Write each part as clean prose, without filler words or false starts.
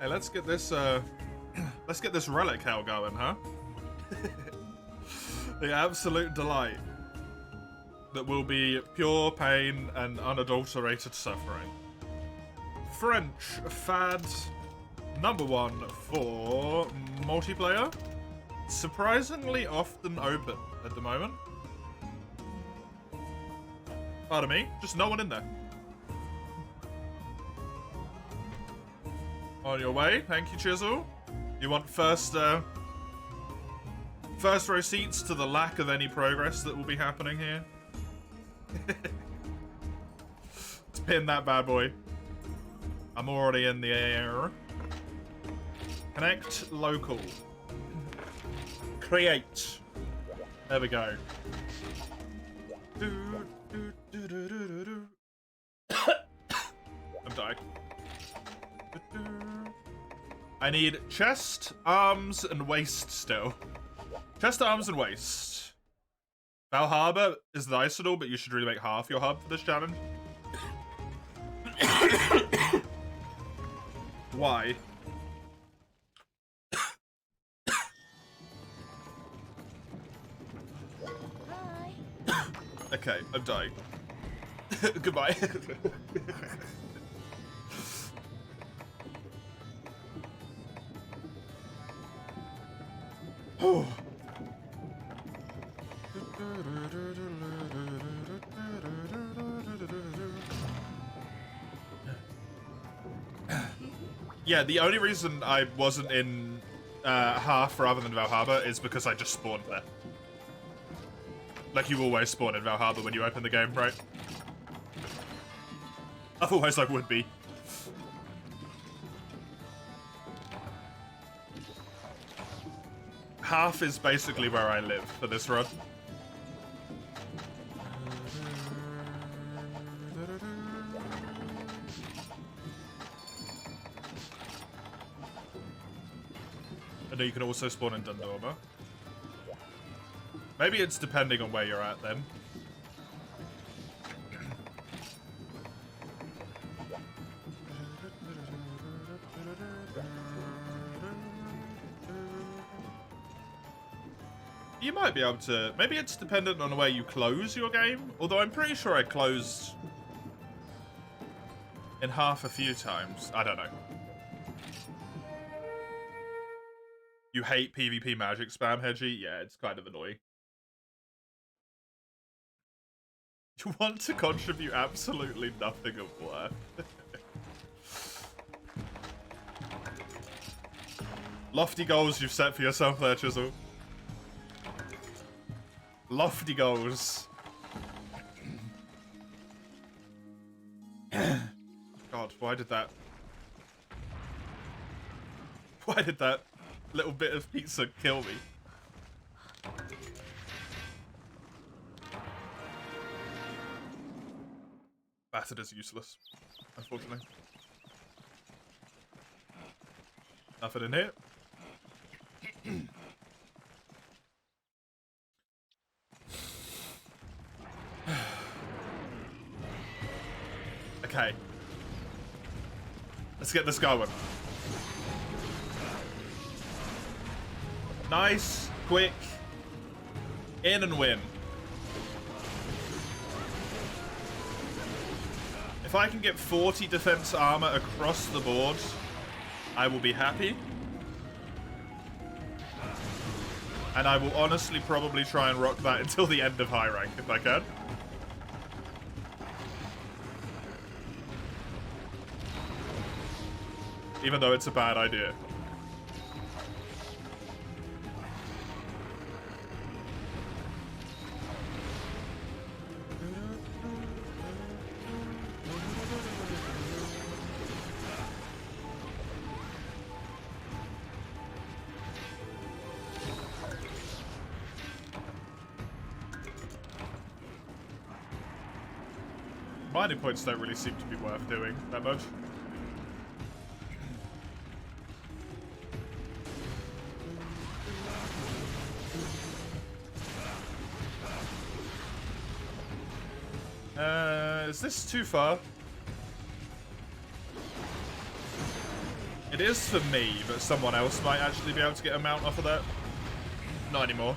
Hey, let's get this let's get this relic hell going, huh? The absolute delight that will be pure pain and unadulterated suffering. French fad #1 for multiplayer. Surprisingly often open at the moment. Pardon me, just no one in there. On your way, thank you, Chisel. You want first row seats to the lack of any progress that will be happening here? Let's pin that bad boy. I'm already in the air. Connect local. Create. There we go. I'm dying. I need chest, arms, and waist still. Chest, arms, and waist. Val Harbor is nice and all, but you should really make half your hub for this challenge. Why? Okay, I'm dying. Goodbye. Yeah, the only reason I wasn't in half rather than Val Harbor is because I just spawned there. Like you always spawn in Val Harbor when you open the game, right? Otherwise I would be. Half is basically where I live for this run. I know you can also spawn in Dundalma. Maybe it's depending on where you're at then. You might be able to... Maybe it's dependent on where you close your game. Although I'm pretty sure I closed in half a few times. I don't know. You hate PvP magic spam, Hedgie? Yeah, it's kind of annoying. You want to contribute absolutely nothing of worth. Lofty goals you've set for yourself there, Chisel. Lofty goals. God, why did that little bit of pizza kill me? Battered is useless, unfortunately. Nothing in here. Okay. Let's get this going. Nice, quick, in and win. If I can get 40 defense armor across the board, I will be happy. And I will honestly probably try and rock that until the end of high rank if I can. Even though it's a bad idea. Mining points don't really seem to be worth doing that much. Is this too far? It is for me, but someone else might actually be able to get a mount off of that. Not anymore.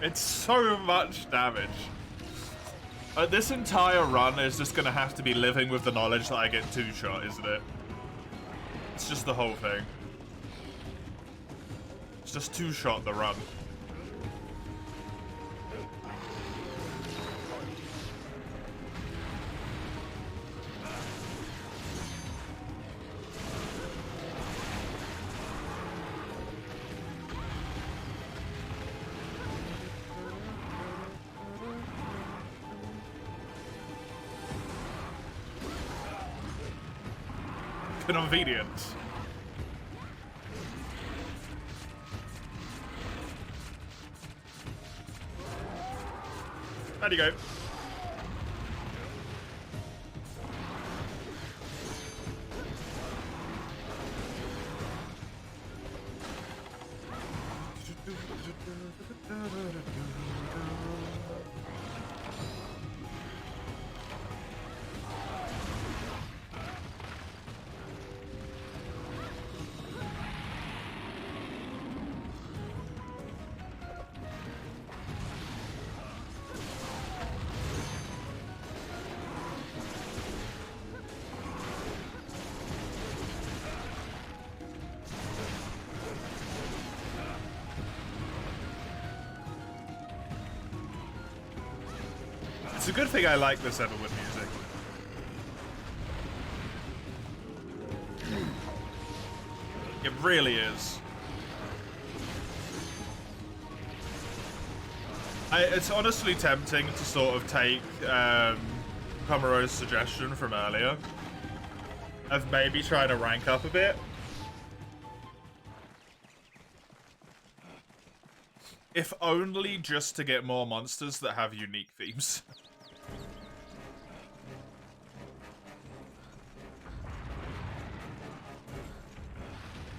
It's so much damage. This entire run is just gonna have to be living with the knowledge that I get two-shot, isn't it? It's just the whole thing. It's just two-shot the run. Convenient. How'd you go? It's a good thing I like this Everwood music. It really is. It's honestly tempting to sort of take Komaro's suggestion from earlier of maybe trying to rank up a bit. If only just to get more monsters that have unique themes.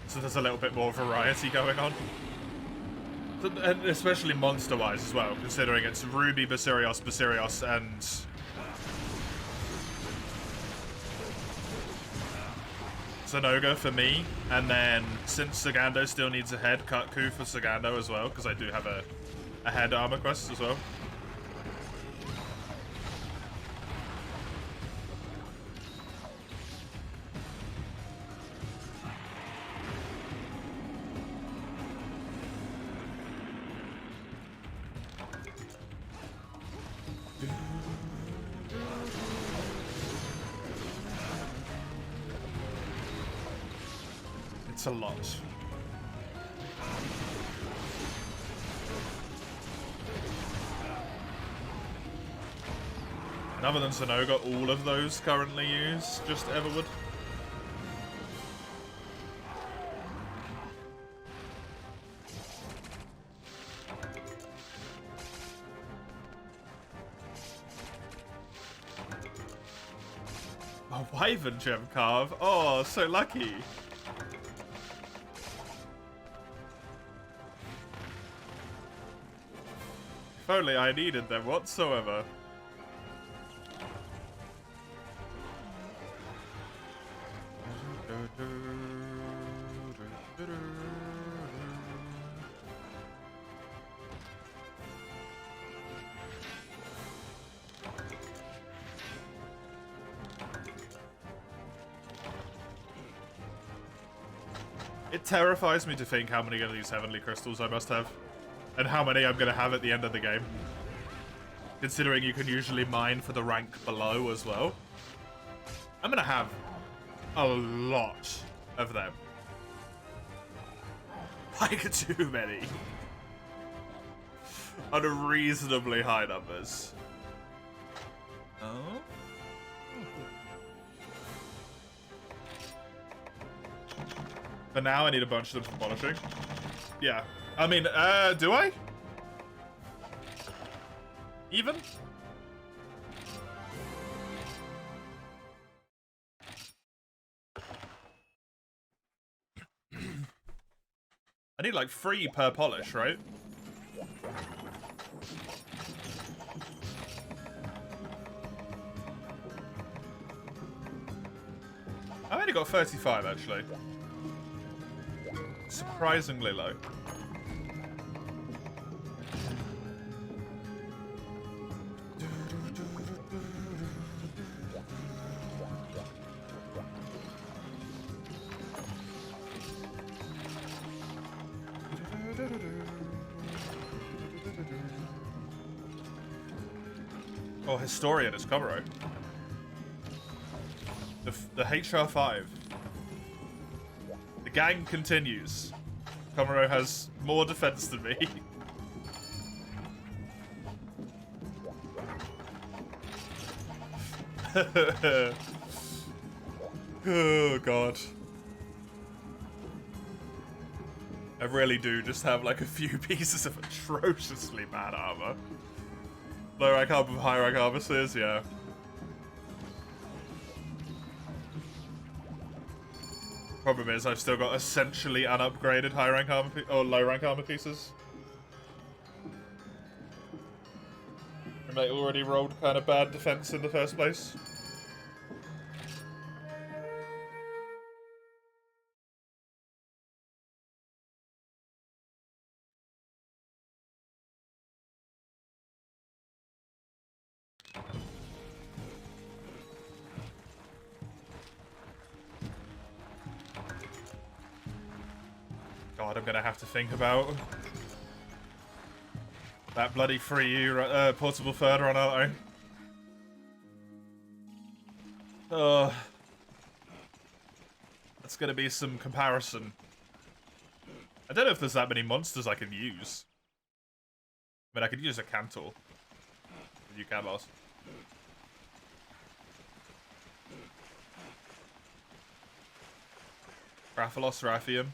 So there's a little bit more variety going on. And especially monster-wise as well, considering it's Ruby, Basirios, and... Sanoga for me, and then since Sagando still needs a head, Kutku for Sagando as well, because I do have a head armor quest as well. It's a lot. And other than Sanoga, all of those currently use just Everwood. A Wyvern gem carve. Oh, so lucky. If only I needed them whatsoever. It terrifies me to think how many of these heavenly crystals I must have. And how many I'm going to have at the end of the game. Considering you can usually mine for the rank below as well. I'm going to have a lot of them. Like too many. Unreasonably high numbers. Oh? But now I need a bunch of them for polishing. Yeah. I mean, do I? Even? I need like 3 per polish, right? I've only got 35 actually. Surprisingly low. Oh, Historian is Komuro. The HR5. The gang continues. Komuro has more defense than me. Oh, God. I really do just have like a few pieces of atrociously bad armor. Low rank armor with high rank armors, yeah. Problem is, I've still got essentially unupgraded high rank armor or low rank armor pieces. And they already rolled kind of bad defense in the first place. God, I'm gonna have to think about that bloody 3U portable third run, aren't I? That's gonna be some comparison. I don't know if there's that many monsters I can use. I mean, I could use a Cantor. You can lost. Rathalos, Rathium.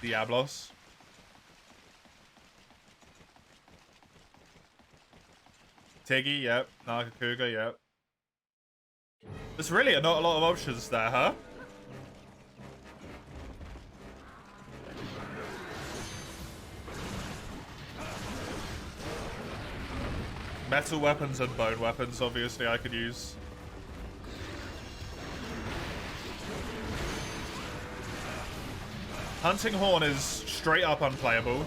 Diablos. Tiggy, yep. Nagakuga, yep. There's really not a lot of options there, huh? Metal weapons and bone weapons, obviously, I could use. Hunting Horn is straight up unplayable.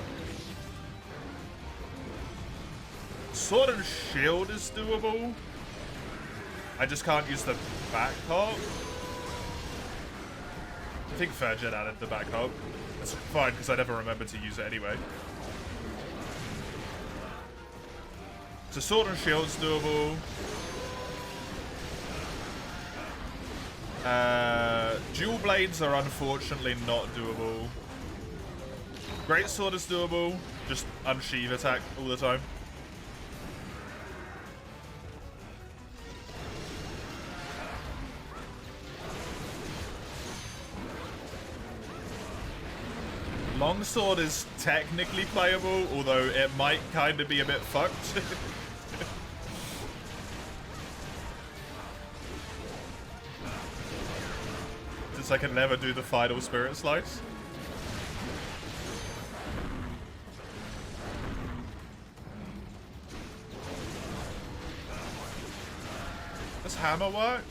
Sword and Shield is doable. I just can't use the back hop. I think Fairjet added the back hop. That's fine, because I never remember to use it anyway. So Sword and Shield's doable. Dual Blades are unfortunately not doable. Great Sword is doable. Just unsheath attack all the time. Longsword is technically playable, although it might kind of be a bit fucked. Since I can never do the final Spirit Slice. Does Hammer work?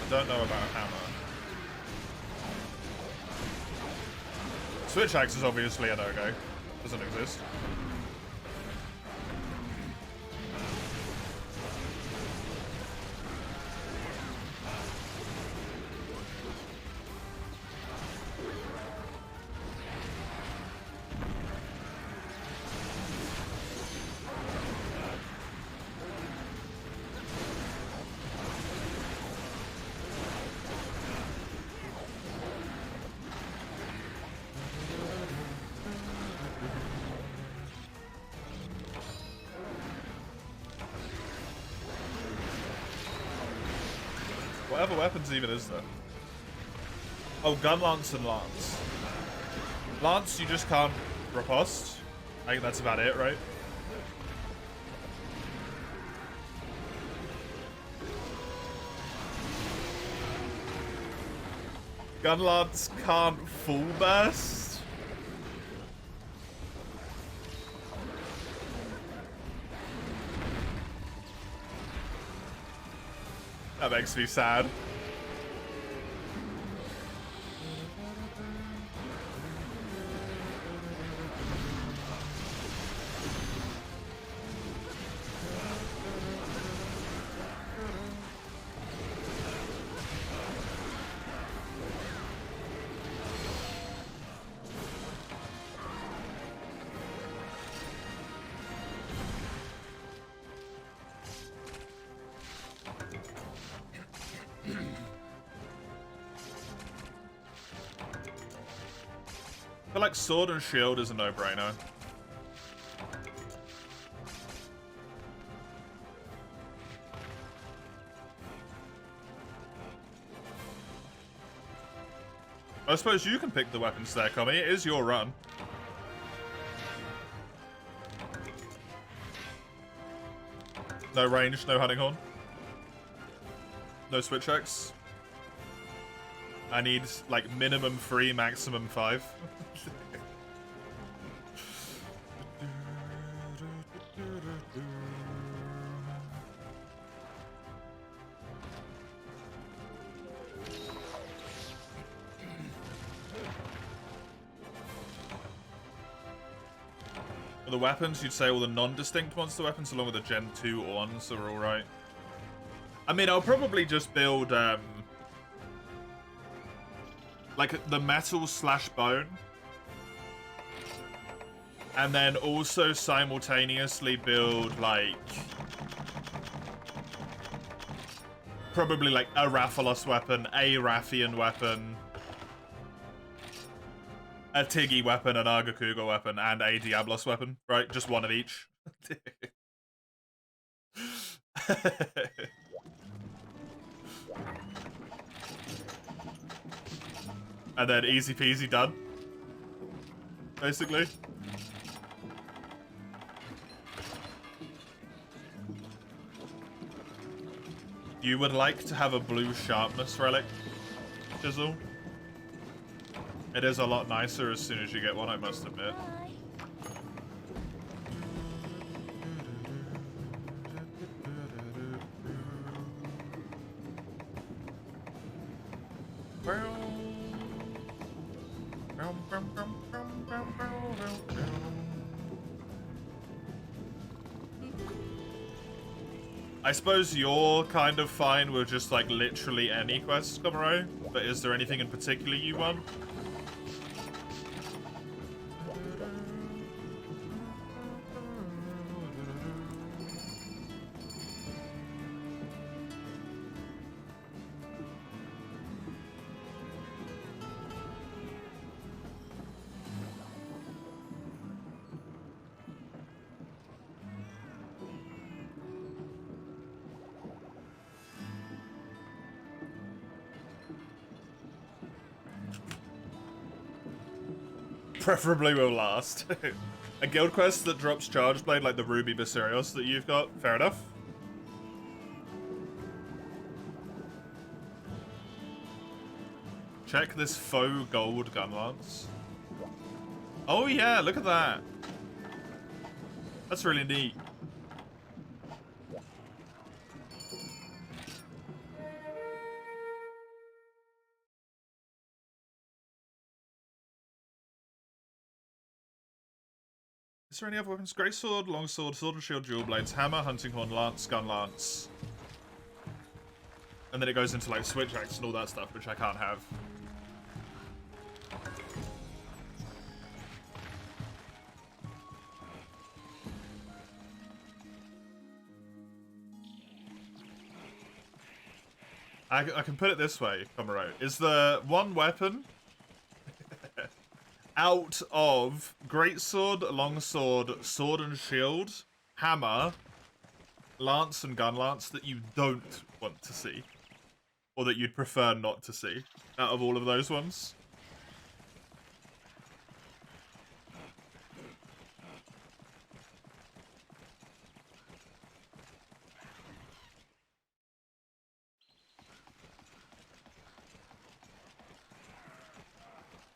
I don't know about Hammer. Switch Axe is obviously a no-go. Doesn't exist. Whatever weapons even is there? Oh, Gun Lance and Lance. Lance, you just can't riposte. I think that's about it, right? Gunlance can't full burst. That makes me sad. I feel like sword and shield is a no-brainer. I suppose you can pick the weapons there, Tommy. It is your run. No range, no hunting horn. No switch X. I need, like, minimum 3, maximum 5. The weapons, you'd say all the non-distinct monster weapons along with the Gen 2 ones are alright. I mean, I'll probably just build, like, the metal slash bone. And then also simultaneously build, like, probably, like, a Rathalos weapon, a Rathian weapon, a Tiggy weapon, an Argakuga weapon, and a Diablos weapon, right? Just one of each. And then easy peasy done. Basically. You would like to have a blue sharpness relic, Chisel? It is a lot nicer as soon as you get one, I must admit. I suppose you're kind of fine with just, like, literally any quest, Komaro, but is there anything in particular you want? Preferably will last. A guild quest that drops Charge Blade like the Ruby Basarios that you've got. Fair enough. Check this faux gold gunlance. Oh yeah, look at that. That's really neat. Is there any other weapons? Greatsword, longsword, sword and shield, dual blades, hammer, hunting horn, lance, gun lance. And then it goes into like switch axe and all that stuff, which I can't have. I can put it this way, Komaro. Is the one weapon out of greatsword, longsword, sword and shield, hammer, lance and gun lance that you don't want to see? Or that you'd prefer not to see out of all of those ones?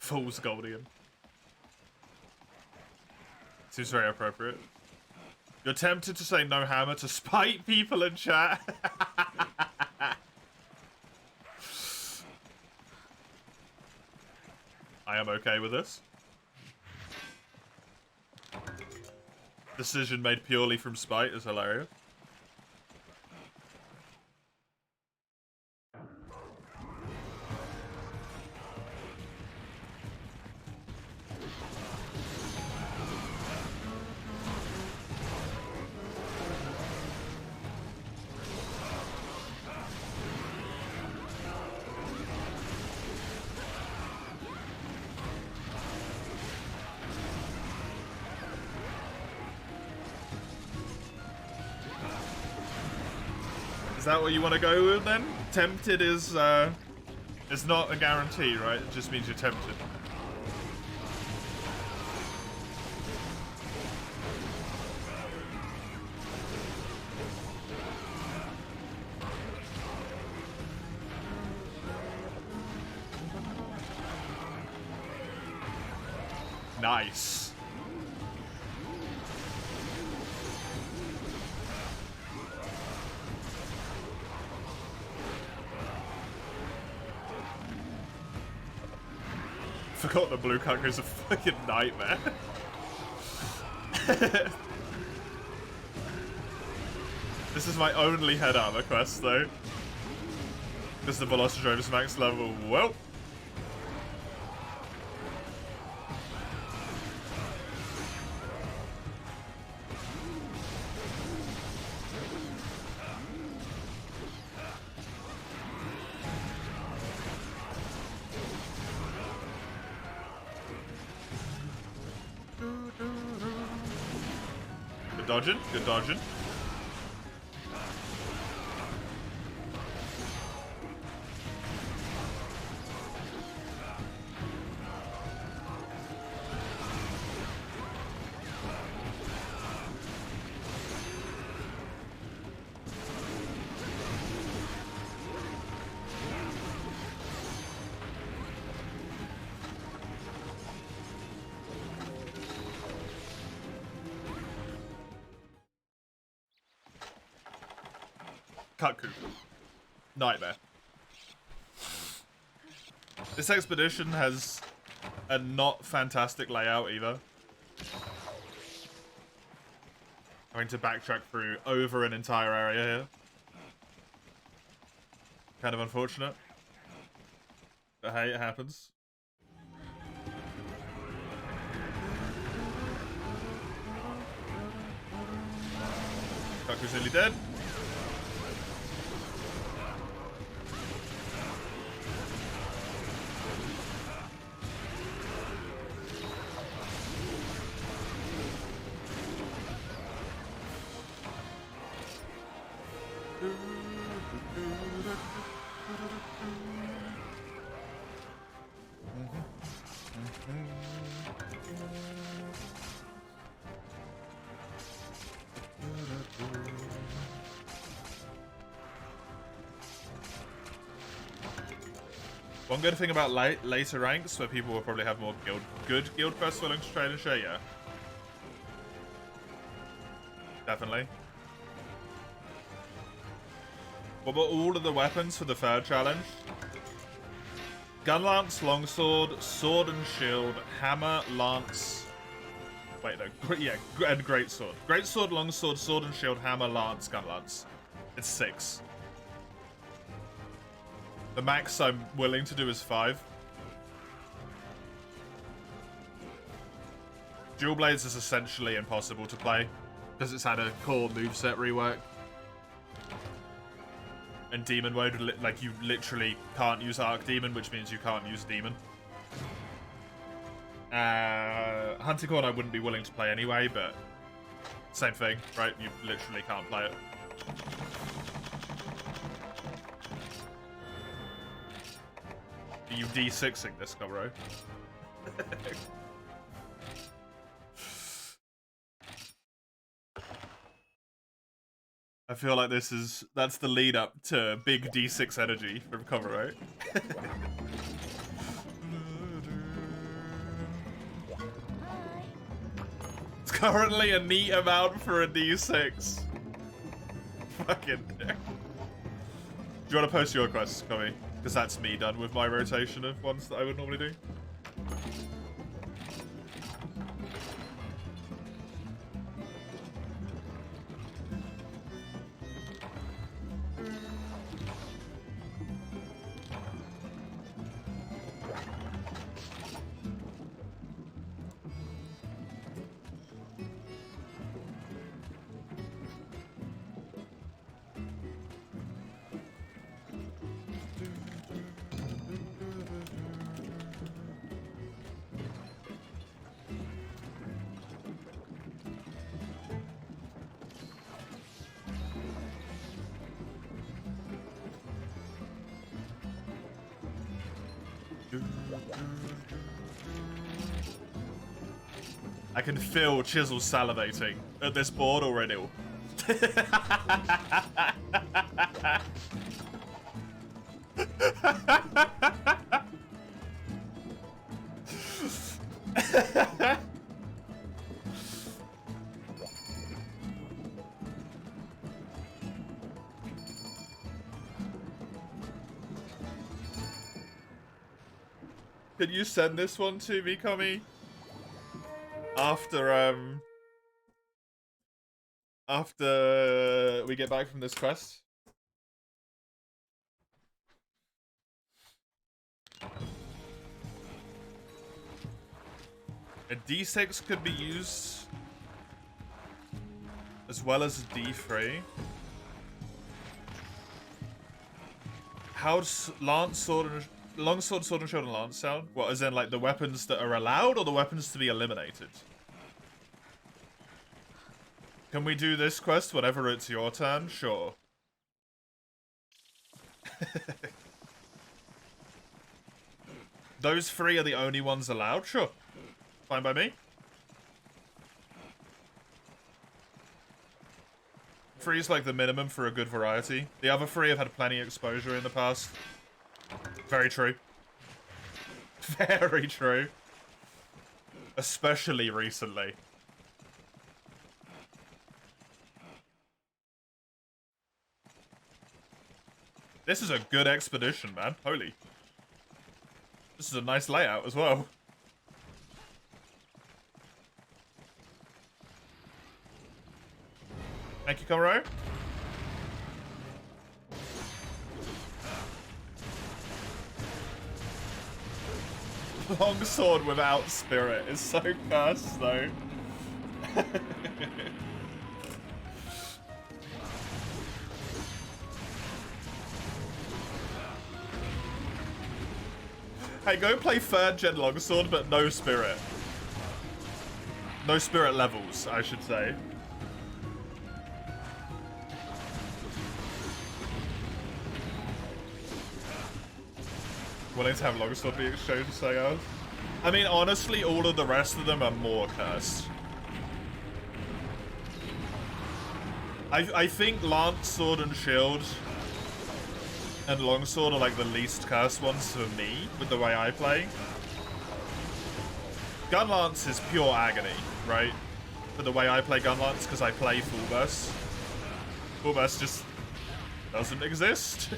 Fool's Goldian. Seems very appropriate. You're tempted to say no hammer to spite people in chat. I am okay with this. Decision made purely from spite is hilarious. Is that what you want to go with then? Tempted is not a guarantee, right? It just means you're tempted. Nice. Forgot the blue cuck is a fucking nightmare. This is my only head armor quest though. Because the Velocidrome is max level. Well. Dodging, good dodging. Cuckoo. Nightmare. This expedition has a not fantastic layout either. Having to backtrack through over an entire area here. Kind of unfortunate. But hey, it happens. Cuckoo's nearly dead. One good thing about later ranks, where people will probably have more good guild quests willing to trade and share, yeah. Definitely. What about all of the weapons for the third challenge? Gun lance, longsword, sword and shield, hammer, lance. Wait, no, yeah, and greatsword. Greatsword, longsword, sword and shield, hammer, lance, gun lance. It's 6. The max I'm willing to do is 5. Dual Blades is essentially impossible to play because it's had a core moveset rework. And Demon mode, like, you literally can't use Arc Demon, which means you can't use Demon. Hunticorn I wouldn't be willing to play anyway, but same thing, right? You literally can't play it. Are you D6ing this, Cobro? I feel like that's the lead up to big D6 energy from Cobro. Currently a neat amount for a D6. Fucking dick. Do you want to post your quests, Tommy? Because that's me done with my rotation of ones that I would normally do. I can feel Chisel salivating at this board already. Can you send this one to me, Kami? After we get back from this quest. A D6 could be used as well as a D3. How's Lance, Sword, and Longsword, Sword and Shield, and Lance sound? What, as in like the weapons that are allowed or the weapons to be eliminated? Can we do this quest whenever it's your turn? Sure. Those three are the only ones allowed? Sure. Fine by me. 3 is like the minimum for a good variety. The other 3 have had plenty of exposure in the past. Very true. Very true. Especially recently. This is a good expedition, man. Holy. This is a nice layout as well. Thank you, Conroe. Longsword without spirit is so cursed, though. Hey, go play 3rd gen Longsword, but no spirit. No spirit levels, I should say. Willing to have Longsword be exchanged, say ours. I mean, honestly, all of the rest of them are more cursed. I think Lance, Sword, and Shield and Longsword are like the least cursed ones for me, with the way I play. Gunlance is pure agony, right? For the way I play Gunlance, because I play Full Burst. Full Burst just doesn't exist.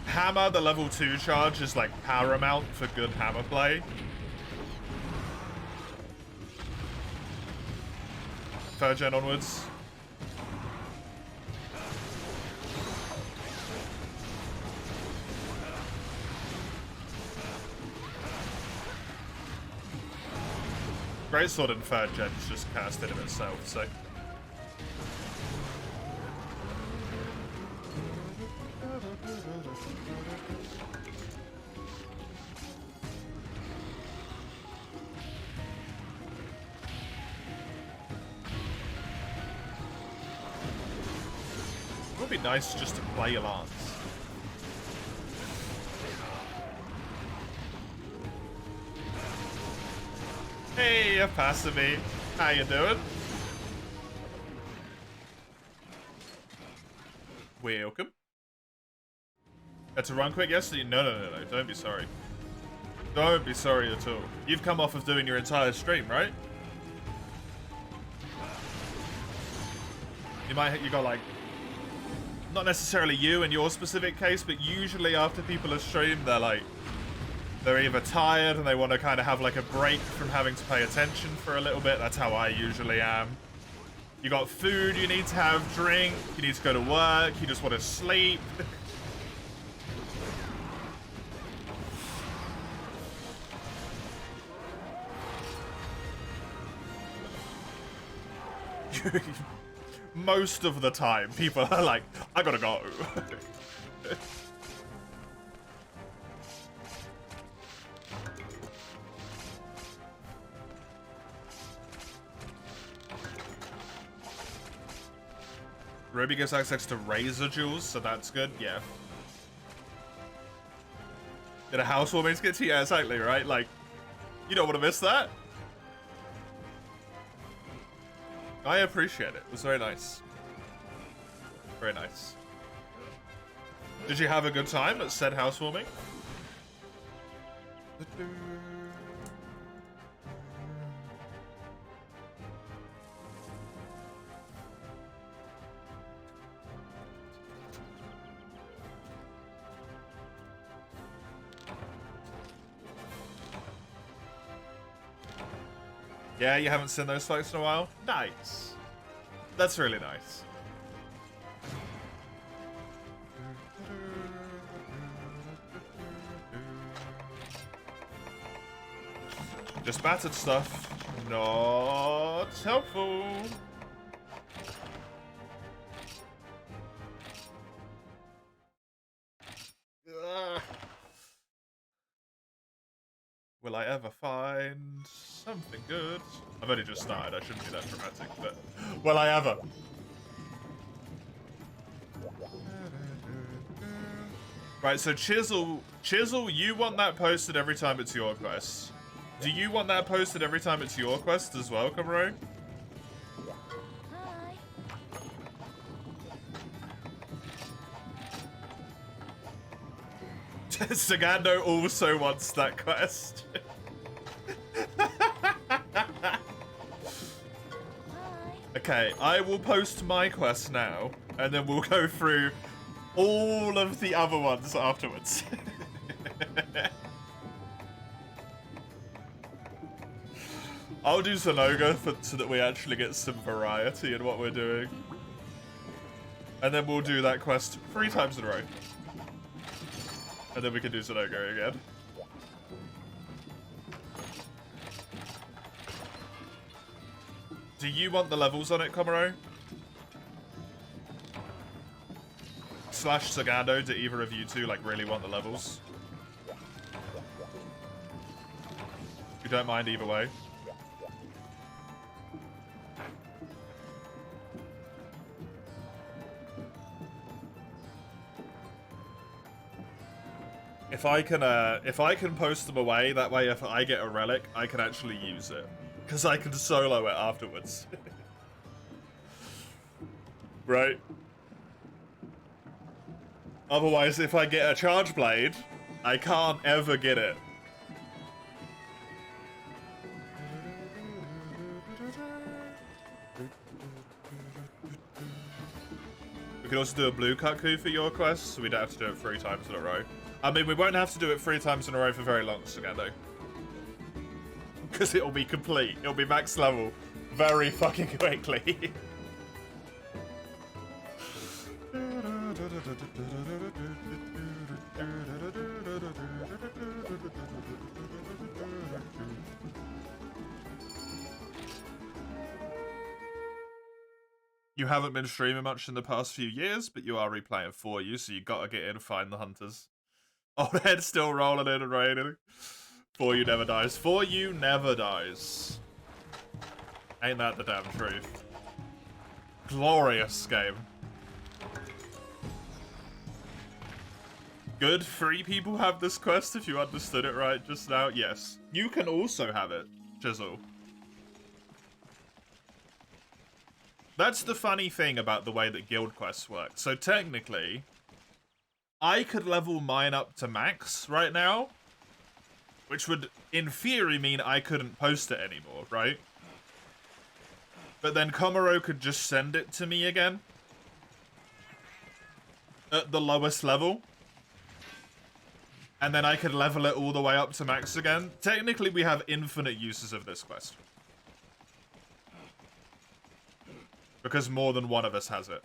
Hammer, the level 2 charge, is like paramount for good hammer play. 3rd gen onwards. Greatsword in 3rd gen is just cast in itself, so. It would be nice just to play a Lance. Hey, Passamy. How you doing? Welcome. To run quick yesterday? No. Don't be sorry. Don't be sorry at all. You've come off of doing your entire stream, right? You got like, not necessarily you in your specific case, but usually after people have streamed, they're either tired and they want to kind of have like a break from having to pay attention for a little bit. That's how I usually am. You got food you need to have, drink, you need to go to work, you just want to sleep. Most of the time, people are like, I gotta go. Ruby gives access to razor jewels, so that's good, yeah. Did a housewarming get to you? Yeah, exactly, right? Like, you don't want to miss that. I appreciate it. It was very nice. Very nice. Did you have a good time at said housewarming? Yeah, you haven't seen those fights in a while? Nice. That's really nice. Just battered stuff. Not helpful. Ugh. Will I ever find something good? I've only just started, I shouldn't be that dramatic, but will I ever? Right, so Chisel, you want that posted every time it's your quest. Do you want that posted every time it's your quest as well, Camaro? Sagando also wants that quest. Okay, I will post my quest now, and then we'll go through all of the other ones afterwards. I'll do Zenoga so that we actually get some variety in what we're doing. And then we'll do that quest 3 times in a row. And then we can do Zenoga again. Do you want the levels on it, Komaro? Slash Sagando, do either of you two like really want the levels? You don't mind either way. If I can post them away, that way if I get a relic, I can actually use it. Because I can solo it afterwards. Right? Otherwise, if I get a charge blade, I can't ever get it. We could also do a blue Kaku for your quest, so we don't have to do it 3 times in a row. I mean, we won't have to do it 3 times in a row for very long, Sagando. Because it'll be complete. It'll be max level very fucking quickly. You haven't been streaming much in the past few years, but you are replaying 4U, so you gotta get in and find the hunters. Old head still rolling in and raining. 4U never dies. 4U never dies. Ain't that the damn truth? Glorious game. Good. 3 people have this quest if you understood it right just now. Yes. You can also have it, Chisel. That's the funny thing about the way that guild quests work. So technically, I could level mine up to max right now, which would, in theory, mean I couldn't post it anymore, right? But then Komuro could just send it to me again at the lowest level. And then I could level it all the way up to max again. Technically, we have infinite uses of this quest. Because more than one of us has it.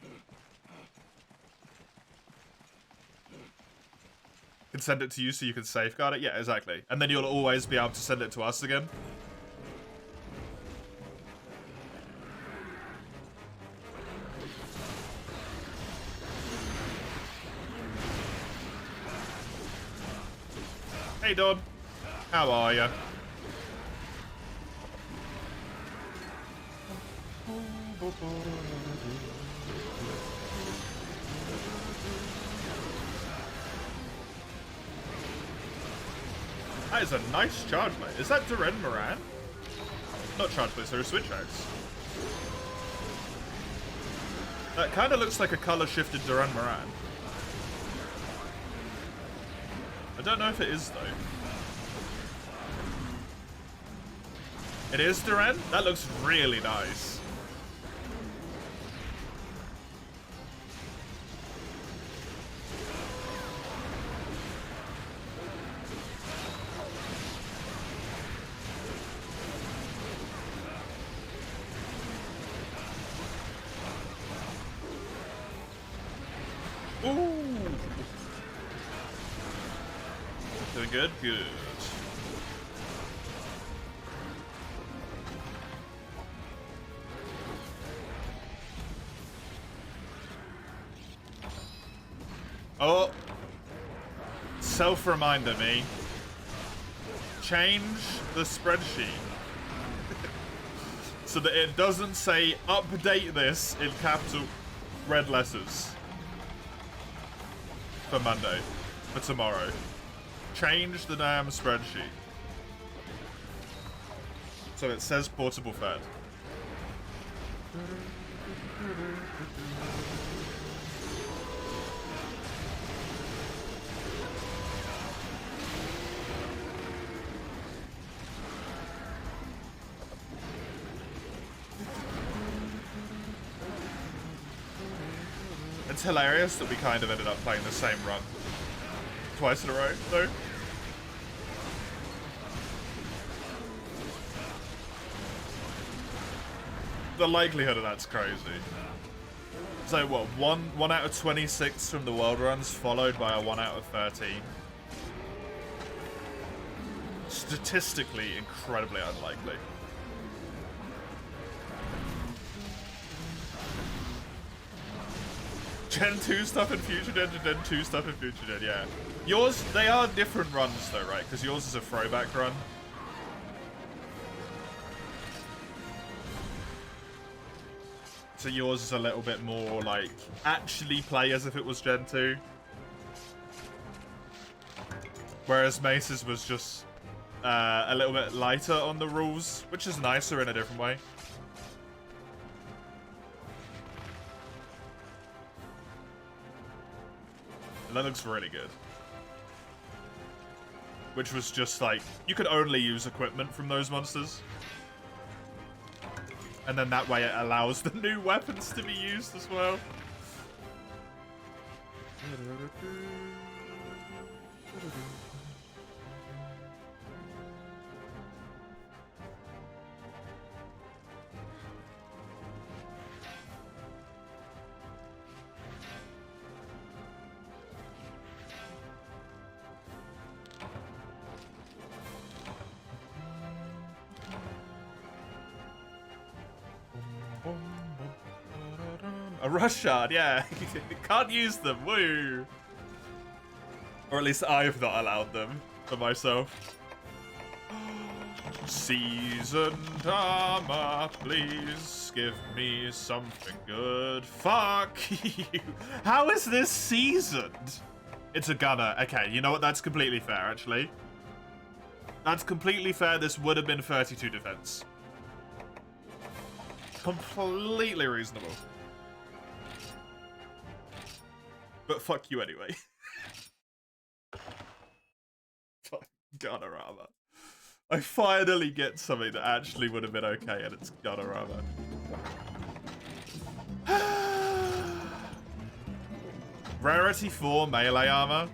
Can send it to you so you can safeguard it? Yeah, exactly. And then you'll always be able to send it to us again. Hey, Don. How are ya? That is a nice charge plate. Is that Duran Moran? Not charge plate, sorry, switch axe. That kind of looks like a color shifted Duran Moran. I don't know if it is, though. It is Duran? That looks really nice. Ooh. Doing good? Good. Oh. Self-reminder me. Change the spreadsheet. So that it doesn't say update this in capital red letters. For Monday. For tomorrow. Change the damn spreadsheet. So it says portable fed. It's hilarious that we kind of ended up playing the same run twice in a row, though. The likelihood of that's crazy. So what, one out of 26 from the world runs, followed by a 1 out of 13. Statistically incredibly unlikely. Gen 2 stuff in Future Gen to Gen 2 stuff in Future Gen, yeah. Yours, they are different runs though, right? Because yours is a throwback run. So yours is a little bit more like, actually play as if it was Gen 2. Whereas Mace's was just a little bit lighter on the rules, which is nicer in a different way. That looks really good. Which was just like, you could only use equipment from those monsters. And then that way it allows the new weapons to be used as well. A rush shard, yeah. Can't use them, woo! Or at least I've not allowed them for myself. Seasoned armor, please give me something good. Fuck you. How is this seasoned? It's a gunner. Okay, you know what? That's completely fair, actually. That's completely fair. This would have been 32 defense. completely reasonable. But fuck you anyway. Fuck Gunnerama. I finally get something that actually would have been okay, and it's Gunnerama. Rarity 4 melee armor.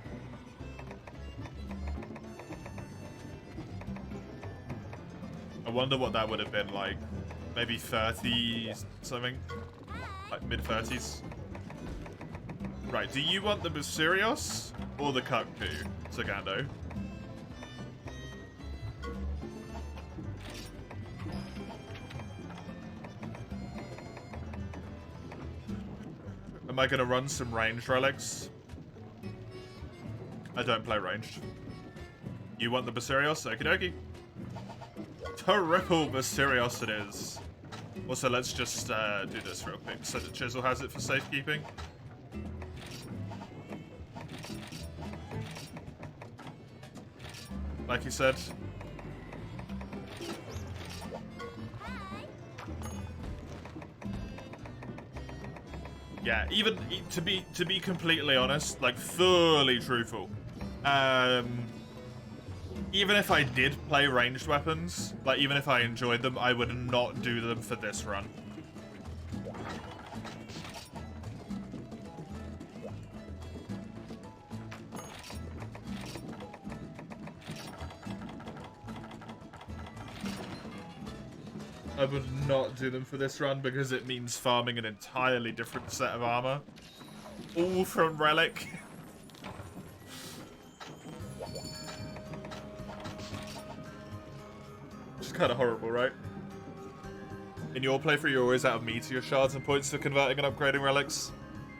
I wonder what that would have been like. Maybe 30 something? Like mid-30s? Right, do you want the Basurios or the Kukku, Zagando? Am I gonna run some ranged relics? I don't play ranged. You want the Basurios? Okie dokie. Triple Basurios it is. Also, let's just do this real quick so that Chisel has it for safekeeping. Like you said. Yeah, even to be completely honest, like fully truthful, even if I did play ranged weapons, like even if I enjoyed them, I would not do them for this run. I would not do them for this run because it means farming an entirely different set of armor. All from Relic. Which is kind of horrible, right? In your playthrough, you're always out of meteor shards and points for converting and upgrading relics.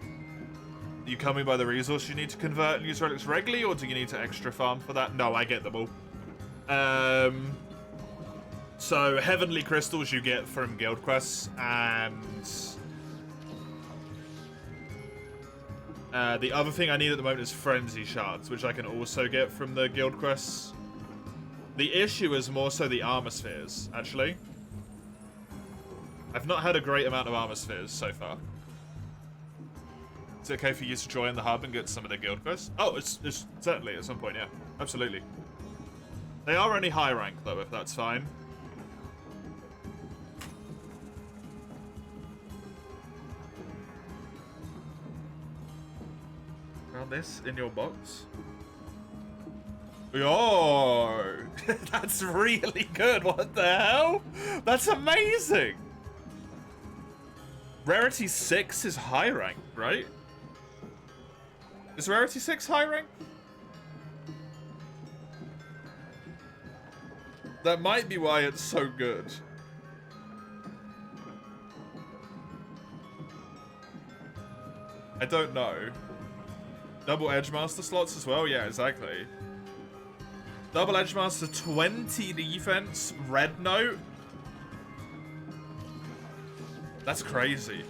Are you coming by the resource you need to convert and use relics regularly, or do you need to extra farm for that? No, I get them all. So, heavenly crystals you get from guild quests, and the other thing I need at the moment is frenzy shards, which I can also get from the guild quests. The issue is more so the armor spheres, actually. I've not had a great amount of armor spheres so far. Is it okay for you to join the hub and get some of the guild quests? Oh, it's certainly at some point, yeah. Absolutely. They are only high rank, though, if that's fine. Found this in your box? Oh, that's really good. What the hell? That's amazing. Rarity 6 is high rank, right? Is Rarity 6 high rank? That might be why it's so good. I don't know. Double Edgemaster slots as well? Yeah, exactly. Double Edgemaster 20 defense, red note. That's crazy.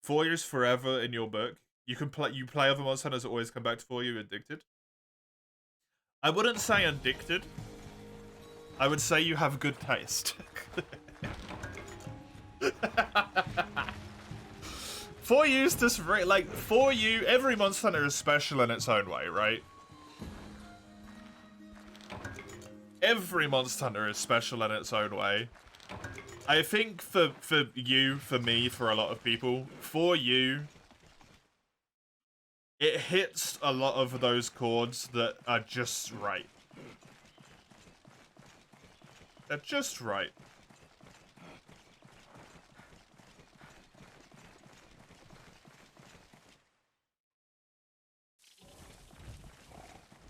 Four years forever in your book. You play other monster hunters that always come back to 4U addicted. I wouldn't say addicted. I would say you have good taste. 4U's just like 4U. Every monster hunter is special in its own way, right? Every monster hunter is special in its own way. I think for you, for me, for a lot of people, 4U, it hits a lot of those chords that are just right. They're just right.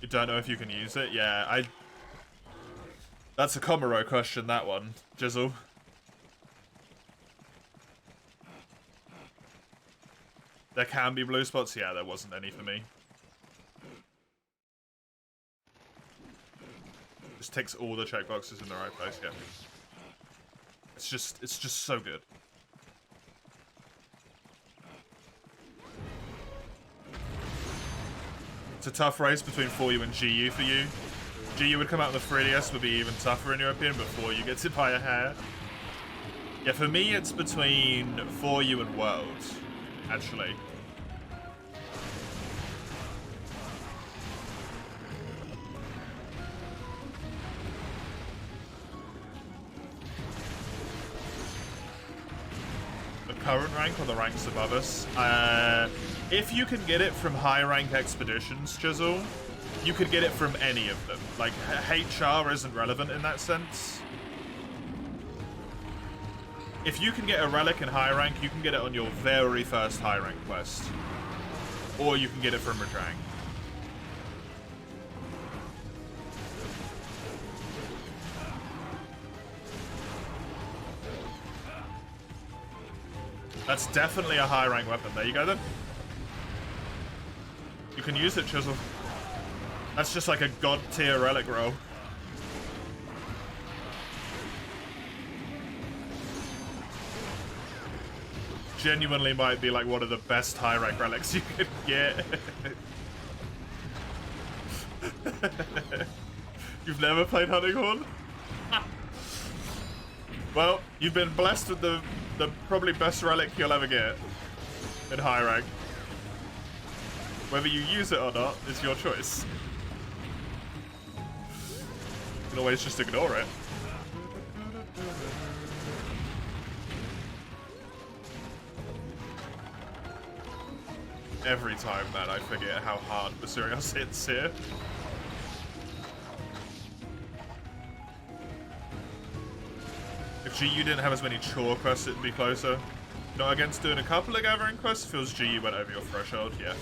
You don't know if you can use it? Yeah, that's a Komuro question, that one, Jizzle. There can be blue spots? Yeah, there wasn't any for me. Just ticks all the checkboxes in the right place, yeah. It's just so good. It's a tough race between 4U and GU for you. GU would come out with the 3DS, would be even tougher in your opinion, but 4U gets it by a hair. Yeah, for me it's between 4U and World, actually. The current rank or the ranks above us? If you can get it from high rank expeditions, Chisel, you could get it from any of them. Like, HR isn't relevant in that sense. If you can get a Relic in high rank, you can get it on your very first high rank quest. Or you can get it from Redrang. That's definitely a high rank weapon. There you go then. You can use it, Chisel. That's just like a god tier relic roll. Genuinely might be like one of the best high rank relics you could get. You've never played Hunting Horn? Well, you've been blessed with the probably best relic you'll ever get in high rank. Whether you use it or not is your choice. You can always just ignore it. Every time, man, I forget how hard the Sirius hits here. If GU didn't have as many chore quests, it'd be closer. Not against doing a couple of gathering quests, feels GU went over your threshold, yeah.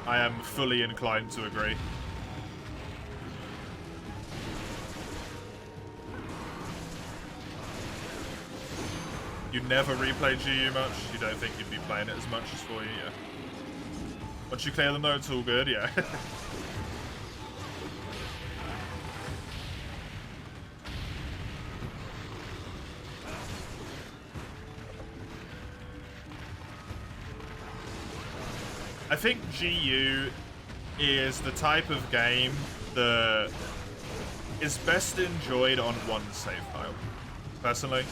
I am fully inclined to agree. You never replay GU much? You don't think you'd be playing it as much as 4U, yeah. Once you clear them though, it's all good, yeah. I think GU is the type of game that is best enjoyed on one save file, personally.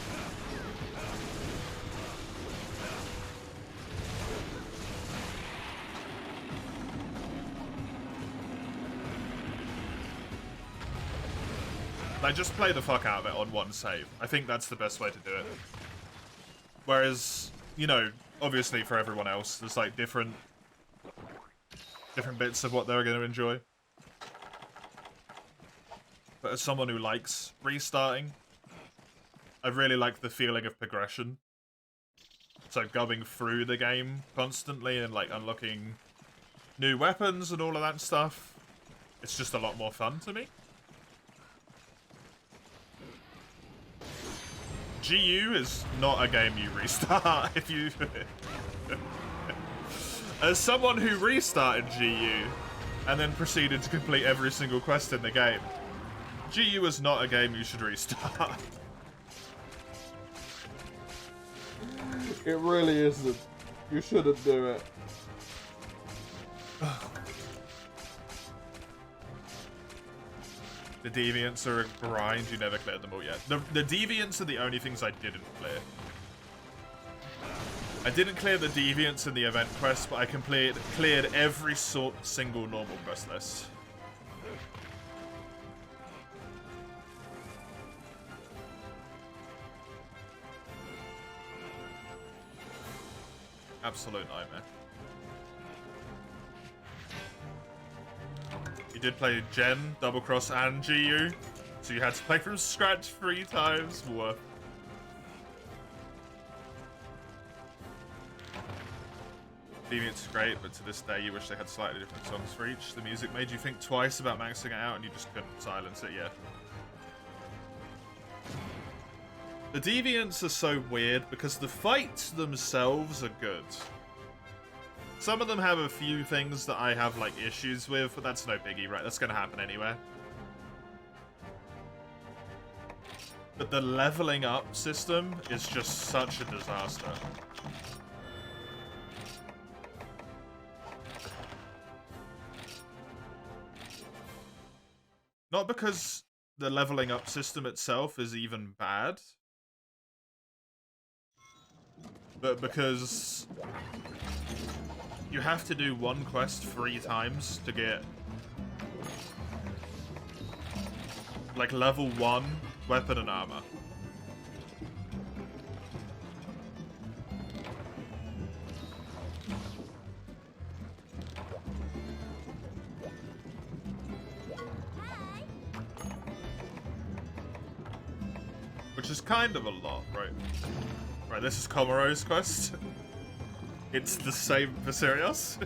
Like, just play the fuck out of it on one save. I think that's the best way to do it. Whereas, you know, obviously for everyone else, there's like different bits of what they're going to enjoy. But as someone who likes restarting, I really like the feeling of progression. So going through the game constantly and like unlocking new weapons and all of that stuff, it's just a lot more fun to me. GU is not a game you restart if you... As someone who restarted GU and then proceeded to complete every single quest in the game, GU is not a game you should restart. It really isn't. You shouldn't do it. The deviants are a grind. You never cleared them all yet. The deviants are the only things I didn't clear. I didn't clear the deviants in the event quest, but I cleared every single normal quest list. Absolute nightmare. You did play Gen, Double Cross, and GU, so you had to play from scratch 3 times. Woof. Deviants is great, but to this day you wish they had slightly different songs for each. The music made you think twice about maxing it out and you just couldn't silence it, yeah. The Deviants are so weird because the fights themselves are good. Some of them have a few things that I have like issues with, but that's no biggie, right? That's gonna happen anyway. But the leveling up system is just such a disaster. Not because the leveling up system itself is even bad, but because you have to do one quest 3 times to get like level 1 weapon and armor. Which is kind of a lot, right? Right, this is Komaro's quest. It's the same for Sirius.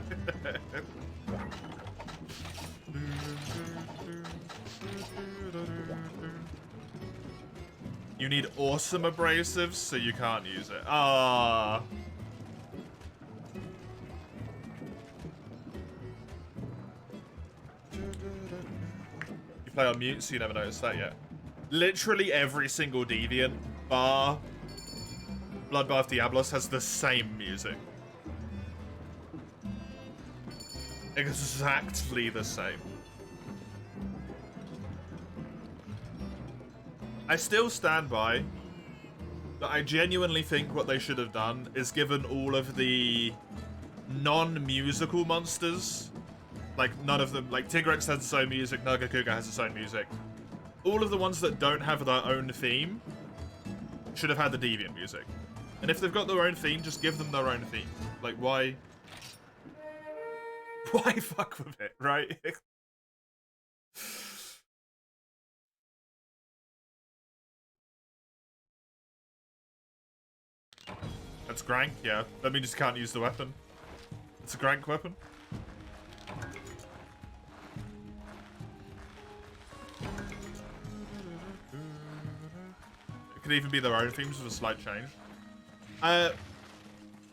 You need awesome abrasives, so you can't use it. Ah. You play on mute, so you never noticed that yet. Literally every single Deviant, bar Bloodbath Diablos, has the same music. Exactly the same. I still stand by that I genuinely think what they should have done is given all of the non-musical monsters, like none of them, like Tigrex has its own music, Nagakuga has its own music. All of the ones that don't have their own theme should have had the Deviant music. And if they've got their own theme, just give them their own theme. Like, why? Why fuck with it, right? That's Grank, yeah. That means you can't use the weapon. It's a Grank weapon. It could even be their own themes with a slight change.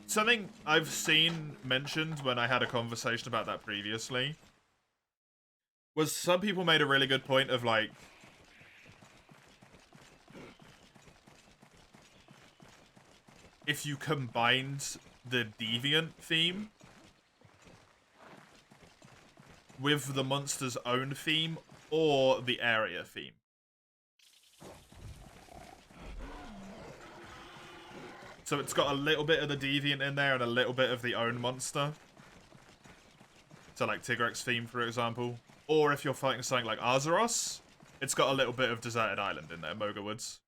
Something I've seen mentioned when I had a conversation about that previously was some people made a really good point of like, if you combined the Deviant theme with the monster's own theme or the area theme. So it's got a little bit of the Deviant in there and a little bit of the own monster. So like Tigrex theme, for example. Or if you're fighting something like Azeroth, it's got a little bit of Deserted Island in there, Moga Woods.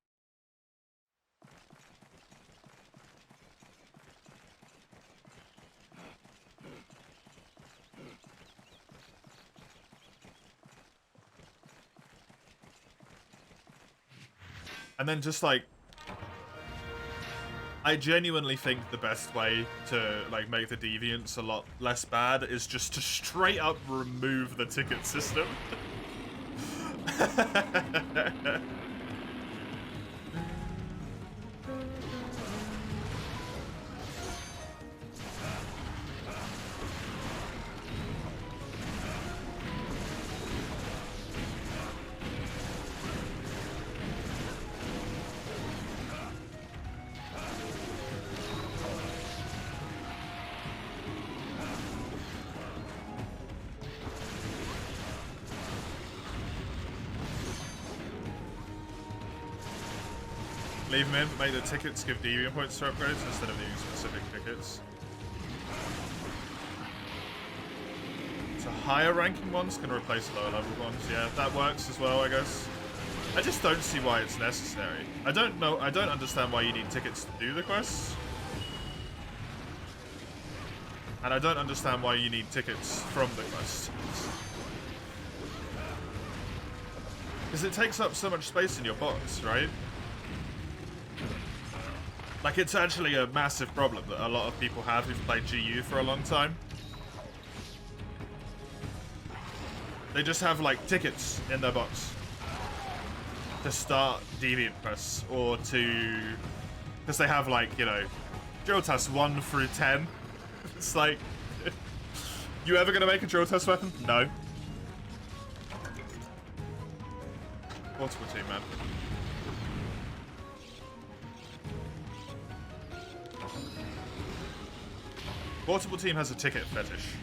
And then just like, I genuinely think the best way to like make the Deviants a lot less bad is just to straight up remove the ticket system. Leave them in, but make the tickets give Deviant points for upgrades instead of needing specific tickets. So higher ranking ones can replace lower level ones. Yeah, that works as well, I guess. I just don't see why it's necessary. I don't understand why you need tickets to do the quests. And I don't understand why you need tickets from the quests. Because it takes up so much space in your box, right? Like, it's actually a massive problem that a lot of people have who've played GU for a long time. They just have, like, tickets in their box to start Deviant quests, or to... Because they have, like, you know, drill tests 1 through 10. It's like... You ever gonna make a drill test weapon? No. Multiple team, man. Portable team has a ticket fetish.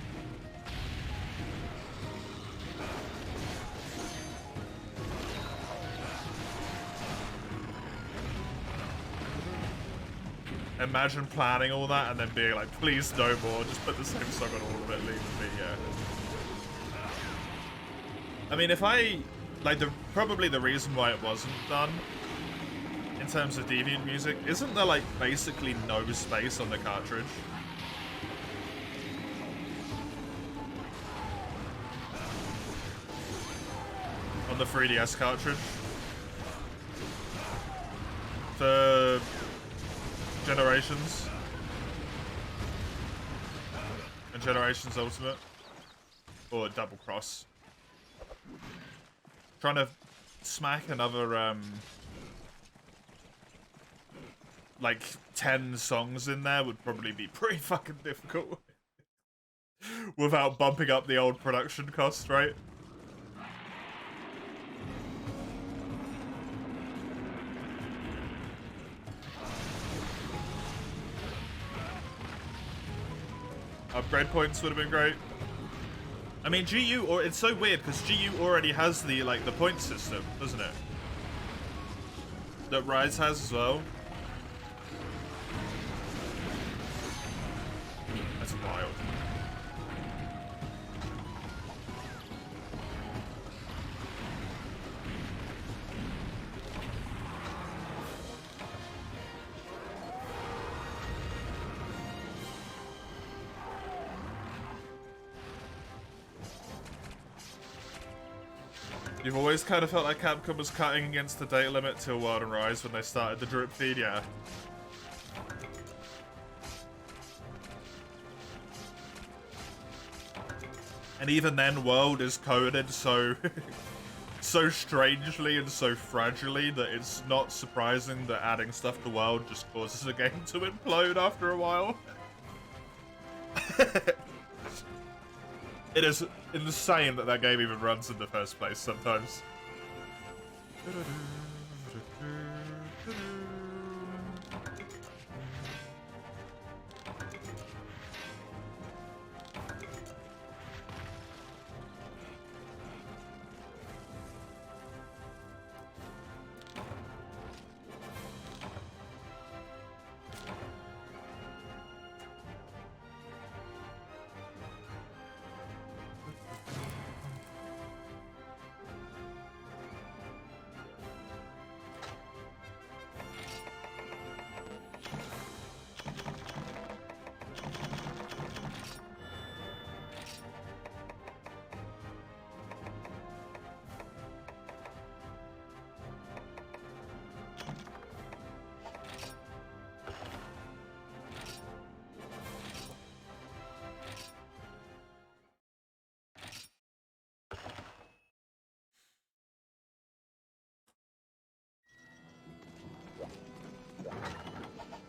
Imagine planning all that and then being like, please no more, just put the same song on all of it, leave me, yeah. I mean, if I, like, probably the reason why it wasn't done, in terms of Deviant music, isn't there, like, basically no space on the cartridge? On the 3DS cartridge? For Generations and Generations Ultimate, or Double Cross. Trying to smack another like 10 songs in there would probably be pretty fucking difficult without bumping up the old production cost, right? Upgrade points would have been great. I mean, GU, or it's so weird because GU already has the like the point system, doesn't it? That Rise has as well. That's wild. You've always kind of felt like Capcom was cutting against the data limit till World and Rise when they started the drip feed, yeah. And even then, World is coded so so strangely and so fragilely that it's not surprising that adding stuff to World just causes a game to implode after a while. It is insane that that game even runs in the first place sometimes.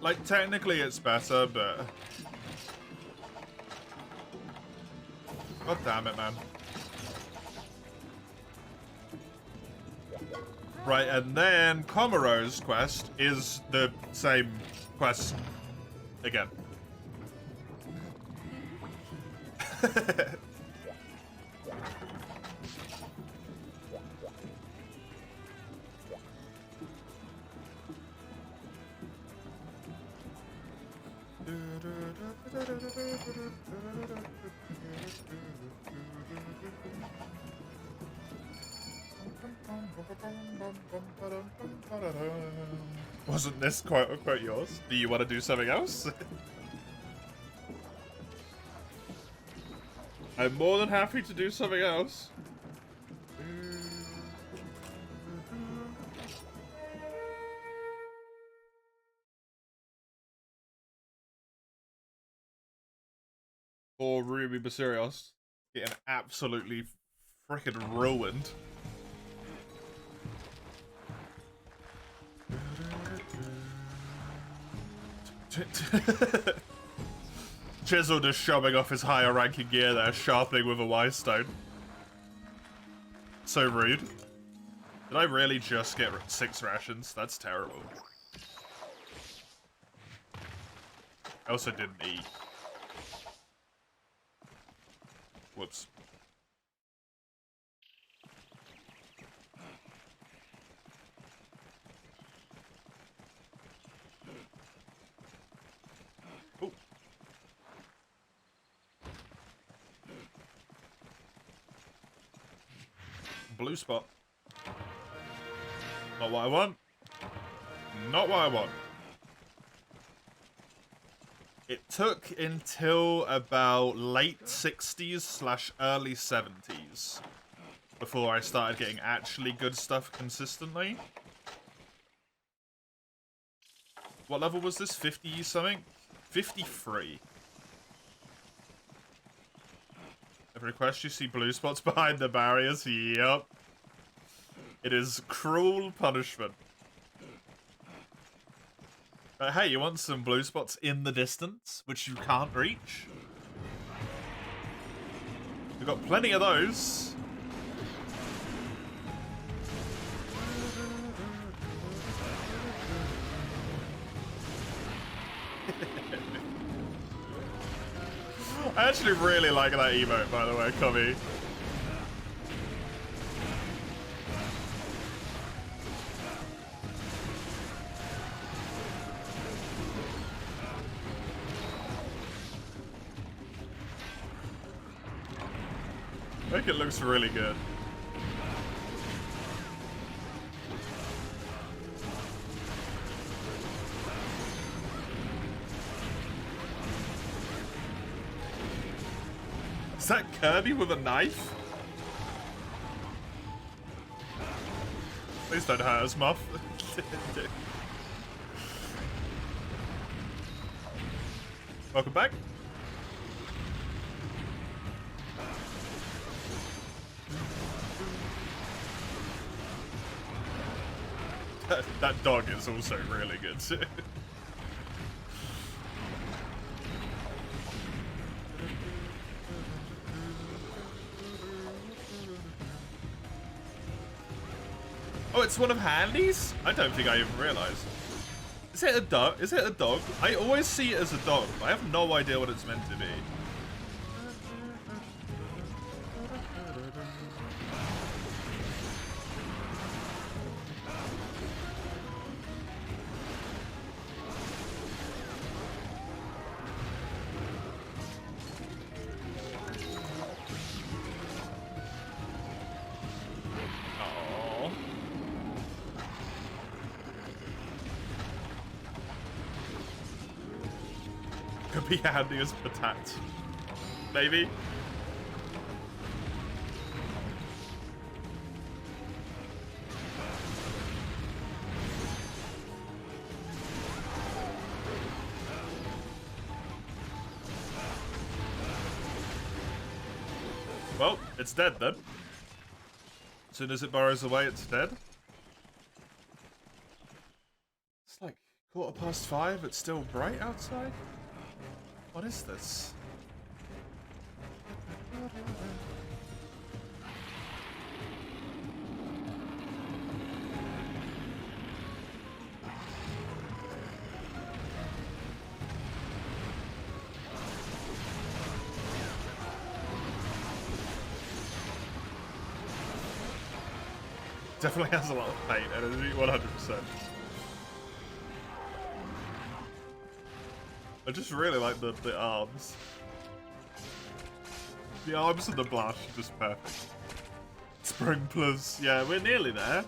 Like, technically it's better, but... God damn it, man. Right, and then Komaro's quest is the same quest again. Wasn't this quote unquote yours? Do you want to do something else? I'm more than happy to do something else. Or Ruby Basirios getting absolutely freaking ruined. Chisel just shoving off his higher ranking gear there, sharpening with a Y-stone. So rude. Did I really just get 6 rations? That's terrible. I also didn't eat. Whoops. Oh. Blue spot. Not what I want. Not what I want. It took until about late 60s / early 70s before I started getting actually good stuff consistently. What level was this? 50 something? 53. Every quest you see blue spots behind the barriers. Yup. It is cruel punishment. But hey, you want some blue spots in the distance, which you can't reach? We've got plenty of those. I actually really like that emote, by the way, Cubby. I think it looks really good. Is that Kirby with a knife? Please don't hurt us, Muff. Welcome back. That dog is also really good too. Oh, it's one of Handy's? I don't think I even realized. Is it a dog? Is it a dog? I always see it as a dog, but I have no idea what it's meant to be. Could be handy as patat. Maybe. Well, it's dead then. As soon as it burrows away, it's dead. It's like 5:15. It's still bright outside. What is this? Definitely has a lot of paint energy, 100%. I just really like the arms. The arms and the blast are just perfect. Sprinklers. Yeah, we're nearly there.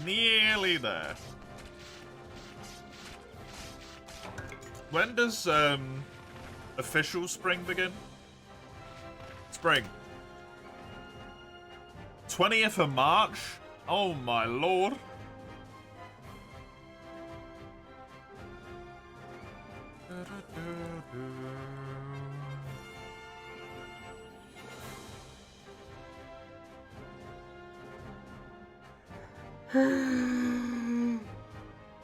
Nearly there. When does official spring begin? Spring. 20th of March? Oh my lord.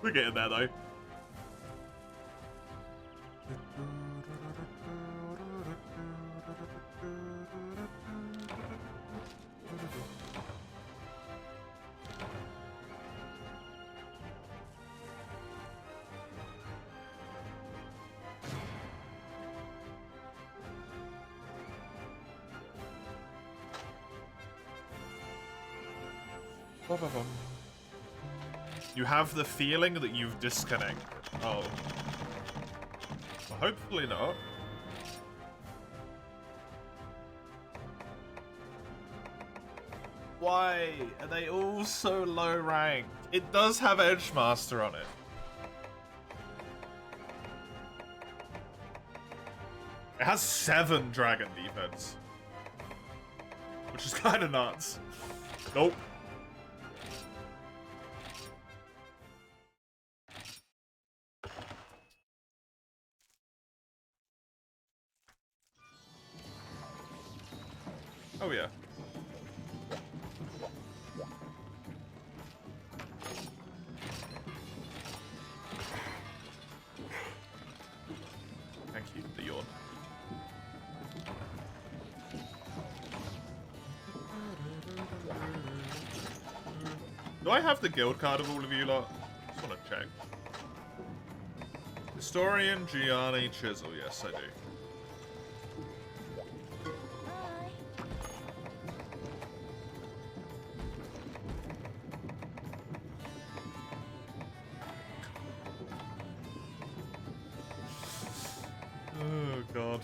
We're getting there though. Ba-ba-bum. You have the feeling that you've disconnected. Oh. Well, hopefully not. Why are they all so low ranked? It does have Edgemaster on it. It has 7 dragon defense. Which is kind of nuts. Nope. Oh yeah. Thank you for the yawn. Do I have the guild card of all of you lot? Just want to check. Historian Gianni Chisel. Yes, I do. Oh, God.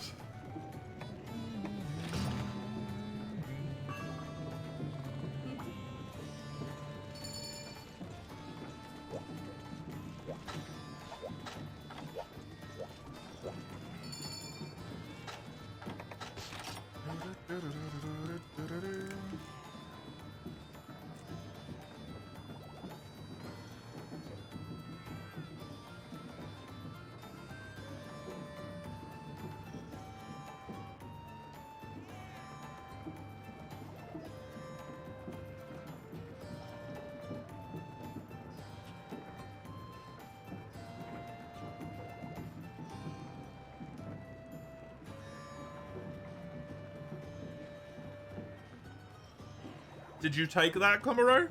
Did you take that, Komuro?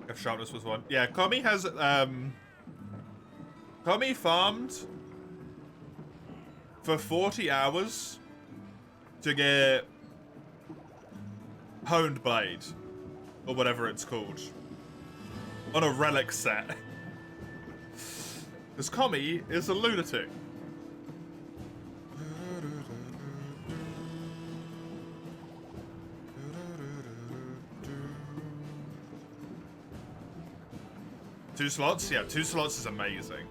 If sharpness was 1. Yeah, Komi has, Komi farmed for 40 hours to get Honed Blade, or whatever it's called, on a Relic set. Because Komi is a lunatic. Two slots? Yeah, 2 slots is amazing.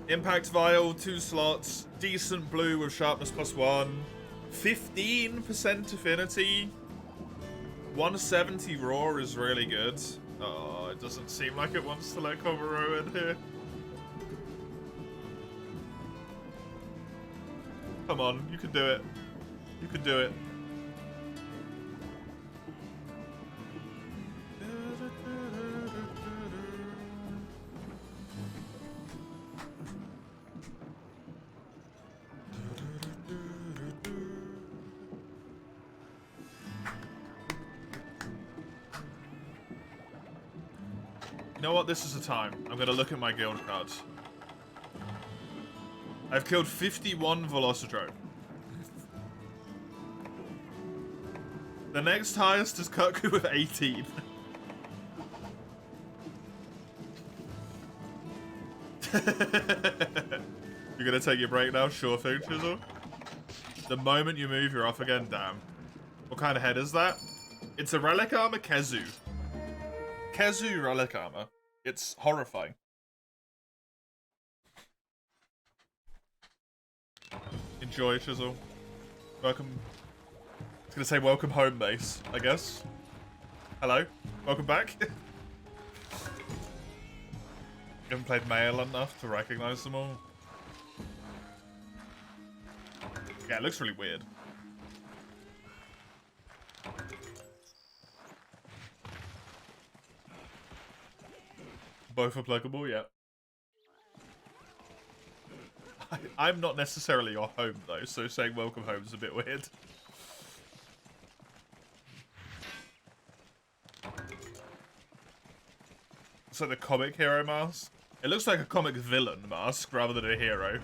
Impact Vial, 2 slots. Decent blue with sharpness +1. 15% affinity. 170 raw is really good. Oh, it doesn't seem like it wants to let Komuro in here. Come on, you can do it. You can do it. You know what? This is the time. I'm going to look at my guild cards. I've killed 51 Velocidrome. The next highest is Kirku with 18. You're going to take your break now? Sure thing, Chisel. The moment you move, you're off again. Damn. What kind of head is that? It's a Relic Armor Kezu. Kezu Relic Armor. It's horrifying. Enjoy, Chisel. Welcome. I was gonna say welcome home, base, I guess. Hello. Welcome back. You haven't played Mail enough to recognize them all. Yeah, it looks really weird. Both applicable, yeah. I'm not necessarily your home, though, so saying welcome home is a bit weird. It's like the comic hero mask. It looks like a comic villain mask rather than a hero.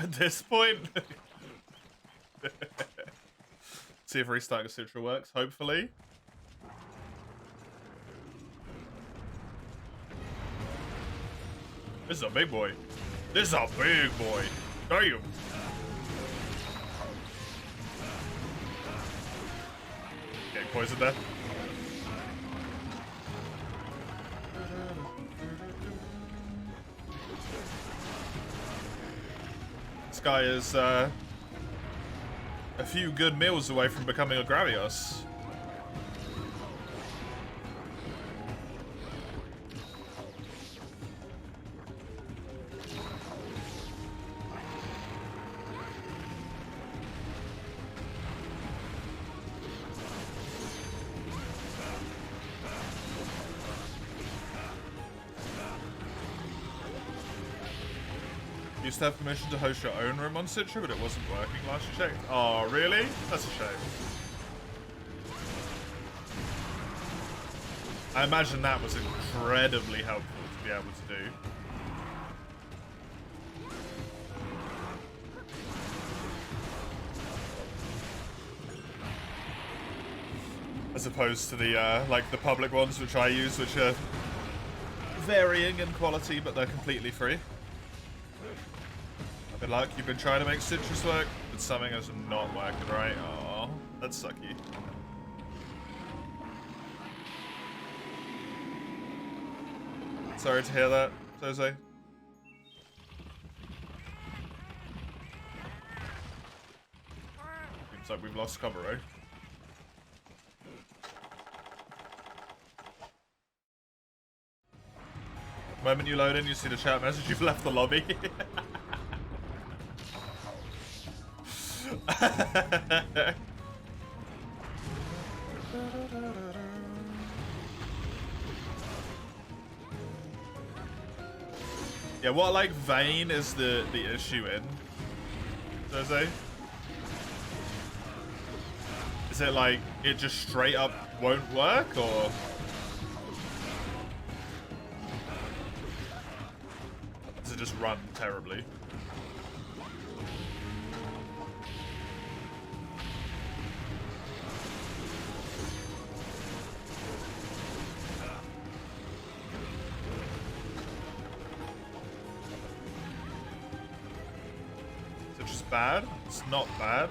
At this point. See if restarting Citra works, hopefully. This is a big boy. This is a big boy. Damn. Getting poisoned there. This guy is a few good meals away from becoming a Gravios. Used to have permission to host your own room on Citra, but it wasn't working last you checked. Oh, really? That's a shame. I imagine that was incredibly helpful to be able to do. As opposed to the, like, the public ones which I use, which are varying in quality, but they're completely free. Good luck, you've been trying to make Citrus work, but something is not working right. Oh, that's sucky. Sorry to hear that, Jose. Seems like we've lost cover, eh? The moment you load in, you see the chat message, you've left the lobby. Yeah, what like vein is the issue in? Jose? Is it like it just straight up won't work, or does it just run terribly? Bad? It's not bad.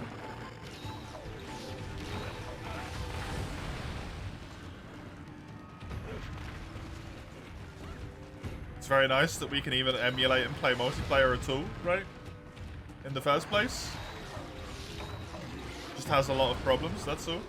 It's very nice that we can even emulate and play multiplayer at all, right? In the first place. Just has a lot of problems, that's all.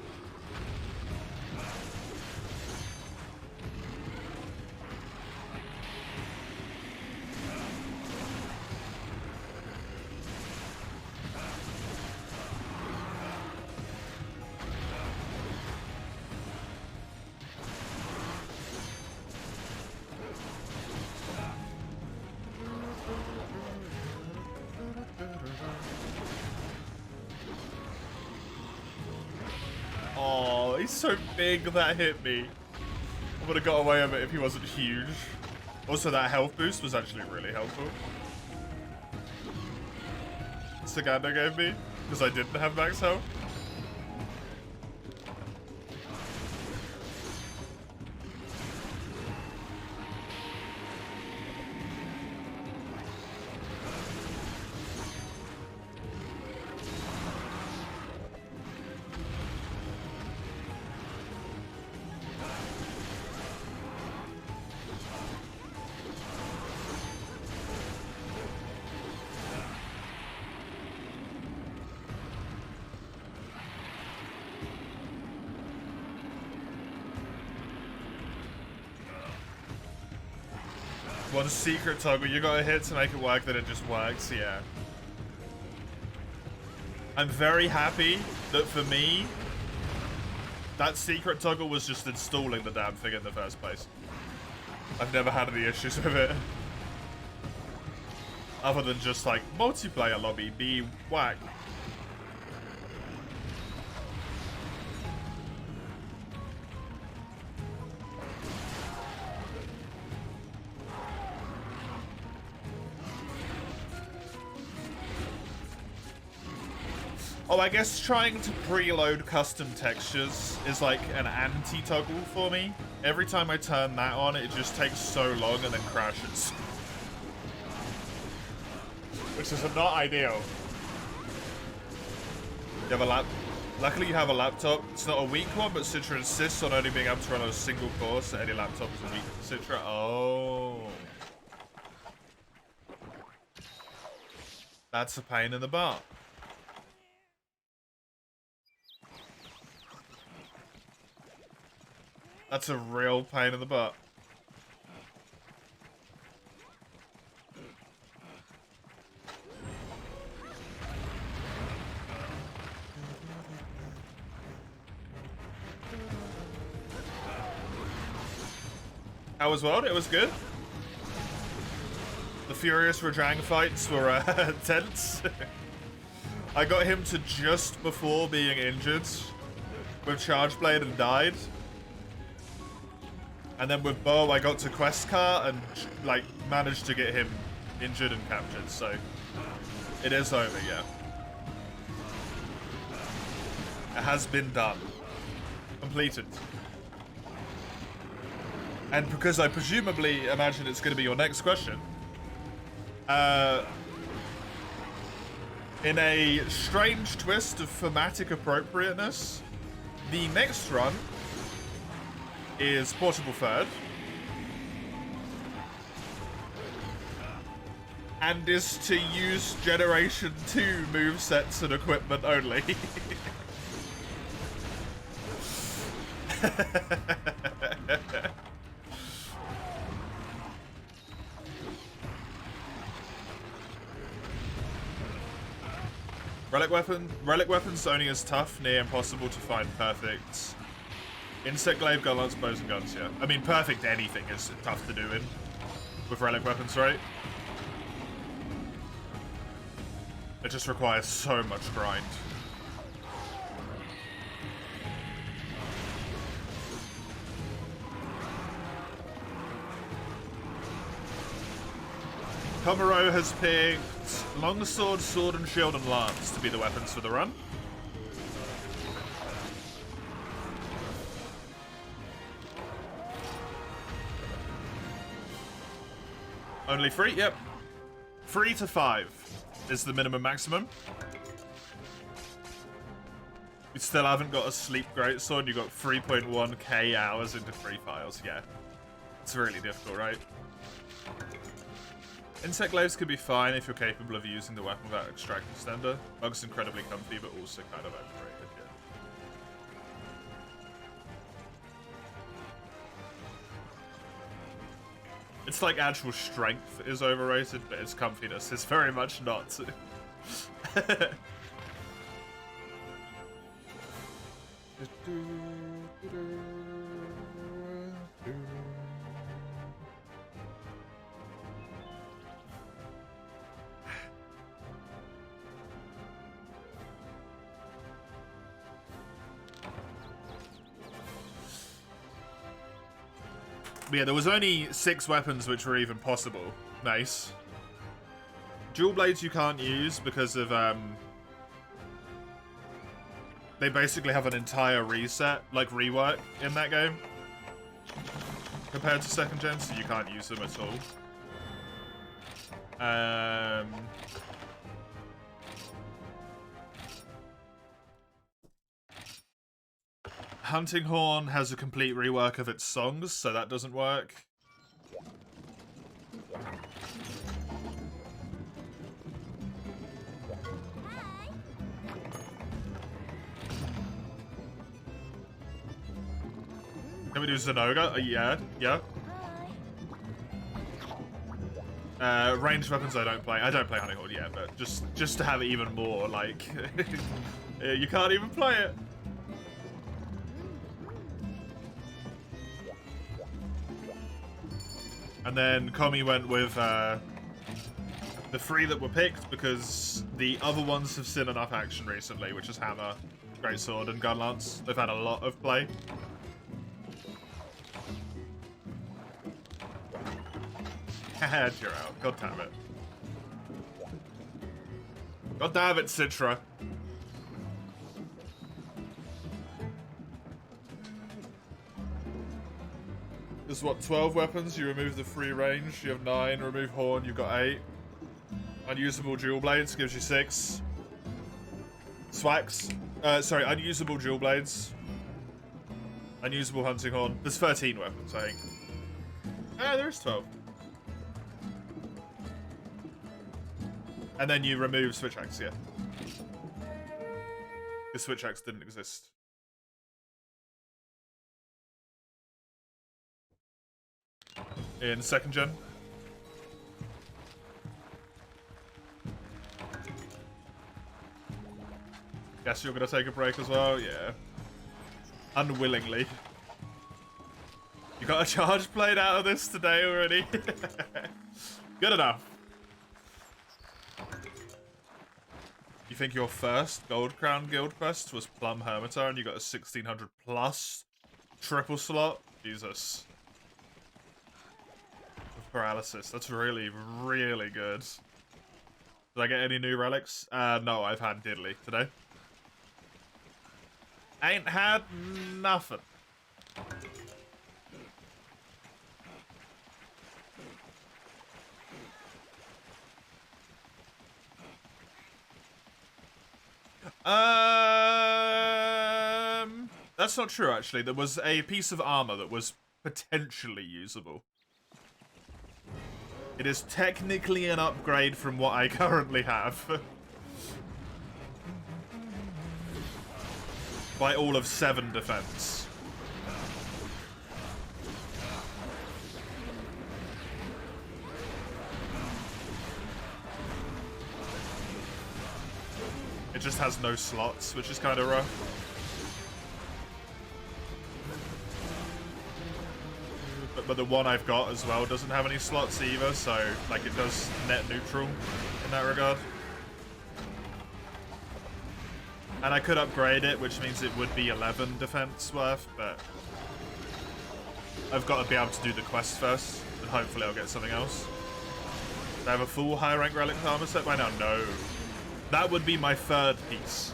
Oh, he's so big that hit me. I would have got away with it if he wasn't huge. Also, that health boost was actually really helpful. Saganda gave me, because I didn't have max health. One secret toggle you gotta hit to make it work, that it just works, yeah. I'm very happy that for me, that secret toggle was just installing the damn thing in the first place. I've never had any issues with it. Other than just like, multiplayer lobby, be whack. Oh, I guess trying to preload custom textures is like an anti-toggle for me. Every time I turn that on, it just takes so long and then crashes. Which is not ideal. You have a Luckily you have a laptop. It's not a weak one, but Citra insists on only being able to run on a single core, so any laptop is weak to Citra. Oh. That's a pain in the butt. That's a real pain in the butt. How was World? It was good. The Furious Rajang fights were tense. I got him to just before being injured with Charge Blade and died. And then with Bo, I got to Quest Car and like managed to get him injured and captured. So it is over, yeah. It has been done. Completed. And because I presumably imagine it's going to be your next question, in a strange twist of thematic appropriateness, the next run is Portable Third, and is to use Generation 2 movesets and equipment only. Relic weapons only as tough, near impossible to find perfect. Insect glaive, gun lance, bows and guns, yeah. I mean, perfect anything is tough to do with relic weapons, right? It just requires so much grind. Komuro has picked Longsword, Sword and Shield and Lance to be the weapons for the run. Only 3? Yep. 3 to 5 is the minimum maximum. You still haven't got a Sleep Greatsword, you got 3.1k hours into free files, yeah. It's really difficult, right? Insect glaives could be fine if you're capable of using the weapon without extracting extender. Bug's incredibly comfy, but also kind of overrated, yeah. It's like actual strength is overrated, but its comfiness is very much not. But yeah, there was only 6 weapons which were even possible. Nice. Dual blades you can't use because of, they basically have an entire reset, like rework, in that game. Compared to 2nd gen, so you can't use them at all. Hunting Horn has a complete rework of its songs, so that doesn't work. Can we do Zenoga? Yeah, yeah. Ranged weapons I don't play. I don't play Hunting Horn yet, but just to have it even more, like... you can't even play it. And then Komi went with the 3 that were picked because the other ones have seen enough action recently, which is Hammer, Greatsword, and Gun Lance. They've had a lot of play. Haha, you're out. God damn it. God damn it, Citra. There's what, 12 weapons? You remove the free range, you have 9. Remove horn, you've got 8. Unusable dual blades gives you 6. Swax. Sorry, unusable dual blades. Unusable hunting horn. There's 13 weapons, I think. Ah, there's 12. And then you remove switch axe, yeah. The switch axe didn't exist. In second gen. Guess you're gonna take a break as well? Yeah. Unwillingly. You got a charge blade out of this today already? Good enough. You think your first Gold Crown guild quest was Plum Hermitar and you got a 1600 plus triple slot? Jesus. With paralysis. That's really, really good. Did I get any new relics? No, I've had diddly today. Ain't had nothing. That's not true, actually. There was a piece of armor that was potentially usable. It is technically an upgrade from what I currently have. By all of 7 defense. It just has no slots, which is kind of rough. But the one I've got as well doesn't have any slots either, so like it does net neutral in that regard. And I could upgrade it, which means it would be 11 defense worth, but I've got to be able to do the quest first, and hopefully I'll get something else. Do I have a full high rank relic armor set by now? No. That would be my 3rd piece.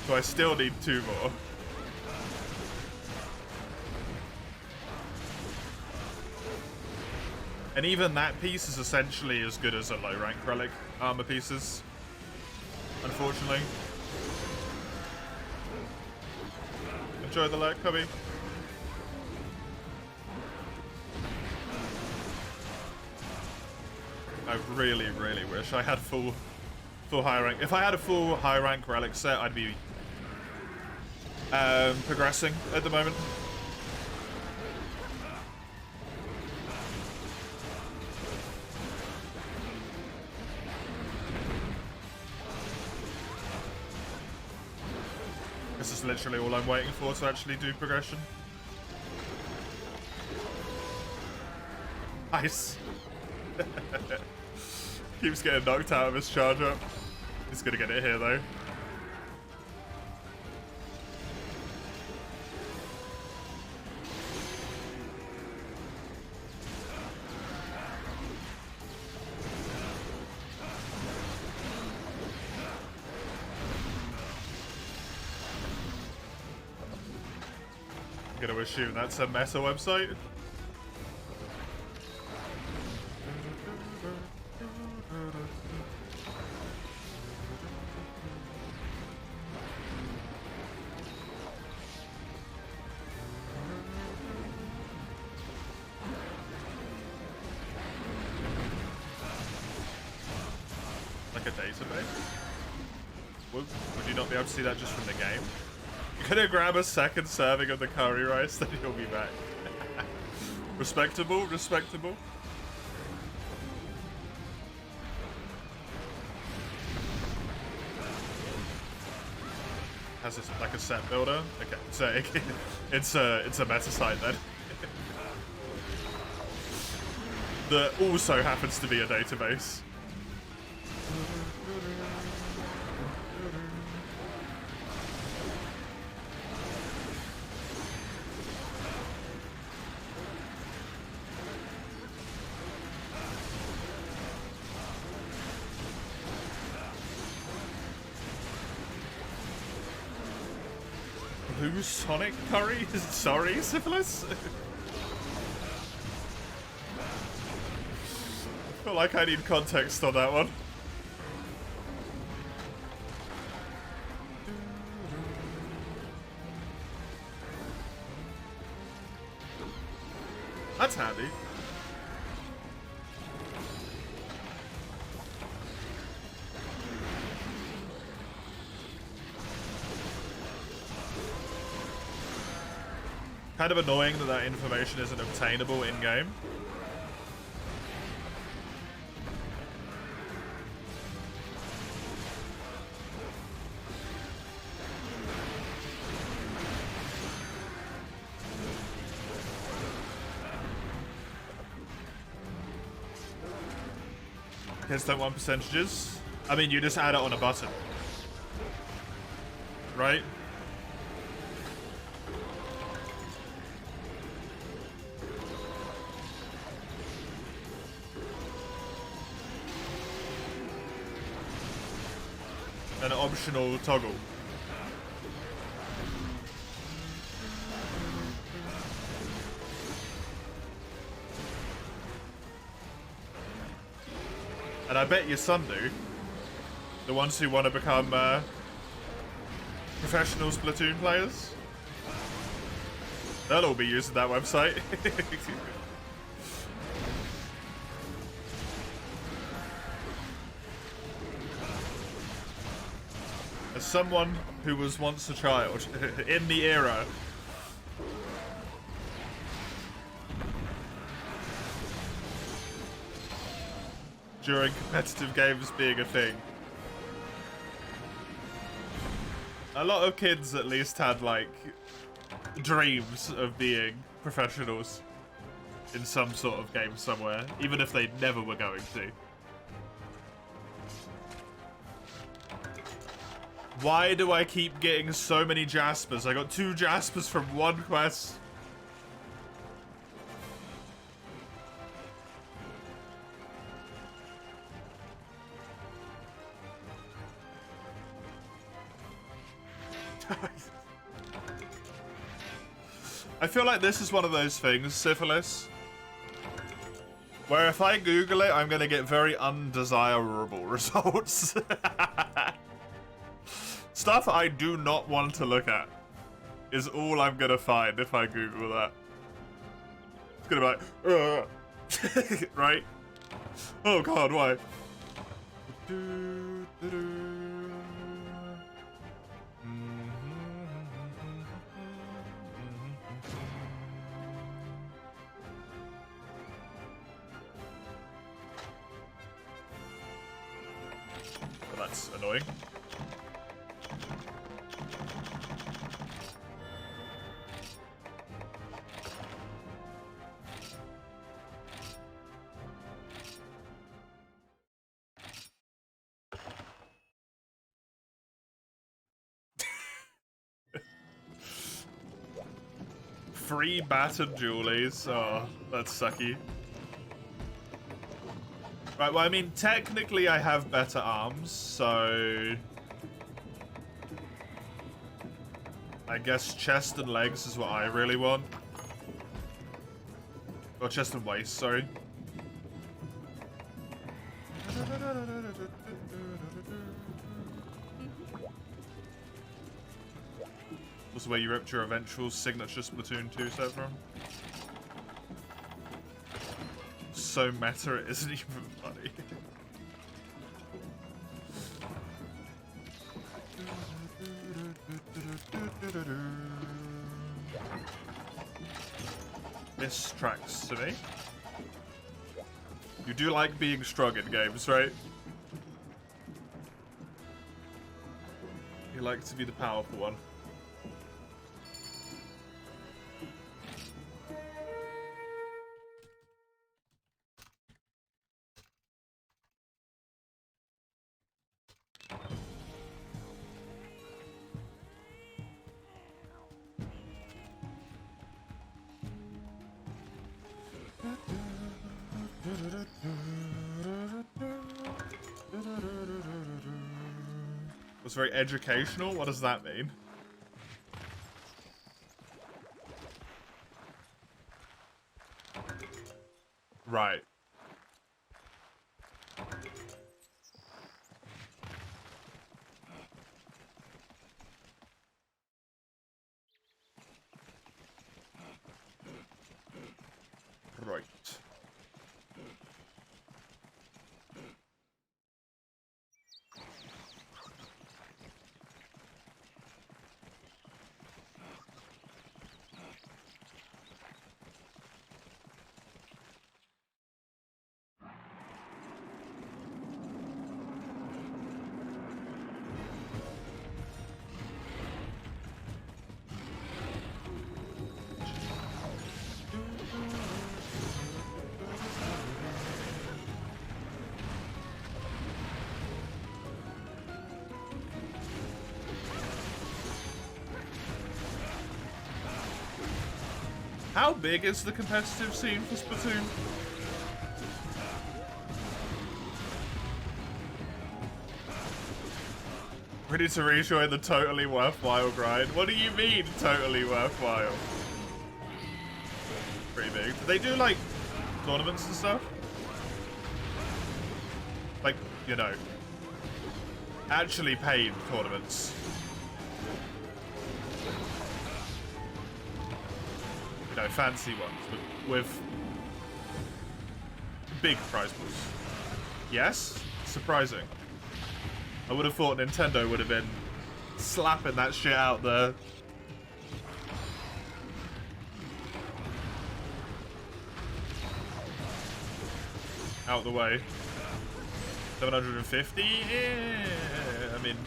So I still need 2 more. And even that piece is essentially as good as a low rank relic armor pieces, unfortunately. Enjoy the light, Cubby. I really, really wish I had full high rank. If I had a full high rank relic set, I'd be progressing at the moment. This is literally all I'm waiting for to actually do progression. Nice. Keeps getting knocked out of his charge up. He's gonna get it here though. I'm gonna assume that's a meta website. Like a database? Would you not be able to see that just from the game? You're gonna grab a second serving of the curry rice, then you'll be back. Respectable, respectable. Has this like a set builder? Okay, so it's a meta site then. That also happens to be a database. Who's Sonic Curry? Sorry, Syphilis? I feel like I need context on that one. That's handy. Kind of annoying that that information isn't obtainable in-game. Hits don't want percentages. I mean, you just add it on a button. Right? An optional toggle. And I bet your son do. The ones who want to become professional Splatoon players. They'll all be using that website. As someone who was once a child in the era, during competitive games being a thing, a lot of kids at least had like dreams of being professionals in some sort of game somewhere, even if they never were going to. Why do I keep getting so many Jaspers? I got 2 Jaspers from one quest. I feel like this is one of those things, Syphilis, where if I Google it, I'm gonna get very undesirable results. Stuff I do not want to look at is all I'm gonna find if I Google that. It's gonna be like, right? Oh god, why? Well, that's annoying. Free battered Julies. Oh, that's sucky. Right, well, I mean, technically I have better arms, so I guess chest and legs is what I really want. Or chest and waist, sorry. Was where you ripped your eventual signature Splatoon 2 set from. So meta, it isn't even funny. This tracks to me. You do like being strong in games, right? You like to be the powerful one. Was very educational? What does that mean? How big is the competitive scene for Splatoon? Ready to rejoin the totally worthwhile grind? What do you mean, totally worthwhile? Pretty big. Do they do, like, tournaments and stuff? Like, you know, actually paid tournaments. You know, fancy ones with big prize pools. Yes? Surprising. I would have thought Nintendo would have been slapping that shit out there. Out the way. 750? Yeah, I mean,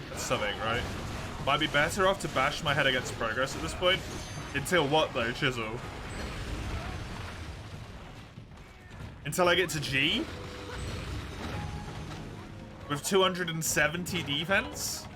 that's something, right? Might be better off to bash my head against progress at this point. Until what, though, Chisel? Until I get to G? With 270 defense?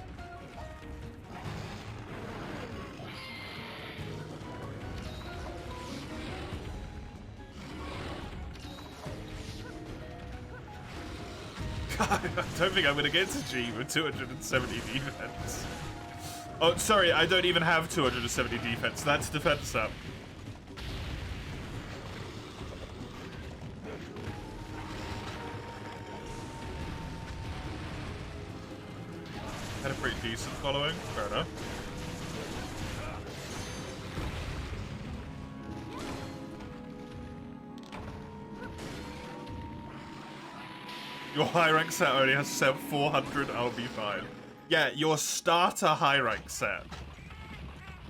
God, I don't think I'm gonna get to G with 270 defense. Oh, sorry, I don't even have 270 defense. That's defense up. Had a pretty decent following. Fair enough. Your high rank set only has to set 400, I'll be fine. Yeah, your starter high rank set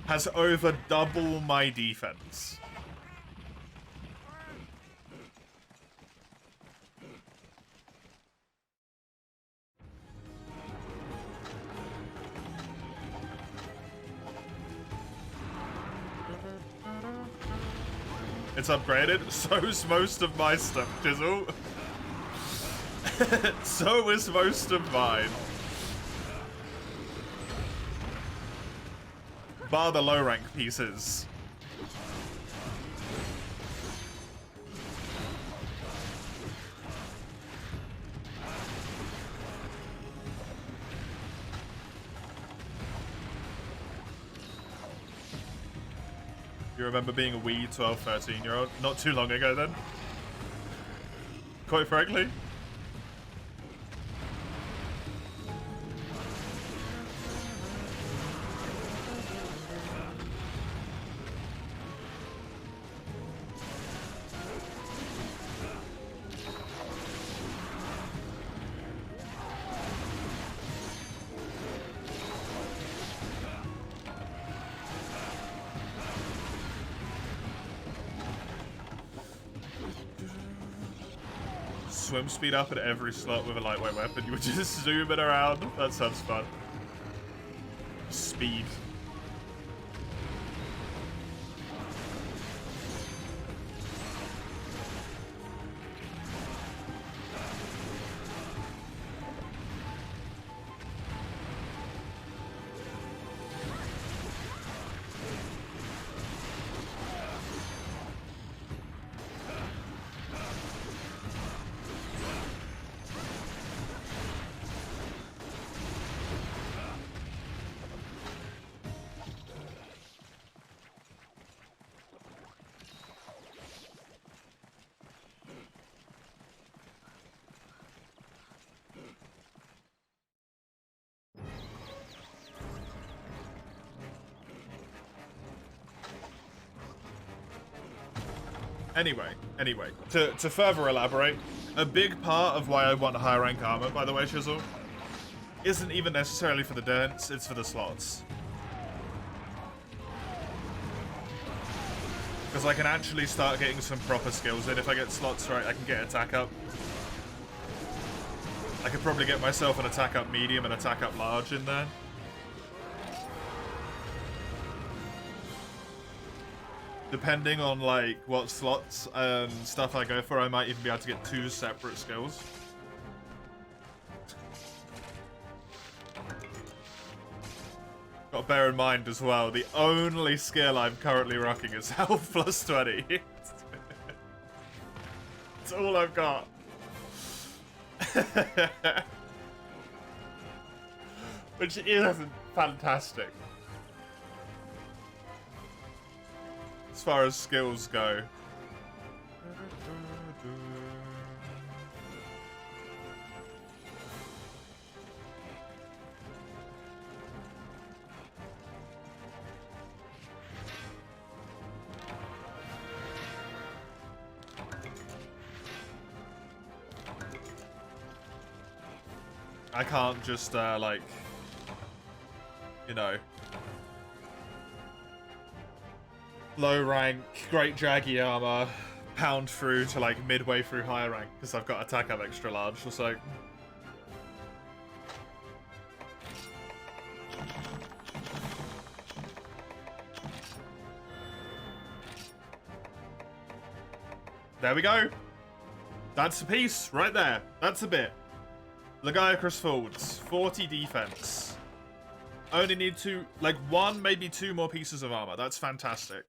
has over double my defense. It's upgraded. So's most of my stuff, Jizzle. So is most of mine. Bar the low rank pieces. You remember being a wee 12, 13-year-old? Not too long ago then. Quite frankly. Swim speed up at every slot with a lightweight weapon. You would just zoom it around. That sounds fun. Speed. Anyway, to further elaborate, a big part of why I want high rank armor, by the way, Chisel, isn't even necessarily for the dance, it's for the slots. Because I can actually start getting some proper skills in. If I get slots right, I can get attack up. I could probably get myself an attack up medium and attack up large in there. Depending on like what slots and stuff I go for, I might even be able to get 2 separate skills. Got to bear in mind as well, the only skill I'm currently rocking is health plus 20. That's all I've got. Which isn't fantastic. As far as skills go. I can't just, like, you know, low rank, great jaggy armor, pound through to, like, midway through higher rank, because I've got attack up extra large, so... There we go. That's a piece, right there. That's a bit. Lagiacrus Folds, 40 defense. Only need one, maybe two more pieces of armor. That's fantastic.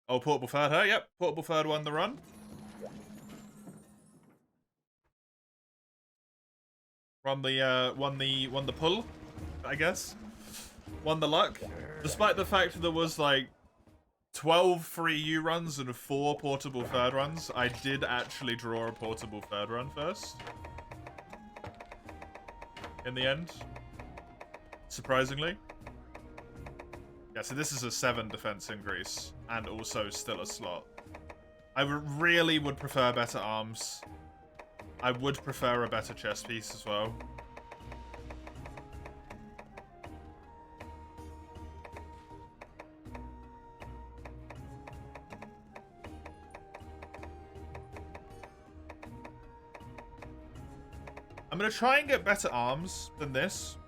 Oh, Portable Third, huh? Yep, Portable Third won the run. Won the pull, I guess. Won the luck. Despite the fact there was, like, 12 free U runs and 4 portable third runs, I did actually draw a portable third run first. In the end. Surprisingly. Yeah, so this is a 7 defense increase, and also still a slot. I really would prefer better arms. I would prefer a better chest piece as well. I'm going to try and get better arms than this.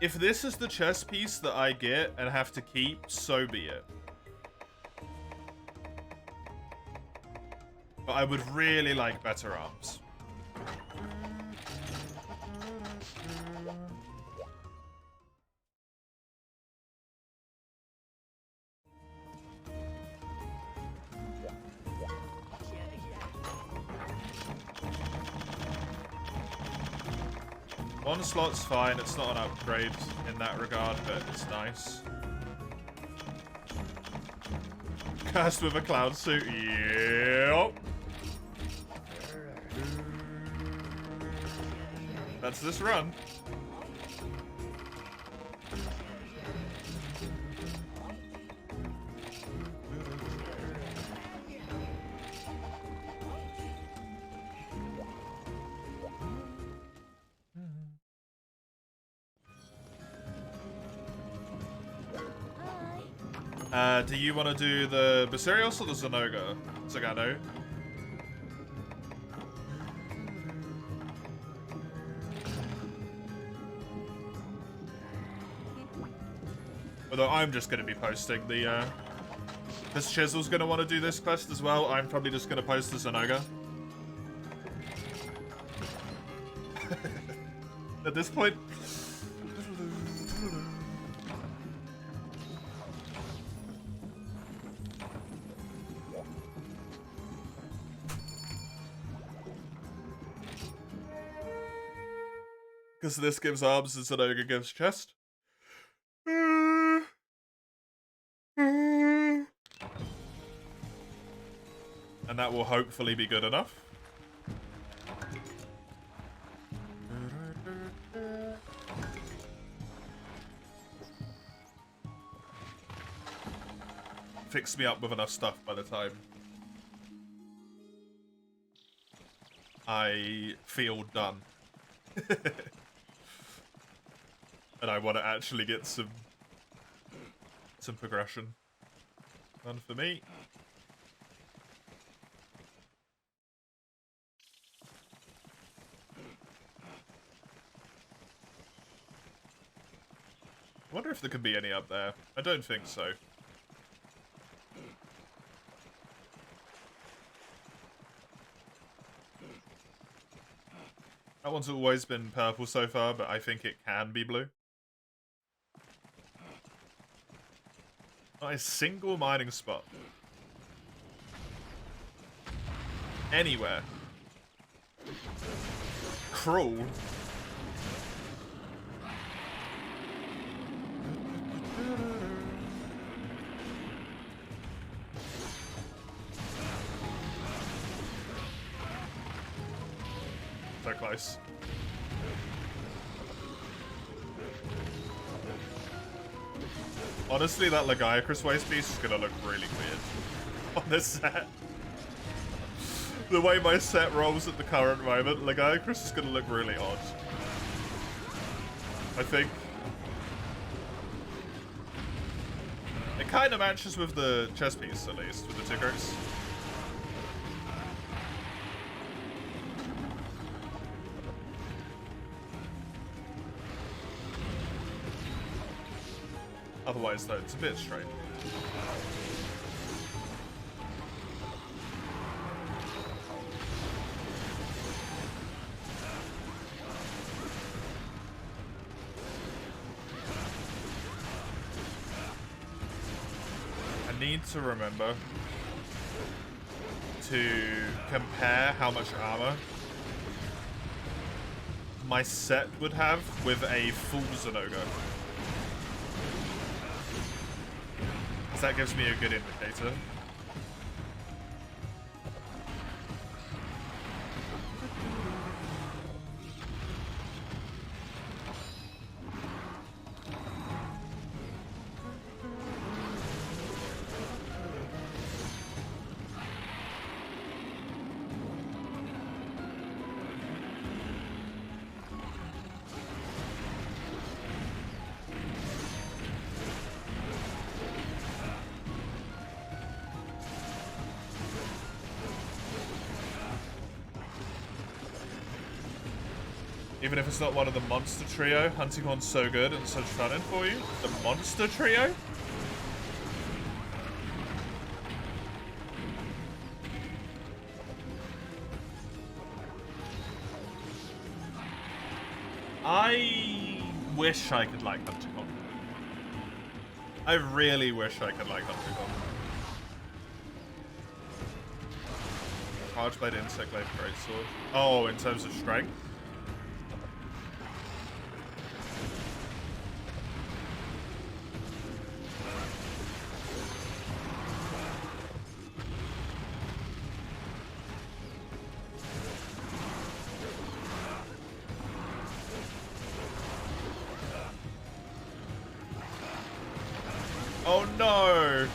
If this is the chest piece that I get and have to keep, so be it. But I would really like better arms. One slot's fine, it's not an upgrade in that regard, but it's nice. Cast with a cloud suit, yep. That's this run. Do you want to do the Basarios or the Zanoga? Zagano? Although I'm just going to be posting the, this Chisel's going to want to do this quest as well. I'm probably just going to post the Zanoga. At this point... Because this gives arms and Zanoga gives chest. And that will hopefully be good enough. Fix me up with enough stuff by the time I feel done. And I want to actually get some progression done for me. I wonder if there could be any up there. I don't think so. That one's always been purple so far, but I think it can be blue. Not a single mining spot. Anywhere. Cruel. So close. Honestly, that Lagiacrus waste piece is gonna look really weird on this set. The way my set rolls at the current moment, Lagiacrus is gonna look really odd. I think. It kind of matches with the chess piece, at least, with the tickers. Otherwise, though, it's a bit strange. I need to remember to compare how much armor my set would have with a full Zenoga. That gives me a good indicator. Even if it's not one of the monster trio, hunting one's so good and such fun in for you. The monster trio? I wish I could like hunting on. I really wish I could like hunting on. Charge blade, insect blade, greatsword. Oh, in terms of strength? Oh no!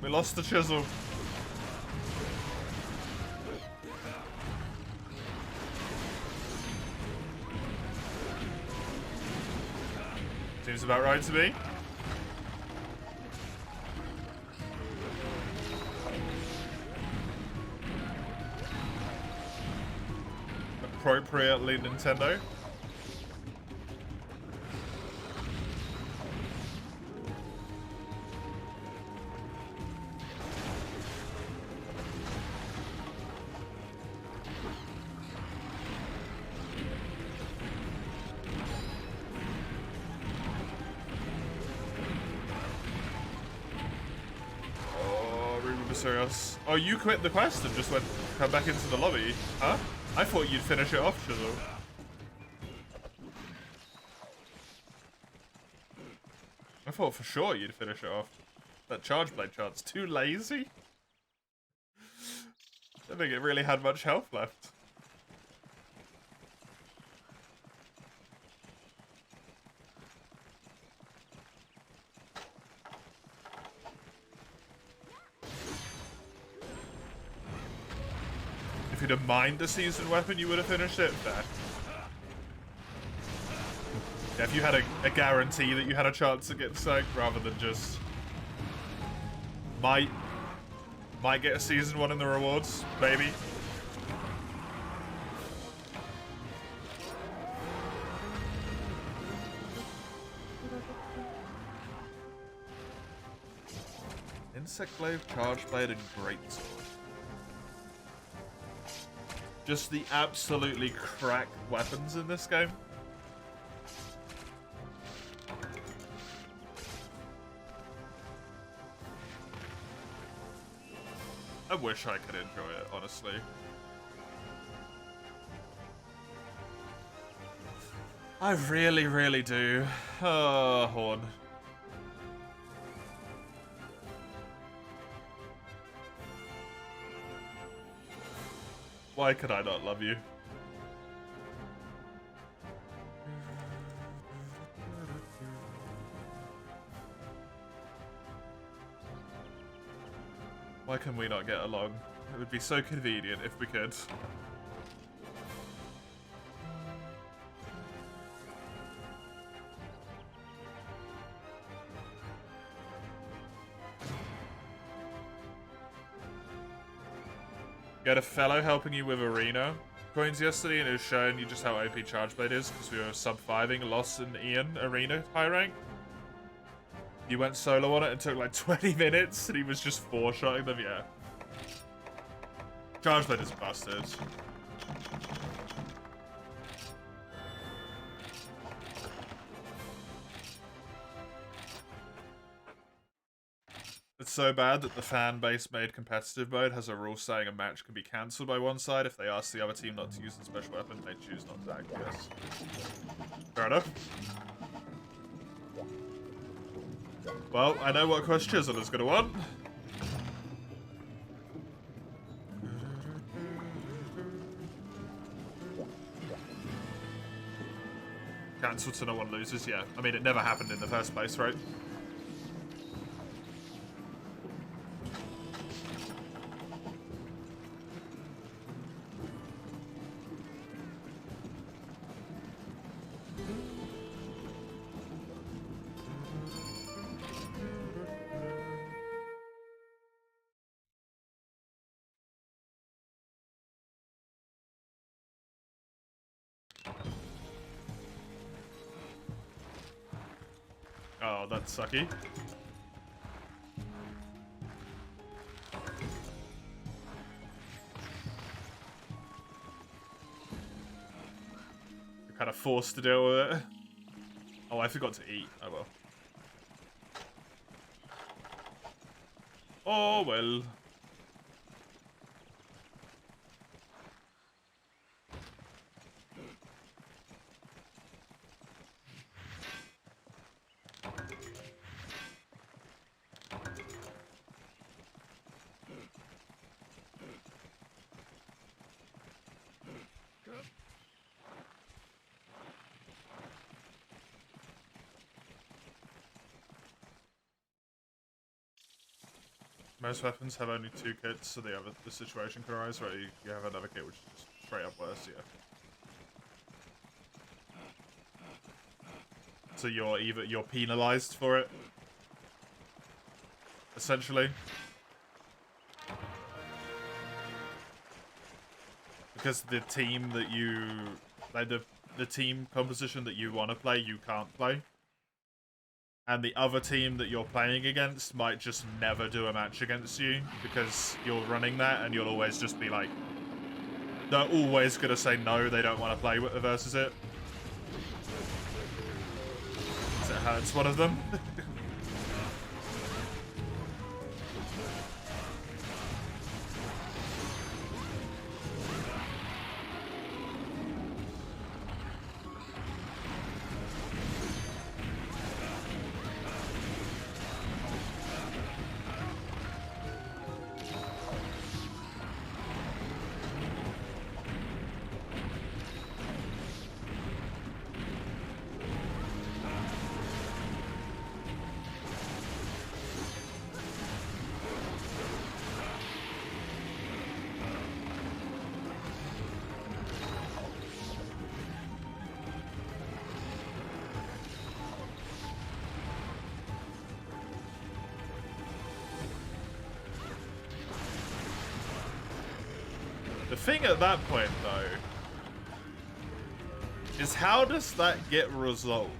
We lost the chisel. Seems about right to me. Appropriately, Nintendo. Oh, you quit the quest and just come back into the lobby, huh? I thought you'd finish it off, Chisel. I thought for sure you'd finish it off. That charge blade chart's too lazy. I don't think it really had much health left. If you'd have mined a seasoned weapon, you would have finished it. Fair. Yeah, if you had a guarantee that you had a chance to get soaked, rather than just might get a season 1 in the rewards, maybe. Insect Blade, Charge Blade, and Greatsword. Just the absolutely cracked weapons in this game. I wish I could enjoy it, honestly. I really, really do. Oh, Horn. Why could I not love you? Why can we not get along? It would be so convenient if we could. You had a fellow helping you with Arena coins yesterday, and it was showing you just how OP Chargeblade is, because we were sub-5ing Loss and Ian Arena high rank. You went solo on it and took like 20 minutes, and he was just 4-shotting them, yeah. Chargeblade is busted. It's so bad that the fan base made competitive mode has a rule saying a match can be cancelled by one side if they ask the other team not to use the special weapon, they choose not to act, yes. Fair enough. Well, I know what Crush Chisel is gonna want. Cancelled so no one loses, yeah. I mean, it never happened in the first place, right? Oh, that's sucky. You're kind of forced to deal with it. Oh, I forgot to eat. Oh well. Oh well. Most weapons have only 2 kits, so the situation can arise where you have another kit which is just straight up worse, yeah. So you're penalized for it, essentially. Because the team that you, like the team composition that you want to play, you can't play. And the other team that you're playing against might just never do a match against you because you're running that, and you'll always just be like, they're always gonna say no, they don't want to play versus it. So it hurts one of them. The thing at that point, though, is how does that get resolved?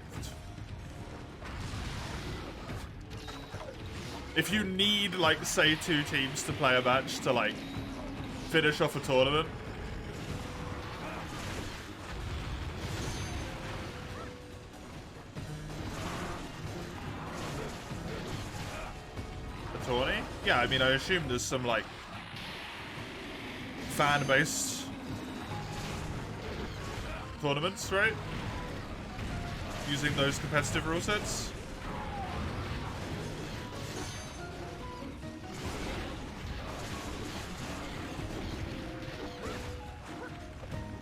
If you need, like, say 2 teams to play a match to, like, finish off a tournament, a tourney? Yeah, I mean, I assume there's some, like, fan-based tournaments, right? Using those competitive rule sets.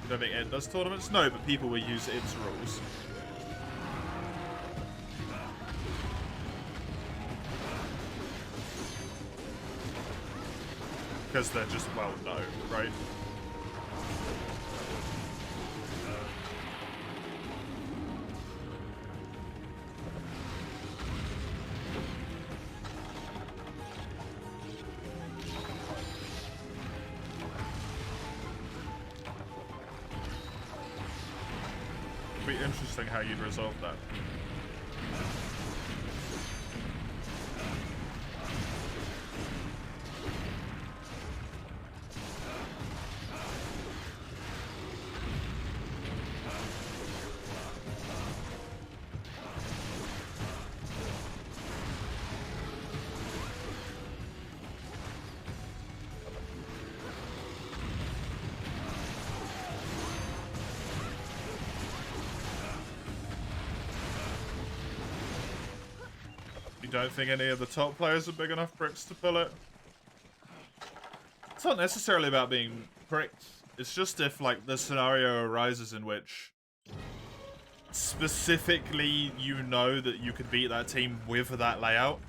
You don't think it does tournaments? No, but people will use its rules. Because they're just well known, right? It'd be interesting how you'd resolve that. Don't think any of the top players are big enough pricks to pull it. It's not necessarily about being pricked. It's just if, like, the scenario arises in which specifically you know that you could beat that team with that layout.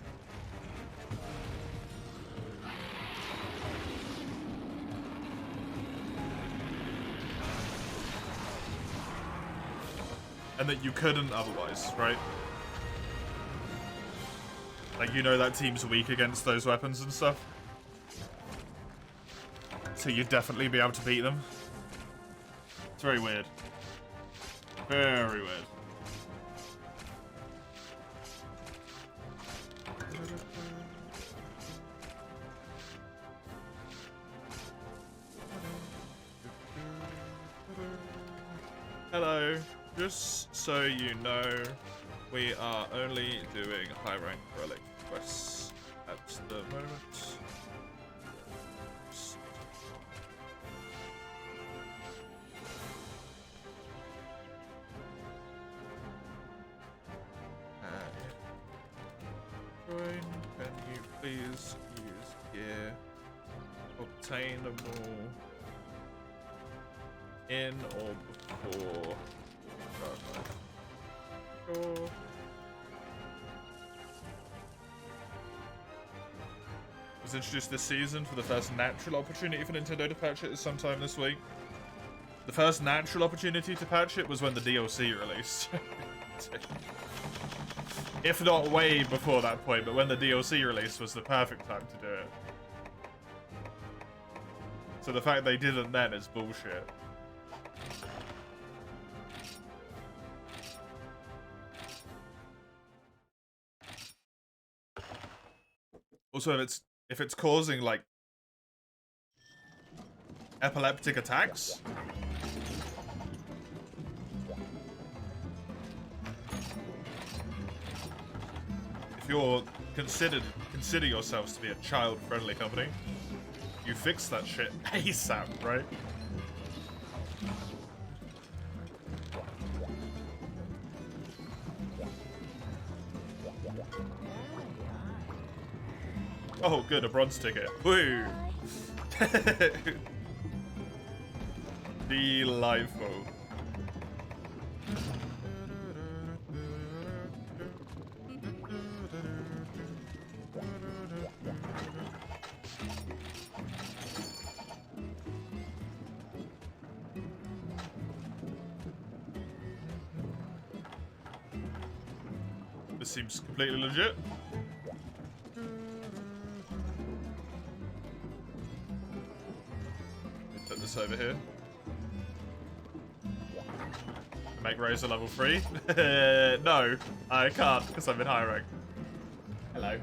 And that you couldn't otherwise, right? Like, you know that team's weak against those weapons and stuff. So you'd definitely be able to beat them. It's very weird. Very weird. Hello. Just so you know, we are only doing high rank relic quests at the moment. Join, can you please use gear obtainable in or before? Sure. Was introduced this season for the first natural opportunity for Nintendo to patch it is sometime this week. The first natural opportunity to patch it was when the DLC released. If not way before that point, but when the DLC released was the perfect time to do it. So the fact they didn't then is bullshit. Also, if it's causing, like, epileptic attacks, if you're consider yourselves to be a child-friendly company, you fix that shit ASAP, right? Oh, good, a bronze ticket. Woo! Delightful. This seems completely legit. Put this over here. Make Razor level 3? No, I can't because I'm in high rank. Hello.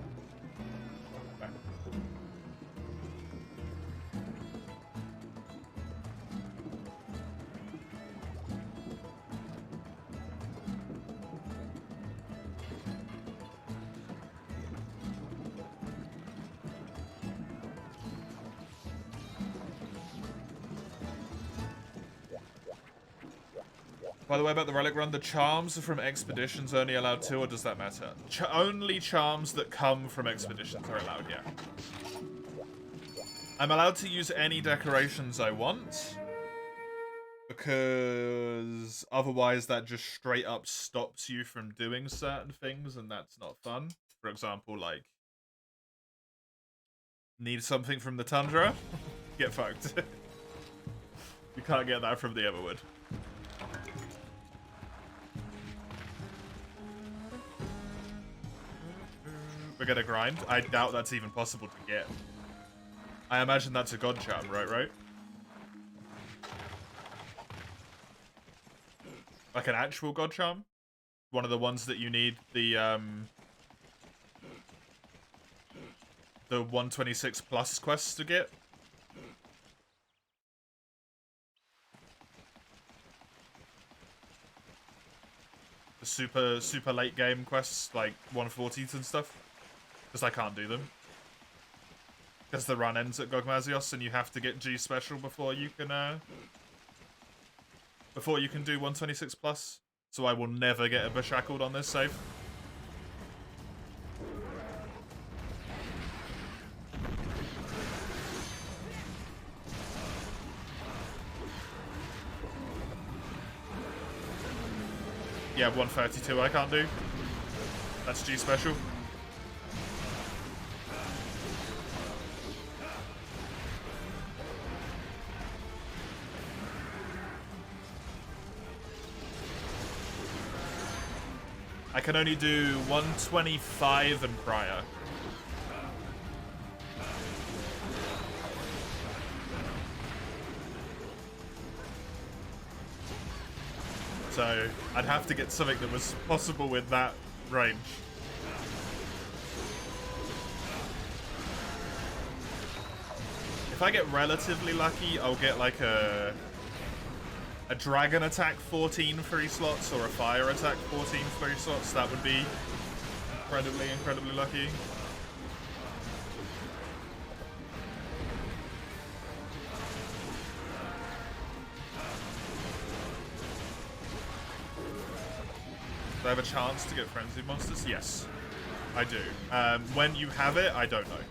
By the way, about the Relic run, the charms from expeditions only allowed 2, or does that matter? Only charms that come from expeditions are allowed, yeah. I'm allowed to use any decorations I want, because otherwise that just straight up stops you from doing certain things, and that's not fun. For example, like, need something from the Tundra? Get fucked. You can't get that from the Everwood. We're gonna grind. I doubt that's even possible to get. I imagine that's a god charm, right? Like an actual god charm? One of the ones that you need the 126 plus quests to get? The super late game quests, like 140s and stuff? Because I can't do them. Because the run ends at Gogmazios and you have to get G special before you can do 126 plus. So I will never get a Beshackled on this save. Yeah, 132 I can't do. That's G special. I can only do 125 and prior. So I'd have to get something that was possible with that range. If I get relatively lucky, I'll get like a dragon attack 14 free slots or a fire attack 14 free slots. That would be incredibly lucky. Do I have a chance to get frenzied monsters? Yes, I do. When you have it, I don't know.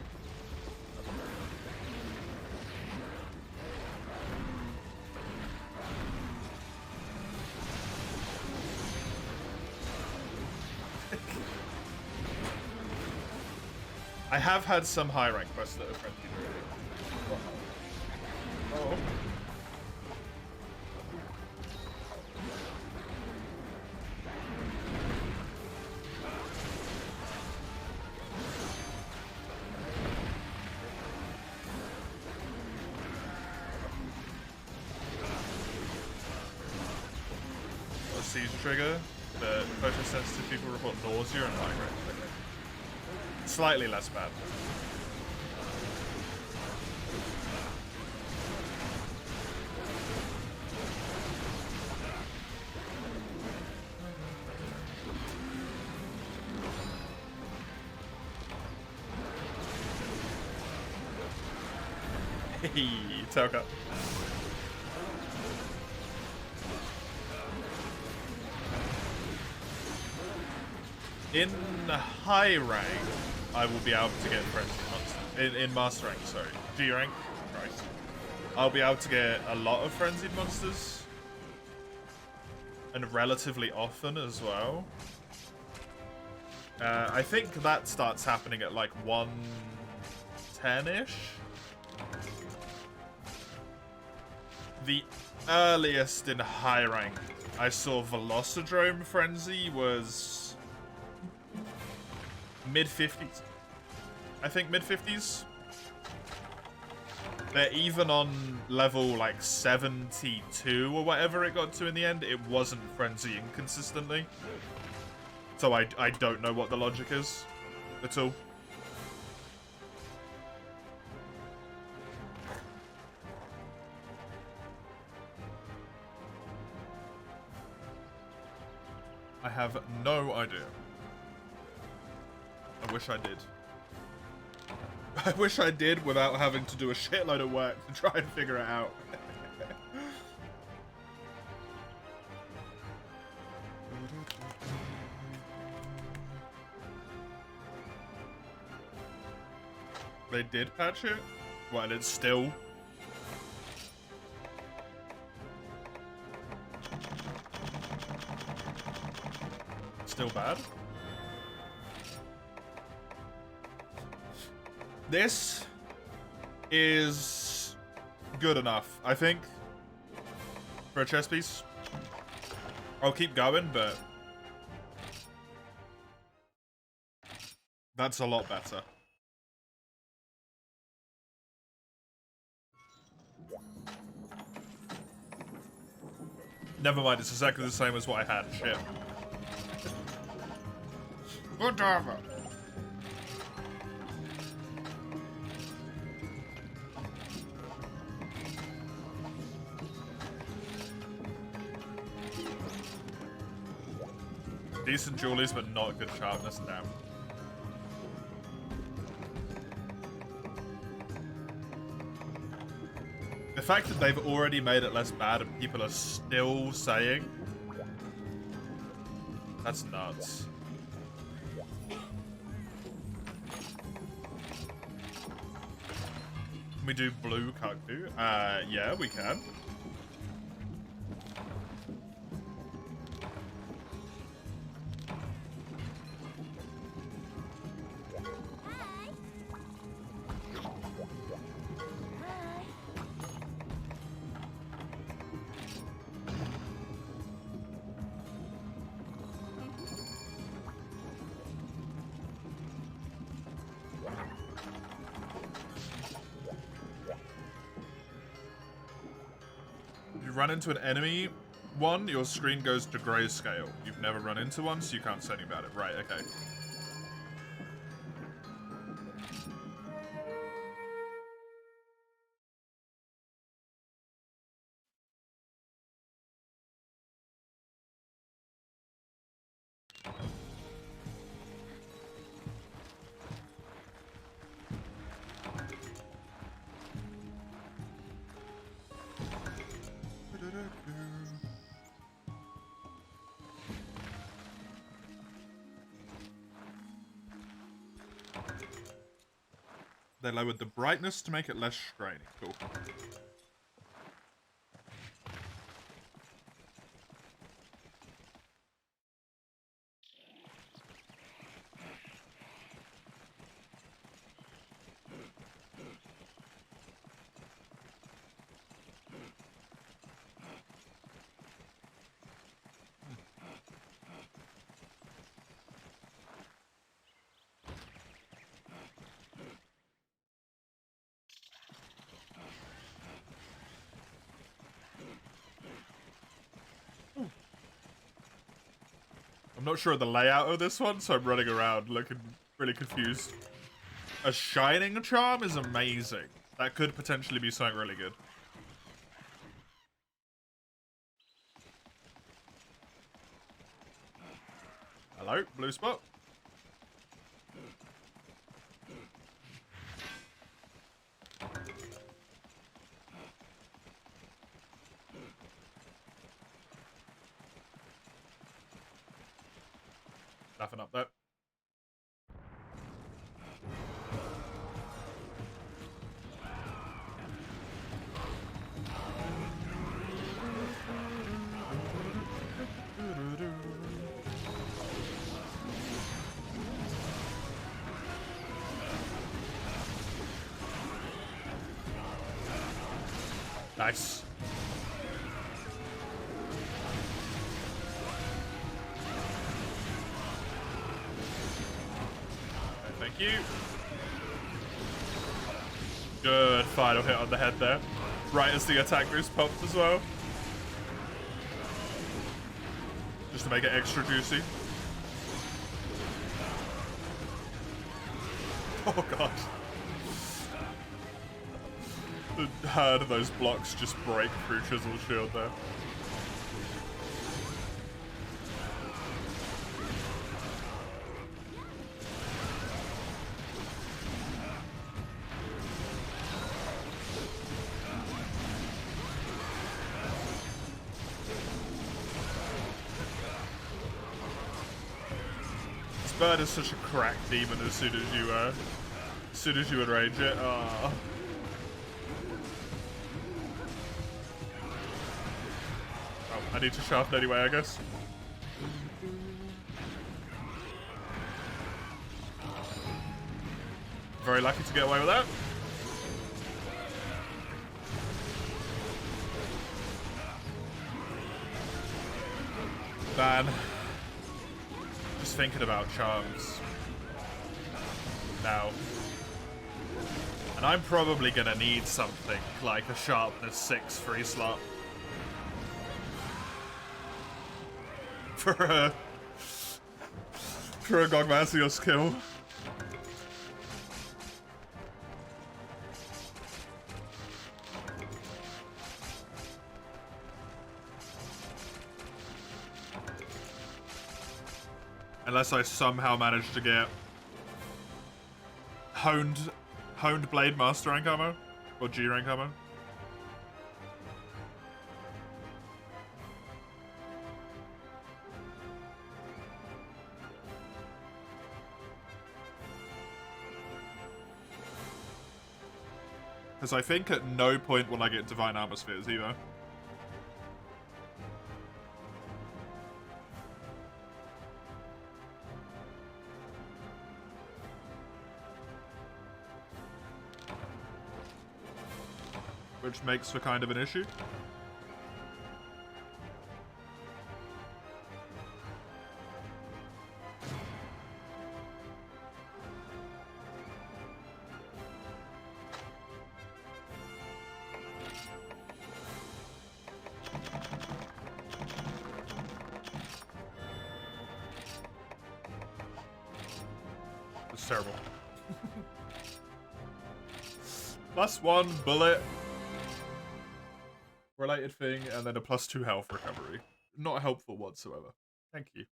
I have had some high rank quests that are frenzied already. Oh. Siege trigger, the photosensitive people report nausea and migraine. Slightly less bad. Hey, Toka. In high rank, I will be able to get frenzy monsters. In master rank, sorry. G rank, Christ. I'll be able to get a lot of frenzied monsters. And relatively often as well. I think that starts happening at like 110-ish. The earliest in high rank I saw Velocidrome Frenzy was mid-50s. I think mid-50s. They're even on level like 72 or whatever it got to in the end. It wasn't frenzying consistently. So I don't know what the logic is at all. I have no idea. I wish I did. I wish I did without having to do a shitload of work to try and figure it out. They did patch it? What, and it's still... Still bad? This is good enough, I think, for a chess piece. I'll keep going, but that's a lot better. Never mind, it's exactly the same as what I had. Shit. Whatever. Decent jewelries, but not good sharpness. Damn. The fact that they've already made it less bad and people are still saying... That's nuts. Can we do blue Kaku? Yeah, we can. Run into an enemy one, your screen goes to grayscale. You've never run into one, so you can't say anything about it. Right, okay. They lowered the brightness to make it less straining. Cool. I'm not sure of the layout of this one, so I'm running around looking really confused. A shining charm is amazing. That could potentially be something really good. Hello, blue spot. Nothing up there. Nice. Thank you. Good final hit on the head there. Right as the attack boost popped as well. Just to make it extra juicy. Oh god. How do those blocks just break through Chisel's shield there? This bird is such a crack demon as soon as you As soon as you enrage it. Oh, I need to sharpen anyway, I guess. Very lucky to get away with that. Man. Just thinking about charms. Now. And I'm probably gonna need something like a sharpness 6 free slot. For a Gogmasios kill. Unless I somehow manage to get honed blade master rank ammo or G rank ammo. Because I think at no point will I get divine armor spheres either. Which makes for kind of an issue. It's terrible. +1 bullet. Related thing, and then a +2 health recovery. Not helpful whatsoever. Thank you.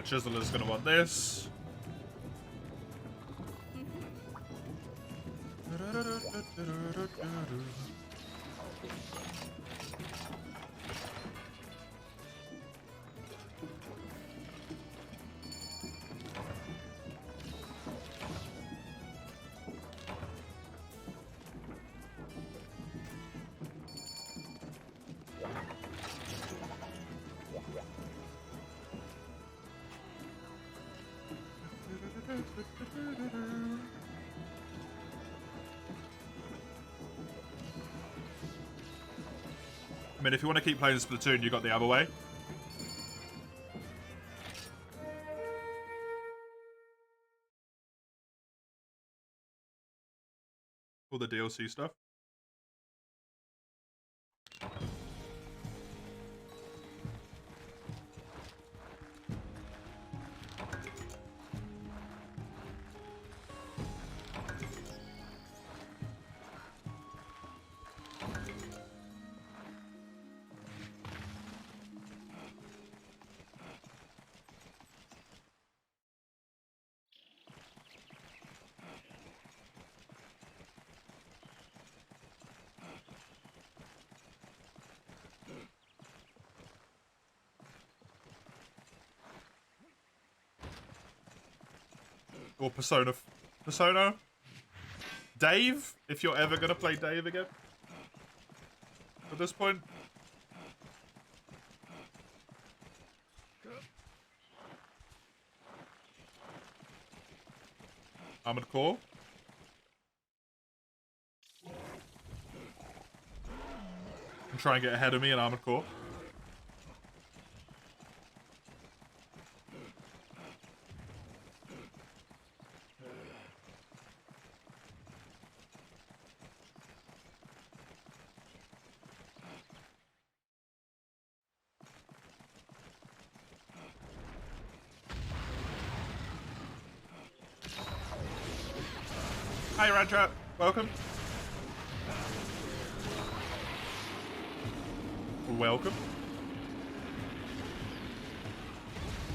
Chisel is going to want this. I mean, if you want to keep playing Splatoon, you got the other way. All the DLC stuff. Or Persona? Dave? If you're ever gonna play Dave again? At this point? Armored Core? And try and get ahead of me in Armored Core. Hi, Radtrap. Welcome. Welcome.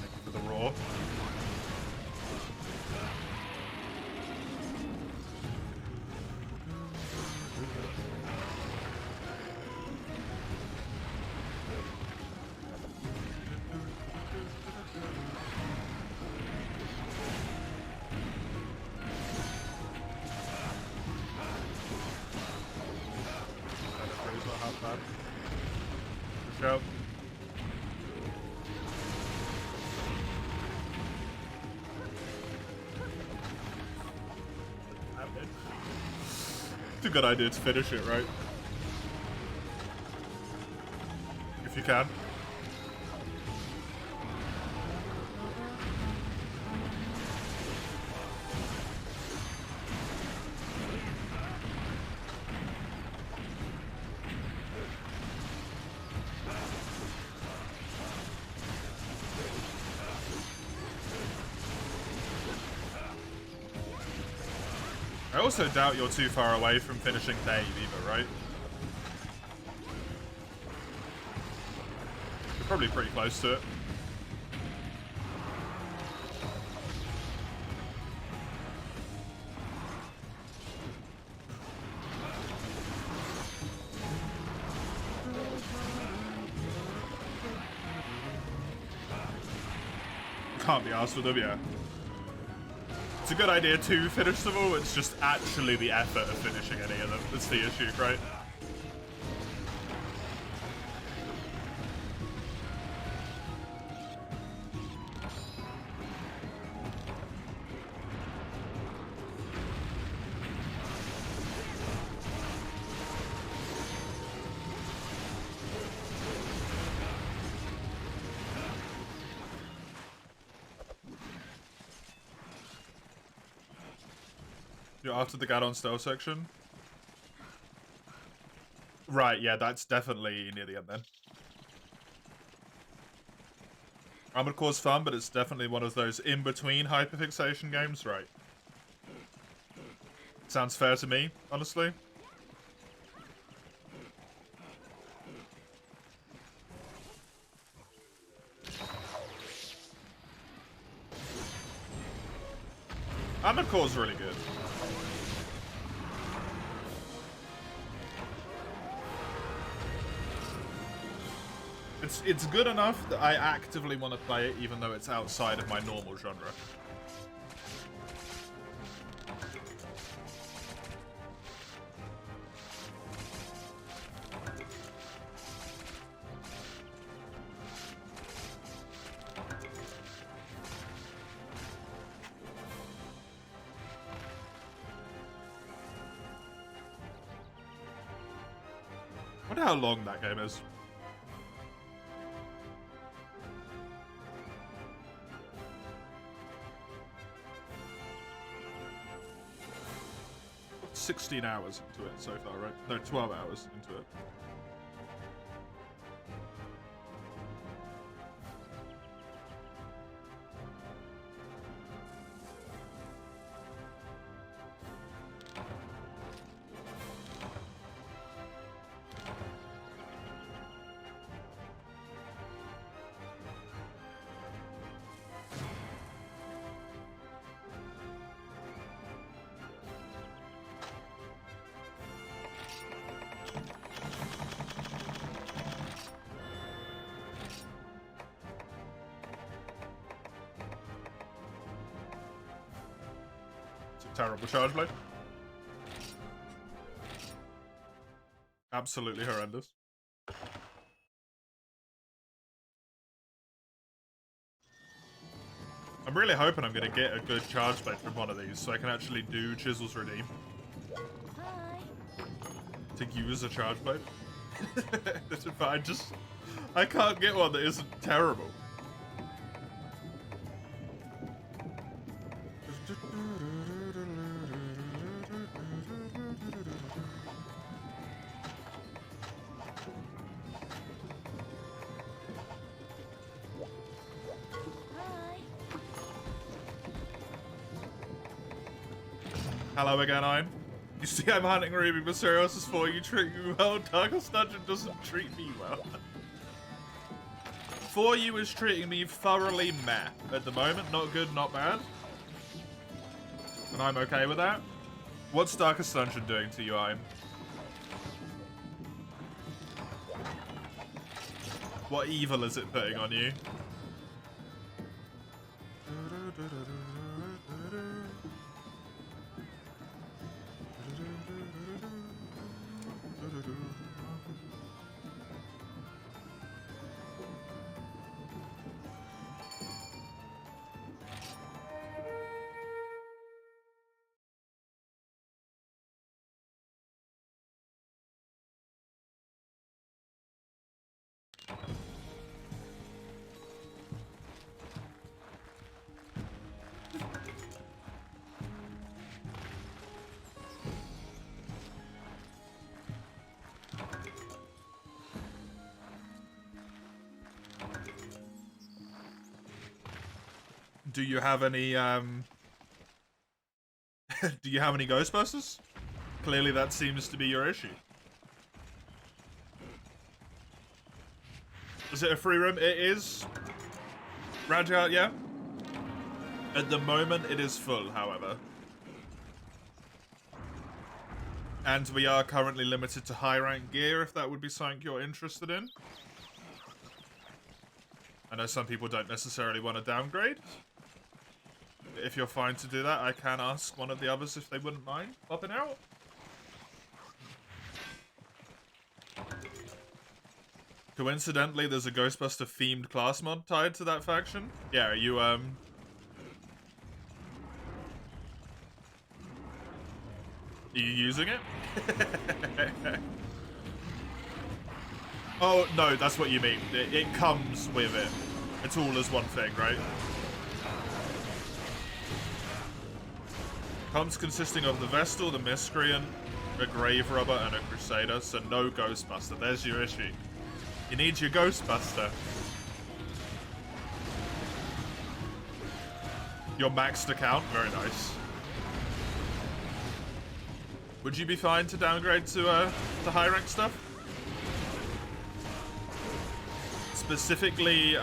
Thank you for the raw. Show. It's a good idea to finish it, right? If you can. I also doubt you're too far away from finishing Dave either, right? You're probably pretty close to it. Can't be arsed with them, yeah. It's a good idea to finish them all, it's just actually the effort of finishing any of them that's the issue, right? You're after the Gadon stealth section? Right, yeah, that's definitely near the end then. Armored Core's fun, but it's definitely one of those in-between hyperfixation games, right? Sounds fair to me, honestly. Armored Core's really good. It's good enough that I actively want to play it, even though it's outside of my normal genre. I wonder how long that game is. Put 16 hours into it so far, right? No, 12 hours into it. Terrible charge blade. Absolutely horrendous. I'm really hoping I'm going to get a good charge blade from one of these so I can actually do Chisel's Redeem. Hi. To use a charge blade. But I can't get one that isn't terrible. Hi. Hello again, Ein. You see, I'm hunting Ruby Mysterious is for you treat me well. Darkest Dungeon doesn't treat me well. For you is treating me thoroughly meh at the moment. Not good, not bad. And I'm okay with that. What's Darkest Dungeon doing to you, Ein? What evil is it putting on you? Do you have any, do you have any Ghostbusters? Clearly that seems to be your issue. Is it a free room? It is. Radja, yeah? At the moment, it is full, however. And we are currently limited to high rank gear, if that would be something you're interested in. I know some people don't necessarily want to downgrade. If you're fine to do that, I can ask one of the others if they wouldn't mind popping out. Coincidentally, there's a Ghostbuster themed class mod tied to that faction. Yeah, are you using it? Oh, no, that's what you mean. It comes with it. It's all as one thing, right? Comes consisting of the Vestal, the Miscreant, a Grave Robber, and a Crusader, so no Ghostbuster. There's your issue. You need your Ghostbuster. Your maxed account? Very nice. Would you be fine to downgrade to high rank stuff? Specifically,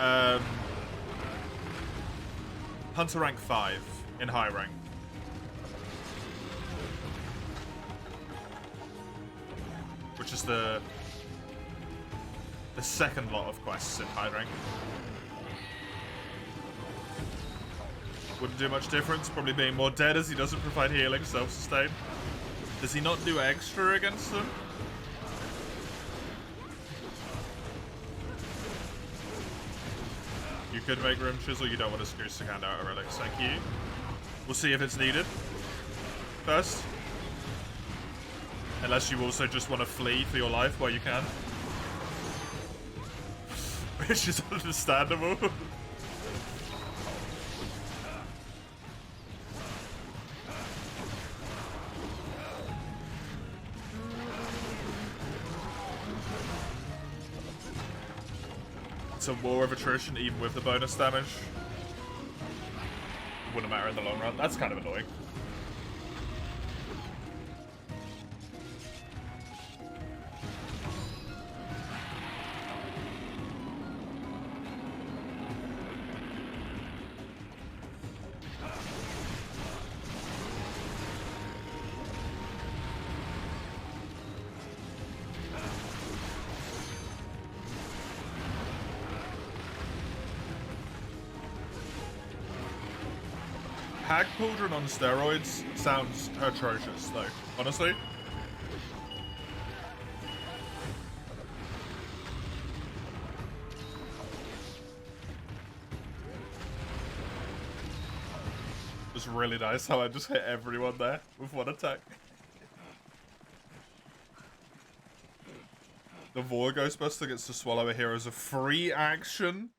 Hunter rank 5 in high rank. Which is the second lot of quests in high rank. Wouldn't do much difference, probably being more dead as he doesn't provide healing, self-sustain. Does he not do extra against them? You could make room chisel, you don't want to screw Second out of relics, thank you. We'll see if it's needed first. Unless you also just want to flee for your life while you can. Which is understandable. It's a war of attrition even with the bonus damage. Wouldn't matter in the long run. That's kind of annoying. Hag Cauldron on steroids sounds atrocious, though, honestly. It's really nice how I just hit everyone there with one attack. The Vor Ghostbuster gets to swallow a hero as a free action,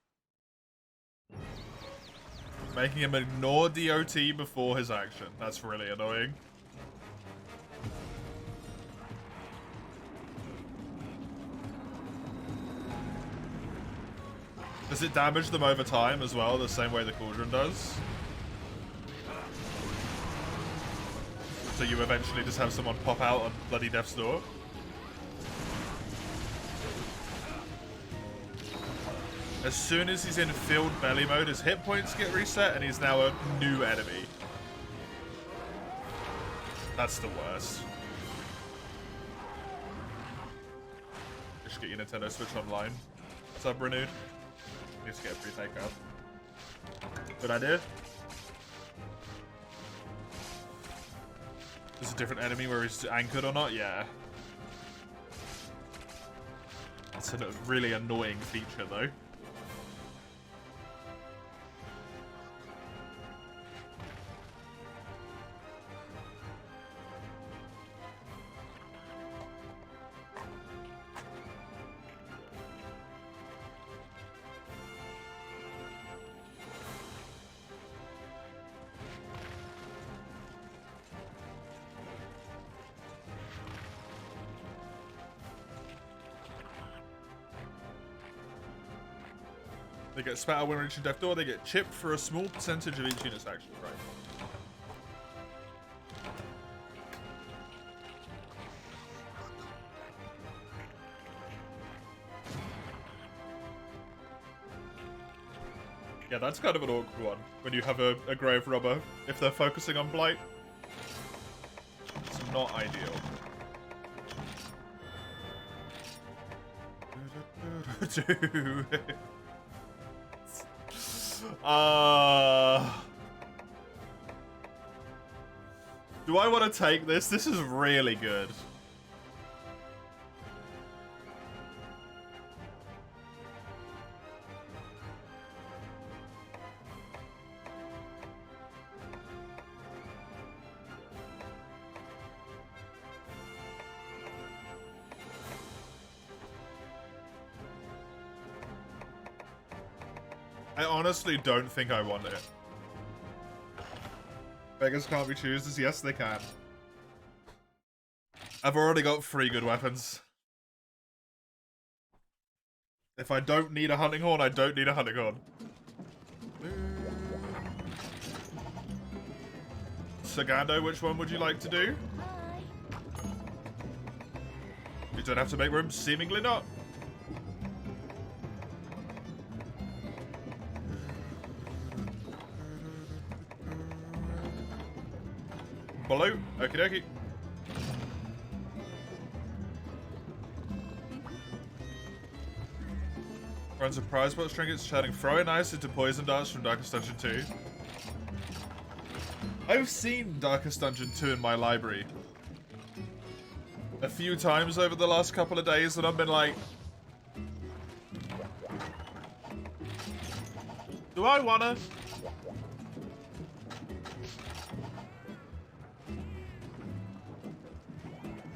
making him ignore DOT before his action. That's really annoying. Does it damage them over time as well, the same way the Cauldron does? So you eventually just have someone pop out on bloody Death's Door. As soon as he's in filled belly mode, his hit points get reset and he's now a new enemy. That's the worst. Just get your Nintendo Switch Online sub renewed. Need to get a free takeout. Good idea. There's a different enemy where he's anchored or not? Yeah. It's a really annoying feature though. They get spat out when reaching Death Door, they get chipped for a small percentage of each unit's action, right? Yeah, that's kind of an awkward one, when you have a Grave Robber, if they're focusing on Blight. It's not ideal. Dude. Do I want to take this? This is really good. I honestly don't think I want it. Beggars can't be choosers. Yes, they can. I've already got 3 good weapons. If I don't need a hunting horn, I don't need a hunting horn. Sagando, which one would you like to do? Hi. You don't have to make room. Seemingly not. Below. Okie dokie. Runs a prize box trinkets, turning throwing ice into poison darts from Darkest Dungeon 2. I've seen Darkest Dungeon 2 in my library a few times over the last couple of days, and I've been like, do I wanna?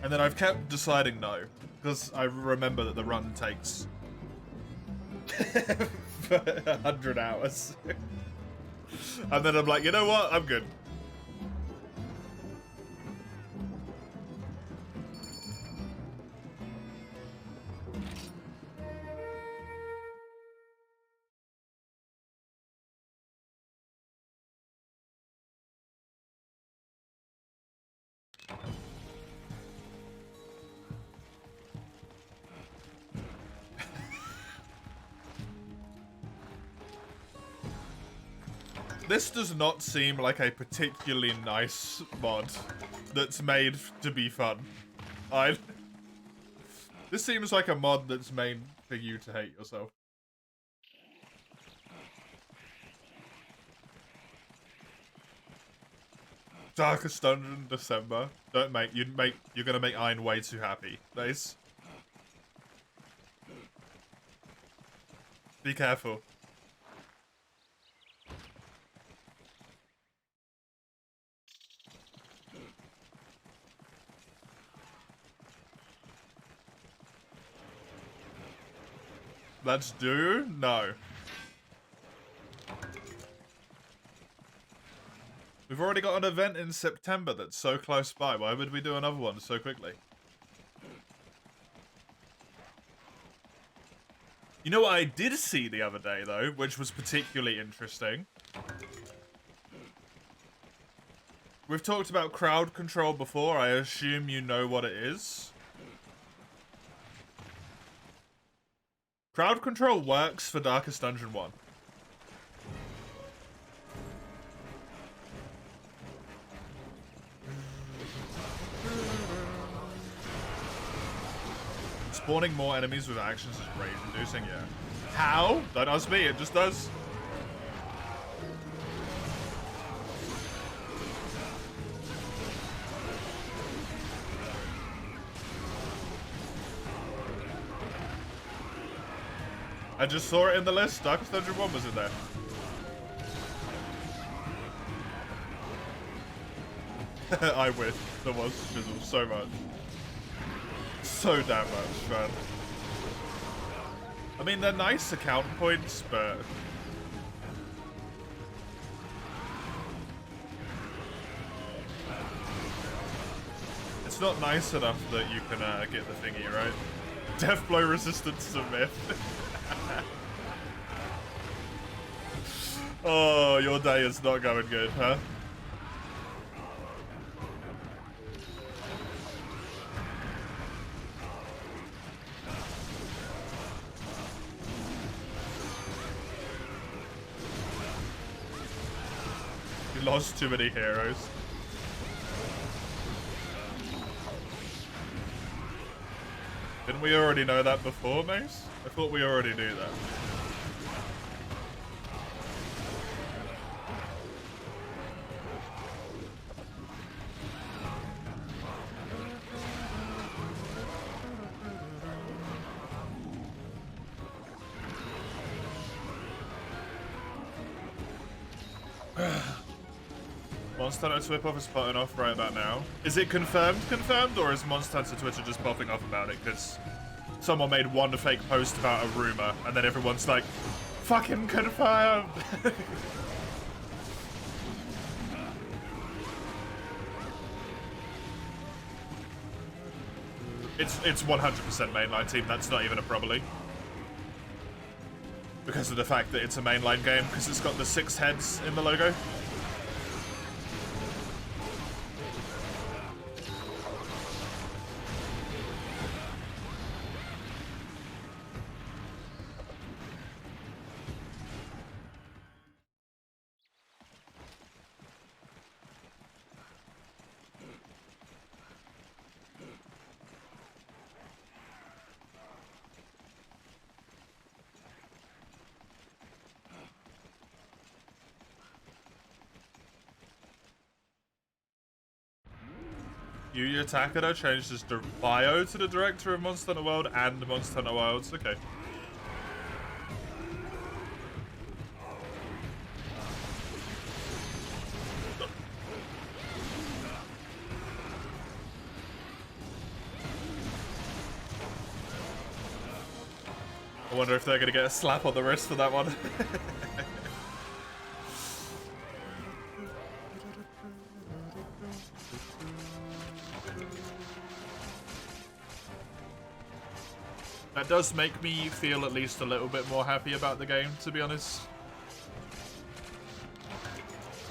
And then I've kept deciding no, because I remember that the run takes 100 hours. And then I'm like, you know what? I'm good. This does not seem like a particularly nice mod that's made to be fun. This seems like a mod that's made for you to hate yourself. Darkest Dungeon December. You're gonna make Iron way too happy. Nice. Be careful. Let's do? No. We've already got an event in September that's so close by. Why would we do another one so quickly? You know what I did see the other day, though, which was particularly interesting? We've talked about crowd control before. I assume you know what it is. Crowd control works for Darkest Dungeon 1. Spawning more enemies with actions is rage-inducing, yeah. How? Don't ask me, it just does. I just saw it in the list. Darkest Dungeon 1 was in there. I wish there was Fizzle so much. So damn much, man. I mean, they're nice account points, but... it's not nice enough that you can get the thingy, right? Death blow resistance is a myth. Oh, your day is not going good, huh? You lost too many heroes. Didn't we already know that before, Mace? I thought we already knew that. Monster Hunter Whip Off is popping off right about now. Is it confirmed, or is Monster Hunter Twitter just popping off about it? Because someone made one fake post about a rumor, and then everyone's like, fucking confirmed! It's 100% mainline team, that's not even a probably. Because of the fact that it's a mainline game, because it's got the 6 heads in the logo. Yuya Takada changed his bio to the director of Monster Hunter World and Monster Hunter Wilds. Okay. I wonder if they're gonna get a slap on the wrist for that one. That does make me feel at least a little bit more happy about the game, to be honest.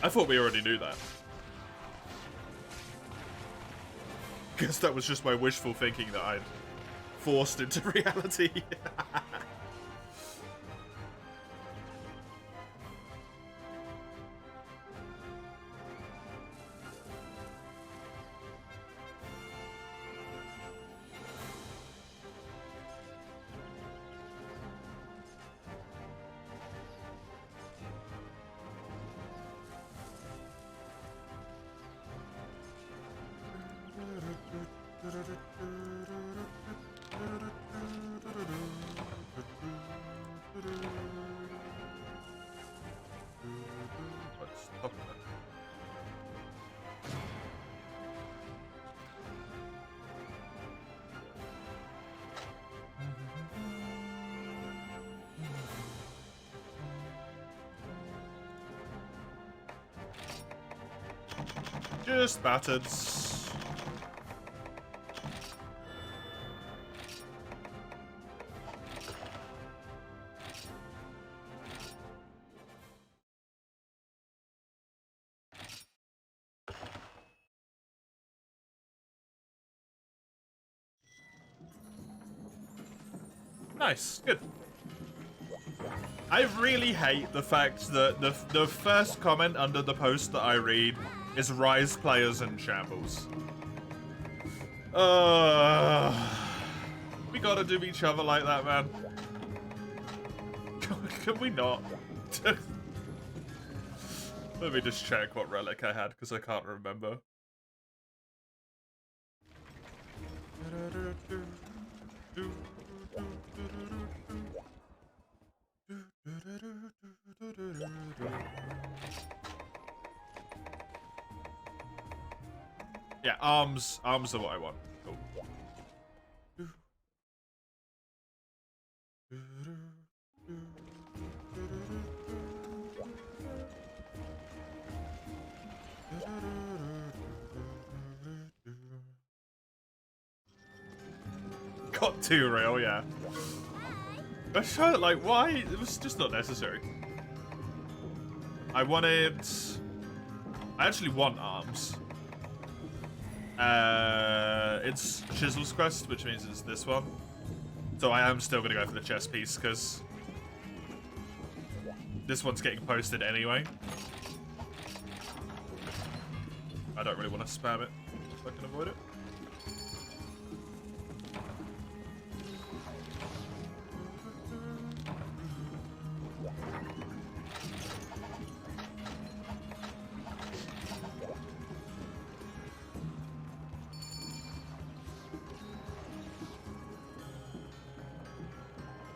I thought we already knew that. Guess that was just my wishful thinking that I'd forced into reality. Just battered. Nice, good. I really hate the fact that the first comment under the post that I read is Rise players in shambles. We gotta do each other like that, man. Can we not? Let me just check what relic I had, because I can't remember. Yeah, arms are what I want. Cool. Got too real, yeah. I showed, like, why? It was just not necessary. I actually want arms. It's Chisel's Quest, which means it's this one. So I am still gonna go for the chest piece, because this one's getting posted anyway. I don't really want to spam it if I can avoid it.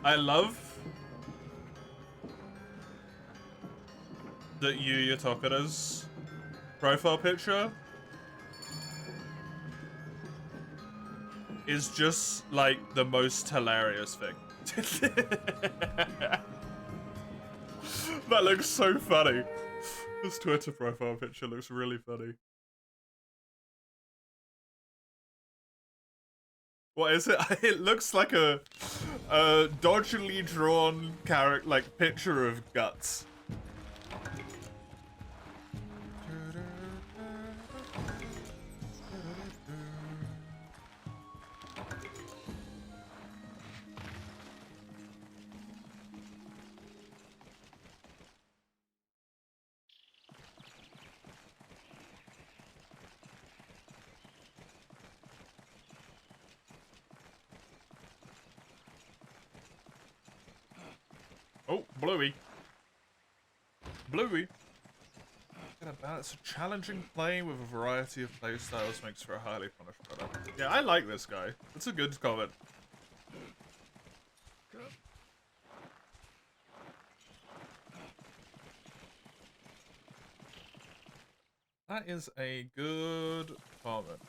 I love that Yu Yotokara's profile picture is just like the most hilarious thing. That looks so funny. This Twitter profile picture looks really funny. What is it? It looks like a dodgily drawn character, like picture of guts. Oh, Bluey. Bluey. It's a challenging play with a variety of playstyles makes for a highly polished product. Yeah, I like this guy. It's a good comment. That is a good comment.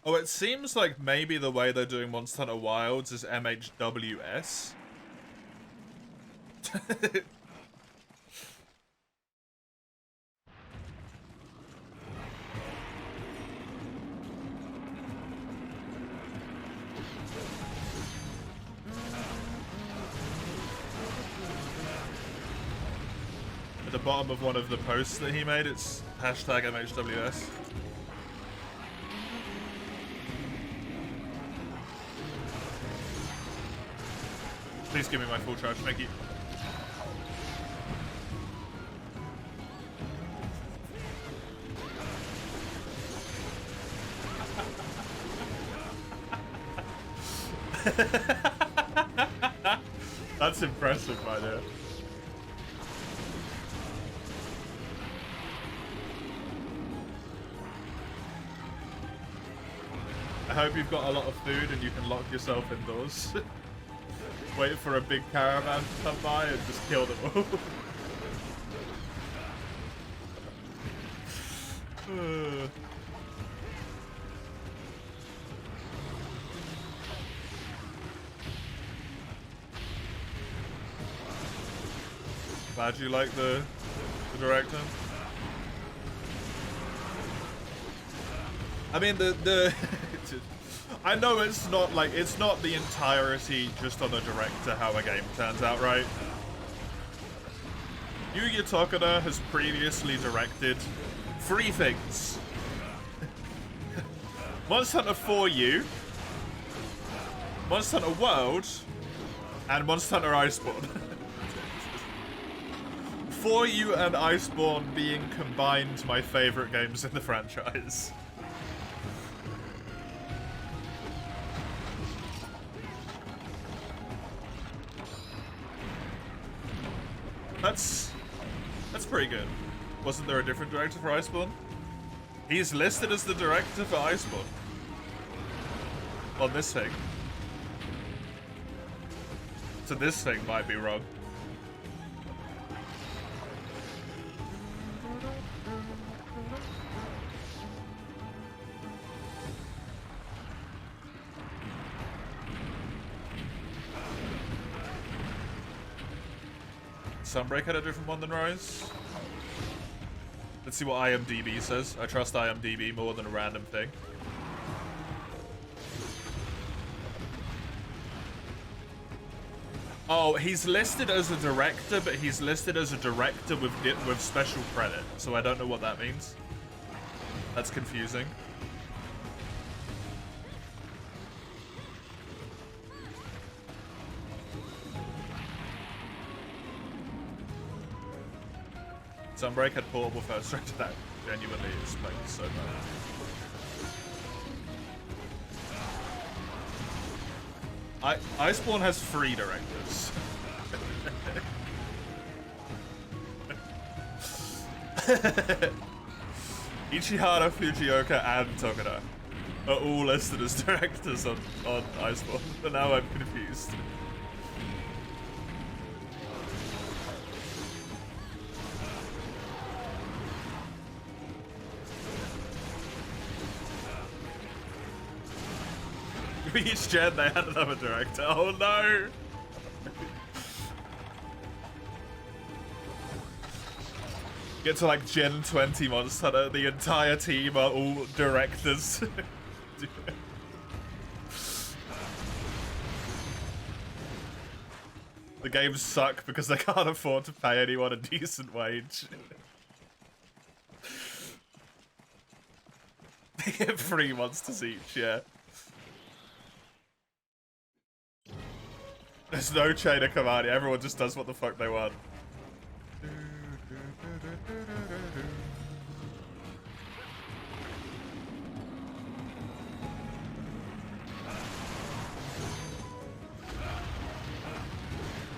Oh, it seems like maybe the way they're doing Monster Hunter Wilds is MHWS. At the bottom of one of the posts that he made, it's hashtag MHWS. Please give me my full charge, thank you. That's impressive, my dear. I hope you've got a lot of food and you can lock yourself indoors. Wait for a big caravan to come by and just kill them all. Glad you like the director. I mean, I know it's not like, it's not the entirety just on the director how a game turns out, right? Yu Yotokara has previously directed 3 things. Monster Hunter 4U, Monster Hunter World, and Monster Hunter Iceborne. 4U and Iceborne being combined my favorite games in the franchise. That's pretty good. Wasn't there a different director for Iceborne? He's listed as the director for Iceborne. On this thing. So this thing might be wrong. Sunbreak had a different one than Rise. Let's see what IMDb says. I trust IMDb more than a random thing. Oh, he's listed as a director, but he's listed as a director with special credit, so I don't know what that means. That's confusing. Sunbreak had portable first strike to that. Genuinely is like so bad. Iceborne has 3 directors. Ichihara, Fujioka, and Togura are all listed as directors on Iceborne, but now I'm confused. Each gen they had another director. Oh no! Get to like Gen 20 Monster Hunter, the entire team are all directors. The games suck because they can't afford to pay anyone a decent wage. They get 3 monsters each, yeah. There's no chain of command. Everyone just does what the fuck they want.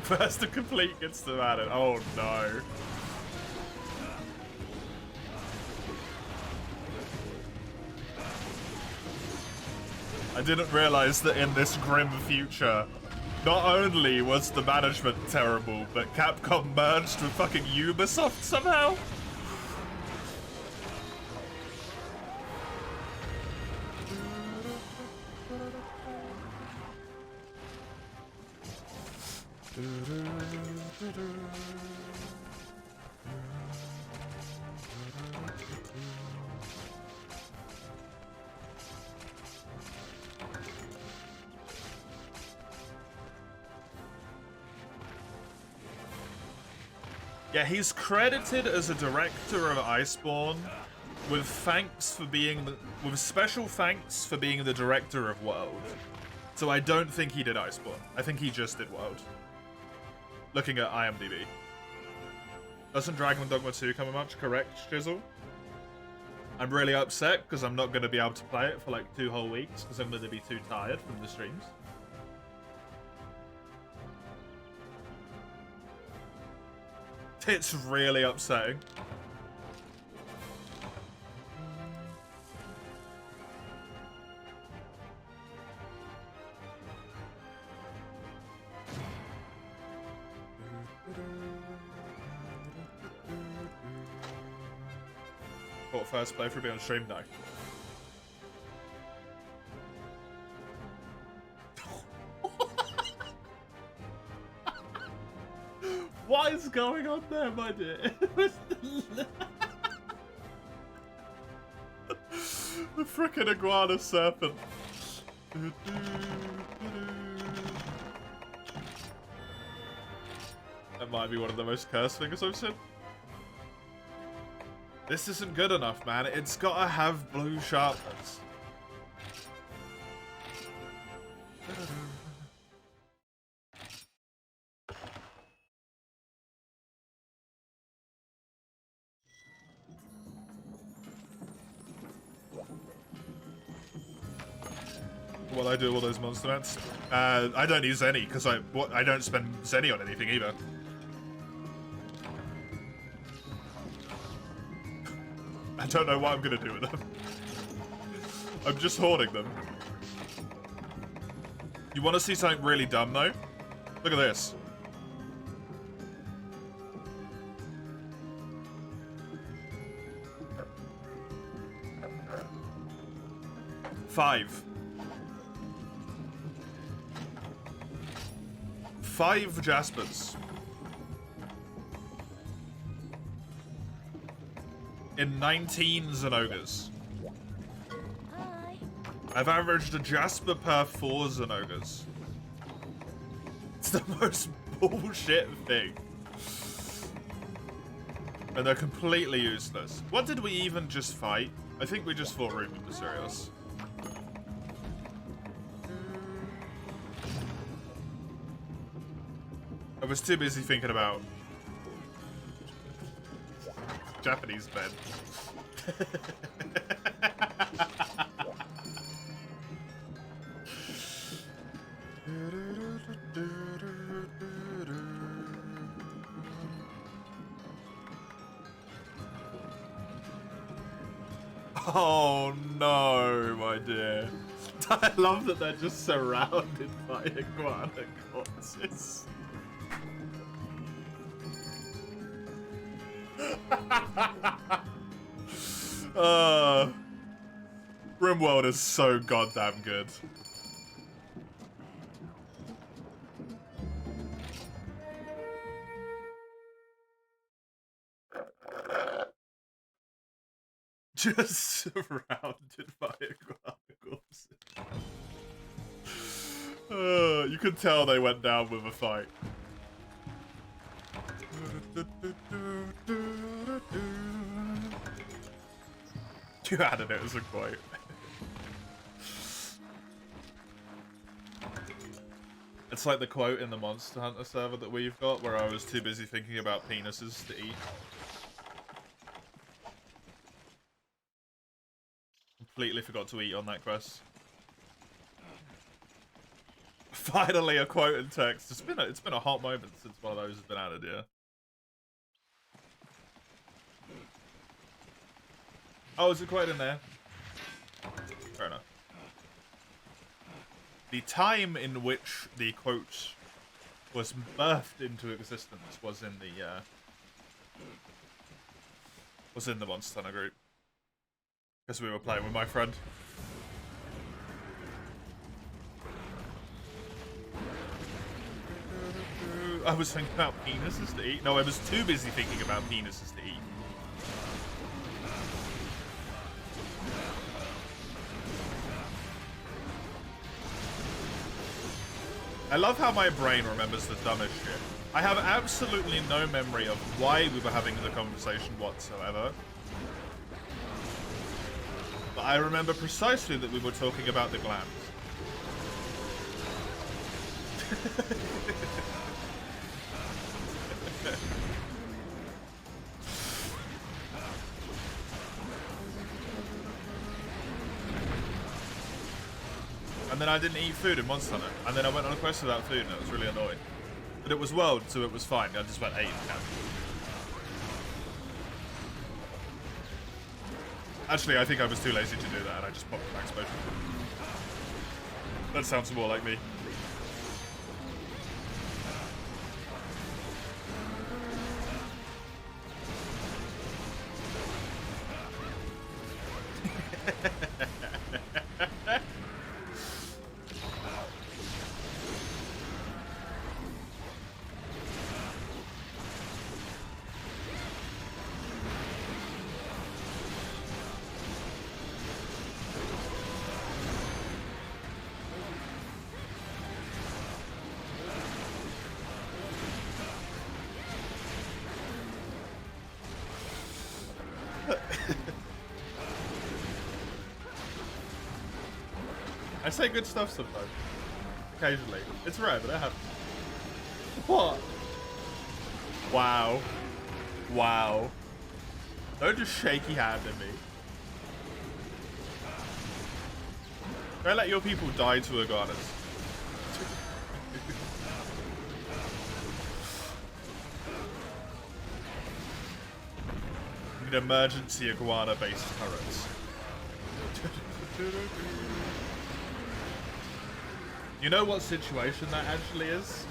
First to complete gets the added. Oh no. I didn't realize that in this grim future, not only was the management terrible, but Capcom merged with fucking Ubisoft somehow? Yeah, he's credited as a director of Iceborne with special thanks for being the director of World. So I don't think he did Iceborne. I think he just did World. Looking at IMDb. Doesn't Dragon Dogma 2 come much? Correct, Shizzle? I'm really upset because I'm not going to be able to play it for like 2 whole weeks because I'm going to be too tired from the streams. It's really upsetting. What first playthrough be on stream? No. What is going on there, my dear? The frickin' iguana serpent. That might be one of the most cursed things I've seen. This isn't good enough, man. It's gotta have blue sharpness. while I do all those monster mats. I don't use any because I don't spend Zenny on anything either. I don't know what I'm gonna do with them. I'm just hoarding them. You want to see something really dumb though? Look at this. Five Jaspers in 19 Zenogres. Hi. I've averaged a Jasper per 4 Zenogres. It's the most bullshit thing. And they're completely useless. What did we even just fight? I think we just fought Ruben Mysterios. I was too busy thinking about Japanese men. Oh no, my dear. I love that they're just surrounded by iguana corpses. Rimworld is so goddamn good. Just surrounded by iguana corpses. You could tell they went down with a fight. You added it as a quote. It's like the quote in the Monster Hunter server that we've got, where I was too busy thinking about penises to eat. Completely forgot to eat on that quest. Finally, a quote in text. It's been a hot moment since one of those has been added, yeah. Oh, is it quite in there? Fair enough. The time in which the quote was birthed into existence was in the Monster Hunter group. Because we were playing with my friend. I was thinking about penises to eat. No, I was too busy thinking about penises to eat. I love how my brain remembers the dumbest shit. I have absolutely no memory of why we were having the conversation whatsoever. But I remember precisely that we were talking about the glands. And then I didn't eat food in Monster Hunter. And then I went on a quest without food and it was really annoying. But it was world, so it was fine. I just went 8 and Actually, I think I was too lazy to do that and I just popped the max potion. That sounds more like me. I say good stuff sometimes. Occasionally. It's rare, but it happens. What? Wow. Wow. Don't just shaky hand at me. Don't let your people die to iguanas. Need emergency iguana-based turrets. You know what situation that actually is?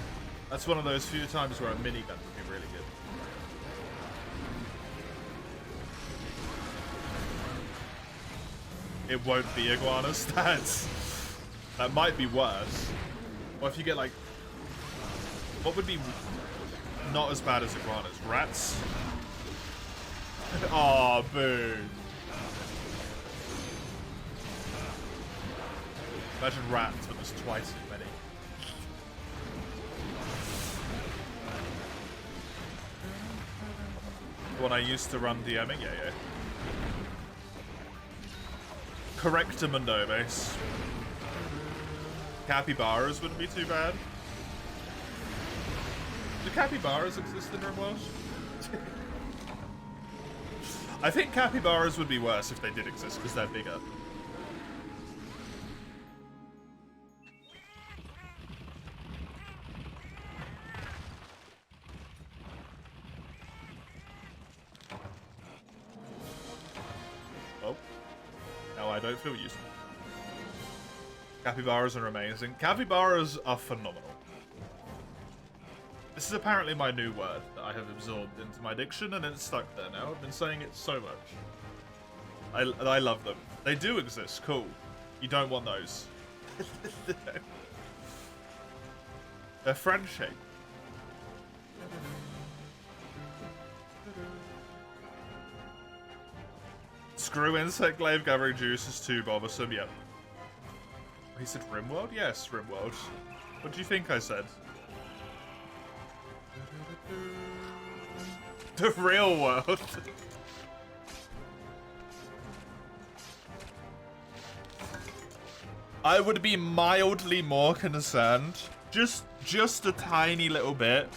That's one of those few times where a minigun would be really good. It won't be iguana stats. That might be worse. Or if you get like... What would be not as bad as iguanas? Rats? Aw, oh, boo. Imagine rats, but there's twice as many. When I used to run DMing? Yeah, yeah. Correctamundo base. Capybaras wouldn't be too bad. Do capybaras exist in RimWorld? I think capybaras would be worse if they did exist, because they're bigger. Oh. Now I don't feel useful. Capybaras are amazing. Capybaras are phenomenal. This is apparently my new word that I have absorbed into my diction, and it's stuck there now. I've been saying it so much. I love them. They do exist. Cool. You don't want those. They're friend-shaped. Screw insect glaive gathering juice is too bothersome. Yep. He said RimWorld? Yes, RimWorld. What do you think I said? The real world. I would be mildly more concerned, just a tiny little bit,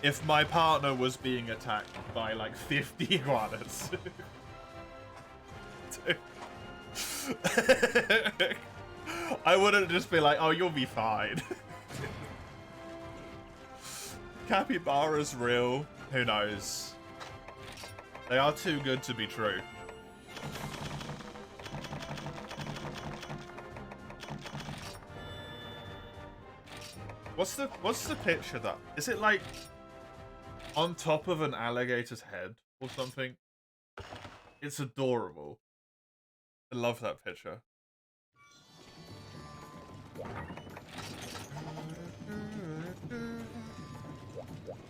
if my partner was being attacked by like 50 iguanas. I wouldn't just be like, oh, you'll be fine. Capybara's real. Who knows? They are too good to be true. What's the picture of that? Is it like on top of an alligator's head or something? It's adorable. I love that picture.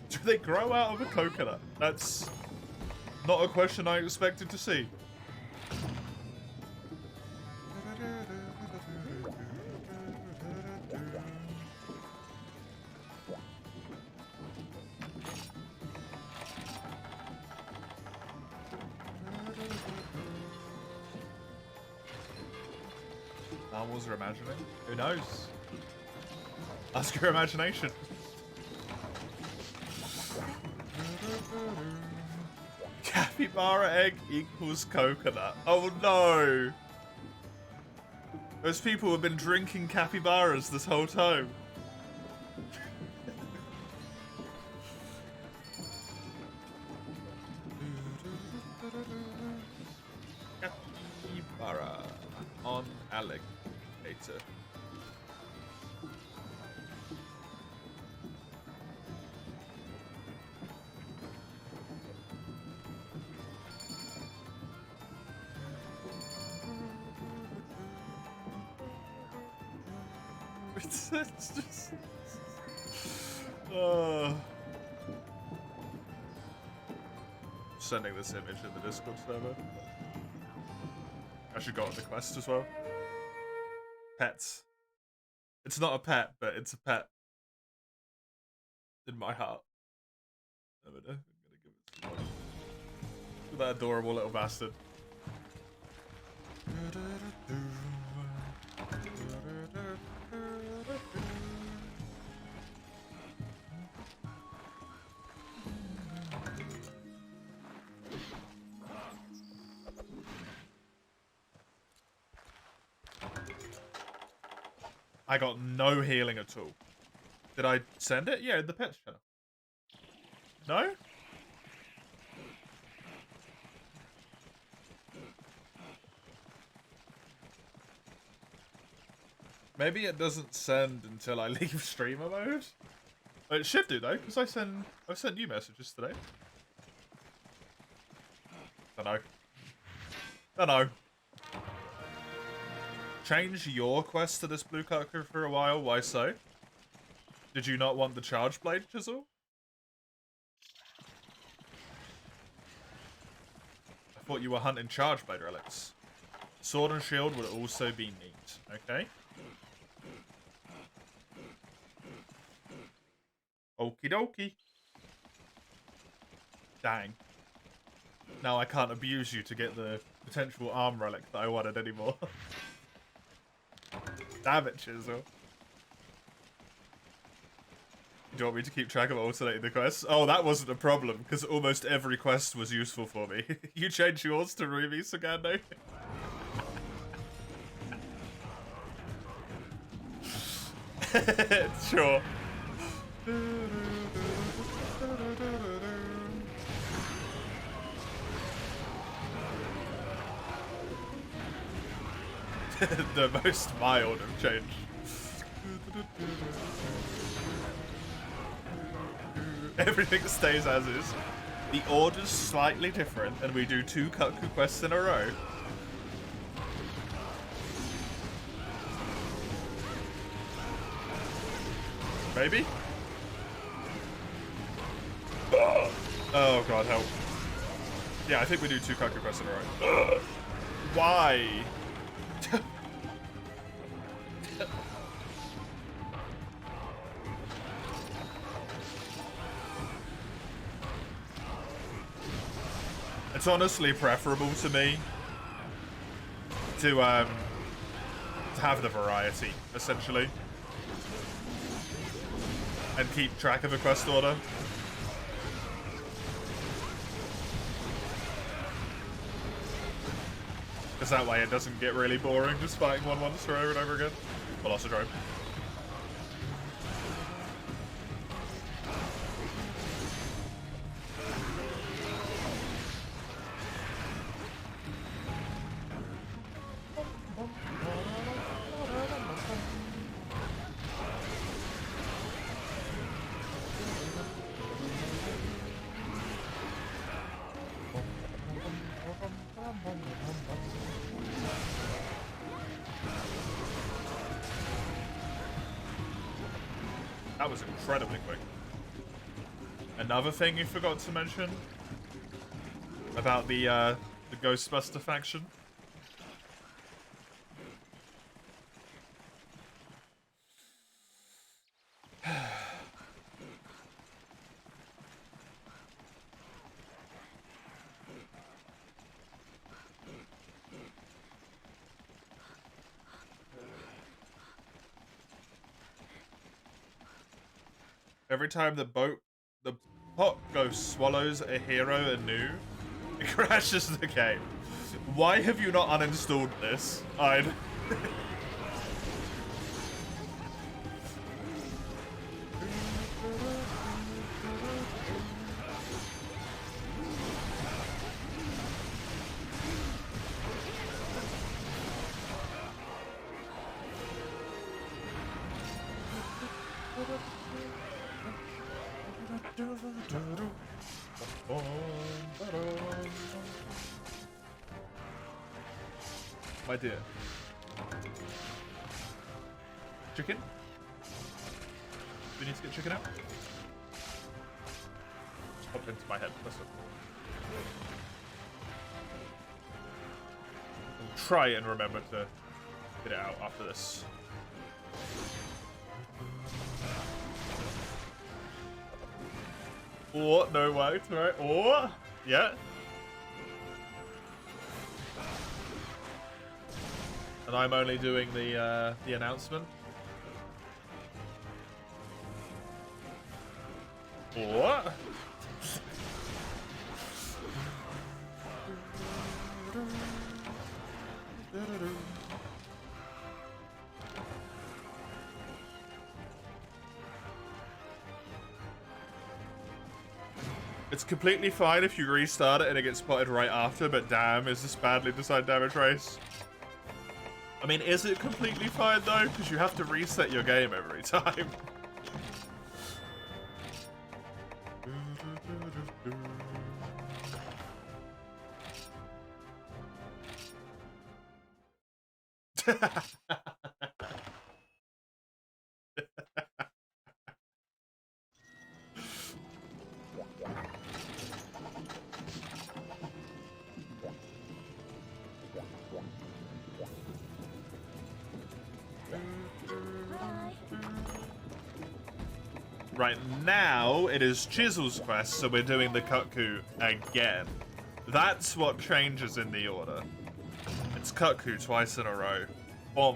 Do they grow out of a coconut? That's not a question I expected to see. Animals are imagining? Who knows? Ask your imagination. Capybara egg equals coconut. Oh no! Those people have been drinking capybaras this whole time. Capybara on alligator. It's just... Sending this image in the Discord server. I should go on the quest as well. Pets. It's not a pet, but it's a pet. In my heart. I'm gonna give it some love. Look at that adorable little bastard. I got no healing at all. Did I send it? Yeah, in the pets channel. No? Maybe it doesn't send until I leave streamer mode. It should do though, because I've sent you messages today. Dunno. Change your quest to this blue character for a while. Why so? Did you not want the charge blade chisel? I thought you were hunting charge blade relics. Sword and shield would also be neat. Okay. Okie dokie. Dang. Now I can't abuse you to get the potential arm relic that I wanted anymore. Damn it, Chisel. Do you want me to keep track of alternating the quests? Oh, that wasn't a problem, because almost every quest was useful for me. You changed yours to Ruby, Sagando? Sure. The most mild of change. Everything stays as is. The order's slightly different, and we do 2 Kutku quests in a row. Maybe? Oh god, help. Yeah, I think we do 2 Kutku quests in a row. Why? It's honestly preferable to me to have the variety, essentially. And keep track of a quest order. Because that way it doesn't get really boring just fighting one monster over and over again. Velocidrome. That was incredibly quick. Another thing you forgot to mention about the Ghostbuster faction. Every time the pot ghost swallows a hero anew, it crashes the game. Why have you not uninstalled this? I'd... My dear. Chicken? Do we need to get chicken out? Just popped into my head. Listen. I'll try and remember to get it out after this. Oh, no way. Right. Oh, yeah. And I'm only doing the announcement. What? It's completely fine if you restart it and it gets spotted right after, but damn, is this badly designed damage race? I mean, is it completely fine though? Because you have to reset your game every time. Right now, it is Chisel's quest, so we're doing the Kutku again. That's what changes in the order. It's Kutku twice in a row. Boom.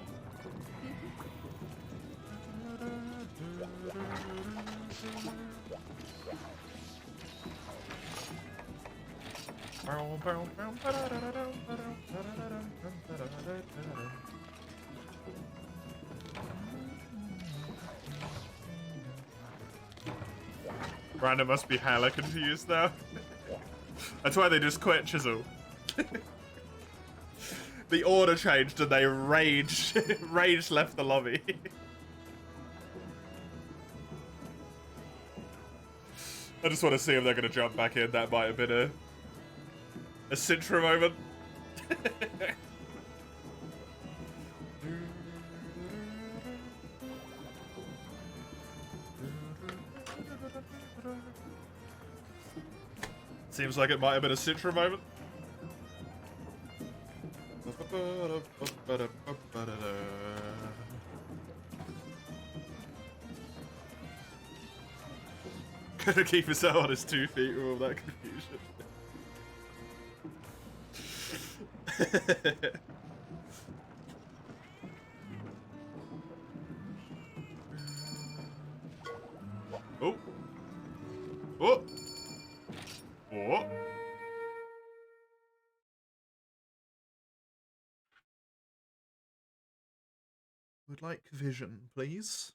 Brandon must be hella confused now. That's why they just quit Chisel. The order changed and they rage left the lobby. I just want to see if they're going to jump back in. That might have been a Sintra moment. Seems like it might have been a Sintra moment. Gonna keep his head on his 2 feet with all that confusion. Oh. Oh. Oh. Would like vision, please.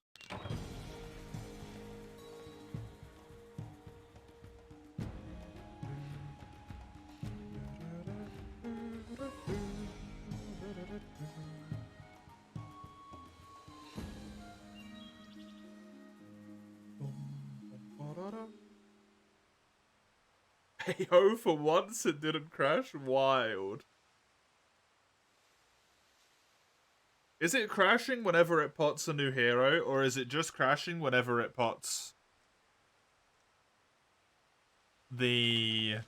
Hey ho, for once it didn't crash? Wild. Is it crashing whenever it pots a new hero, or is it just crashing whenever it pots the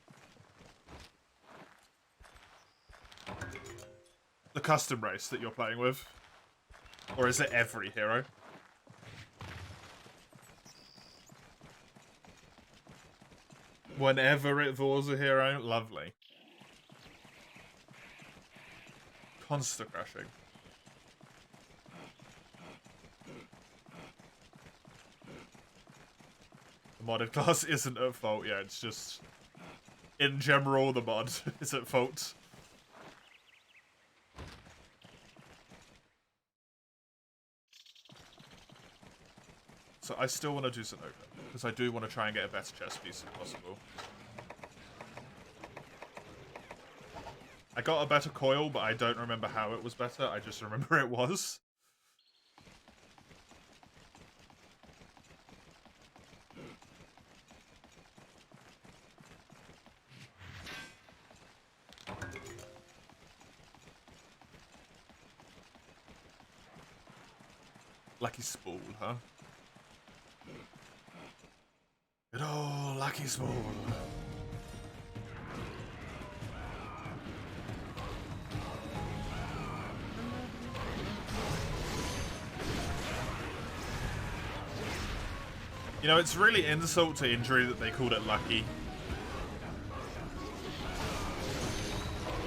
custom race that you're playing with? Or is it every hero? Whenever it Vors a hero, lovely. Constant crashing. The modded class isn't at fault, yeah, it's just... In general, the mod is at fault. So I still want to do Sunoco, because I do want to try and get a better chest piece if possible. I got a better coil, but I don't remember how it was better, I just remember it was. Lucky spool, huh? Good old lucky spool. You know, it's really insult to injury that they called it lucky.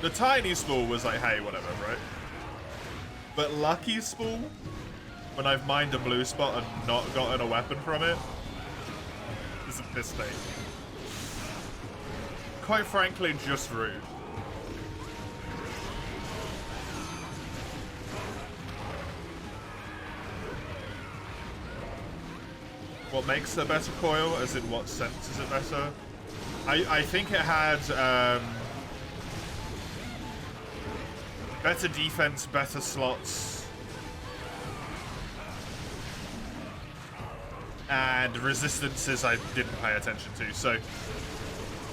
The tiny spool was like, hey, whatever, right? But lucky spool? When I've mined a blue spot and not gotten a weapon from it, is a piss take. Quite frankly, just rude. What makes a better coil, as in what sense is it better? I think it had better defense, better slots, and resistances I didn't pay attention to. So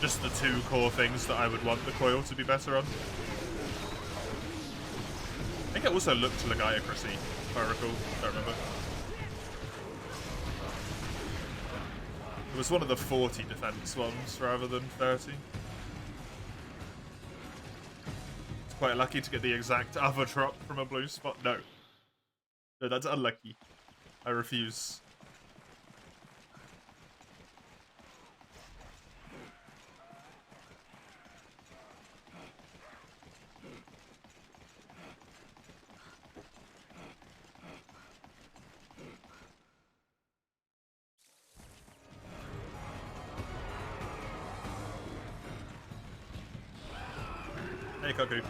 just the two core things that I would want the coil to be better on. I think it also looked like accuracy, if I recall. I don't remember. It was one of the 40 defense ones rather than 30. It's quite lucky to get the exact other drop from a blue spot. No. No, that's unlucky. I refuse. Hey, Cuckoo.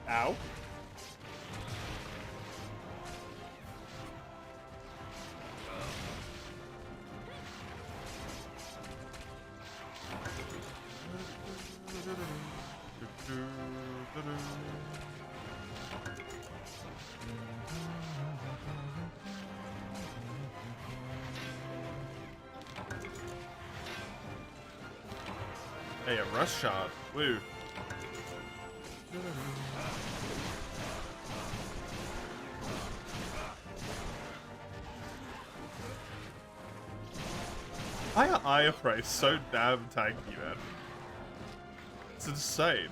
Ow. Hey, a rush shot. Woo. Why are Aya Price so damn tanky, man? It's insane.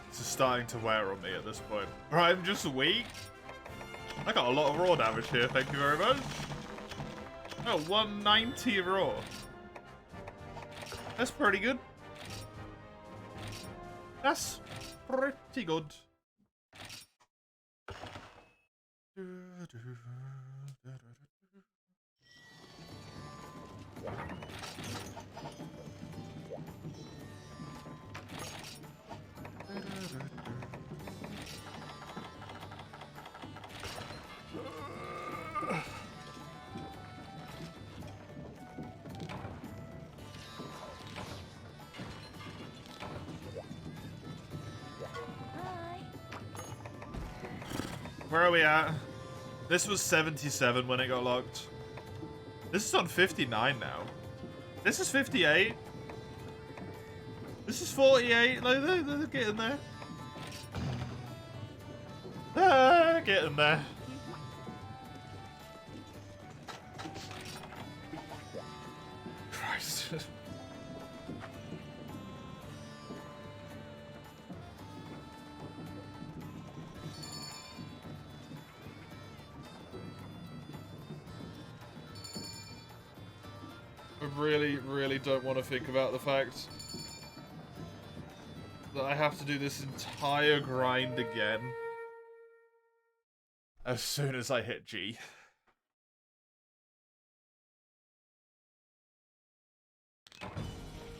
This is starting to wear on me at this point. Right, I'm just weak. I got a lot of raw damage here, thank you very much. Oh, 190 raw. That's pretty good. That's pretty good. Hi. Where are we at? This was 77 when it got locked. This is on 59 now. This is 58. This is 48. Like, they're getting there. Ah, getting there. Christ. I really don't want to think about the fact that I have to do this entire grind again as soon as I hit G.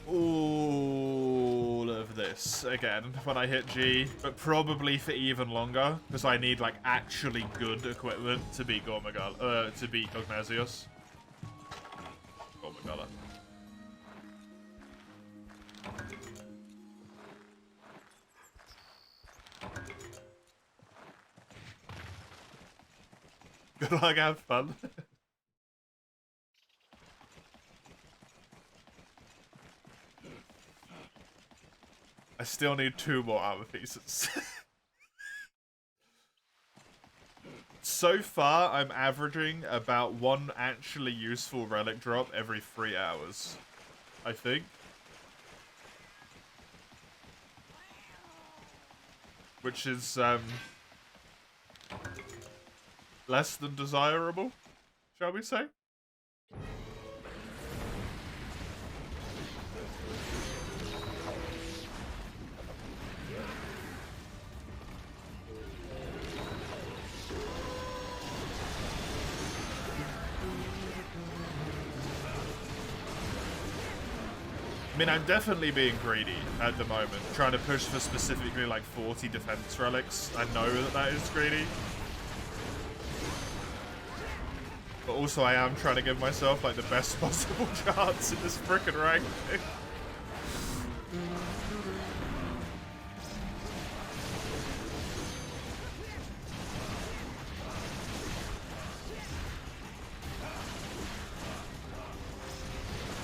All of this again when I hit G, but probably for even longer because I need like actually good equipment to beat to beat Gognazios. Gormagala. Good luck, have fun. I still need 2 more armor pieces. So far, I'm averaging about 1 actually useful relic drop every 3 hours. I think. Which is, less than desirable, shall we say? I mean, I'm definitely being greedy at the moment, trying to push for specifically like 40 defense relics. I know that that is greedy. But also I am trying to give myself like the best possible chance in this frickin' rank.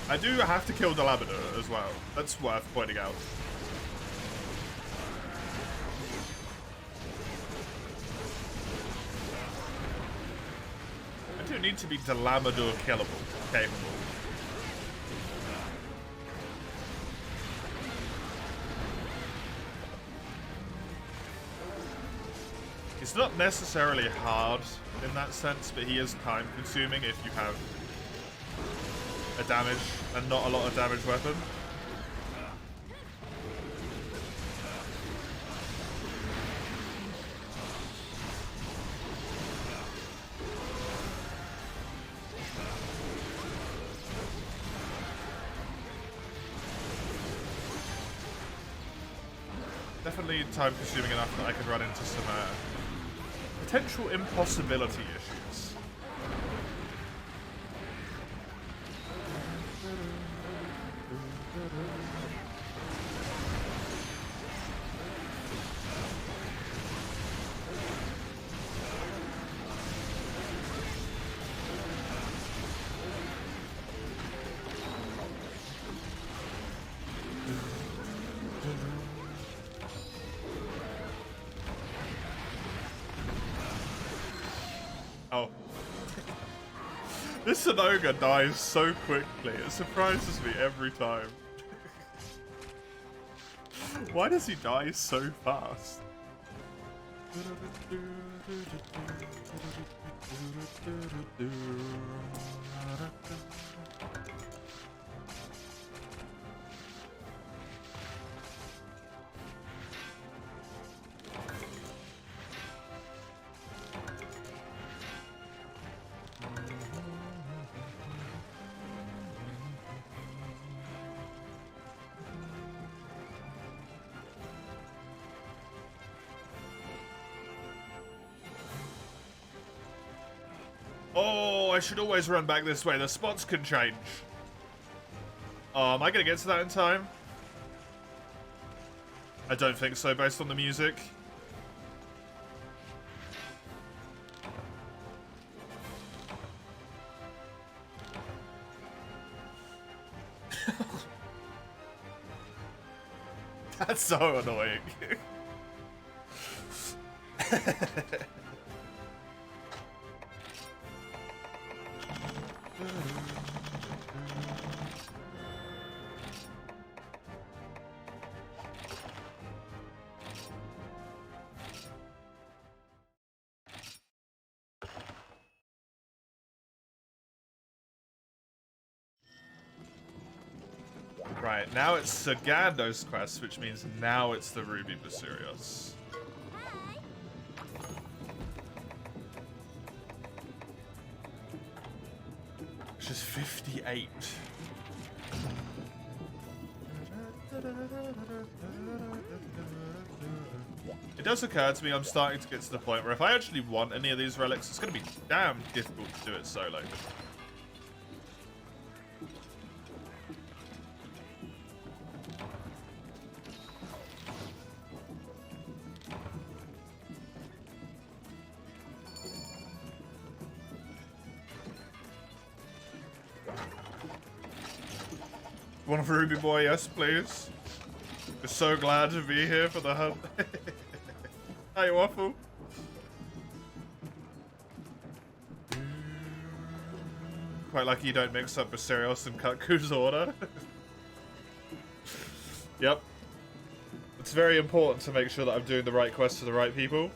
I do have to kill the Labrador as well. That's worth pointing out. I do need to be Delamador killable, capable. It's not necessarily hard in that sense, but he is time consuming if you have a damage and not a lot of damage weapon. Definitely time consuming enough that I could run into some potential impossibility issues. Oh. This Sonoga dies so quickly, it surprises me every time. Why does he die so fast? Oh, I should always run back this way. The spots can change. Oh, am I going to get to that in time? I don't think so, based on the music. That's so annoying. Right, now it's Sagando's quest, which means now it's the Ruby Basurios. Which is 58. It does occur to me I'm starting to get to the point where if I actually want any of these relics, it's going to be damn difficult to do it solo. One for Ruby Boy, yes please. We're so glad to be here for the hunt. Hi, Waffle. Quite lucky you don't mix up Basurios and Kutku's order. Yep. It's very important to make sure that I'm doing the right quests to the right people.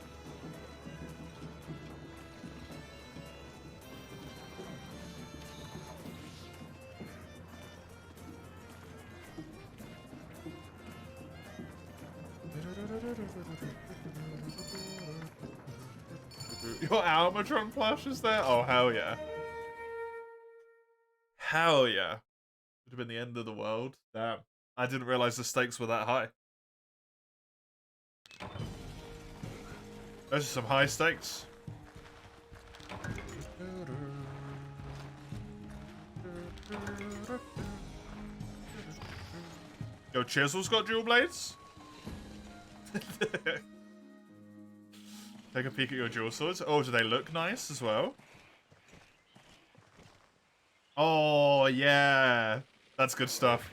Your Almatron plush is there? Oh, hell yeah. Hell yeah. Would have been the end of the world. Damn. I didn't realize the stakes were that high. Those are some high stakes. Yo, Chisel's got dual blades? Take a peek at your dual swords. Oh, do they look nice as well? Oh, yeah. That's good stuff.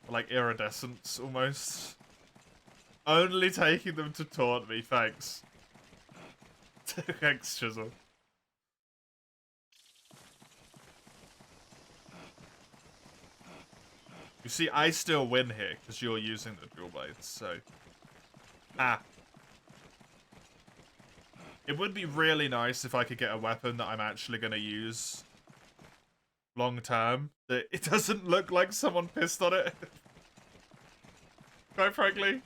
Like iridescence, almost. Only taking them to taunt me, thanks. Thanks, Chisel. You see, I still win here, because you're using the dual blades, so... Ah. It would be really nice if I could get a weapon that I'm actually going to use long term. That it doesn't look like someone pissed on it. Quite frankly.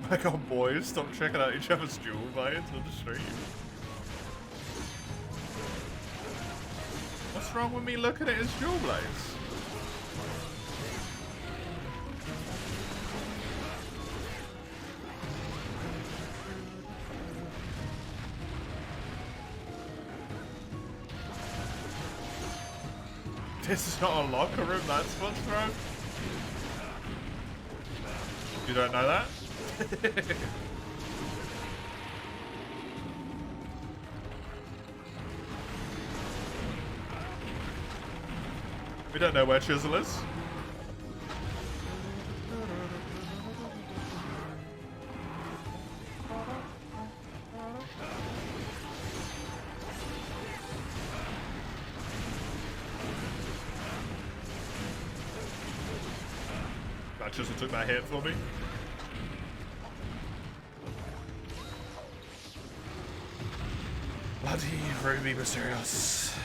My god, boys, stop checking out each other's dual blades on the stream. What's wrong with me looking at his dual blades? This is not a locker room, that's what's wrong. You don't know that? We don't know where Chisel is. That Chisel took that hit for me. Bloody Ruby Mysterious.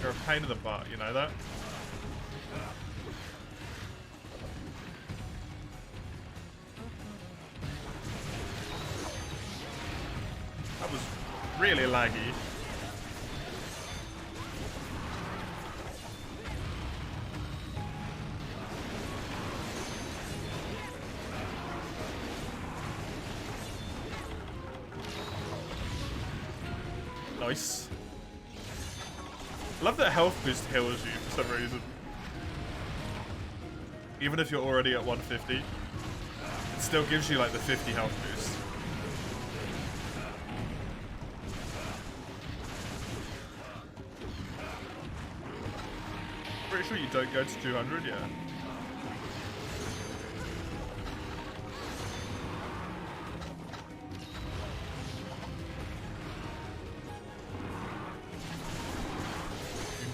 You're a pain in the butt, you know that? That was really laggy. Nice. I love that health boost heals you for some reason. Even if you're already at 150, it still gives you like the 50 health boost. Pretty sure you don't go to 200, yeah.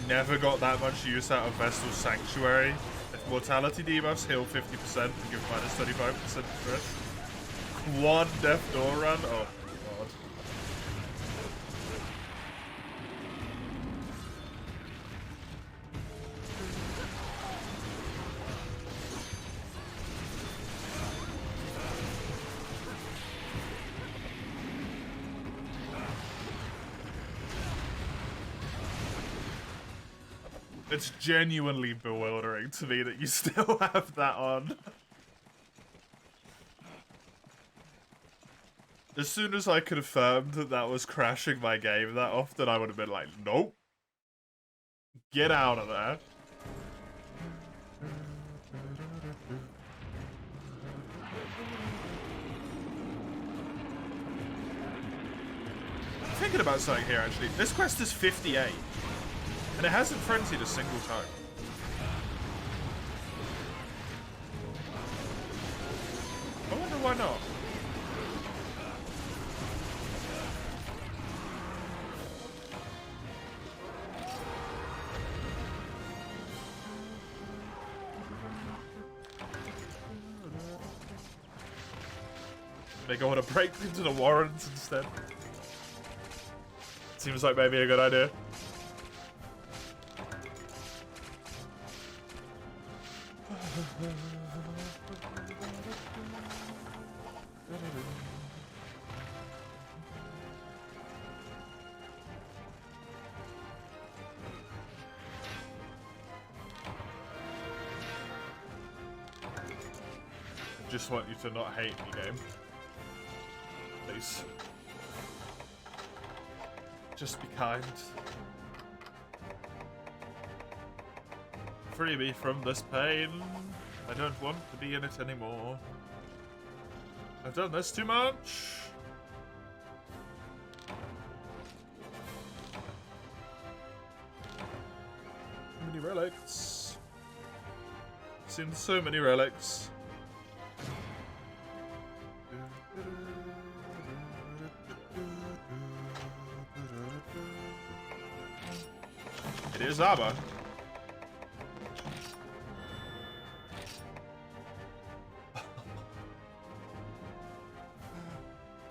Never got that much use out of Vestal's Sanctuary. If mortality debuffs heal 50% and give minus 25% stress. One death door run? Oh god. It's genuinely bewildering to me that you still have that on. As soon as I confirmed that that was crashing my game that often, I would have been like, nope. Get out of there. I'm thinking about something here, actually. This quest is 58. And it hasn't frenzied a single time. I wonder why not. They go on a break into the Warrens instead. seems like maybe a good idea. Just want you to not hate me, game. Please. Just be kind. Free me from this pain. I don't want to be in it anymore. I've done this too much. Too many relics. Seen so many relics. It is armor.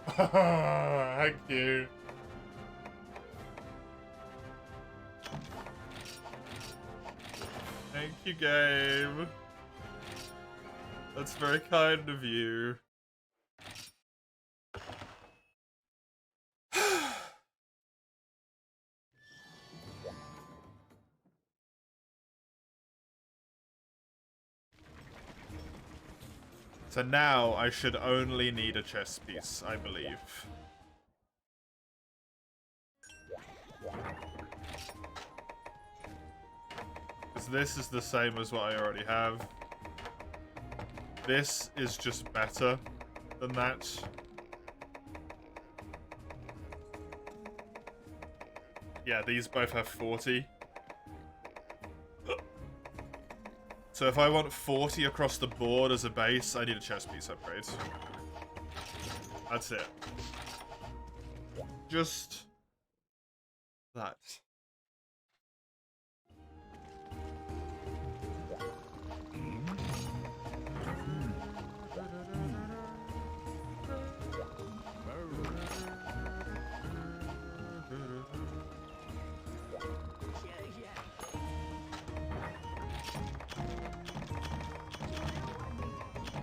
Thank you. Thank you, game. That's very kind of you. So now I should only need a chess piece, I believe. Because this is the same as what I already have. This is just better than that. Yeah, these both have 40. So if I want 40 across the board as a base, I need a chess piece upgrade. That's it. Just that.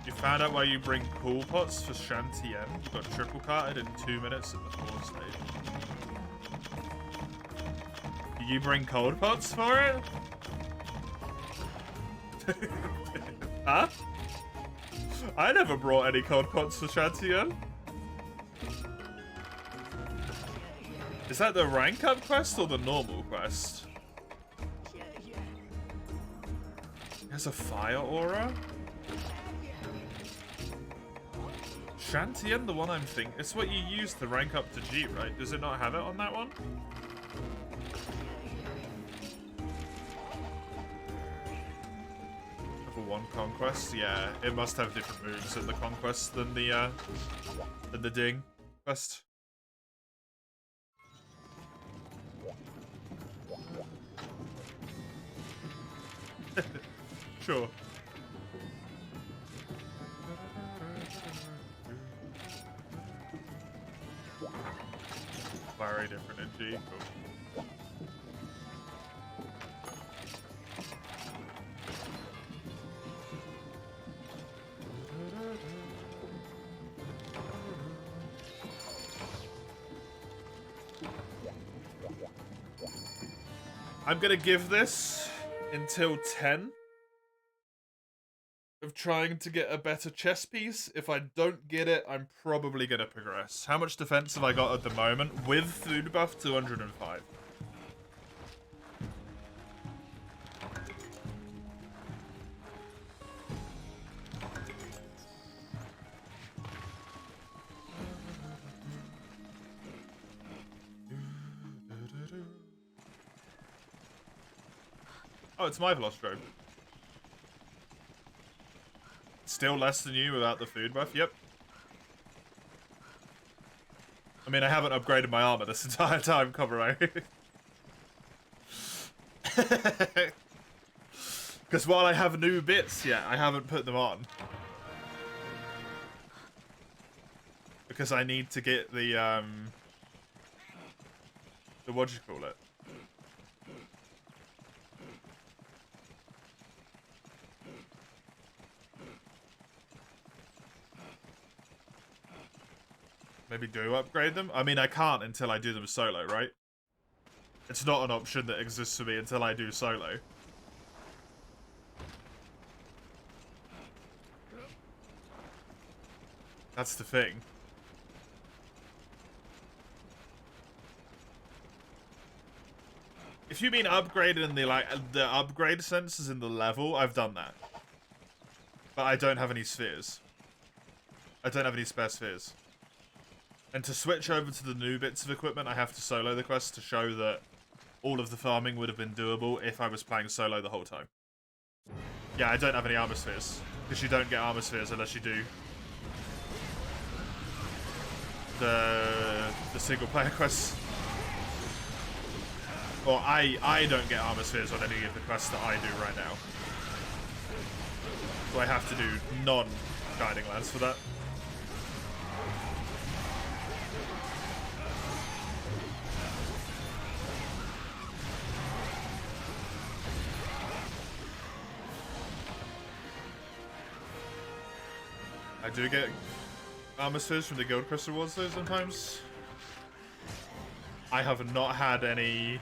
You found out why you bring pool pots for Shantian. You got triple carted in 2 minutes at the 4th stage. Do you bring cold pots for it? Huh? I never brought any cold pots for Shantian. Is that the rank up quest or the normal quest? There's a fire aura? Shantian, the one I'm thinking. It's what you use to rank up to G, right? Does it not have it on that one? Level 1 conquest? Yeah, it must have different moves in the conquest than the ding quest. Sure. Very different in G. Cool. I'm gonna give this until 10 of trying to get a better chess piece. If I don't get it, I'm probably gonna progress. How much defense have I got at the moment? With food buff, 205. Oh, it's my Velociraptor. Still less than you without the food buff, yep. I mean, I haven't upgraded my armor this entire time, Copperite. Because while I have new bits, yeah, I haven't put them on. Because I need to get the, The what do you call it? Maybe do upgrade them? I mean, I can't until I do them solo, right? It's not an option that exists for me until I do solo. That's the thing. If you mean upgraded in the the upgrade sense is in the level, I've done that. But I don't have any spheres. I don't have any spare spheres. And to switch over to the new bits of equipment, I have to solo the quest to show that all of the farming would have been doable if I was playing solo the whole time. Yeah, I don't have any armor spheres. Because you don't get armor spheres unless you do the single player quests. Or I don't get armor spheres on any of the quests that I do right now. So I have to do non-guiding lands for that. I do get armor spheres from the Guild Quest rewards though sometimes. I have not had any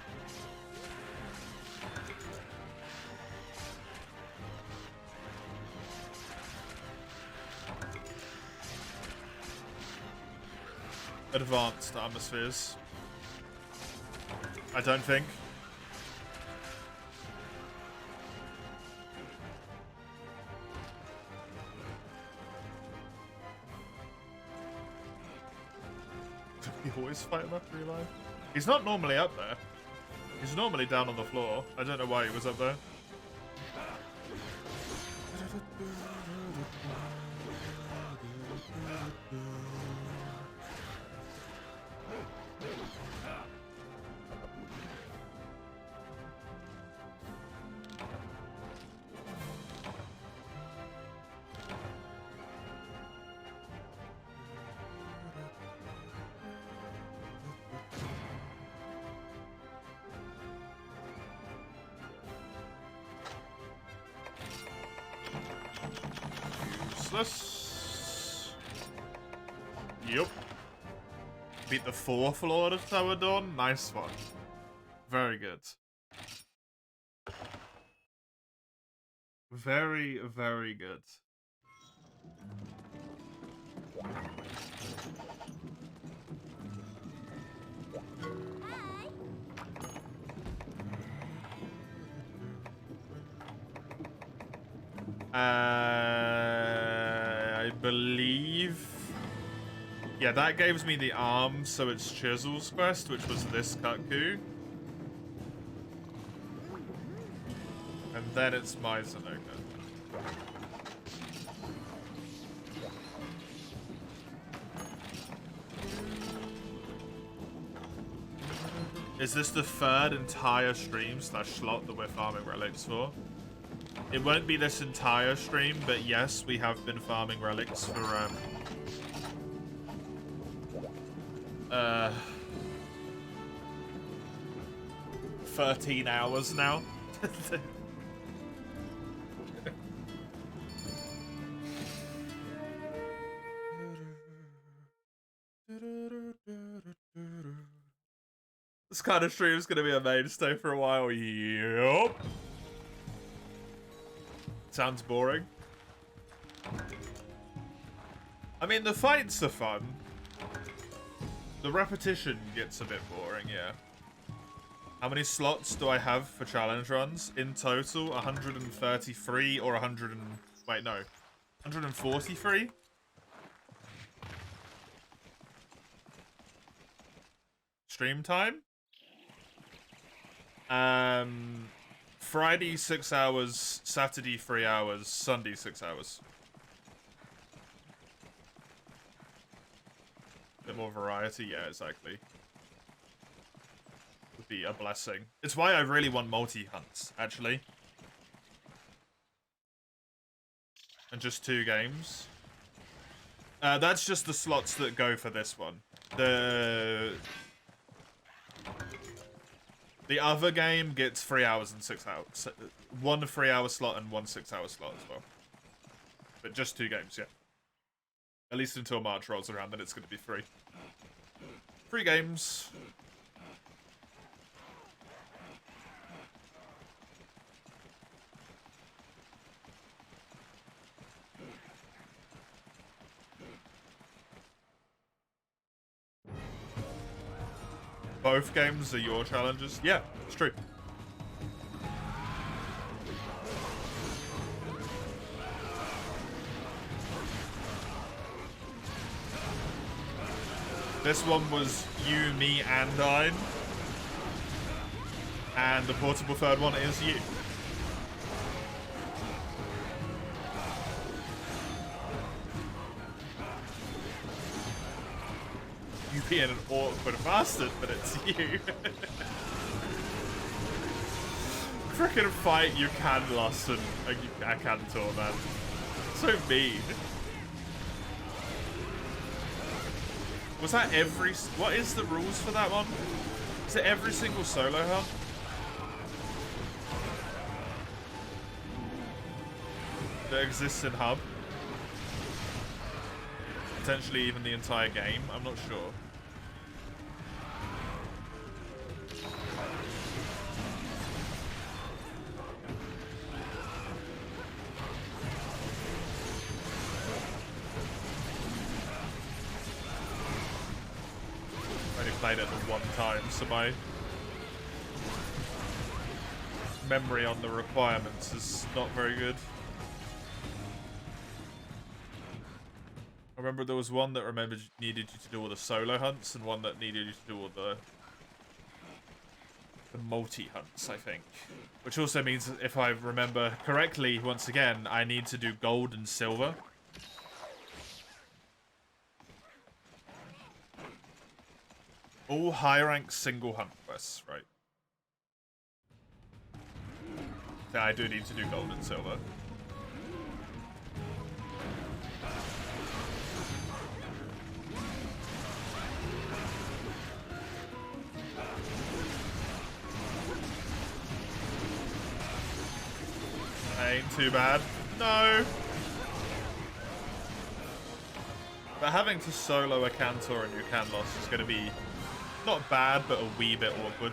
advanced armor spheres. I don't think. You always fight him after you live? He's not normally up there. He's normally down on the floor. I don't know why he was up there. Useless. Yup. Beat the 4th Lord of Tower Dawn. Nice one. Very good. Very, very good. I believe... Yeah, that gives me the arm, so it's Chisel's quest, which was this Kutku. And then it's Mizunaka. Is this the 3rd entire stream / slot that we're farming relics for? It won't be this entire stream, but yes, we have been farming relics for 13 hours now. This kind of stream is going to be a mainstay for a while. Yup. Sounds boring. I mean, the fights are fun. The repetition gets a bit boring, yeah. How many slots do I have for challenge runs? In total, 133 or 100 and... Wait, no. 143? Stream time? Friday 6 hours, Saturday 3 hours, Sunday 6 hours. Bit more variety, yeah, exactly. Would be a blessing. It's why I really want multi-hunts, actually. And just 2 games. That's just the slots that go for this one. The other game gets 3 hours and 6 hours. 1 3-hour slot and 1 6-hour slot as well. But just 2 games, yeah. At least until March rolls around, then it's going to be 3. 3 games. Both games are your challenges? Yeah, it's true. This one was you, me, and Dine. And the portable third one is you. You being an awkward bastard, but it's you. Frickin' fight you can lost and I can tour, man. So mean. Was that every... What is the rules for that one? Is it every single solo hub? That exists in hub? Potentially even the entire game? I'm not sure. Played it the one time, so my memory on the requirements is not very good. I remember there was one that needed you to do all the solo hunts, and one that needed you to do all the multi hunts, I think. Which also means, if I remember correctly, once again, I need to do gold and silver. All high-rank single hunt quests, right? Yeah, I do need to do gold and silver. Ain't too bad. No! But having to solo a Cantor and your Canlos is going to be not bad, but a wee bit awkward.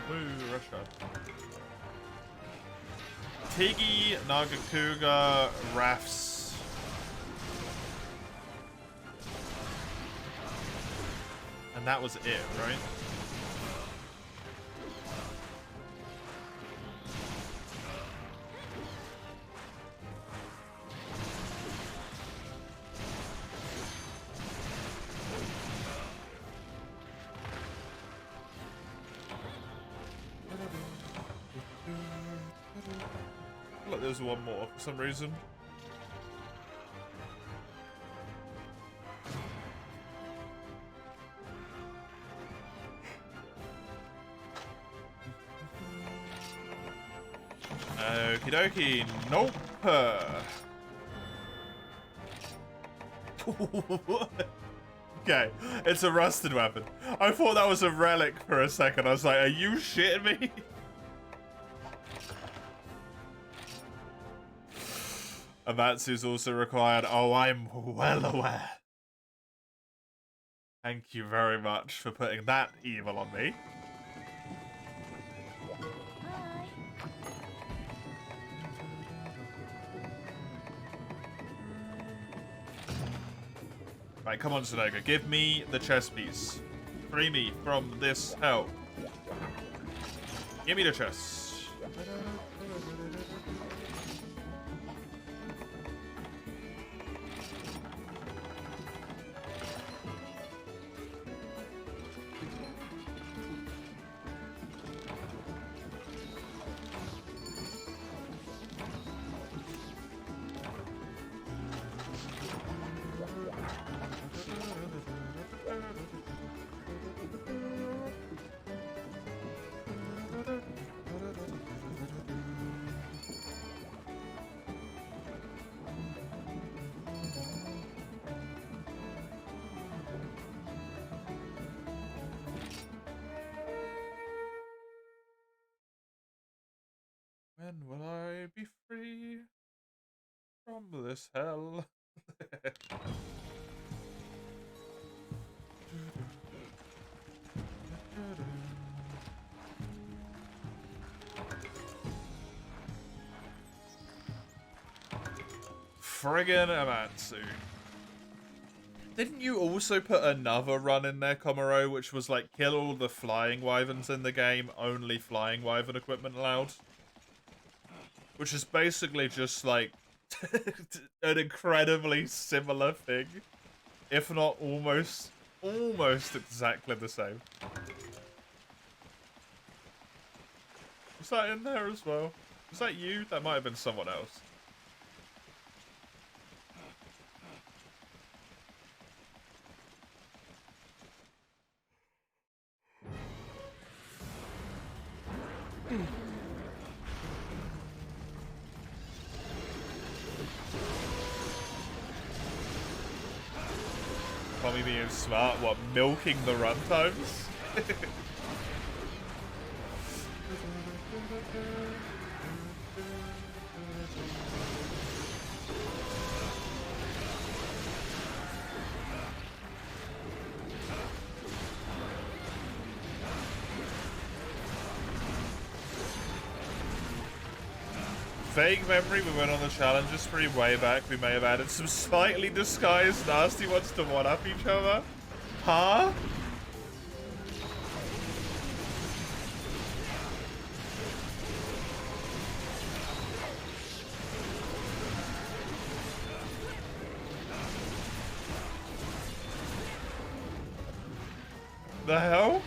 Woo, Russia. Tiggy, Nagakuga, Rafts. And that was it, right? Look, there's one more for some reason. Okie dokie, nope. Okay, it's a rusted weapon. I thought that was a relic for a second. I was like, are you shitting me? Amatsu's also required. Oh, I'm well aware. Thank you very much for putting that evil on me. Hi. Right, come on, Sunoga. Give me the chest piece. Free me from this hell. Give me the chest. When will I be free from this hell? Friggin' Amatsu. Didn't you also put another run in there, Komaro, which was like kill all the flying wyverns in the game, only flying wyvern equipment allowed? Which is basically just like an incredibly similar thing, if not almost exactly the same. Was that in there as well? Was that you? That might have been someone else. Tommy being smart, what, milking the runtimes? Vague memory, we went on the challenges spree way back. We may have added some slightly disguised nasty ones to one-up each other. Huh? The hell?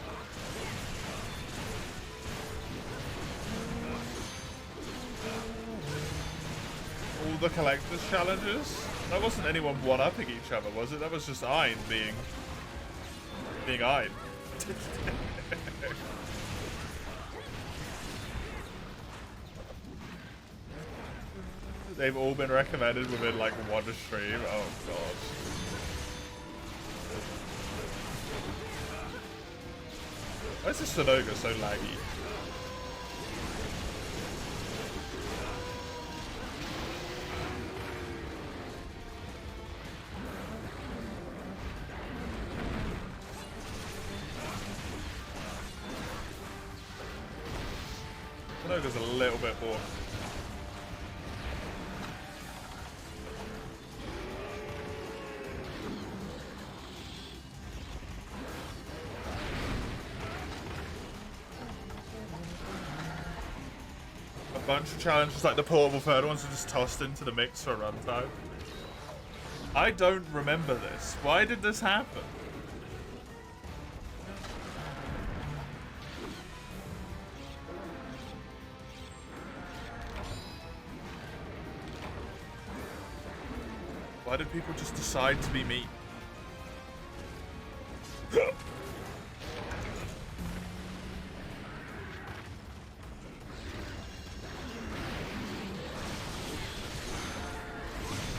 All the collector's challenges? That wasn't anyone one-upping each other, was it? That was just Ein being Ein. They've all been recommended within like one stream. Oh god. Why is this Sonoga so laggy? Sonoga's a little bit more. A bunch of challenges like the portable third ones are just tossed into the mix for runtime. I don't remember this. Why did this happen? Why did people just decide to be mean?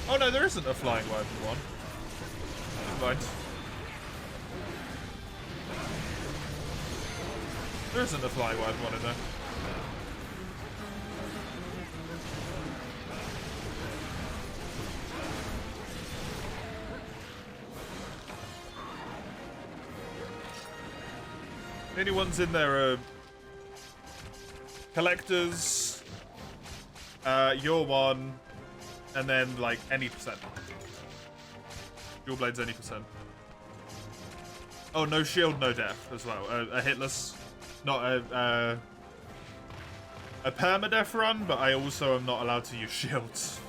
Oh no, there isn't a flying wyvern one. Never mind. There isn't a flying wyvern one in there. The only ones in there are collectors, your one, and then like any percent. Dual blades any percent. Oh, no shield, no death as well. A hitless, not a permadeath run, but I also am not allowed to use shields.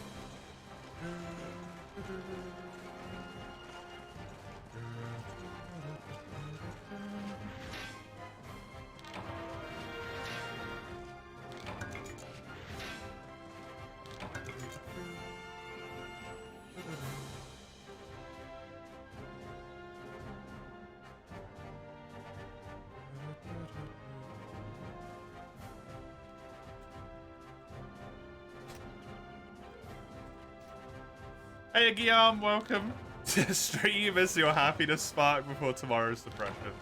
Hey Guillaume, welcome to stream as your happiness spark before tomorrow's depression.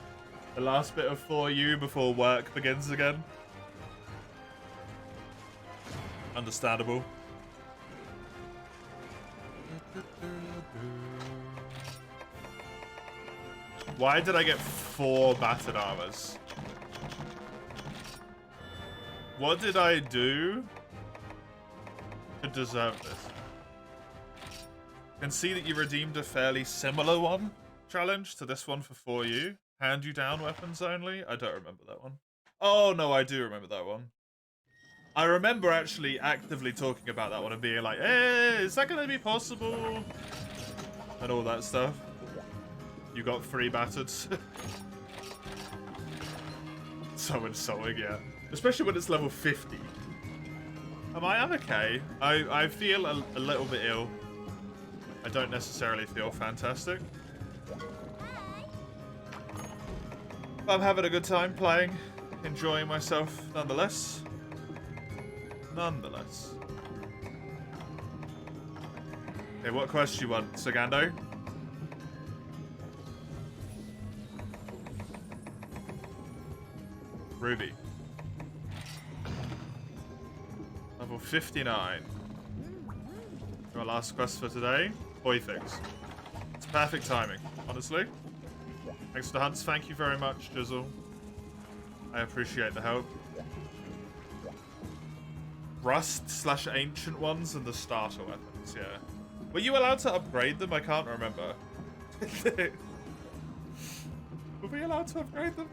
The last bit of 4U before work begins again. Understandable. Why did I get 4 battered armors? What did I do to deserve this? Can see that you redeemed a fairly similar one challenge to this one for 4U. Hand you down weapons only? I don't remember that one. Oh no, I do remember that one. I remember actually actively talking about that one and being like, hey, is that gonna be possible? And all that stuff. You got 3 battered. So insulting, yeah. Especially when it's level 50. I'm okay. I feel a little bit ill. I don't necessarily feel fantastic. But I'm having a good time playing. Enjoying myself nonetheless. Nonetheless. Okay, what quest do you want, Sagando? Ruby. Level 59. Our last quest for today. Boy things. It's perfect timing, honestly. Thanks for the hunts. Thank you very much, Jizzle. I appreciate the help. Rust / ancient ones and the starter weapons, yeah. Were you allowed to upgrade them? I can't remember. Were we allowed to upgrade them?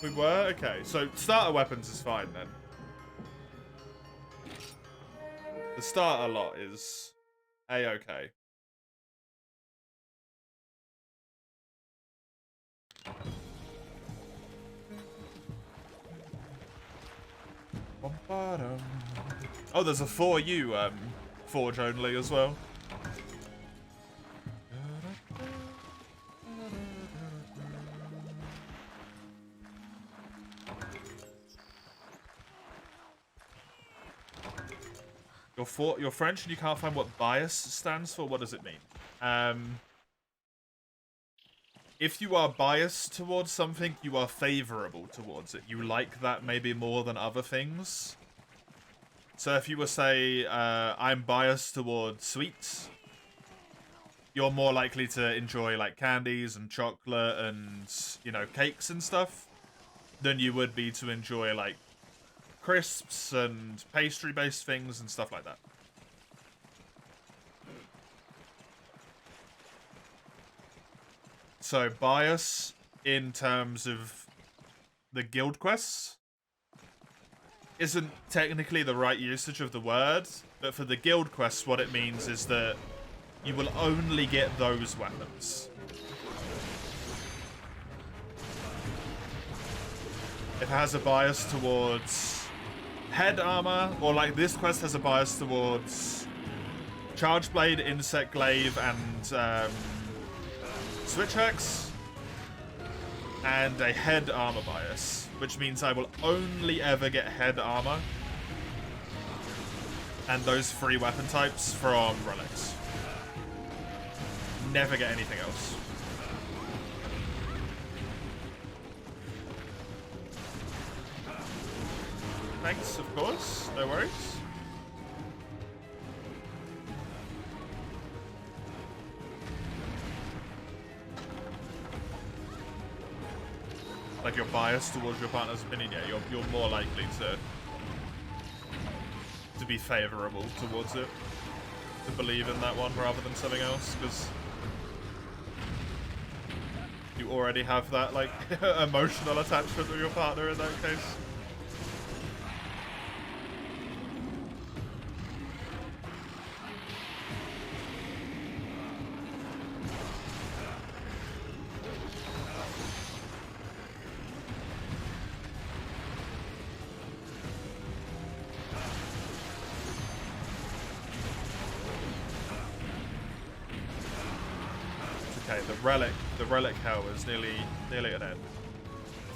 We were? Okay, so starter weapons is fine then. The starter lot is A-okay. Oh, there's a 4U forge only as well. You're French and you can't find what bias stands for? What does it mean? If you are biased towards something, you are favorable towards it. You like that maybe more than other things. So if you were, say, I'm biased towards sweets, you're more likely to enjoy, like, candies and chocolate and, you know, cakes and stuff than you would be to enjoy, like, crisps and pastry-based things and stuff like that. So, bias in terms of the guild quests isn't technically the right usage of the word, but for the guild quests, what it means is that you will only get those weapons. If it has a bias towards head armor, or like this quest has a bias towards charge blade, insect glaive, and switch axe, and a head armor bias, which means I will only ever get head armor and those 3 weapon types from relics. Never get anything else. Thanks, of course. No worries. Like you're biased towards your partner's opinion, yeah, you're more likely to be favorable towards it, to believe in that one rather than something else, because you already have that like emotional attachment with your partner in that case. Okay, the relic hell is nearly an end.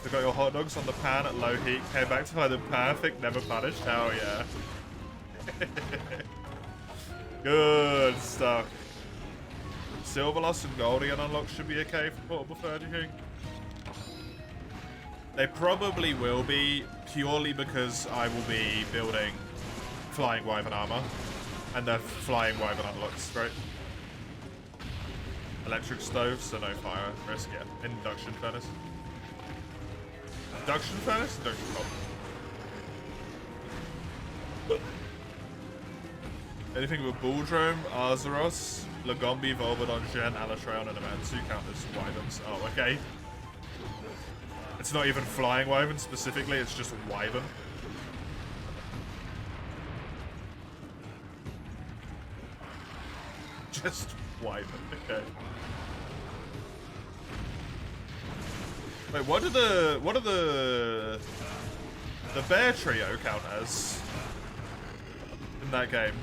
Forgot your hot dogs on the pan at low heat, came back to find them perfect, never punished. Hell yeah. Good stuff. Silver Lost and Goldian unlock should be okay for Portable Third, you think? They probably will be, purely because I will be building flying wyvern armor. And the flying wyvern unlocks, right? Electric stove, so no fire risk, yeah. Induction furnace. Induction furnace? Induction top. Anything with Baldrome, Arzuros, Lagombi, Volvodon, Gen, Alatreon, and Amansu count as wyverns. Oh, okay. It's not even flying wyvern specifically, it's just wyvern. Just wyvern, okay. Wait, what do the bear trio count as in that game?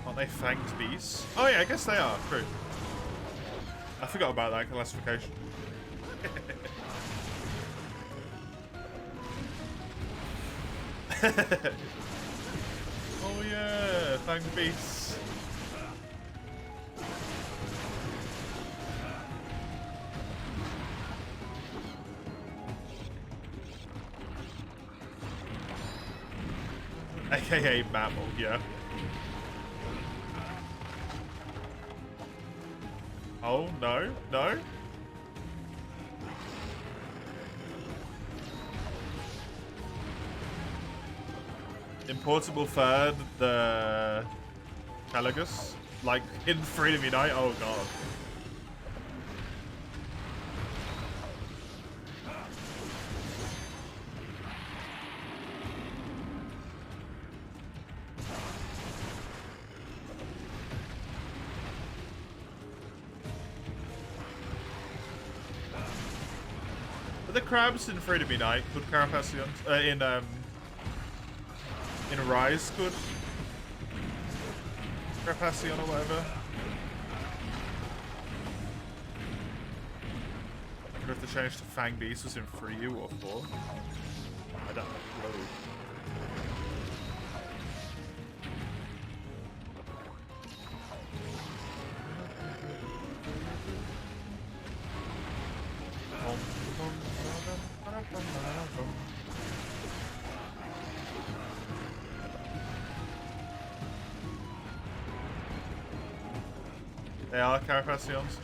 Aren't they fanged beasts? Oh yeah, I guess they are, true. I forgot about that classification. Oh yeah, fanged beasts. AKA mammal, yeah. Oh, no, no. Importable third, the Calagus, like in Freedom Unite. Oh god. Are the crabs in Freedom Unite good Carapacions? In Rise, good Carapacion or whatever. I wonder if the change to Fang Beast was in 3U or 4. I don't know. They are Carapacions.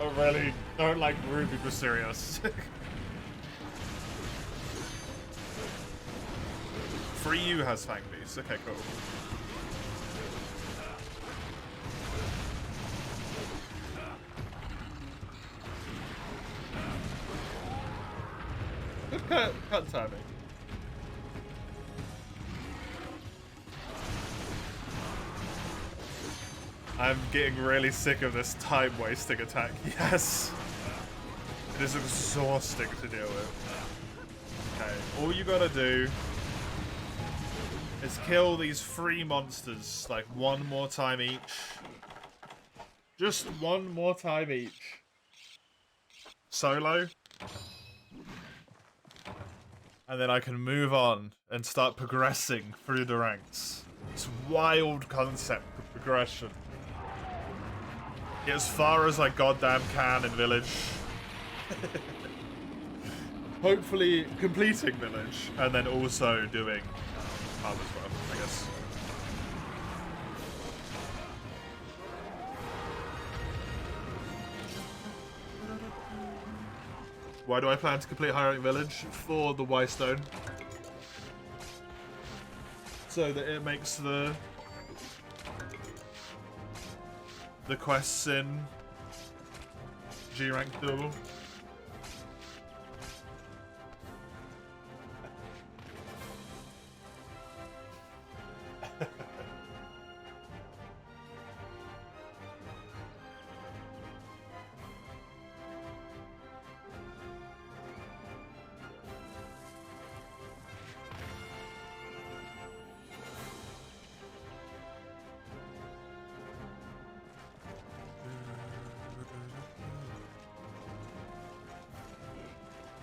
Oh really? Don't like Ruby Basirius. 3U has Fang Beast. Okay, cool. Good cut timing. I'm getting really sick of this time-wasting attack. Yes! It is exhausting to deal with. Okay, all you gotta do is kill these 3 monsters, like, one more time each. Just one more time each. Solo. And then I can move on and start progressing through the ranks. It's wild concept of progression. Get as far as I goddamn can in Village. Hopefully completing Village, and then also doing Hub as well, I guess. Why do I plan to complete High Rank Village? For the Y Stone. So that it makes the quests in G rank doable.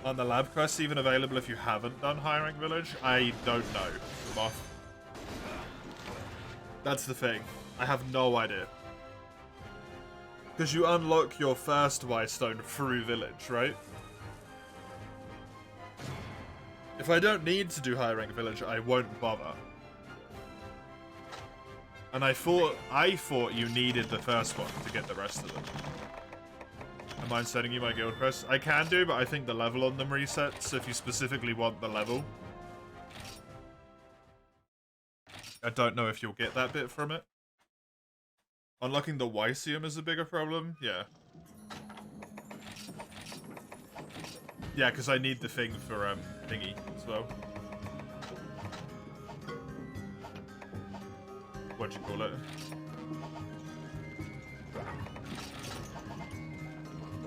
Are the lab quests even available if you haven't done High Rank Village? I don't know, Moth. That's the thing. I have no idea. Because you unlock your first White Stone through Village, right? If I don't need to do High Rank Village, I won't bother. And I thought you needed the first one to get the rest of them. Am I sending you my guild quests? I can do, but I think the level on them resets if you specifically want the level. I don't know if you'll get that bit from it. Unlocking the Wysium is a bigger problem? Yeah. Yeah, because I need the thing for, thingy as well. What'd you call it?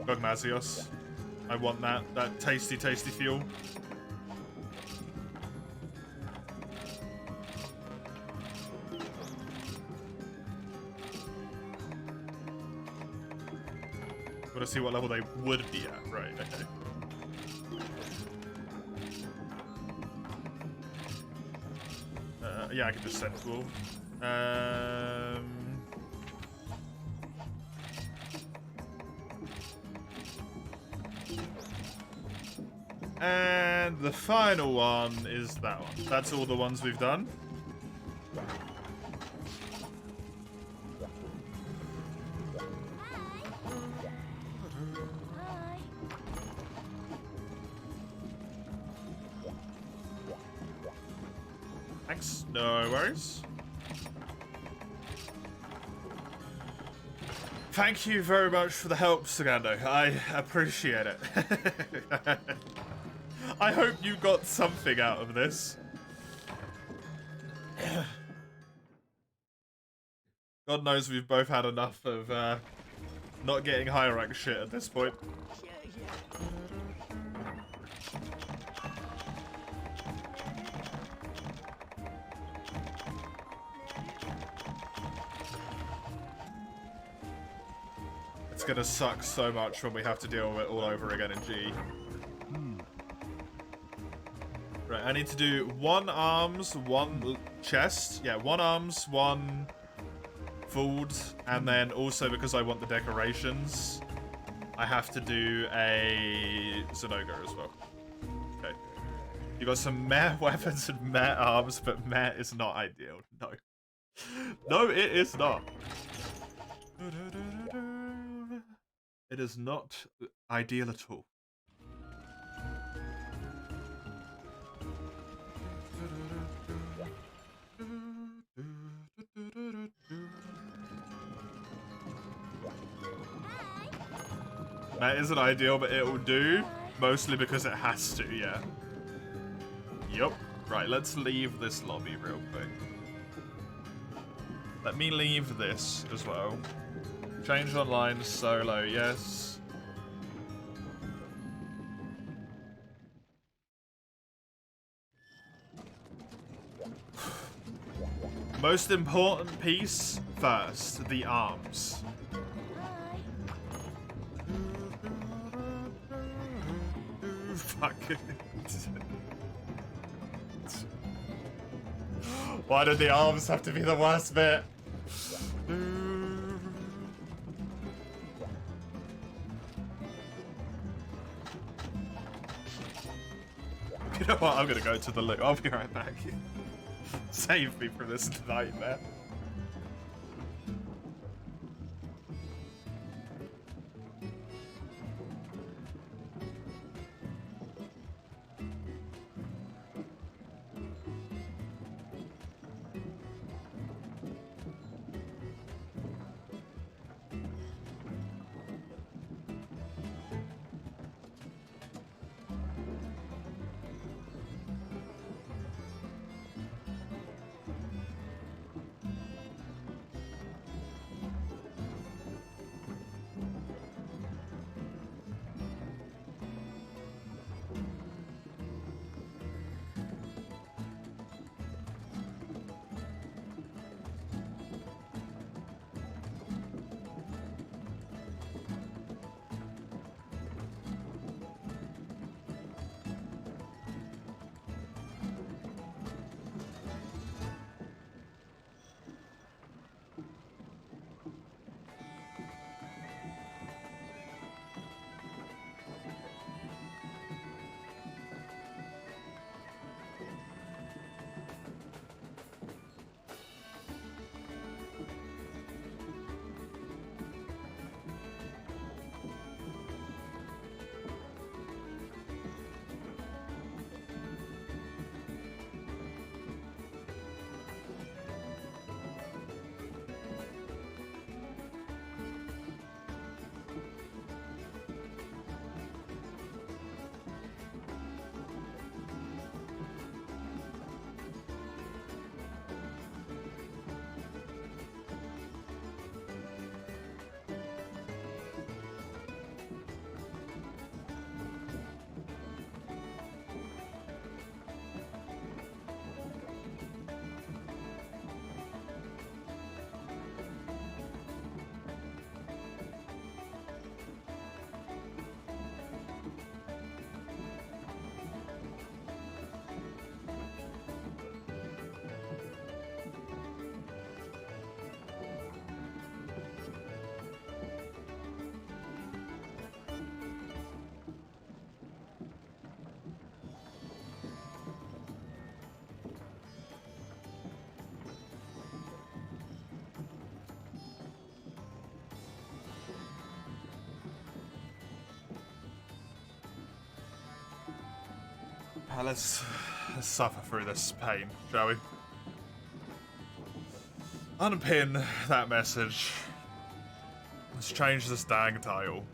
Gogmazios. I want that tasty, tasty fuel. Want to see what level they would be at, right? Okay. Yeah, I can just send to all. And the final one is that one. That's all the ones we've done. Thanks. No worries. Thank you very much for the help, Sagando. I appreciate it. I hope you got something out of this. God knows we've both had enough of not getting high rank shit at this point. It's gonna suck so much when we have to deal with it all over again in G. Right, I need to do 1 arms, 1 chest. Yeah, 1 arms, 1 food, and then also because I want the decorations, I have to do a Zenoga as well. Okay. You got some meh weapons and meh arms, but meh is not ideal. No. No, it is not. It is not ideal at all. That isn't ideal, but it will do. Mostly because it has to, yeah. Yup. Right, let's leave this lobby real quick. Let me leave this as well. Change online, solo, yes. Most important piece first, the arms. Fuck. Why did the arms have to be the worst bit? You know what? I'm gonna go to the loot. I'll be right back. Save me from this nightmare. Let's suffer through this pain, shall we? Unpin that message. Let's change this dang title.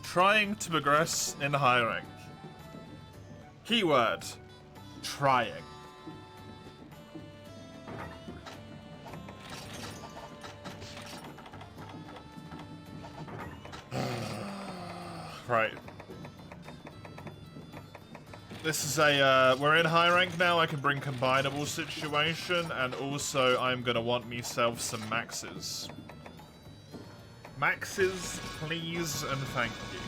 Trying to progress in high rank. Keyword. Trying. Right. This is a, we're in high rank now, I can bring combinable situation, and also I'm gonna want myself some maxes. Maxes, please and thank you.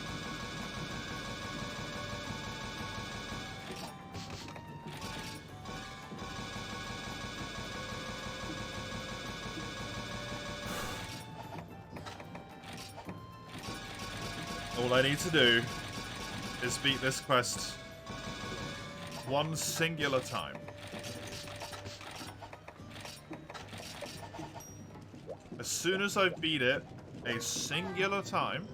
All I need to do is beat this quest one singular time. As soon as I beat it a singular time,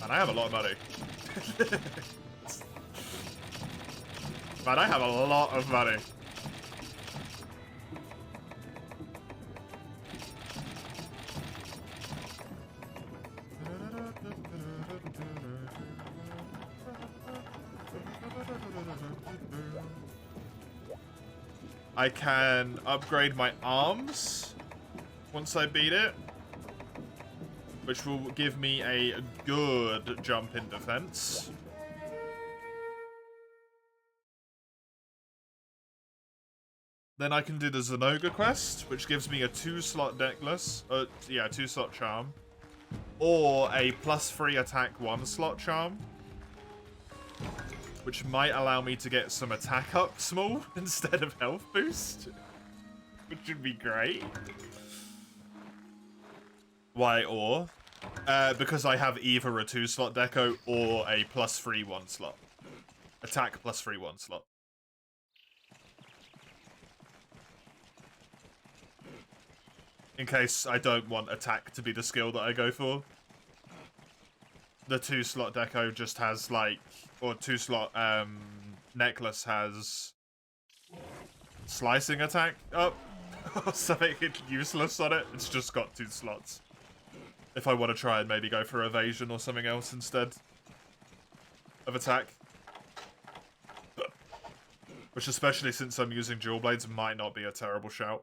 and I have a lot of money. Man, I have a lot of money. I can upgrade my arms once I beat it, which will give me a good jump in defense. Then I can do the Zenoga quest, which gives me a 2-slot necklace, 2-slot charm, or a +3 attack 1-slot charm, which might allow me to get some attack up small instead of health boost, which would be great. Why or? Because I have either a 2-slot deco or a +3 1-slot. Attack +3 1-slot. In case I don't want attack to be the skill that I go for. The 2-slot deco just has like, or 2-slot necklace has slicing attack up or something useless on it. It's just got 2 slots. If I want to try and maybe go for evasion or something else instead of attack. Which, especially since I'm using dual blades, might not be a terrible shout.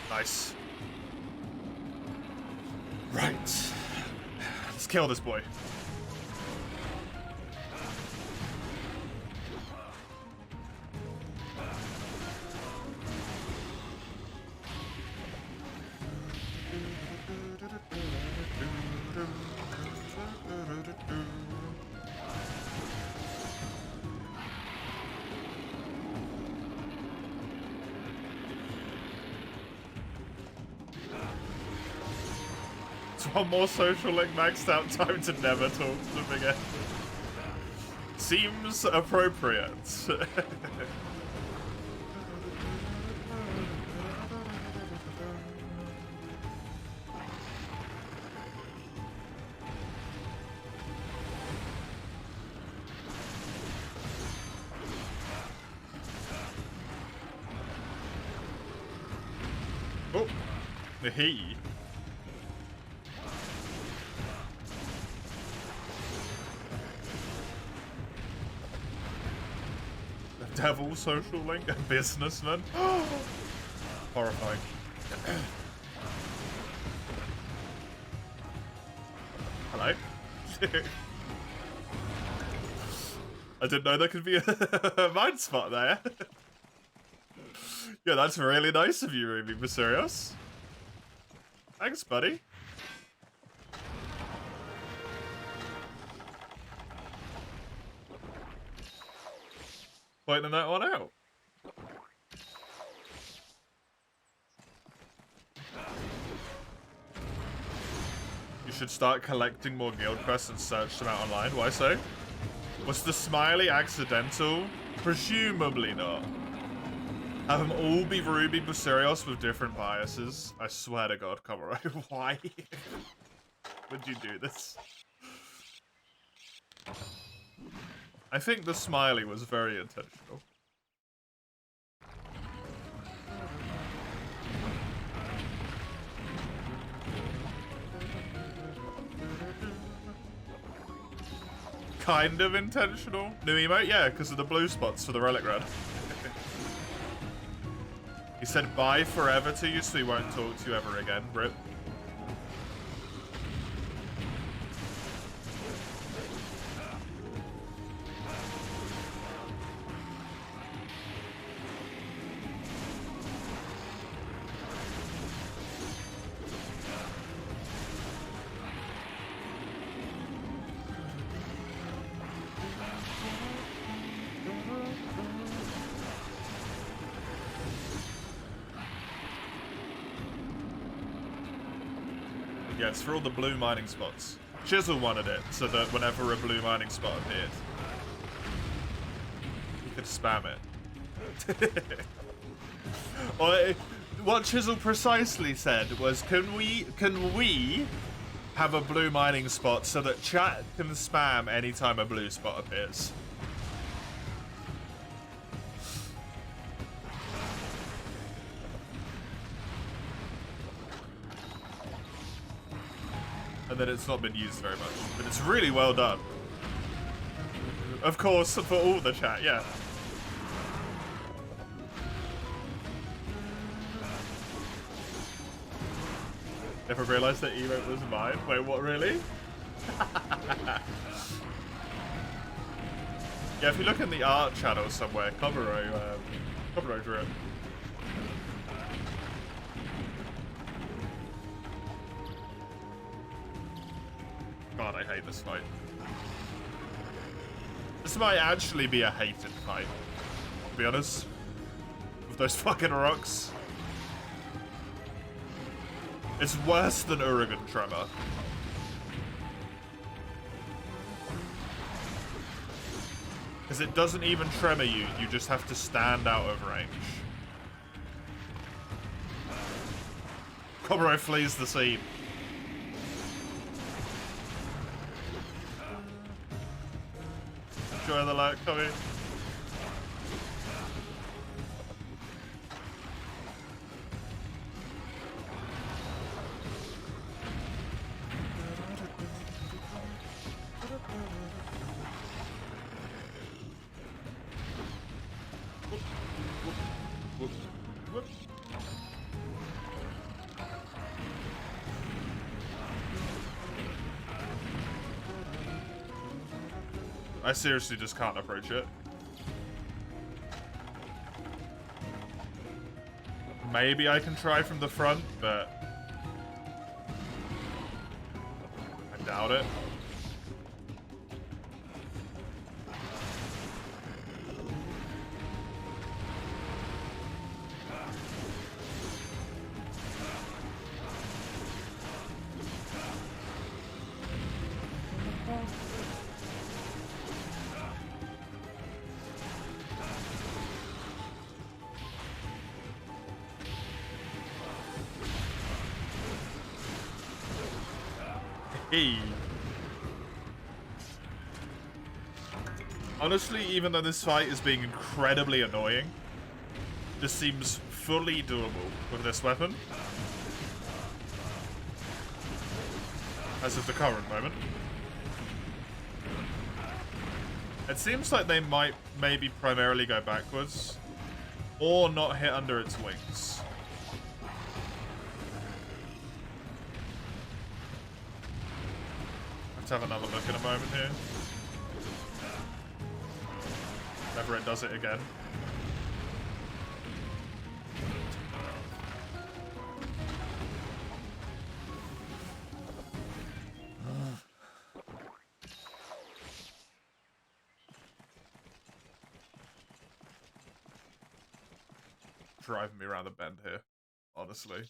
Nice. Right. Let's kill this boy. One more social link maxed out, time to never talk to them again. Seems appropriate. Oh, he. Devil social link, a businessman. Horrifying. Hello? I didn't know there could be a mind spot there. Yeah, that's really nice of you, Ruby Mysterious. Thanks, buddy. Pointing that one out. You should start collecting more guild quests and search them out online. Why so? Was the smiley accidental? Presumably not. Have them all be Ruby Bucerios with different biases. I swear to God, Comrade, why would you do this? I think the smiley was very intentional. Kind of intentional. New emote? Yeah, because of the blue spots for the Relic Red. He said bye forever to you, so he won't talk to you ever again. Rip. Yeah, it's for all the blue mining spots. Chisel wanted it, so that whenever a blue mining spot appeared, you could spam it. Well, what Chisel precisely said was, can we have a blue mining spot so that chat can spam anytime a blue spot appears? And then it's not been used very much. But it's really well done. Of course, for all the chat, yeah. Never realized that emote was mine. Wait, what, really? Yeah, if you look in the art channel somewhere, Koburo drew it. God, I hate this fight. This might actually be a hated fight, to be honest. With those fucking rocks. It's worse than Uragan Tremor. Because it doesn't even tremor you, you just have to stand out of range. Koburo flees the scene. Enjoy the light coming. I seriously just can't approach it. Maybe I can try from the front, but I doubt it. Honestly, even though this fight is being incredibly annoying, this seems fully doable with this weapon. As of the current moment. It seems like they might maybe primarily go backwards, or not hit under its wings. Let's have another look in a moment here. Whenever it does it again. driving me around the bend here, honestly.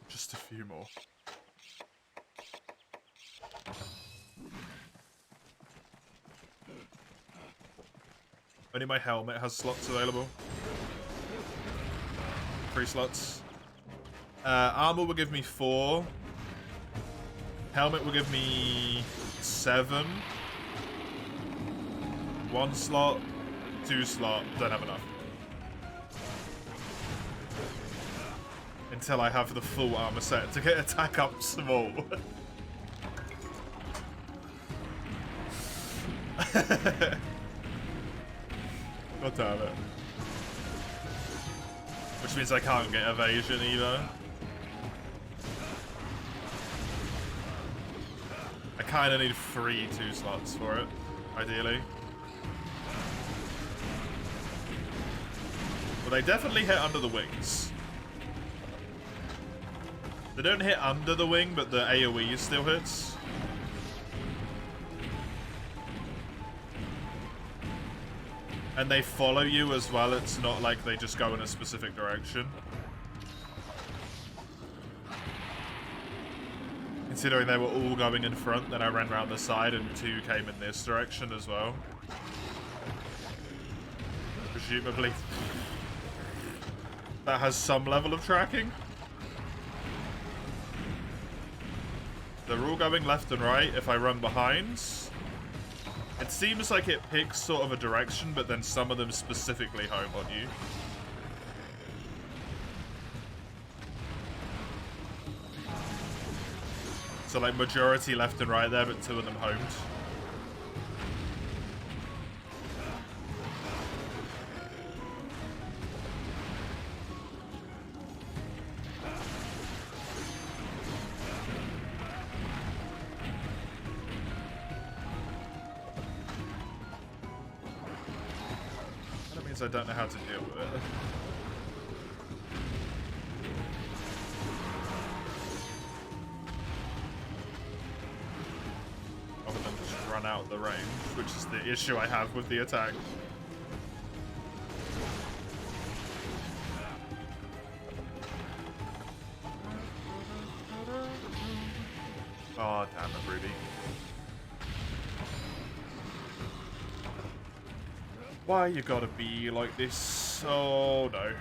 Just a few more. Only my helmet has slots available. 3 slots. Armor will give me 4. Helmet will give me 7. 1 slot, 2 slot. Don't have enough. Until I have the full armor set to get attack up small. God damn it. Which means I can't get evasion either. I kind of need 3 2 slots for it, ideally. Well, they definitely hit under the wings. They don't hit under the wing, but the AoE still hits. And they follow you as well, it's not like they just go in a specific direction. Considering they were all going in front, then I ran around the side and 2 came in this direction as well. Presumably that has some level of tracking. They're all going left and right if I run behind. It seems like it picks sort of a direction, but then some of them specifically home on you. So like majority left and right there, but 2 of them homed. I don't know how to deal with it. Other than just run out the range, which is the issue I have with the attack. Oh, damn it, Ruby. Why you gotta be like this? Oh no.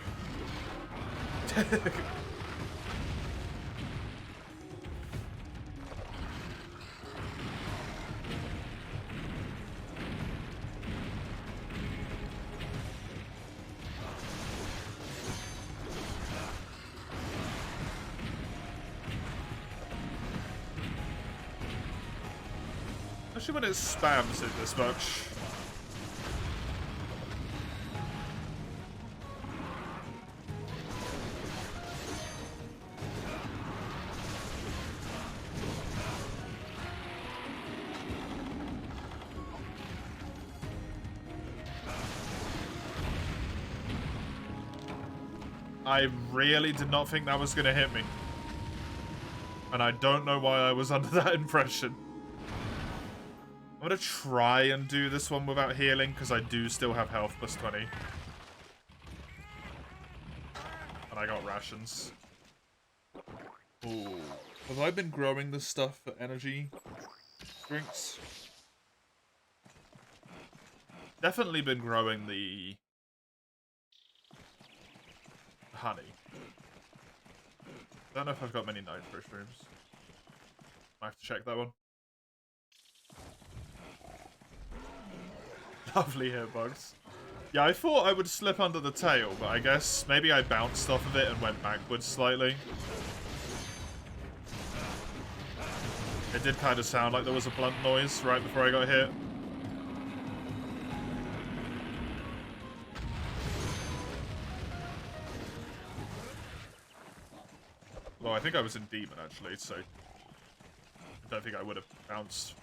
Especially when it spams it this much. I really did not think that was going to hit me. And I don't know why I was under that impression. I'm going to try and do this one without healing, because I do still have health plus 20. And I got rations. Ooh. Have I been growing this stuff for energy drinks? Definitely been growing the honey. Don't know if I've got many nitro shrooms. I have to check that one. Lovely hitbugs. Yeah, I thought I would slip under the tail, but I guess maybe I bounced off of it and went backwards slightly. It did kind of sound like there was a blunt noise right before I got hit. Well, I think I was in Demon, actually, so I don't think I would have bounced.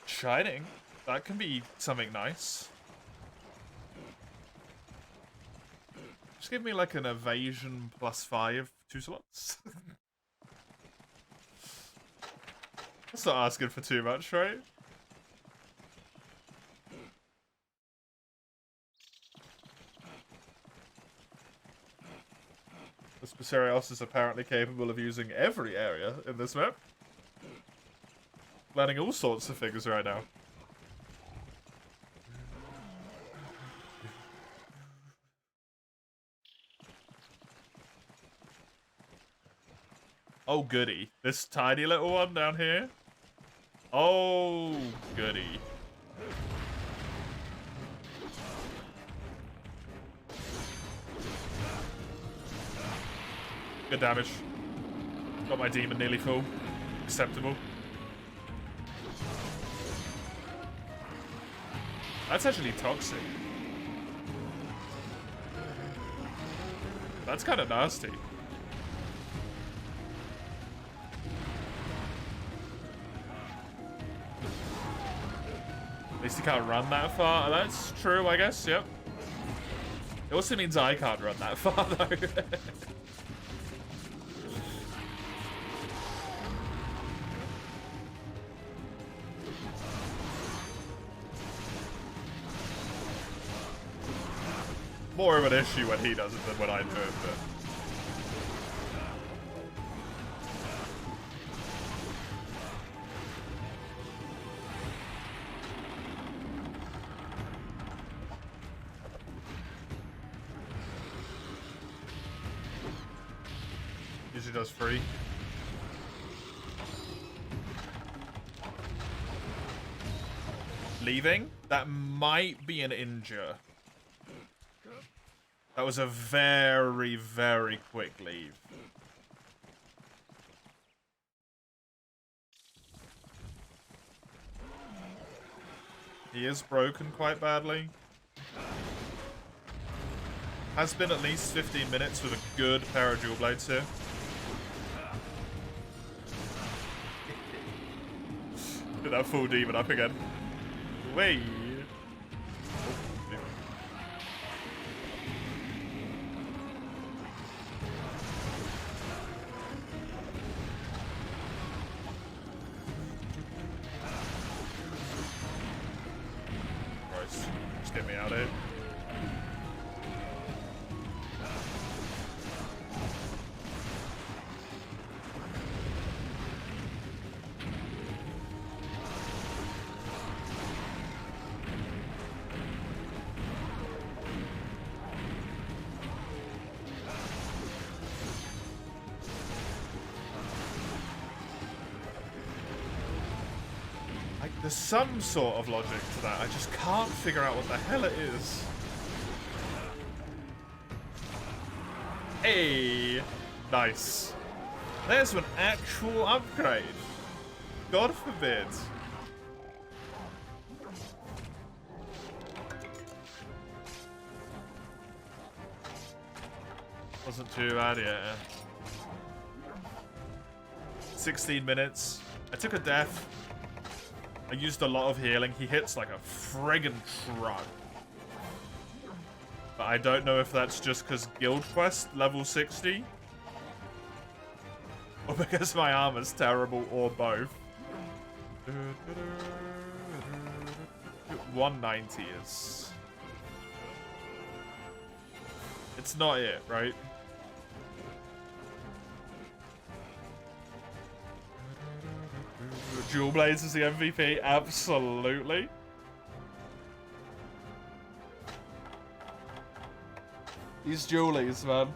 Shining. That can be something nice. Just give me like an evasion +5 2 slots. That's not asking for too much, right? Vesperarios is apparently capable of using every area in this map. Learning all sorts of things right now. Oh, goody. This tiny little one down here. Oh, goody. Good damage. Got my demon nearly full. Acceptable. That's actually toxic. That's kind of nasty. At least he can't run that far. That's true, I guess, yep. It also means I can't run that far, though. More of an issue when he does it than when I do it, but... Usually does 3. Leaving? That might be an injure. That was a very, very quick leave. He is broken quite badly. Has been at least 15 minutes with a good pair of dual blades here. Get that full demon up again. Wait. Just get me out of here. There's some sort of logic to that. I just can't figure out what the hell it is. Hey! Nice. There's an actual upgrade. God forbid. Wasn't too bad yet. 16 minutes. I took a death. I used a lot of healing. He hits like a friggin' truck. But I don't know if that's just because Guild Quest level 60. Or because my armor's terrible, or both. 190 is... It's not it, right? Dual Blades is the MVP? Absolutely. These dualies, man.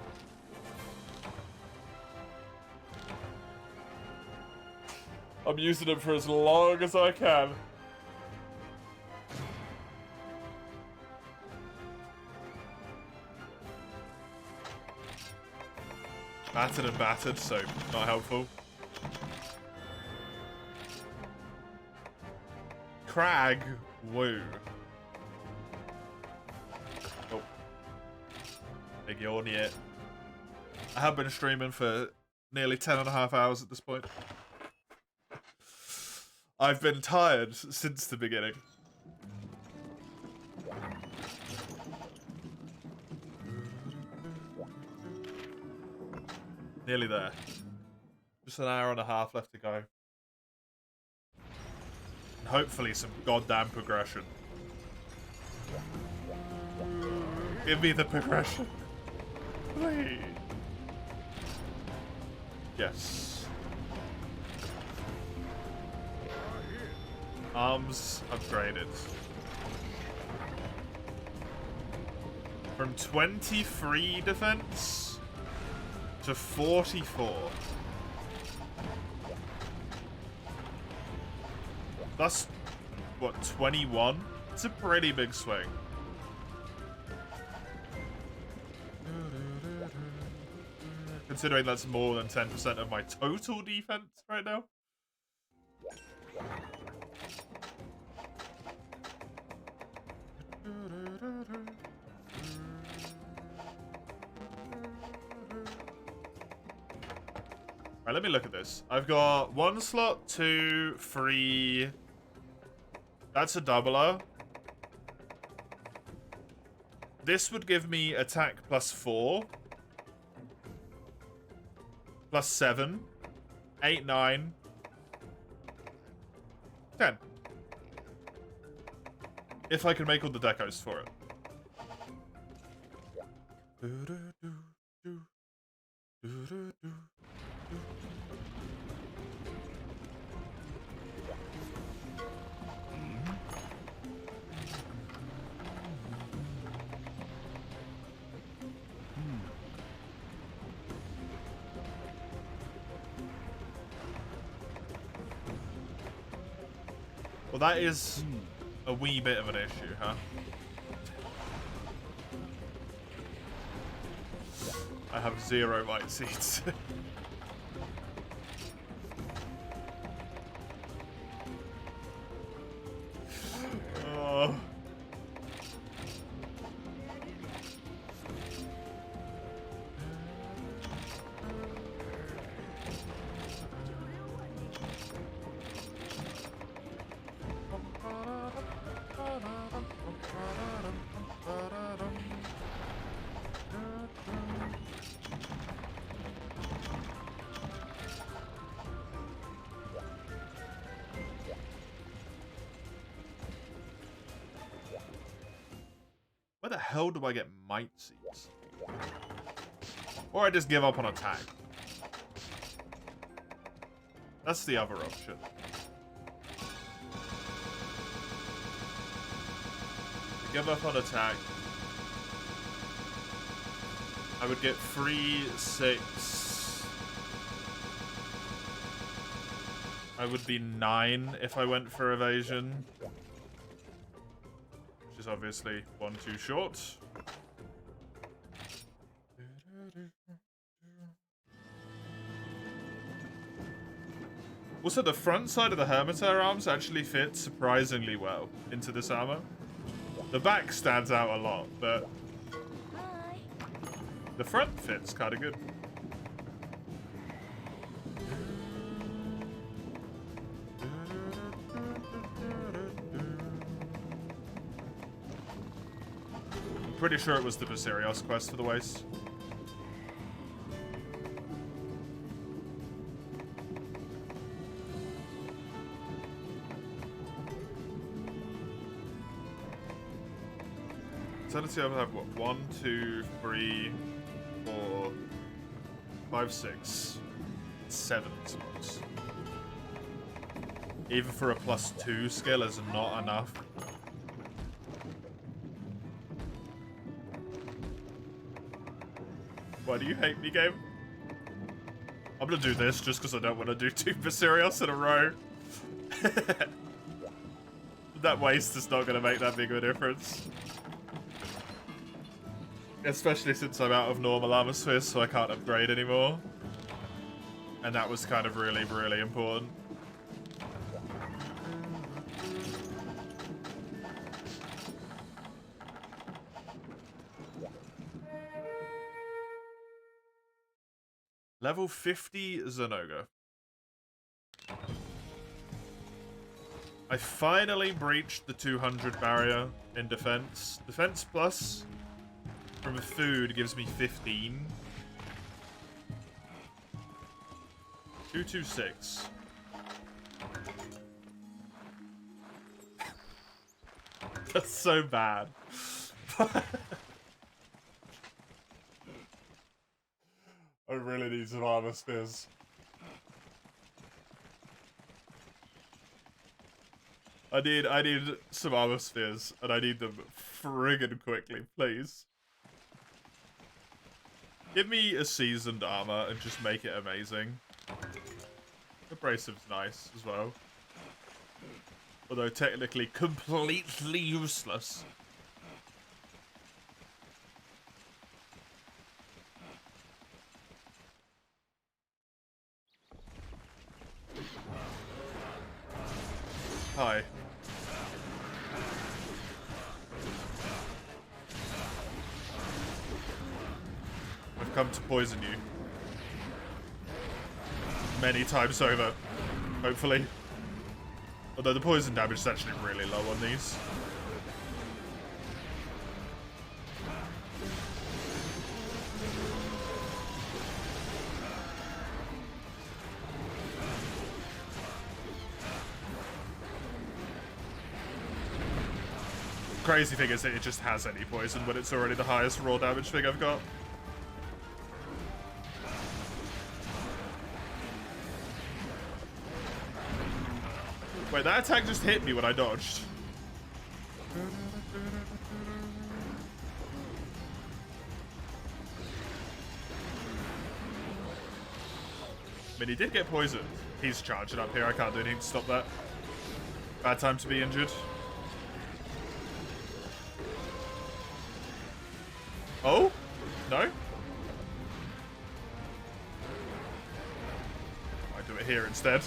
I'm using them for as long as I can. Battered and battered, so not helpful. Crag, woo. Oh. Big yawn yet. I have been streaming for nearly 10.5 hours at this point. I've been tired since the beginning. Nearly there. Just an hour and a half left to go. And hopefully some goddamn progression. Give me the progression. Please. Yes. Arms upgraded. From 23 defense to 44. That's, what, 21? It's a pretty big swing. Considering that's more than 10% of my total defense right now. Alright, let me look at this. I've got 1 slot, 2, 3. That's a doubler. This would give me attack +4. +7. 8, 9. 10. If I can make all the decos for it. Well, that is a wee bit of an issue, huh? I have 0 white seats. Oh. Where the hell do I get might seeds? Or I just give up on attack. That's the other option. Give up on attack. I would get 3, 6. I would be 9 if I went for evasion. Which is obviously 1 too short. Also, the front side of the Hermitaire arms actually fit surprisingly well into this armor. The back stands out a lot, but Hi. the front fits kind of good. I'm pretty sure it was the Viserios quest for the waist. So let's see, I have what? 1, 2, 3, 4, 5, 6, 7 slots. Even for a +2 skill is not enough. Why do you hate me, game? I'm gonna do this just because I don't want to do 2 Viserios in a row. That waste is not gonna make that big of a difference. Especially since I'm out of normal armor spheres, so I can't upgrade anymore. And that was kind of really, really important. Level 50 Zenoga. I finally breached the 200 barrier in defense. Defense plus from food gives me 15. 226. That's so bad. I really need some armor spears. I need some armor spheres, and I need them friggin' quickly, please. Give me a seasoned armor and just make it amazing. Abrasive's nice as well. Although technically completely useless. Hi. I've come to poison you. Many times over, hopefully. Although the poison damage is actually really low on these. Crazy thing is that it just has any poison when it's already the highest raw damage thing I've got. Wait, that attack just hit me when I dodged. I mean, he did get poisoned. He's charging up here. I can't do anything to stop that. Bad time to be injured. Oh? No? I do it here instead.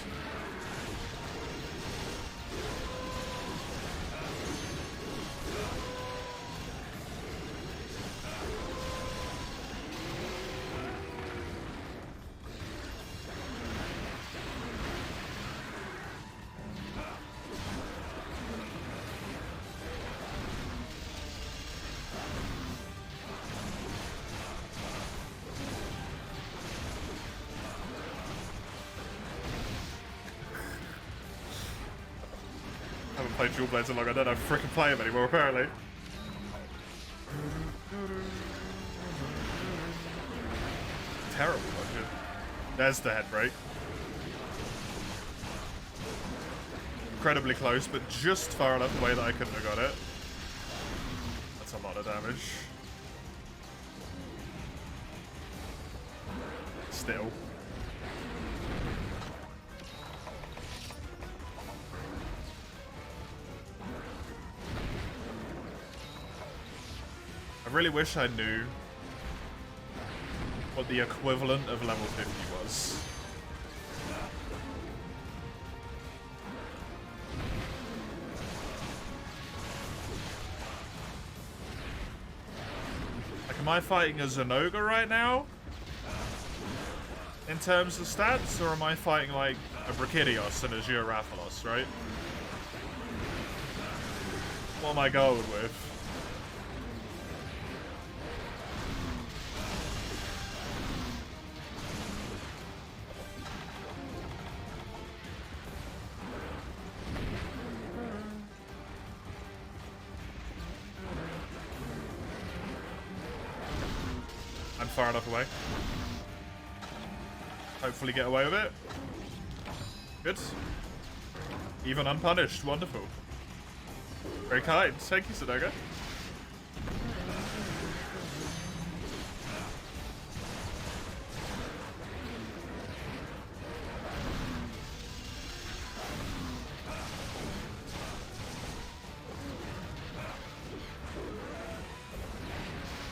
Played Dual Blades in long. I don't know if I freaking play them anymore, apparently. Terrible budget. There's the head break. Incredibly close, but just far enough away that I couldn't have got it. That's a lot of damage. Still. I really wish I knew what the equivalent of level 50 was. Like, am I fighting a Zenoga right now? In terms of stats? Or am I fighting, like, a Brachydios and a Georathalos, right? What am I going with? Far enough away. Hopefully get away with it. Good. Even unpunished. Wonderful. Very kind. Thank you, Sonoga.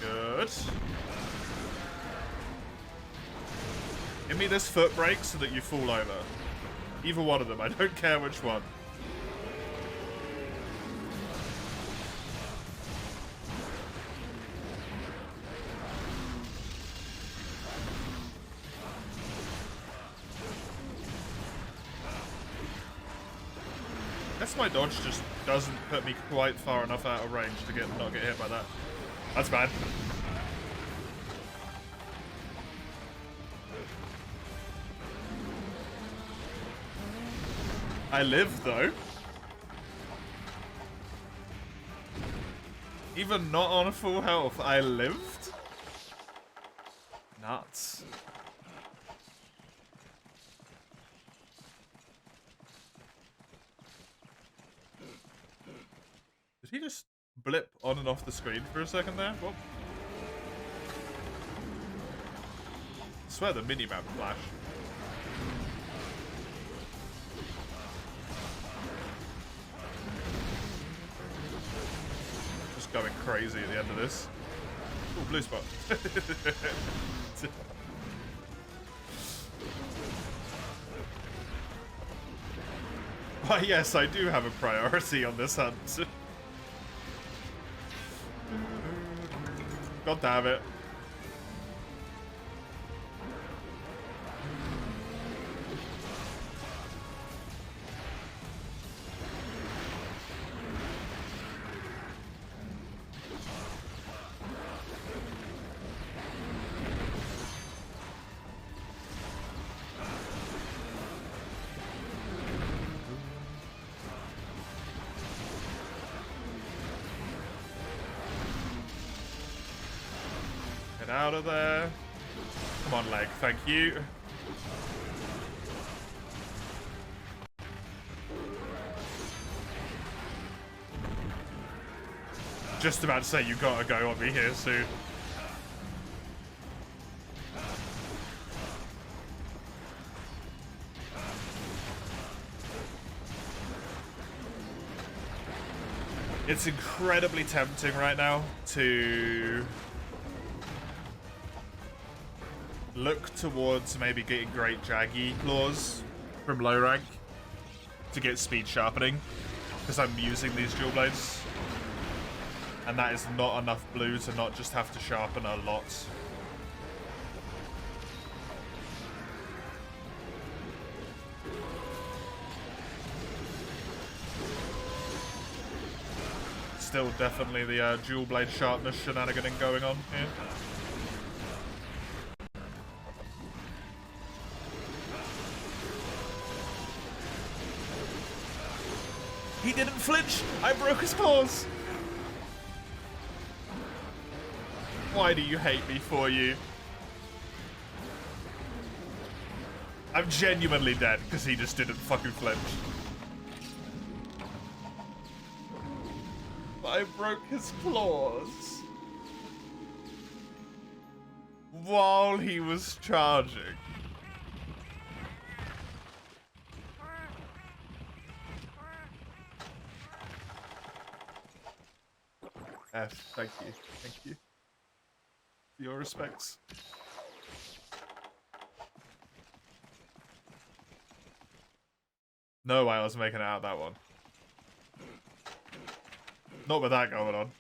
Good. Give me this foot break so that you fall over. Either one of them. I don't care which one. Guess my dodge just doesn't put me quite far enough out of range to not get hit by that. That's bad. I live, though. Even not on full health, I lived? Nuts. Did he just blip on and off the screen for a second there? What? I swear the minimap flashed. Just going crazy at the end of this. Ooh, blue spot. Why, yes, I do have a priority on this hunt. God damn it. Get out of there. Come on, leg. Thank you. Just about to say you gotta go on me here soon. It's incredibly tempting right now to look towards maybe getting great jaggy claws from low rank to get speed sharpening, because I'm using these dual blades, and that is not enough blue to not just have to sharpen a lot. Still definitely the dual blade sharpness shenaniganing going on here. He didn't flinch! I broke his claws! Why do you hate me for you? I'm genuinely dead because he just didn't fucking flinch. I broke his claws while he was charging. F, thank you. Thank you. Your respects. No way I was making it out that one. Not with that going on.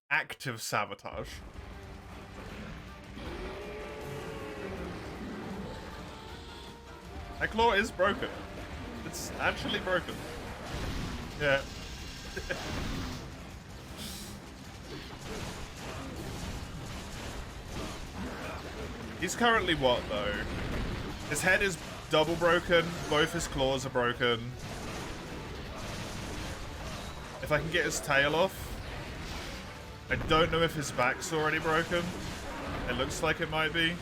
Active sabotage. That claw is broken. It's actually broken. Yeah. He's currently what, though? His head is double broken. Both his claws are broken. If I can get his tail off. I don't know if his back's already broken. It looks like it might be.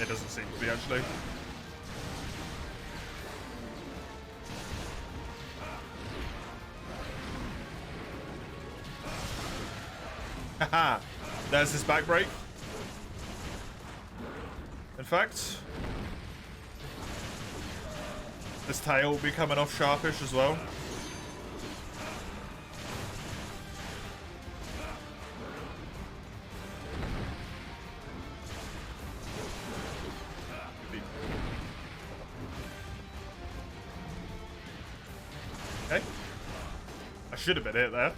It doesn't seem to be, actually. Haha! There's his back break. In fact, this tail will be coming off sharpish as well. Okay. I should have been hit there.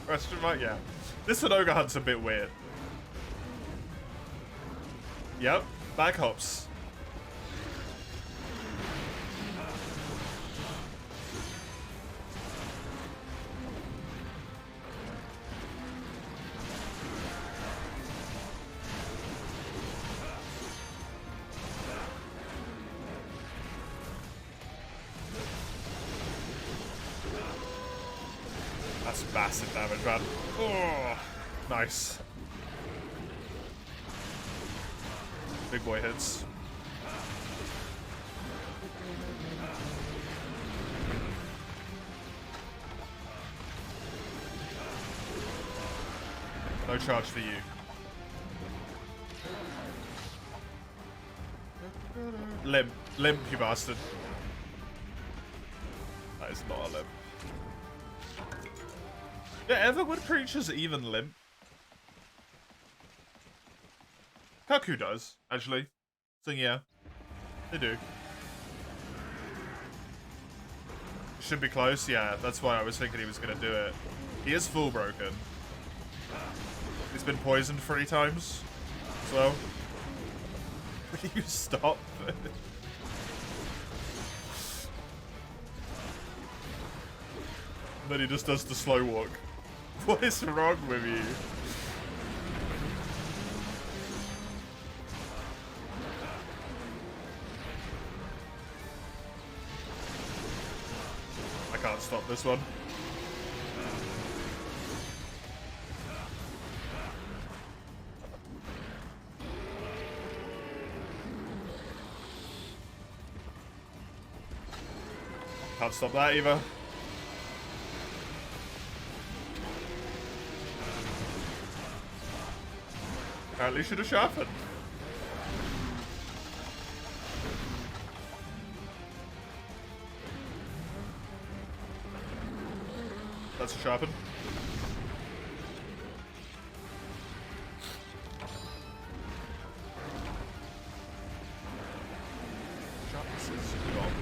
Question mark? Yeah. This Sunoga hunt's a bit weird. Yep. Back hops. That's massive damage, man. Oh, nice. Big boy hits. No charge for you. Limp. Limp, you bastard. That is not a limp. Yeah, Everwood creatures even limp? Kaku does, actually. So yeah, they do. Should be close, yeah, that's why I was thinking he was going to do it. He is full broken. He's been poisoned 3 times as well. Will you stop? Then he just does the slow walk. What is wrong with you? I can't stop this one. Can't stop that either. Apparently should have sharpened. That's a sharpen. Sharpness is gone.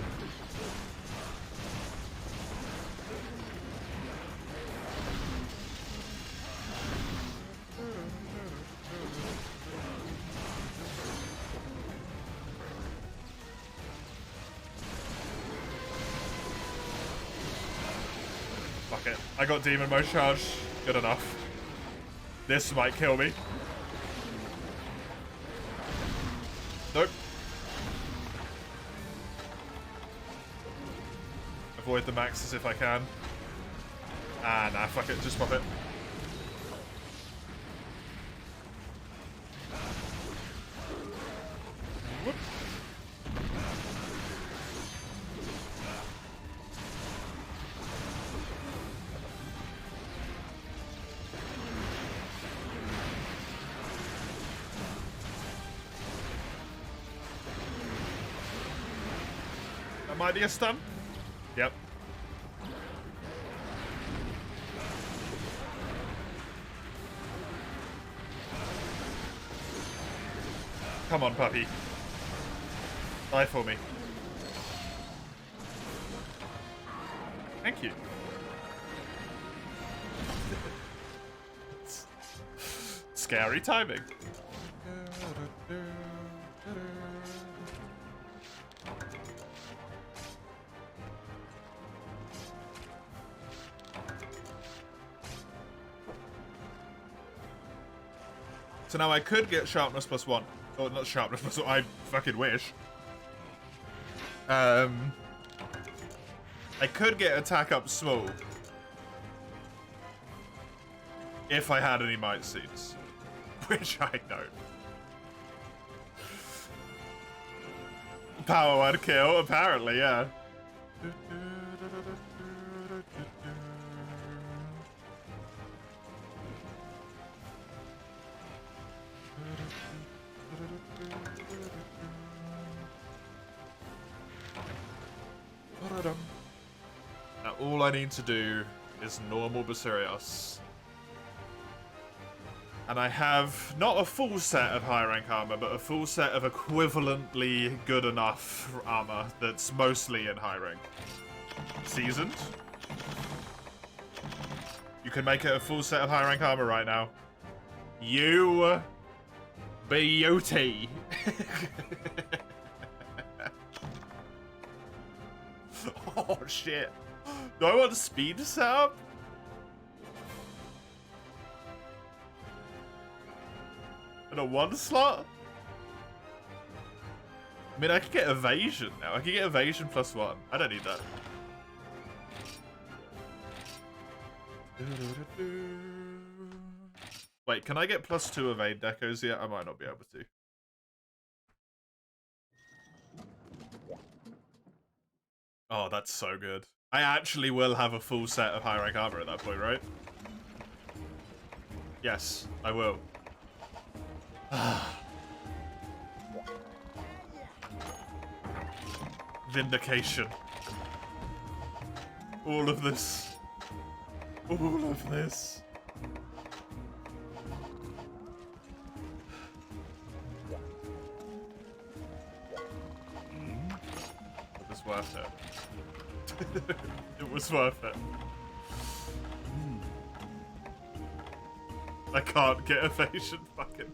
Fuck it. I got Demon Mode charge. Good enough. This might kill me. Nope. Avoid the maxes if I can. Ah, nah, fuck it. Just pop it. Whoop. That might be a stun. Yep. Come on, puppy. Die for me. Thank you. Scary timing. So now I could get sharpness +1. Oh, not sharpness +1. I fucking wish. I could get attack up small. If I had any might seeds. Which I don't. Power word kill, apparently, yeah. Now all I need to do is normal Basarios. And I have not a full set of high rank armor, but a full set of equivalently good enough armor that's mostly in high rank. Seasoned. You can make it a full set of high rank armor right now. You beauty. Oh shit. Do I want speed setup? In a 1 slot? I mean, I could get evasion now. I could get evasion +1. I don't need that. Wait, can I get +2 evade decos yet? I might not be able to. Oh, that's so good. I actually will have a full set of high rank armor at that point, right? Yes, I will. Vindication. All of this. All of this. It was worth it. It was worth it. I can't get evasion fucking.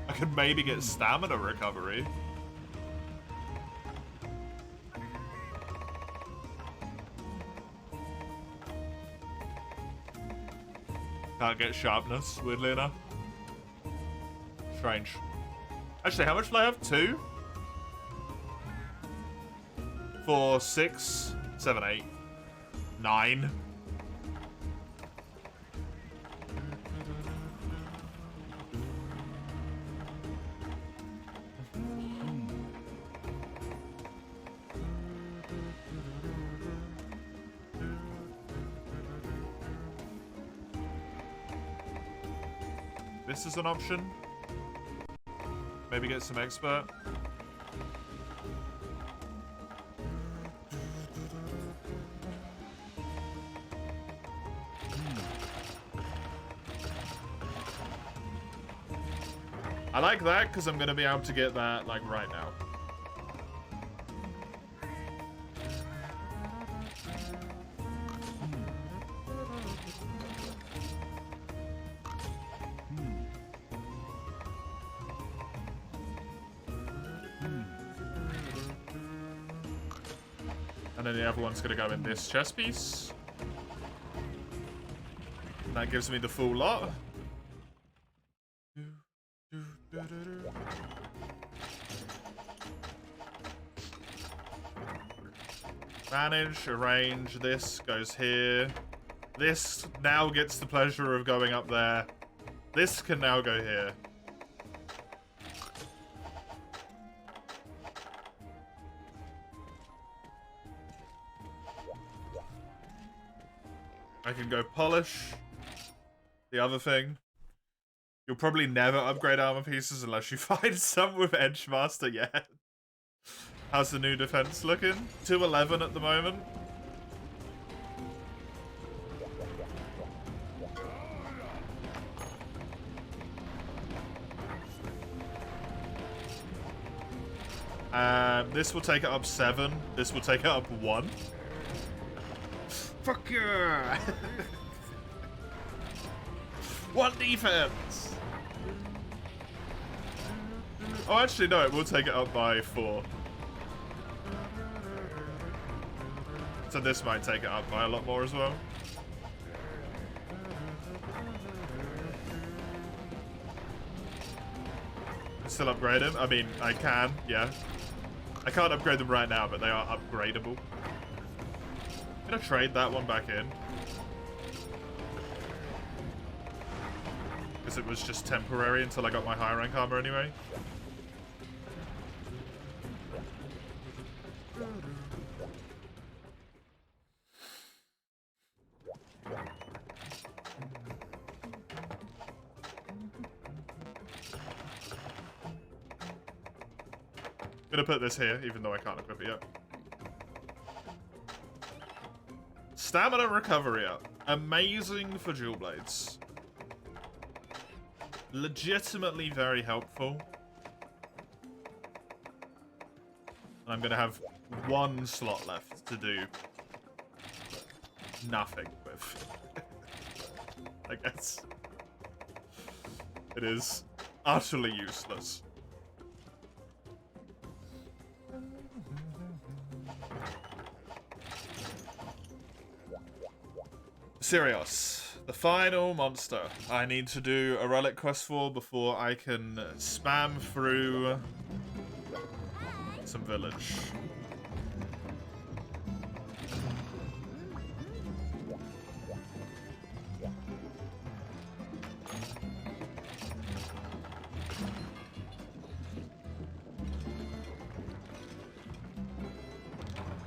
I could maybe get stamina recovery. Can't get sharpness, weirdly enough. Strange. Actually, how much do I have? 2? 4, 6, 7, 8, 9. This is an option. Maybe get some expert. I like that because I'm gonna be able to get that like right now. And then the other one's gonna go in this chest piece. And that gives me the full lot. Manage, arrange, this goes here. This now gets the pleasure of going up there. This can now go here. I can go polish. The other thing. You'll probably never upgrade armor pieces unless you find some with Edgemaster yet. How's the new defense looking? 211 at the moment. This will take it up 7. This will take it up 1. Fuck yeah! 1 defense! Oh, actually, no, it will take it up by 4. So this might take it up by a lot more as well. Still upgrade them? I mean, I can, yeah. I can't upgrade them right now, but they are upgradable. I'm gonna trade that one back in. Because it was just temporary until I got my high rank armor anyway. Gonna put this here, even though I can't equip it yet. Stamina recovery up. Amazing for dual blades. Legitimately very helpful. I'm gonna have one slot left to do nothing with. I guess. It is utterly useless. Sirius, the final monster I need to do a relic quest for before I can spam through some village.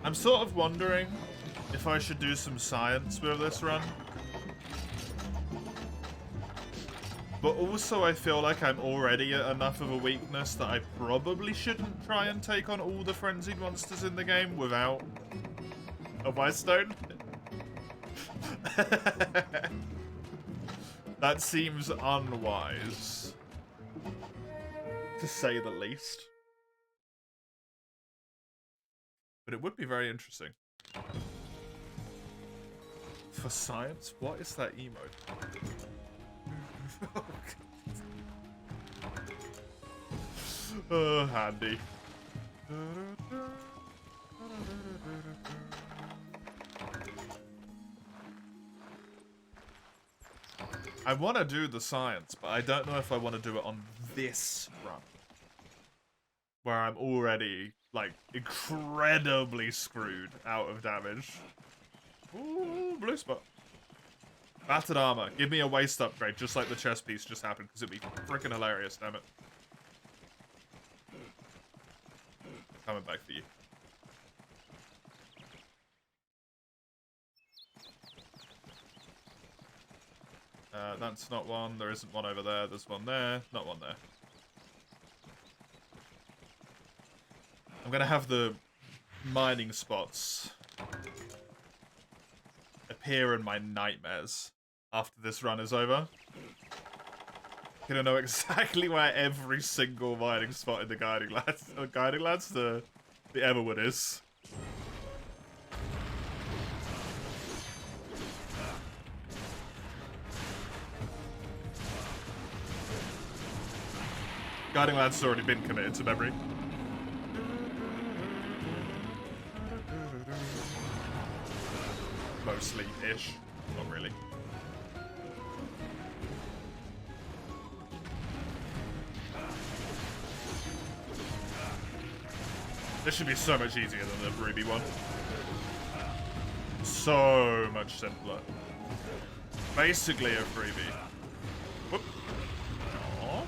I'm sort of wondering if I should do some science with this run. But also I feel like I'm already at enough of a weakness that I probably shouldn't try and take on all the frenzied monsters in the game without a Wystone. That seems unwise, to say the least. But it would be very interesting. For science? What is that emote? Oh, handy. I want to do the science, but I don't know if I want to do it on this run. Where I'm already, like, incredibly screwed out of damage. Ooh, blue spot. Battered armor. Give me a waist upgrade, just like the chest piece just happened, because it'd be freaking hilarious, damn it. Coming back for you. That's not one. There isn't one over there. There's one there. Not one there. I'm gonna have the mining spots appear in my nightmares after this run is over. Gonna know exactly where every single mining spot in the Guiding Lands, the Everwood is. Guiding Lands has already been committed to memory. Mostly-ish. Not really. This should be so much easier than the Ruby one. So much simpler. Basically a freebie. Whoop. Aww.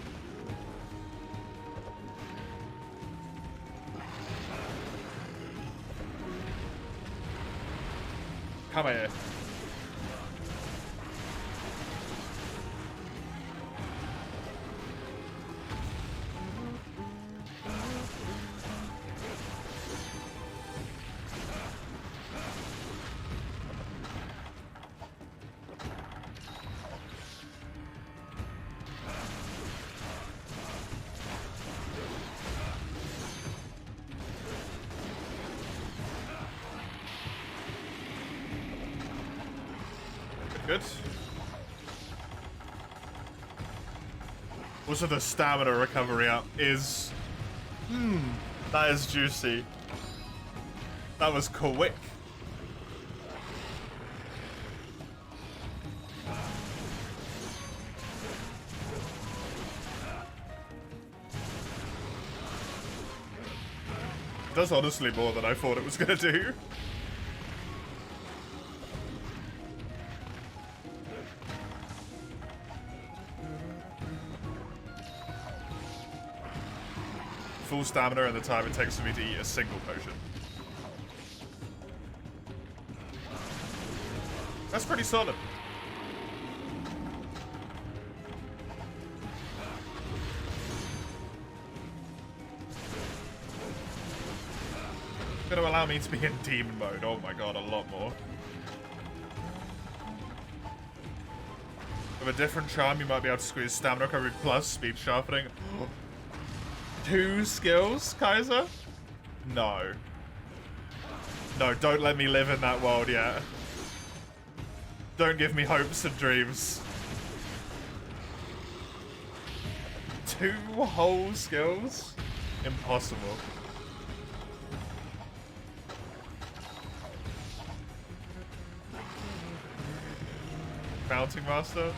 Come here. Good. Also, the stamina recovery up is... that is juicy. That was quick. That's honestly more than I thought it was gonna do. Full stamina and the time it takes for me to eat a single potion. That's pretty solid. to allow me to be in demon mode. Oh my god, a lot more. With a different charm, you might be able to squeeze stamina recovery plus speed sharpening. 2 skills, Kaiser? No. No, don't let me live in that world yet. Don't give me hopes and dreams. 2 whole skills? Impossible. Mounting Master?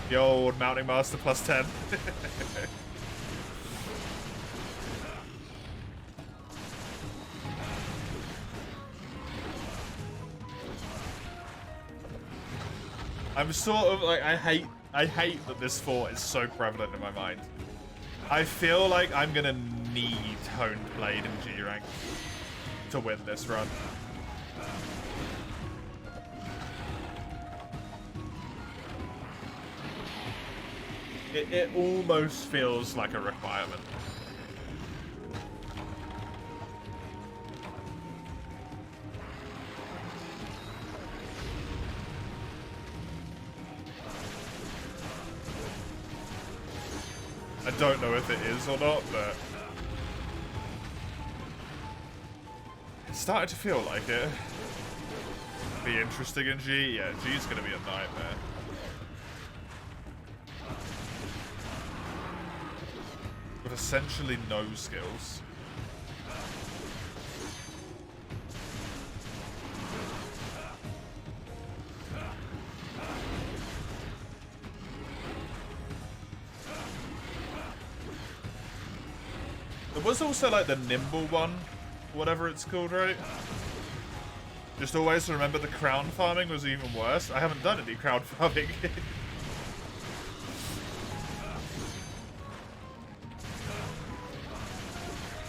The old Mounting Master plus 10. I'm sort of like, I hate that this fort is so prevalent in my mind. I feel like I'm gonna need Honed Blade and G rank to win this run. It almost feels like a requirement. I don't know if it is or not, but it's starting to feel like it. Be interesting in G? Yeah, G's gonna be a nightmare. With essentially no skills. There was also like the nimble one, whatever it's called, right? Just always remember the crown farming was even worse. I haven't done any crown farming.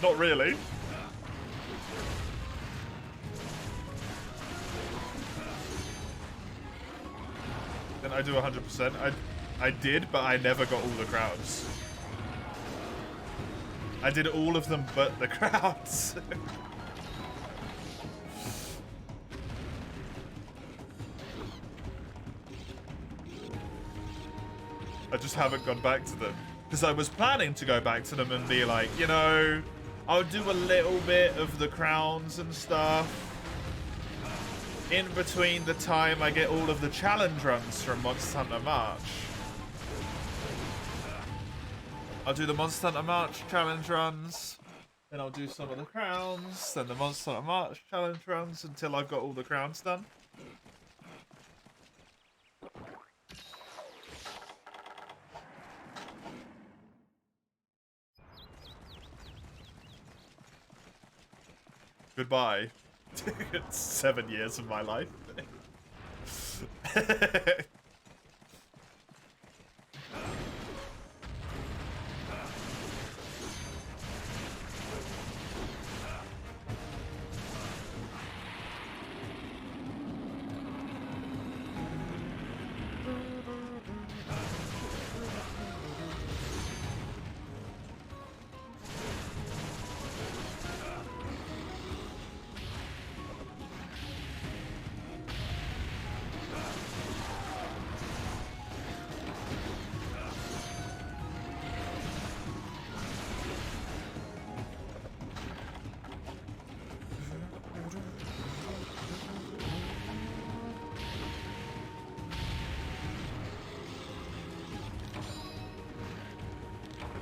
Not really. Then I do 100%. I did, but I never got all the crowns. I did all of them but the crowns. I just haven't gone back to them. Because I was planning to go back to them and be like, you know, I'll do a little bit of the crowns and stuff in between the time I get all of the challenge runs from Monster Hunter March. I'll do the Monster Hunter March challenge runs, then I'll do some of the crowns, then the Monster Hunter March challenge runs until I've got all the crowns done. Goodbye. 7 years of my life.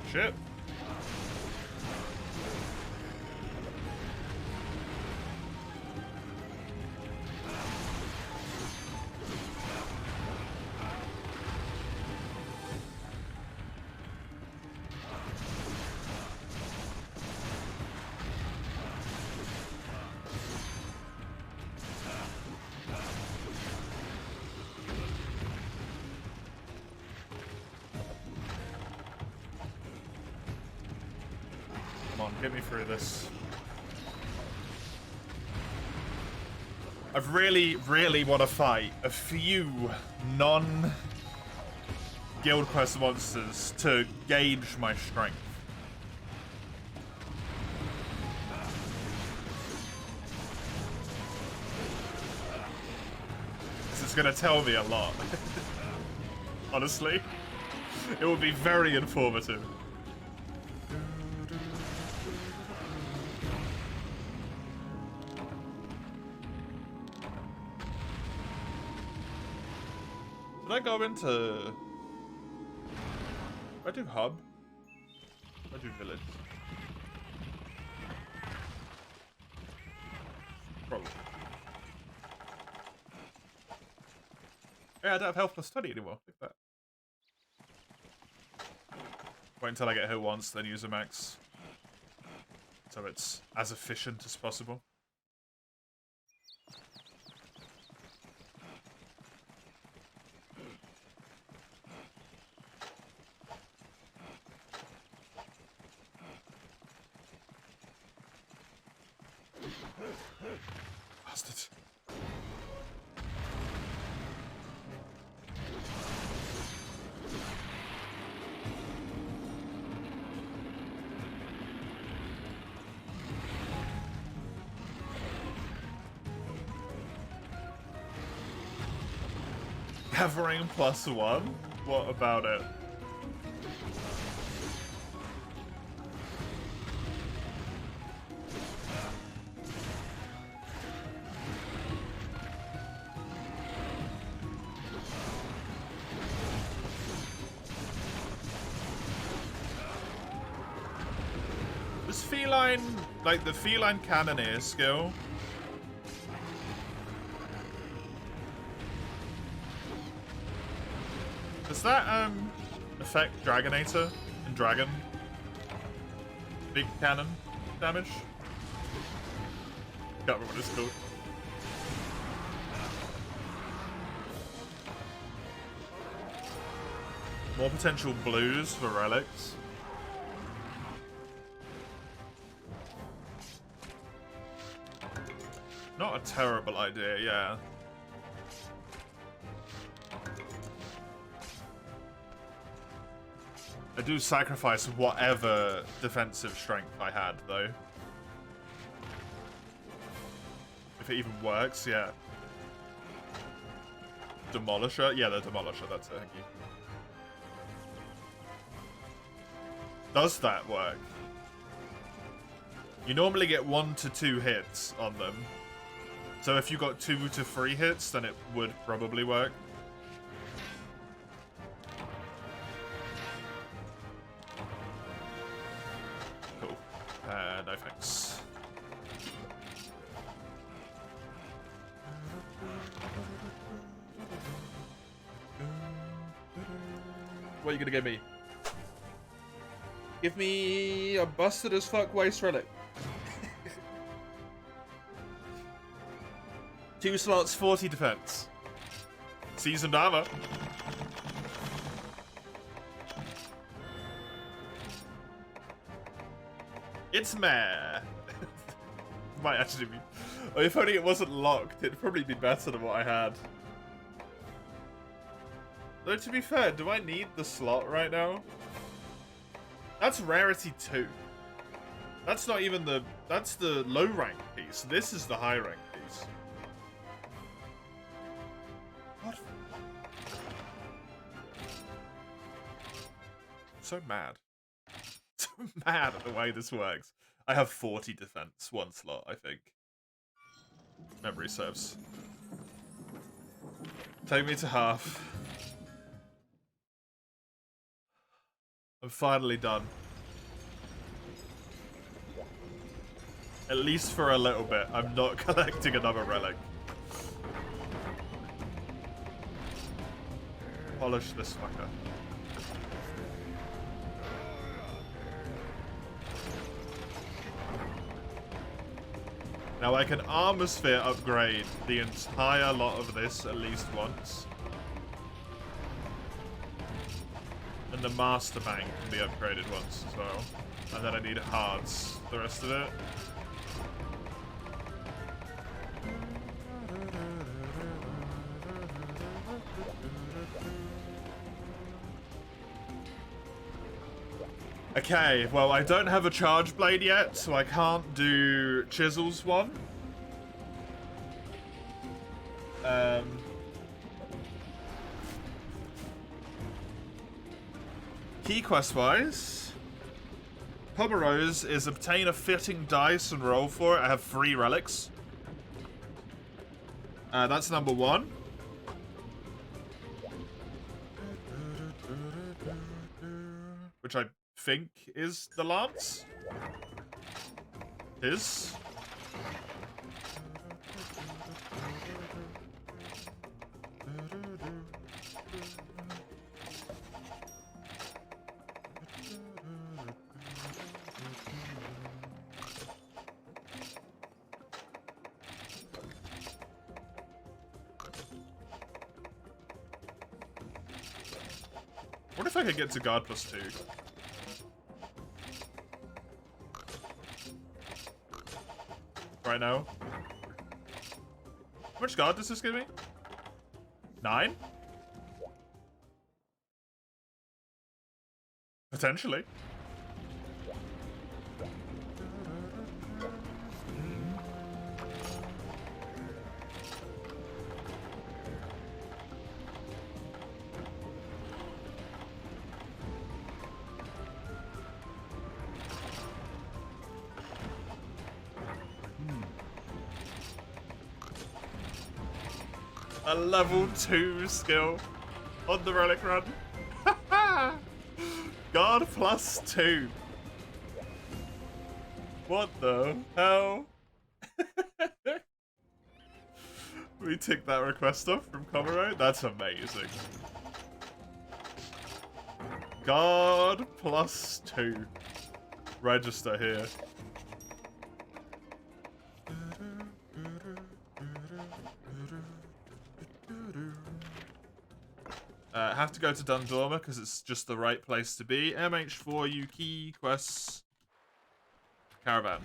Shit. Come on, get me through this. I really want to fight a few non-Guild Quest monsters to gauge my strength. gonna tell me a lot. Honestly. It would be very informative. Did I go into... I do hub? I do village? Probably. Yeah, I don't have health plus 20 anymore. Look at that. Wait until I get hit once, then use a max. So it's as efficient as possible. Bastard. Gathering +1? What about it? This feline, like the feline cannoneer skill. Does that, affect Dragonator and Dragon? Big cannon damage? Can't remember what it's called. More potential blues for relics. Not a terrible idea, yeah. I do sacrifice whatever defensive strength I had, though. If it even works, yeah. Demolisher? Yeah, the Demolisher, that's it, thank you. Does that work? You normally get 1 to 2 hits on them. So if you got 2 to 3 hits, then it would probably work. Cool. No thanks. What are you gonna give me? Give me a busted as fuck waste relic. 2 slots, 40 defense. Seasoned armor. It's meh. Might actually be. Oh, if only it wasn't locked, it'd probably be better than what I had. Though, to be fair, do I need the slot right now? That's rarity 2. That's not even the... That's the low rank piece. This is the high rank piece. What? I'm so mad. So mad at the way this works. I have 40 defense, 1 slot, I think. Memory serves. Take me to half. I'm finally done. At least for a little bit. I'm not collecting another relic. Polish this fucker. Now I can Armor Sphere upgrade the entire lot of this at least once. And the Master Bank can be upgraded once as well. And then I need Hearts, the rest of it. Okay, well, I don't have a Charge Blade yet, so I can't do Chisel's one. Key quest wise, Pomerose is obtain a fitting dice and roll for it. I have 3 relics. That's number 1. Which I think is the lance. Is. What if I could get to guard +2? Right now. How much guard does this give me? 9? Potentially. A level 2 skill on the Relic run. Guard +2. What the hell? We tick that request off from Comero? That's amazing. Guard +2. Register here. Have to go to Dundorma because it's just the right place to be. MH4U key quests. Caravan.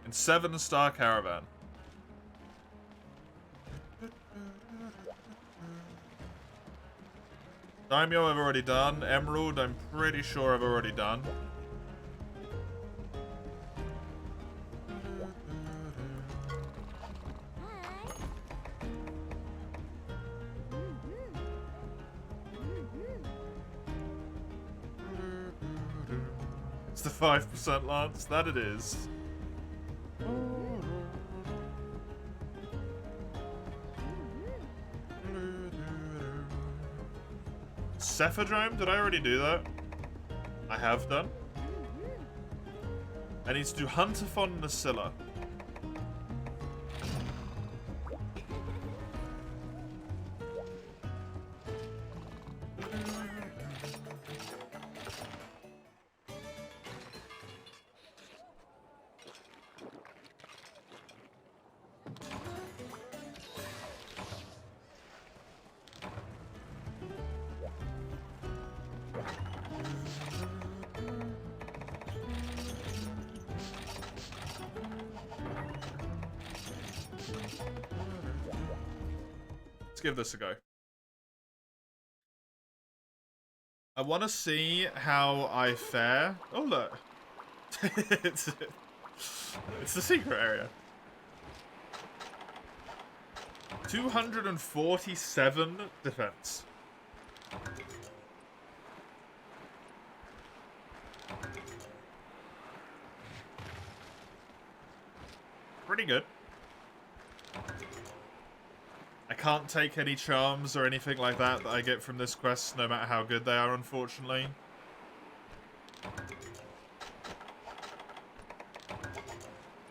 And 7-star caravan. Daimyo I've already done. Emerald I'm pretty sure I've already done. It's the 5% lance, that it is. Cephadrome? Did I already do that? I have done. I need to do Hunterphon Nasilla. Let's give this a go. I want to see how I fare. Oh, look. it's the secret area. 247 defense. Pretty good. I can't take any charms or anything like that I get from this quest, no matter how good they are, unfortunately.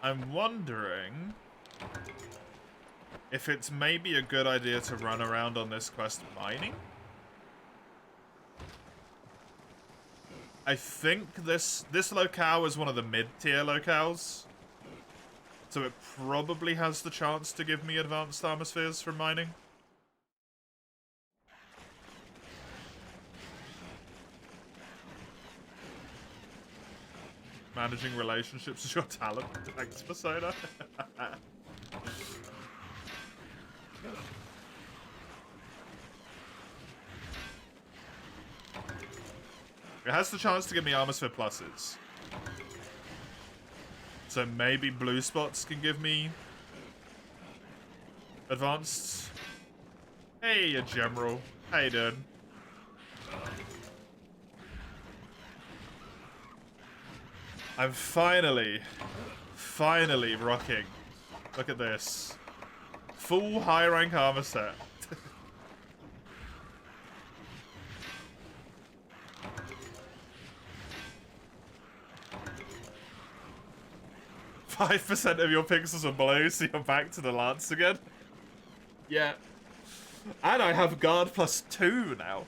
I'm wondering if it's maybe a good idea to run around on this quest mining. I think this locale is one of the mid-tier locales. So it probably has the chance to give me advanced armor spheres from mining. Managing relationships is your talent. Thanks, Persona. It has the chance to give me armor sphere pluses. So maybe blue spots can give me advanced Hey, you general. How you doing? I'm finally rocking. Look at this. Full high rank armor set. 5% of your pixels are blue, so you're back to the lance again. Yeah. And I have guard +2 now.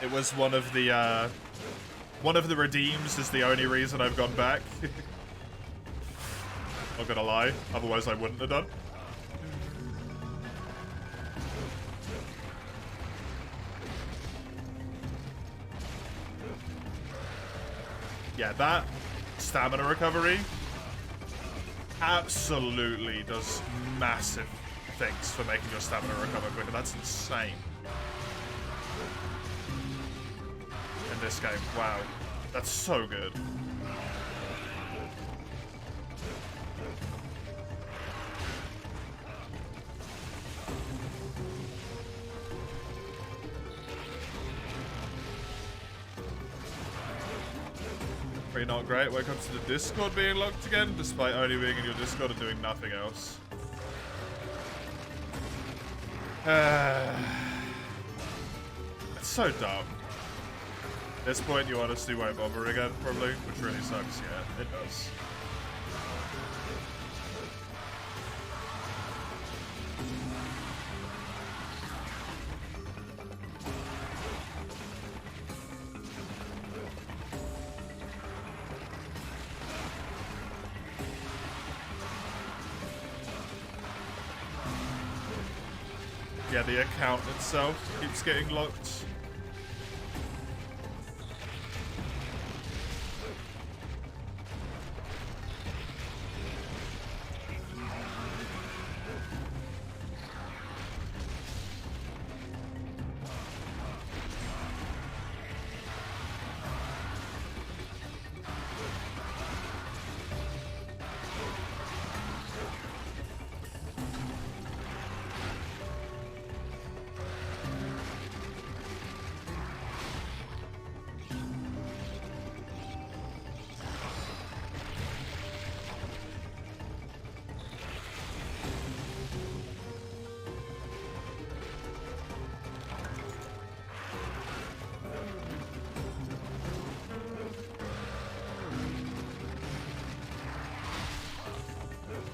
It was one of the redeems is the only reason I've gone back. Not gonna lie, otherwise I wouldn't have done. Yeah, that stamina recovery absolutely does massive things for making your stamina recover quicker. That's insane. In this game, wow. That's so good. Pretty not great. Welcome to the Discord being locked again, despite only being in your Discord and doing nothing else. It's so dumb. At this point, you honestly won't bother again, probably, which really sucks. Yeah, it does. Yeah, the account itself keeps getting locked.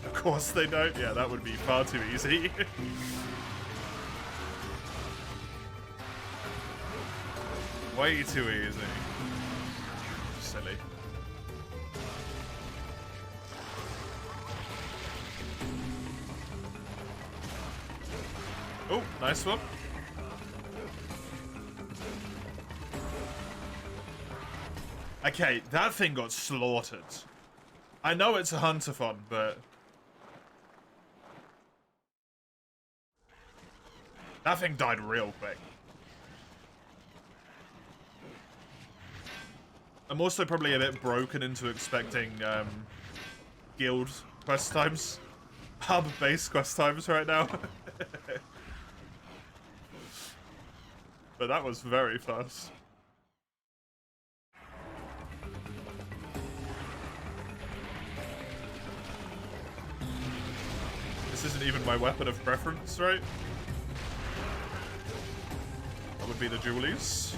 Of course they don't. Yeah, that would be far too easy. Way too easy. Silly. Oh, nice one. Okay, that thing got slaughtered. I know it's a Hunter-thon, but that thing died real quick. I'm also probably a bit broken into expecting guild quest times. Hub-based quest times right now. But that was very fast. This isn't even my weapon of preference, right? That would be the Julies.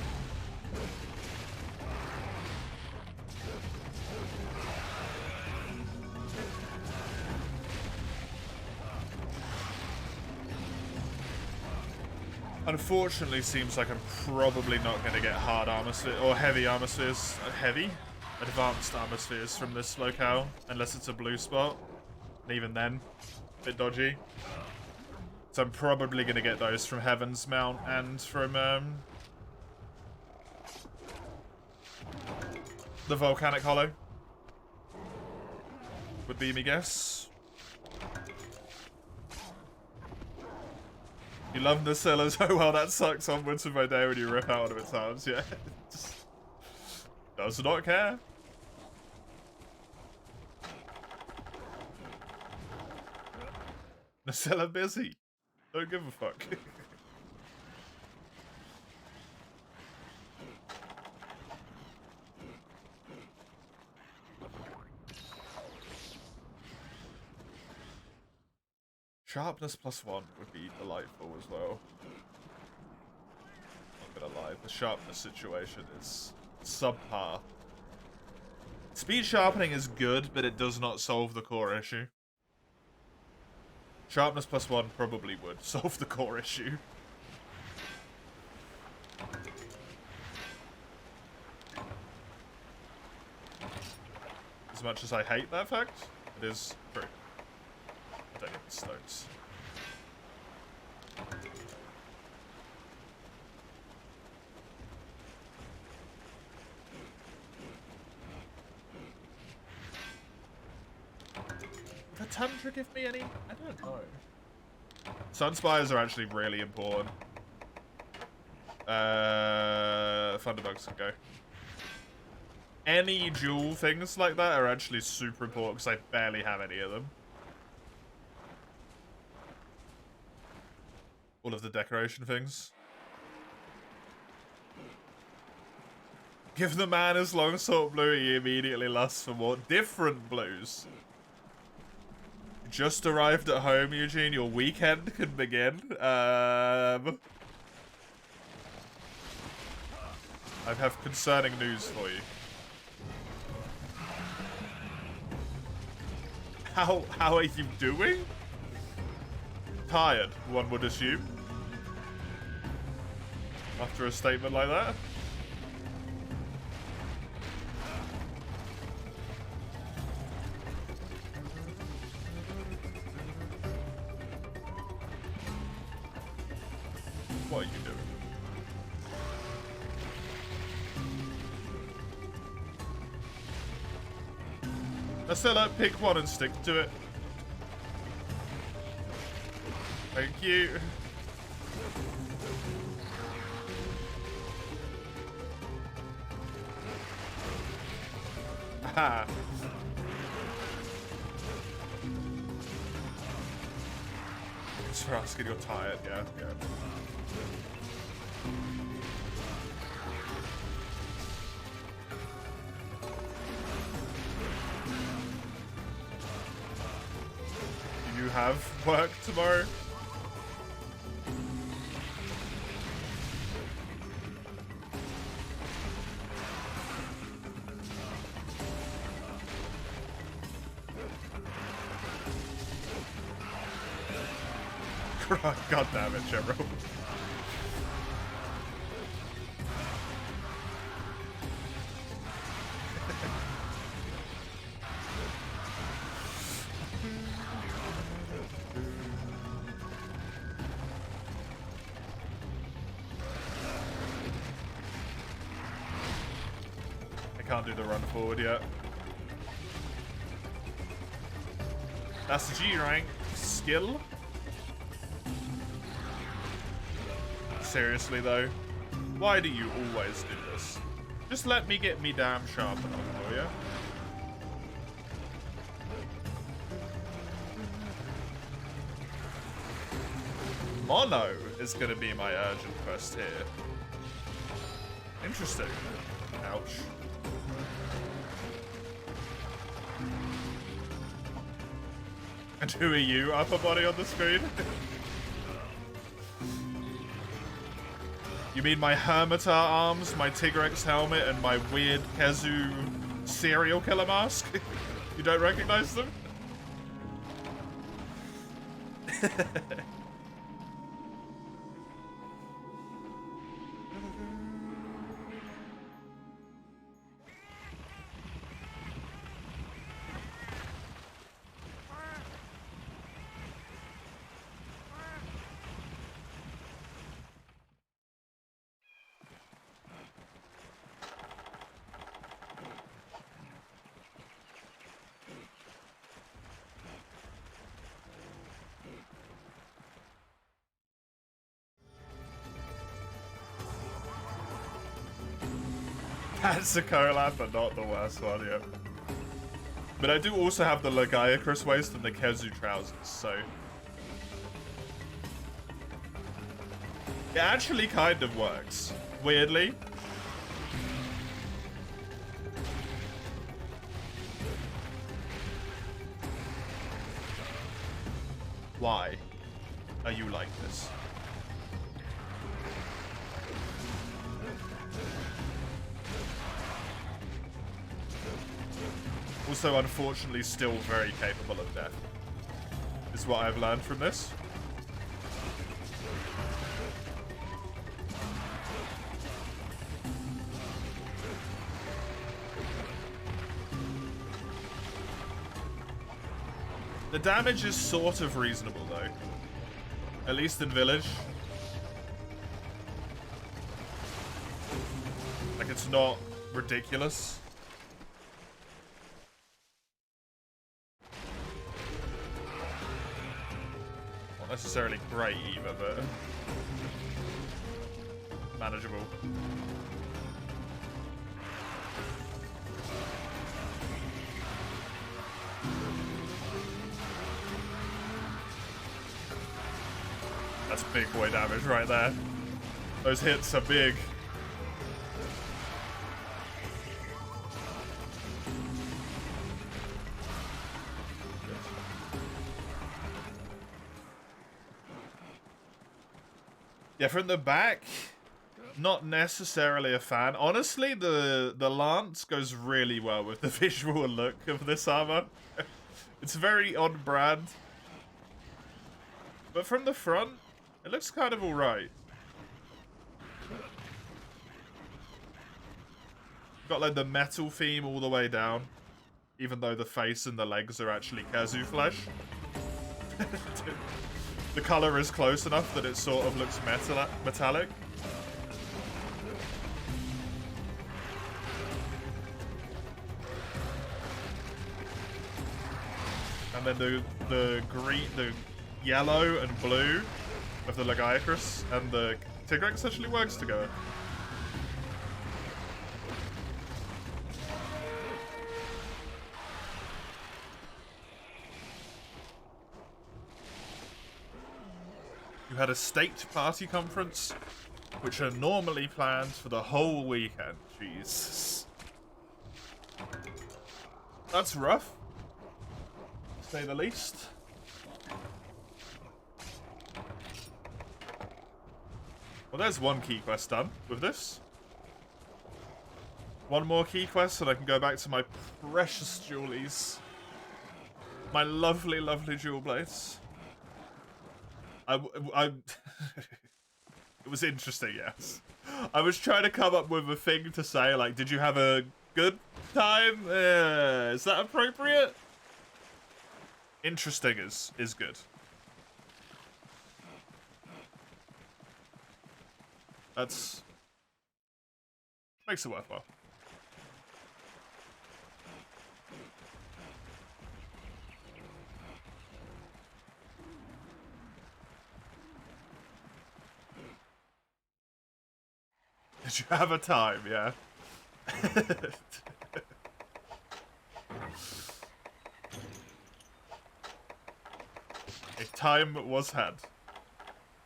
Unfortunately, seems like I'm probably not going to get hard armor spheres, or heavy armor spheres, advanced armor spheres from this locale, unless it's a blue spot. And even then, a bit dodgy. So I'm probably going to get those from Heaven's Mount and from the Volcanic Hollow. Would be me guess. You love the sellers. Oh well, that sucks onwards with my day when you rip out one of its arms, yeah. Does not care. Nacella busy. Don't give a fuck. Sharpness +1 would be delightful as well. Not gonna lie, the sharpness situation is subpar. Speed sharpening is good, but it does not solve the core issue. Sharpness +1 probably would solve the core issue. As much as I hate that fact, it is true. I don't need the stones. Did Tundra give me any? I don't know. Sunspires are actually really important. Thunderbugs can go. Any dual things like that are actually super important because I barely have any of them. All of the decoration things. Give the man his longsword blue, he immediately lusts for more different blues. Just arrived at home, Eugene. Your weekend can begin. I have concerning news for you. How are you doing? Tired, one would assume. After a statement like that. What are you doing? Nacella, pick one and stick to it. Thank you. Aha. Thanks for asking, you're tired, yeah. Do you have work tomorrow? God damn it, Chevro. I can't do the run forward yet. That's G rank skill. Seriously though, why do you always do this? Just let me get me damn sharp enough, will ya? Mono is gonna be my urgent quest here. Interesting. Ouch. And who are you, upper body on the screen? You mean my Hermitar arms, my Tigrex helmet, and my weird Kezu serial killer mask? You don't recognize them? That's a collab, but not the worst one, yeah. But I do also have the Legiacrus waist and the Kezu trousers, so... It actually kind of works. Weirdly. Why are you like this? Also, unfortunately, still very capable of death. Is what I've learned from this. The damage is sort of reasonable, though. At least in Village. Like, it's not ridiculous. Not necessarily great either, but... manageable. That's big boy damage right there. Those hits are big. Yeah, from the back, not necessarily a fan. Honestly, the lance goes really well with the visual look of this armor. It's very on brand. But from the front, it looks kind of alright. Got like the metal theme all the way down. Even though the face and the legs are actually Kazu flesh. The color is close enough that it sort of looks metallic. And then the green, the yellow and blue of the Legiacrus and the Tigrex actually works together. You had a staked party conference, which are normally planned for the whole weekend. Jesus. That's rough, to say the least. Well, there's one key quest done with this. One more key quest and I can go back to my precious jewelies. My lovely, lovely jewel blades. It was interesting, yes. I was trying to come up with a thing to say, like, did you have a good time? Is that appropriate? Interesting is good. That's... makes it worthwhile. Did you have a time? Yeah. A time was had.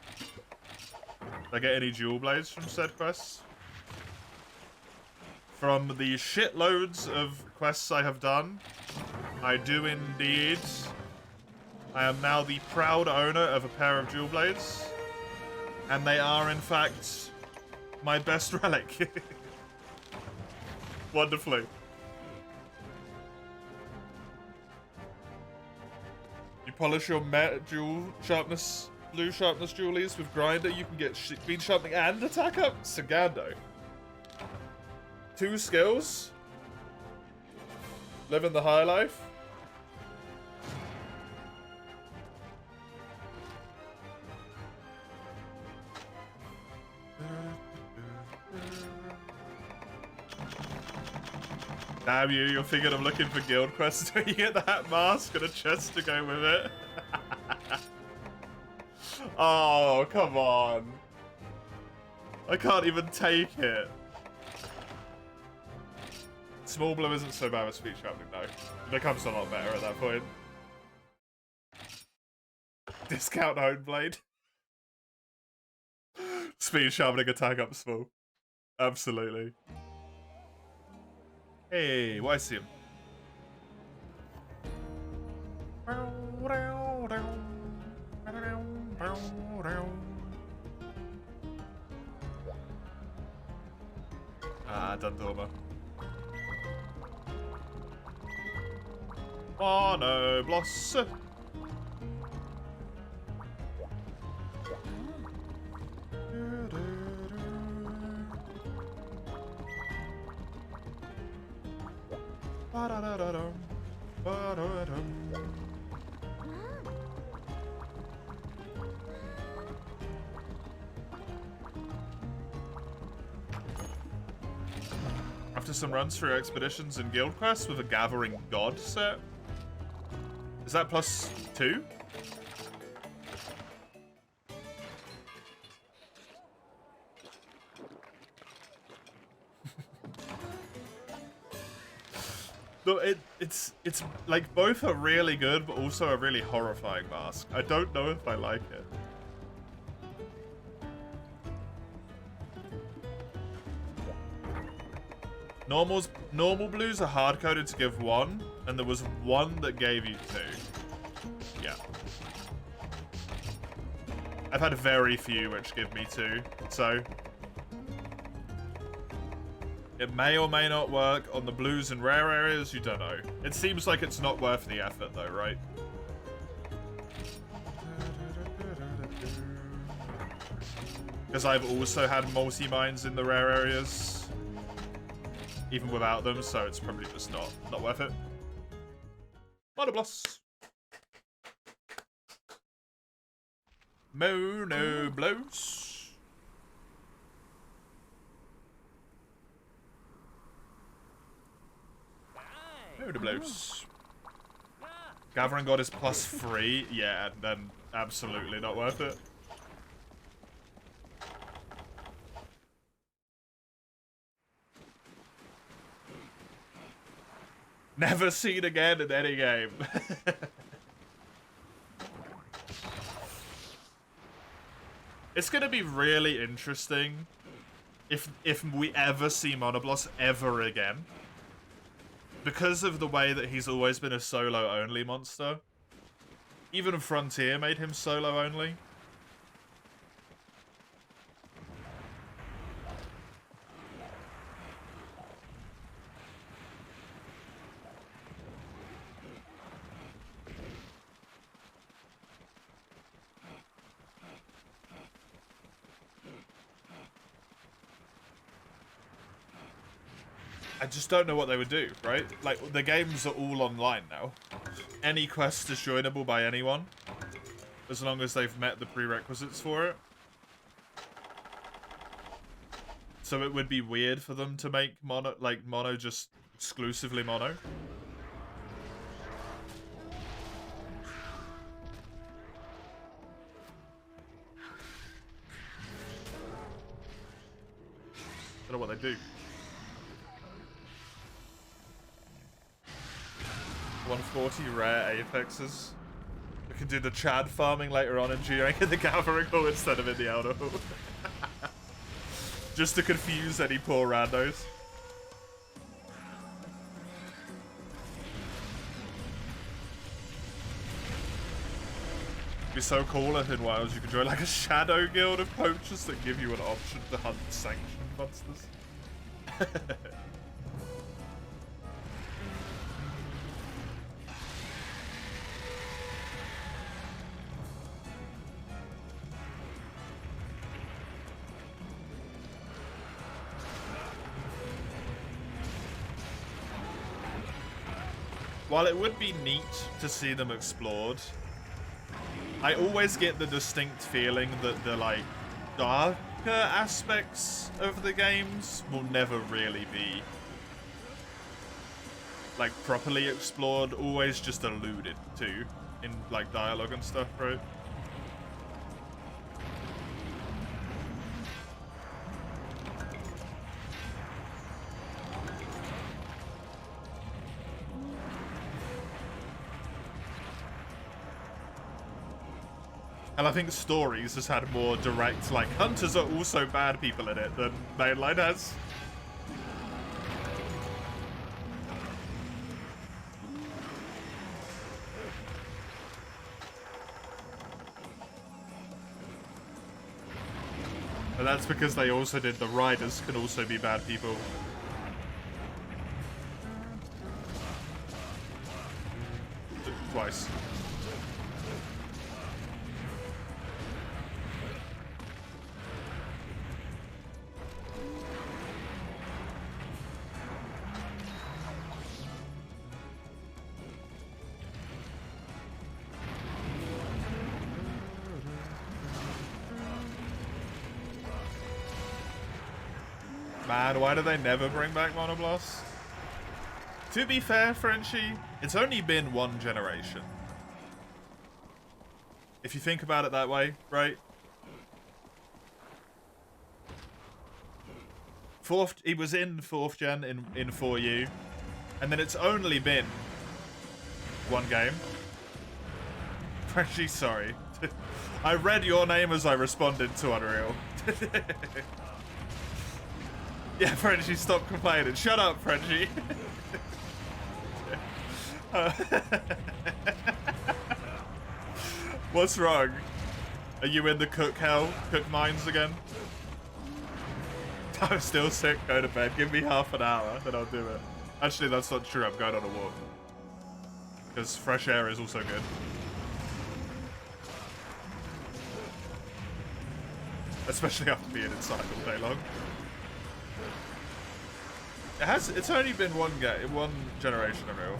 Did I get any jewel blades from said quests? From the shitloads of quests I have done, I do indeed. I am now the proud owner of a pair of jewel blades. And they are, in fact, my best relic. Wonderfully. You polish your matte jewel sharpness, blue sharpness jewelies with grinder, you can get speed sharpening and attack up. Sagando. 2 skills. Living the high life. Damn you, you're thinking of looking for guild quests where you get that mask and a chest to go with it. Oh, come on. I can't even take it. Small blue isn't so bad with speed sharpening, though. It becomes a lot better at that point. Discount hone blade. Speed sharpening attack up small. Absolutely. Hey, why see him? Ah, Dundorma. Mono Bloss. After some runs through expeditions and guild quests with a Gathering God set. Is that +2? No, it's like both are really good, but also a really horrifying mask. I don't know if I like it. Normal blues are hard-coded to give 1, and there was one that gave you 2. Yeah. I've had very few which give me 2, so... It may or may not work on the blues and rare areas, you don't know. It seems like it's not worth the effort though, right? Because I've also had multi-mines in the rare areas. Even without them, so it's probably just not worth it. Monobloss. Monobloss. Monobloss. Gathering God is +3. Yeah, then absolutely not worth it. Never seen again in any game. It's gonna be really interesting if we ever see Monobloss ever again. Because of the way that he's always been a solo-only monster. Even Frontier made him solo-only. I just don't know what they would do, right? Like, the games are all online now. Any quest is joinable by anyone, as long as they've met the prerequisites for it. So it would be weird for them to make mono just exclusively mono. Don't know what they do. 140 rare apexes. We can do the Chad farming later on in geoing in the Gathering Hall instead of in the Outer Hall. Just to confuse any poor randos. It'd be so cool if in Wilds you could join like a shadow guild of poachers that give you an option to hunt sanctioned monsters. While it would be neat to see them explored, I always get the distinct feeling that the, like, darker aspects of the games will never really be, like, properly explored, always just alluded to in, like, dialogue and stuff, right? And I think Stories has had more direct, like, Hunters are also bad people in it than Mainline has. And that's because they also did the Riders can also be bad people. Twice. Man, why do they never bring back Monoblast? To be fair, Frenchie, it's only been one generation. If you think about it that way, right? He was in 4th gen in 4U, and then it's only been one game. Frenchie, sorry. I read your name as I responded to Unreal. Yeah, Frenchie, stop complaining. Shut up, Frenchie. What's wrong? Are you in the cook mines again? I'm still sick, go to bed. Give me half an hour, then I'll do it. Actually, that's not true. I'm going on a walk. Because fresh air is also good. Especially after being inside all day long. It's only been one generation of real.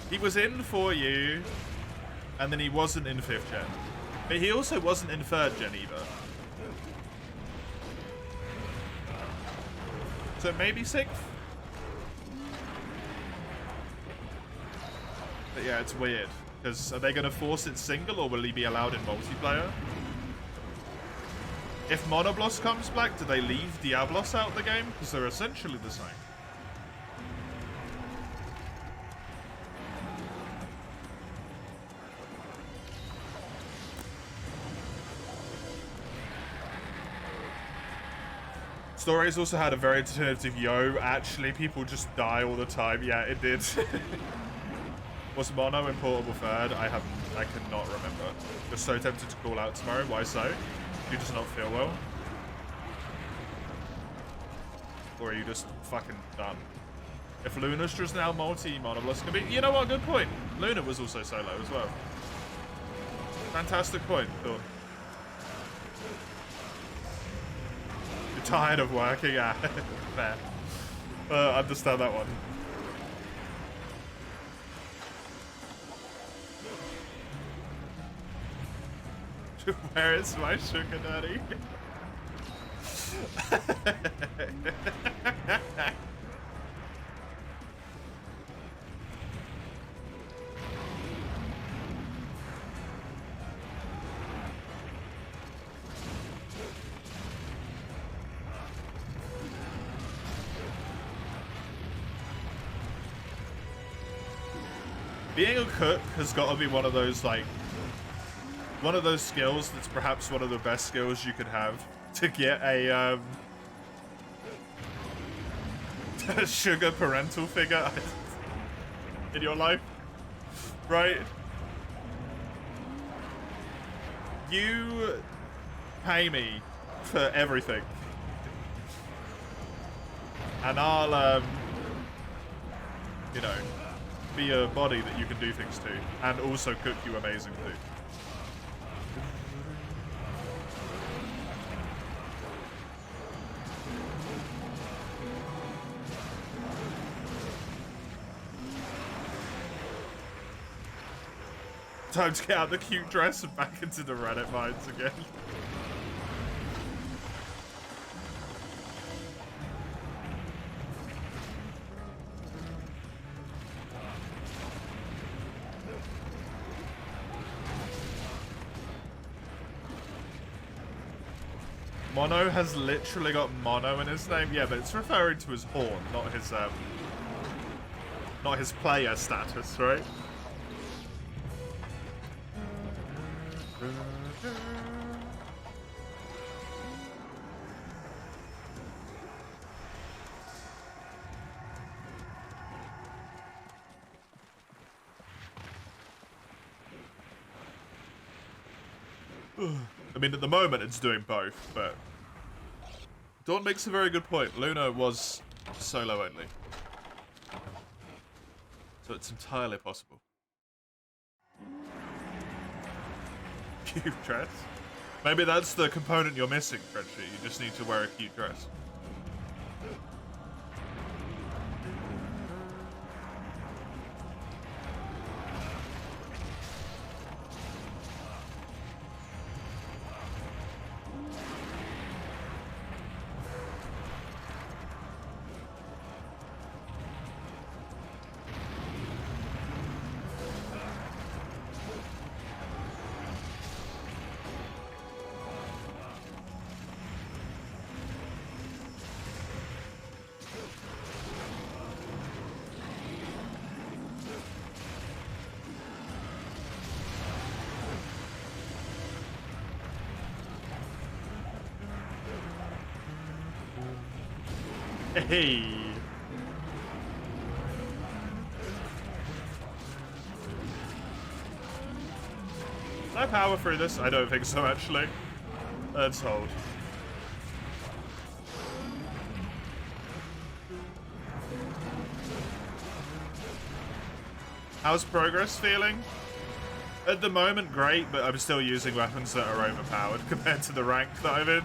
He was in 4U, and then he wasn't in 5th gen. But he also wasn't in 3rd gen either. So maybe 6th? But yeah, it's weird. Because are they going to force it single, or will he be allowed in multiplayer? If Monoblast comes back, do they leave Diablos out of the game? Because they're essentially the same. Stories also had a very definitive yo. Actually, people just die all the time. Yeah, it did. Was Mono in Portable 3rd? I cannot remember. Just so tempted to call out tomorrow. Why so? You just not feel well? Or are you just fucking done? If Lunastra's now multi-Monoblast can be... You know what? Good point. Luna was also solo as well. Fantastic point. Cool. You're tired of working? Yeah. Fair. Understand that one. Where is my sugar daddy? Being a cook has got to be one of those, like, one of those skills that's perhaps one of the best skills you could have to get a sugar parental figure in your life, right? You pay me for everything, and I'll, you know, be a body that you can do things to, and also cook you amazing food. Time to get out the cute dress and back into the Reddit mines again. Mono has literally got mono in his name. Yeah, but it's referring to his horn, not his player status, right? I mean, at the moment it's doing both, but Dawn makes a very good point. Luna was solo only, so it's entirely possible. Cute dress? Maybe that's the component you're missing, Frenchie. You just need to wear a cute dress. Hey. Can I power through this? I don't think so, actually. Let's hold. How's progress feeling? At the moment, great, but I'm still using weapons that are overpowered compared to the rank that I'm in.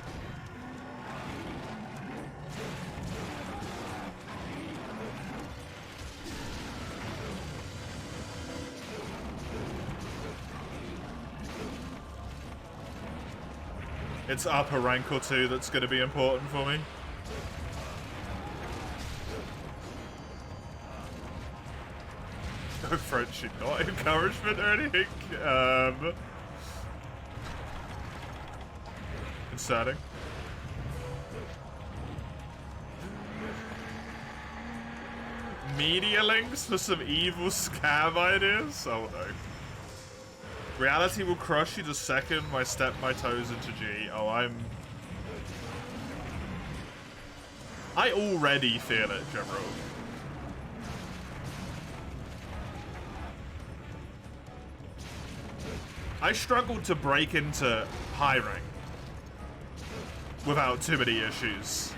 It's up a rank or two that's going to be important for me. No Frenchie, not encouragement or anything. Concerning. Media links for some evil scam ideas? Oh no. Reality will crush you the second I step my toes into G. Oh, I already feel it, General. I struggled to break into high rank without too many issues.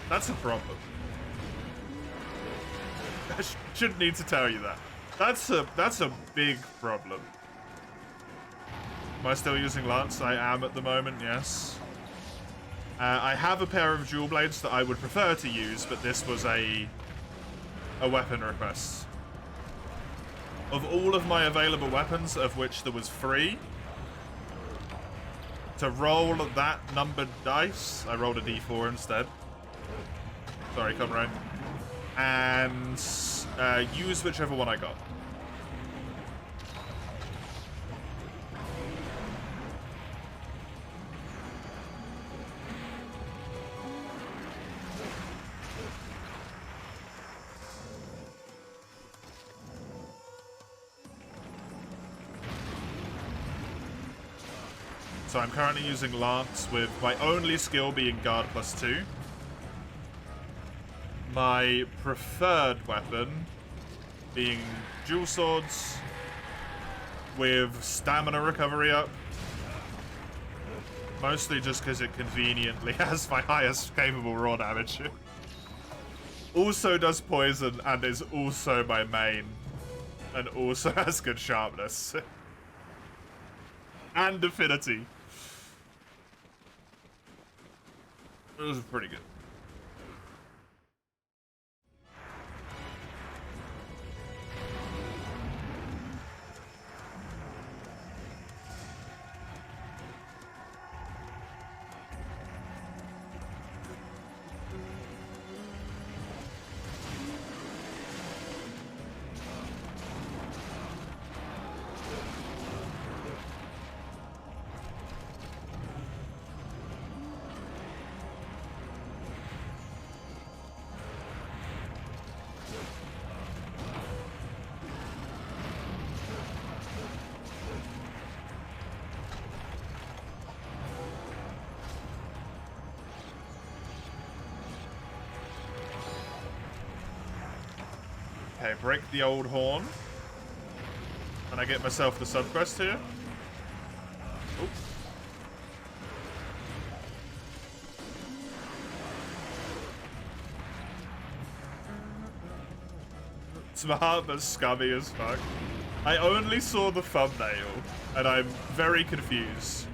That's a problem. I shouldn't need to tell you that. That's a big problem. Am I still using Lance? I am at the moment, yes. I have a pair of dual blades that I would prefer to use, but this was a weapon request. Of all of my available weapons, of which there was 3, to roll that numbered dice, I rolled a d4 instead. Sorry, come round. And use whichever one I got. So I'm currently using Lance with my only skill being guard +2. My preferred weapon being dual swords with stamina recovery up. Mostly just because it conveniently has my highest capable raw damage. Also does poison and is also my main. And also has good sharpness. And affinity. It was pretty good. Okay, break the old horn. And I get myself the sub-quest here. Oop. Smart but scummy as fuck. I only saw the thumbnail, and I'm very confused.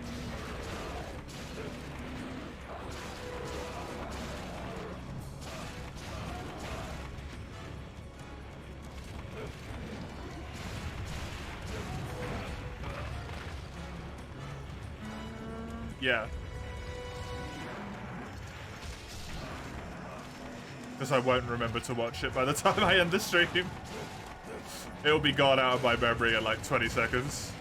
Yeah. Because I won't remember to watch it by the time I end the stream. It'll be gone out of my memory in like 20 seconds.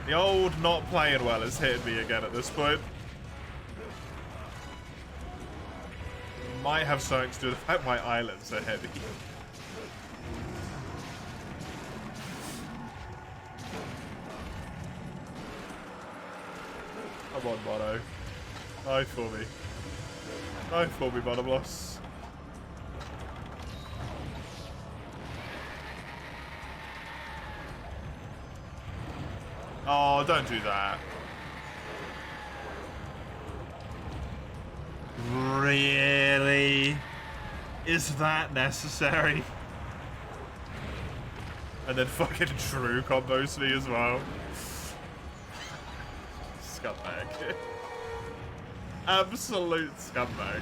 The old not playing well is hitting me again at this point. Might have something to do with the fact my eyelids are heavy. Come on, Mono. Knife for me. Knife for me, Monoboss. Oh, don't do that. Really? Is that necessary? And then fucking True combos me as well. Scumbag. Absolute scumbag.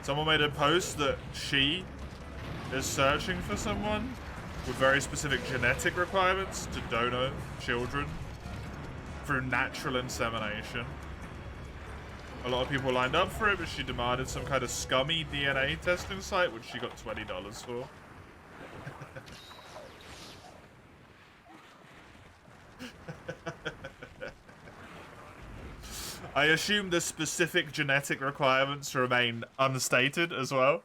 Someone made a post that she is searching for someone with very specific genetic requirements to donor children through natural insemination. A lot of people lined up for it, but she demanded some kind of scummy DNA testing site, which she got $20 for. I assume the specific genetic requirements remain unstated as well.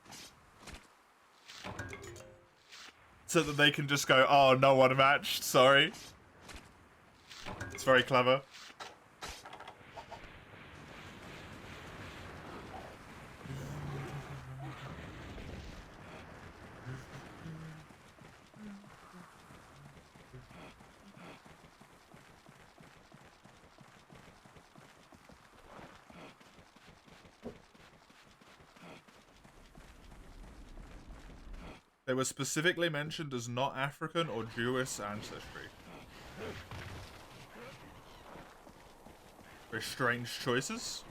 So that they can just go, oh, no one matched, sorry. It's very clever. They were specifically mentioned as not African or Jewish ancestry. Very strange choices.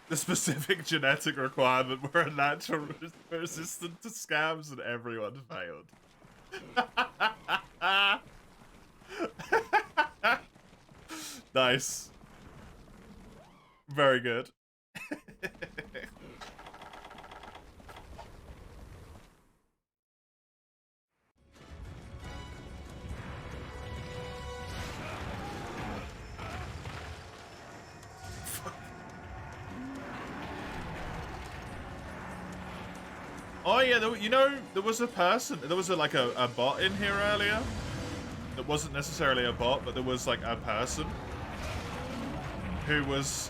The specific genetic requirement were a natural resistant to scams and everyone failed. Nice. Very good. Oh yeah, you know, there was a person, there was like a bot in here earlier. That wasn't necessarily a bot, but there was like a person who was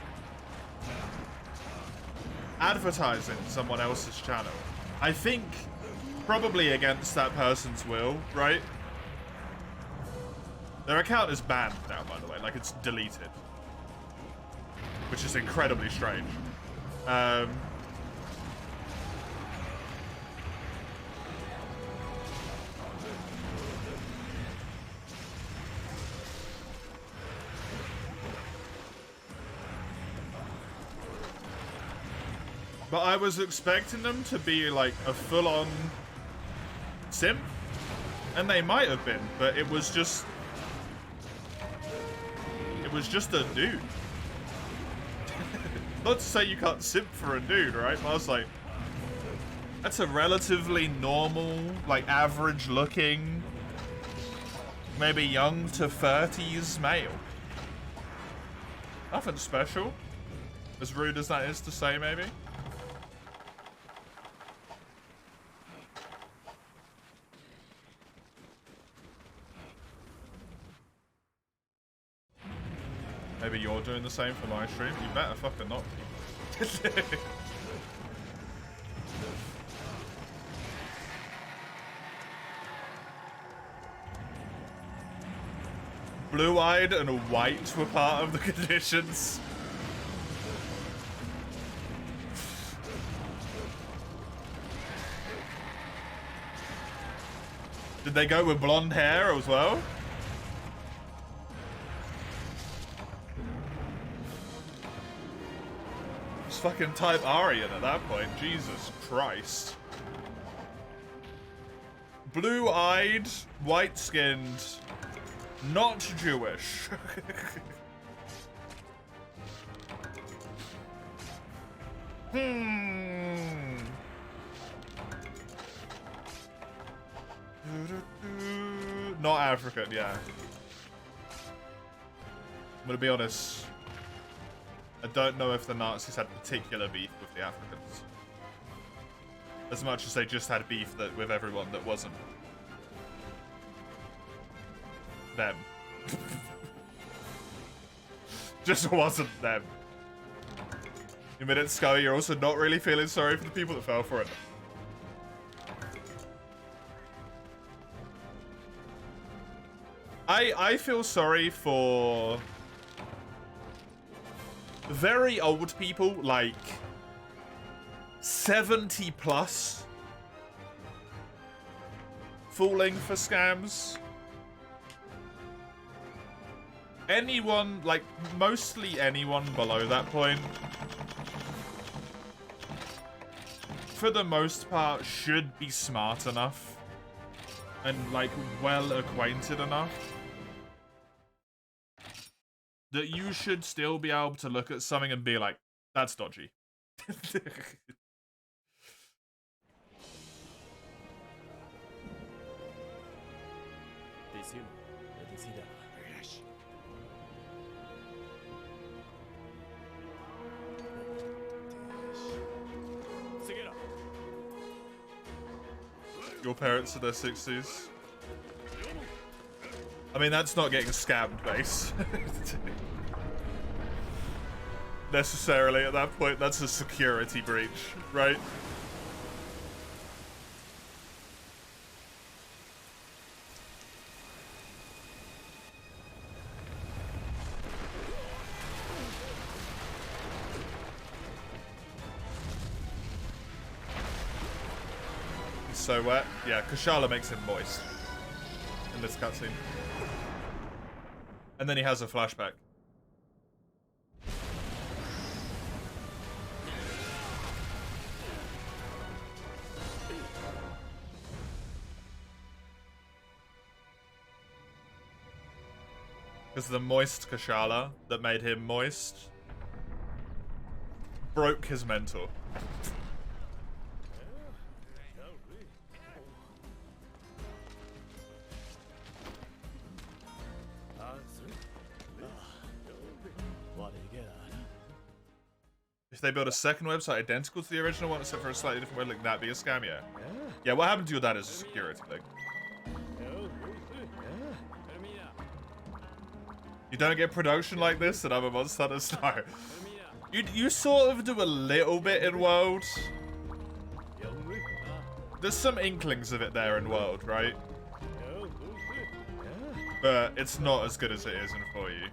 advertising someone else's channel. I think probably against that person's will, right? Their account is banned now, by the way, like it's deleted. Which is incredibly strange. But I was expecting them to be like a full-on simp, and they might have been, but it was just a dude. Not to say you can't simp for a dude, right? But I was like, that's a relatively normal, like average-looking, maybe young to 30s male. Nothing special. As rude as that is to say, maybe. Maybe you're doing the same for my stream. You better fucking not be. Blue-eyed and white were part of the conditions. Did they go with blonde hair as well? Just fucking type Aryan at that point. Jesus Christ. Blue-eyed, white-skinned, not Jewish. Not African, yeah. I'm gonna be honest. I don't know if the Nazis had particular beef with the Africans. As much as they just had beef with everyone that wasn't them. Just wasn't them. You made it, Scully, you're also not really feeling sorry for the people that fell for it. I feel sorry for very old people, like 70 plus, falling for scams. Anyone, like mostly anyone below that point, for the most part, should be smart enough and like well acquainted enough that you should still be able to look at something and be like, that's dodgy. Your parents in their 60s. I mean, that's not getting scammed, base. Necessarily at that point, that's a security breach, right? So wet. Yeah, Kushala makes him moist in this cutscene. And then he has a flashback. Because the moist Kushala that made him moist broke his mentor. If they build a second website identical to the original one except for a slightly different web link, that'd be a scam, yeah. Yeah, what happened to your dad is a security link. You don't get production like this and I'm a monster hunter? No. You sort of do a little bit in World. There's some inklings of it there in World, right? But it's not as good as it is in 4U.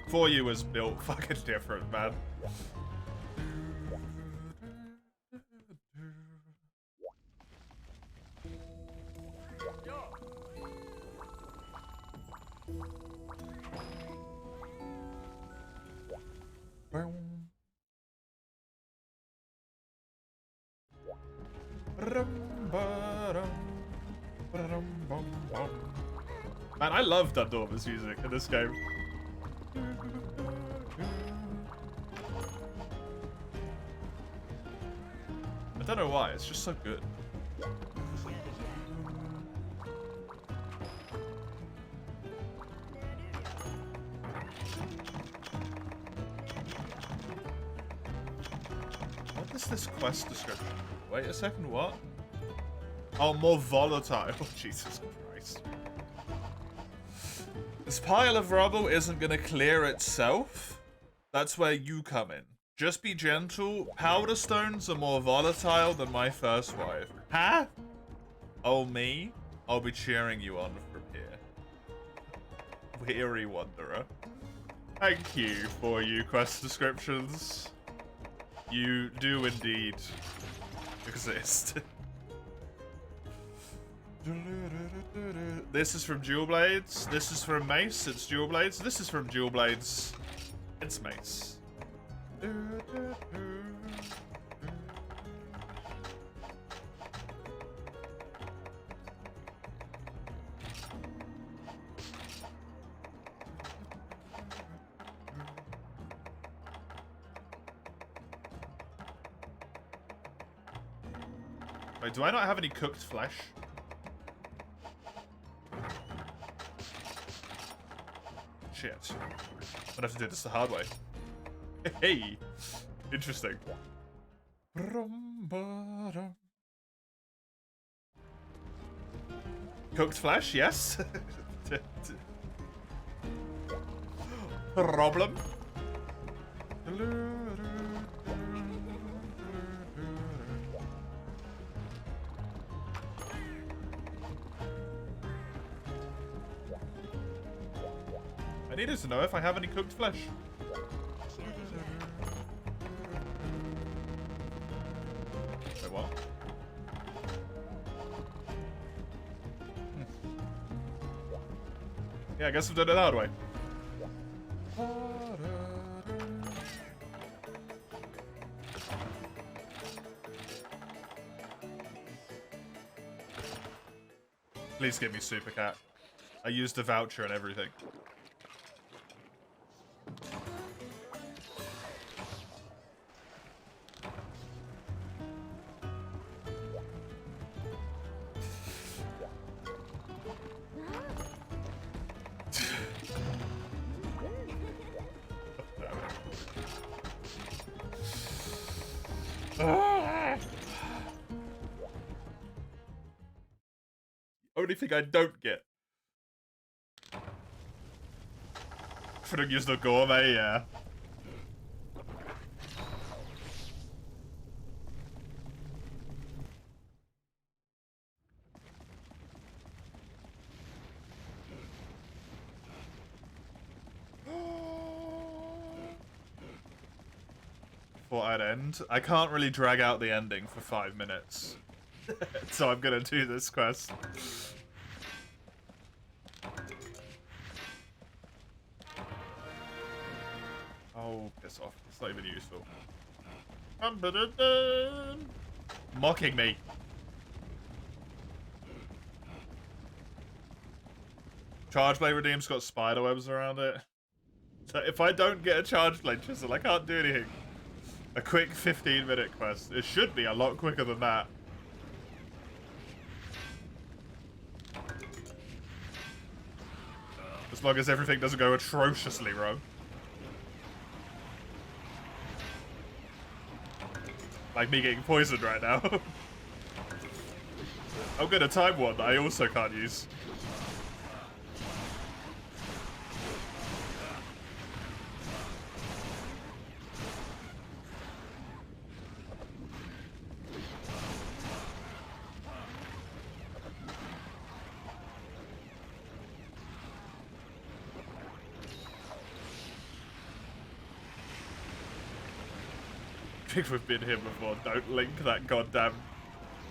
4U was built fucking different, man. Man, I love Dundorma's music in this game. I don't know why, it's just so good. What is this quest description? Wait a second, what? Oh, more volatile. Oh, Jesus Christ. This pile of rubble isn't gonna clear itself. That's where you come in. Just be gentle. Powder stones are more volatile than my first wife. Huh? Oh, me? I'll be cheering you on from here. Weary wanderer. Thank you for you quest descriptions. You do indeed exist. This is from Dual Blades. This is from Mace. It's Dual Blades. This is from Dual Blades. It's Mace. Wait, do I not have any cooked flesh? Shit. I'm gonna have to do this the hard way. Hey! Interesting. Cooked flesh, yes. Problem. I needed to know if I have any cooked flesh. Wait, what? Yeah, I guess I've done it the hard way. Please give me Super Cat. I used a voucher and everything. Only thing I don't get. Couldn't use the gourmet, yeah. Thought I'd end. I can't really drag out the ending for 5 minutes. So I'm gonna do this quest. Oh, piss off. It's not even useful. Mocking me. Charge Blade Redeem's got spider webs around it. So if I don't get a Charge Blade Chisel, I can't do anything. A quick 15-minute quest. It should be a lot quicker than that. As long as everything doesn't go atrociously wrong. Like me getting poisoned right now. I'm gonna time one that I also can't use. I think we've been here before. Don't link that goddamn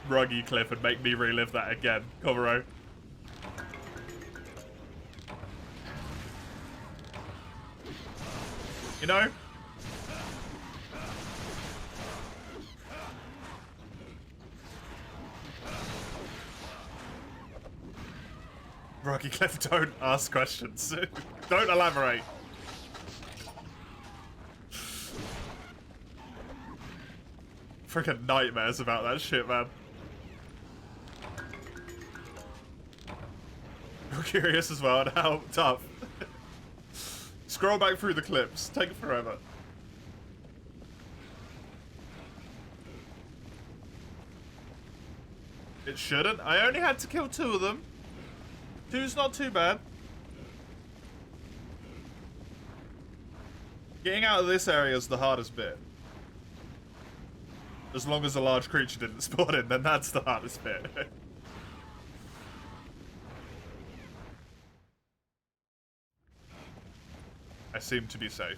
ruggy cliff and make me relive that again, Comoro. You know? Ruggy cliff, don't ask questions. Don't elaborate. Freaking nightmares about that shit, man. I'm curious as well on how tough. Scroll back through the clips. Take forever. It shouldn't. I only had to kill 2 of them. 2's not too bad. Getting out of this area is the hardest bit. As long as a large creature didn't spawn in, then that's the hardest bit. I seem to be safe.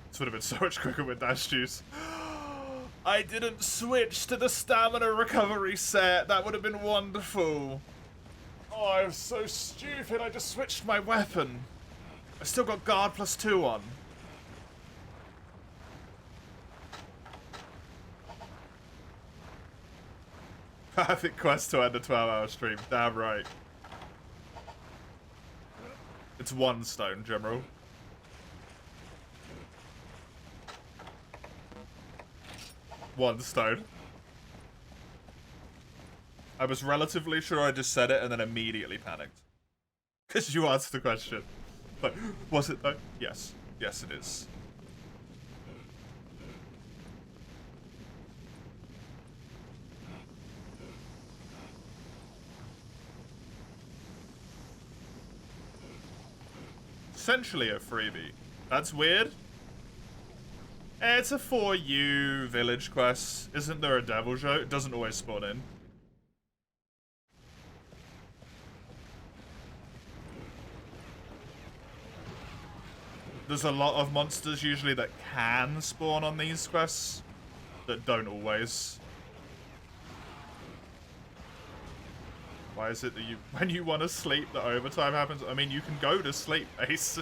This would have been so much quicker with dash juice. I didn't switch to the stamina recovery set. That would have been wonderful. Oh, I'm so stupid. I just switched my weapon. I still got guard +2 on. Perfect quest to end a 12-hour stream. Damn right. It's 1 stone, General. One stone. I was relatively sure I just said it and then immediately panicked. Because you asked the question. But, was it though? Yes. Yes, it is. Essentially a freebie. That's weird. It's a 4U village quest. Isn't there a devil joke? It doesn't always spawn in. There's a lot of monsters usually that can spawn on these quests that don't always. Why is it that when you want to sleep, the overtime happens? I mean, you can go to sleep, Ace.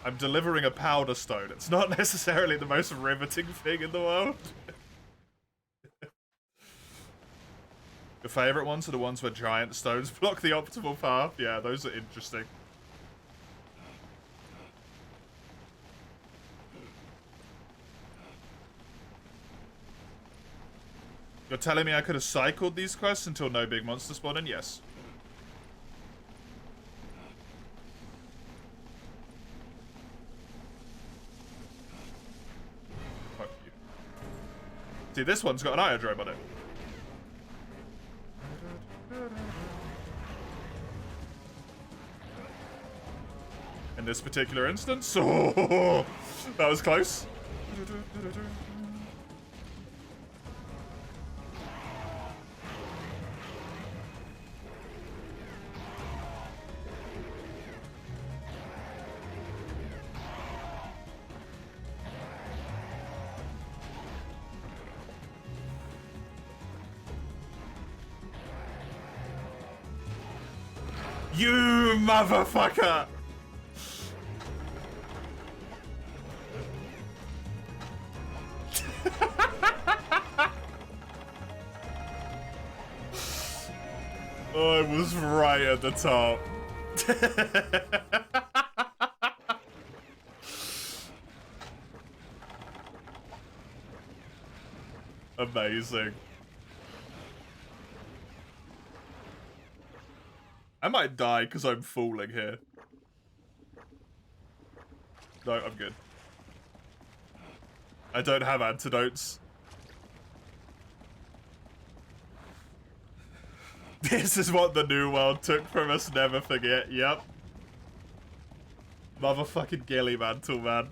I'm delivering a powder stone. It's not necessarily the most riveting thing in the world. Your favorite ones are the ones where giant stones block the optimal path. Yeah, those are interesting. You're telling me I could have cycled these quests until no big monster spawned in? Yes. Fuck you. See, this one's got an iodrome on it. In this particular instance, oh, that was close. You motherfucker! Oh, it was right at the top. Amazing. I might die because I'm falling here. No, I'm good. I don't have antidotes. This is what the new world took from us, never forget, yep. Motherfucking Gilly Mantle, man.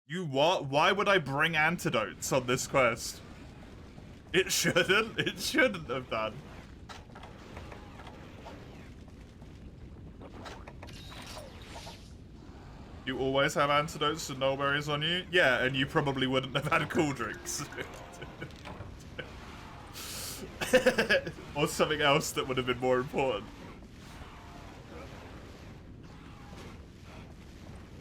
You what? Why would I bring antidotes on this quest? It shouldn't have done. You always have antidotes and nullberries on you? Yeah, and you probably wouldn't have had cool drinks. Or something else that would have been more important.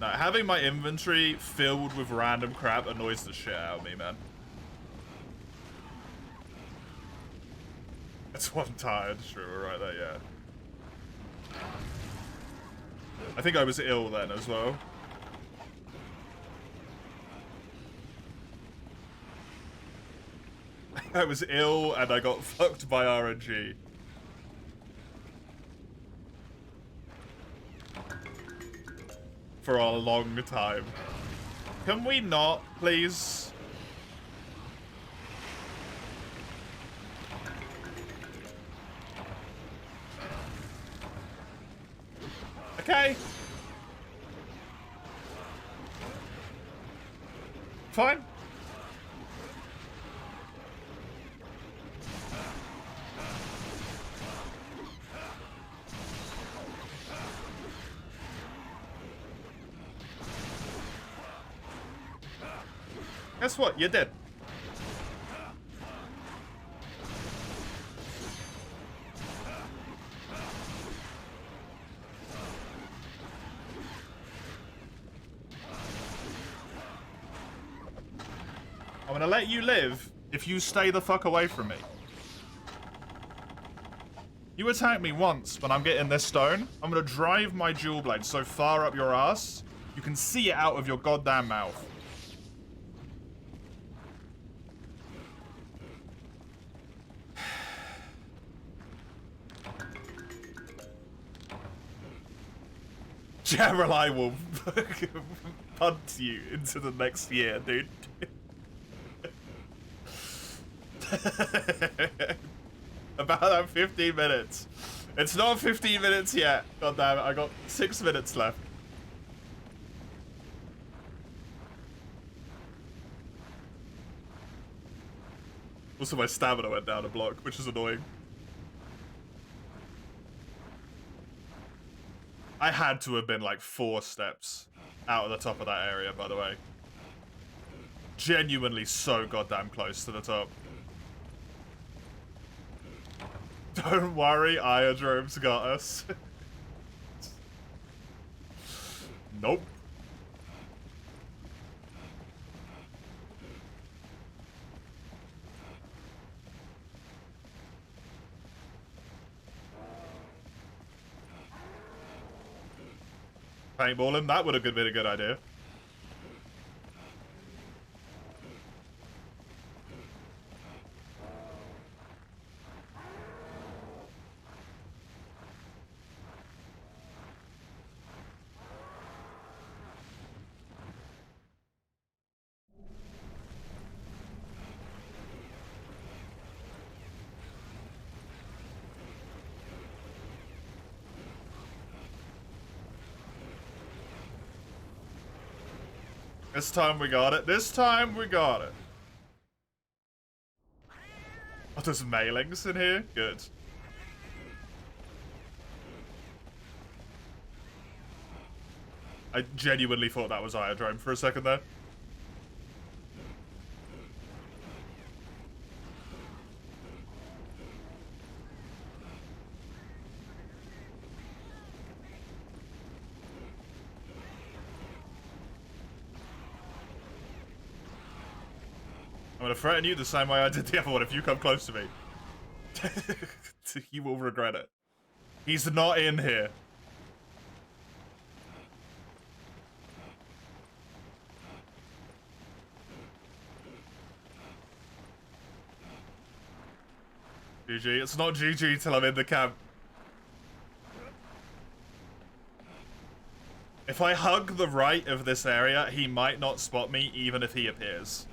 No, having my inventory filled with random crap annoys the shit out of me, man. That's one tired, sure, we're right there, yeah. I think I was ill then as well. I was ill and I got fucked by RNG. For a long time. Can we not, please? Okay. Fine. Guess what? You're dead. I'm gonna let you live if you stay the fuck away from me. You attack me once when I'm getting this stone, I'm gonna drive my dual blade so far up your ass, you can see it out of your goddamn mouth. General, I will punt you into the next year, dude. About that 15 minutes. It's not 15 minutes yet. God damn it, I got 6 minutes left. Also, my stamina went down a block, which is annoying. I had to have been like 4 steps out of the top of that area, by the way. Genuinely so goddamn close to the top. Don't worry, Iodrome's got us. Nope. Paintball him, that would have been a good idea. This time we got it. This time we got it. Oh, there's mailings in here? Good. I genuinely thought that was Iodrome for a second there. I'm gonna threaten you the same way I did the other one if you come close to me. You will regret it. He's not in here. GG. It's not GG till I'm in the camp. If I hug the right of this area, he might not spot me even if he appears.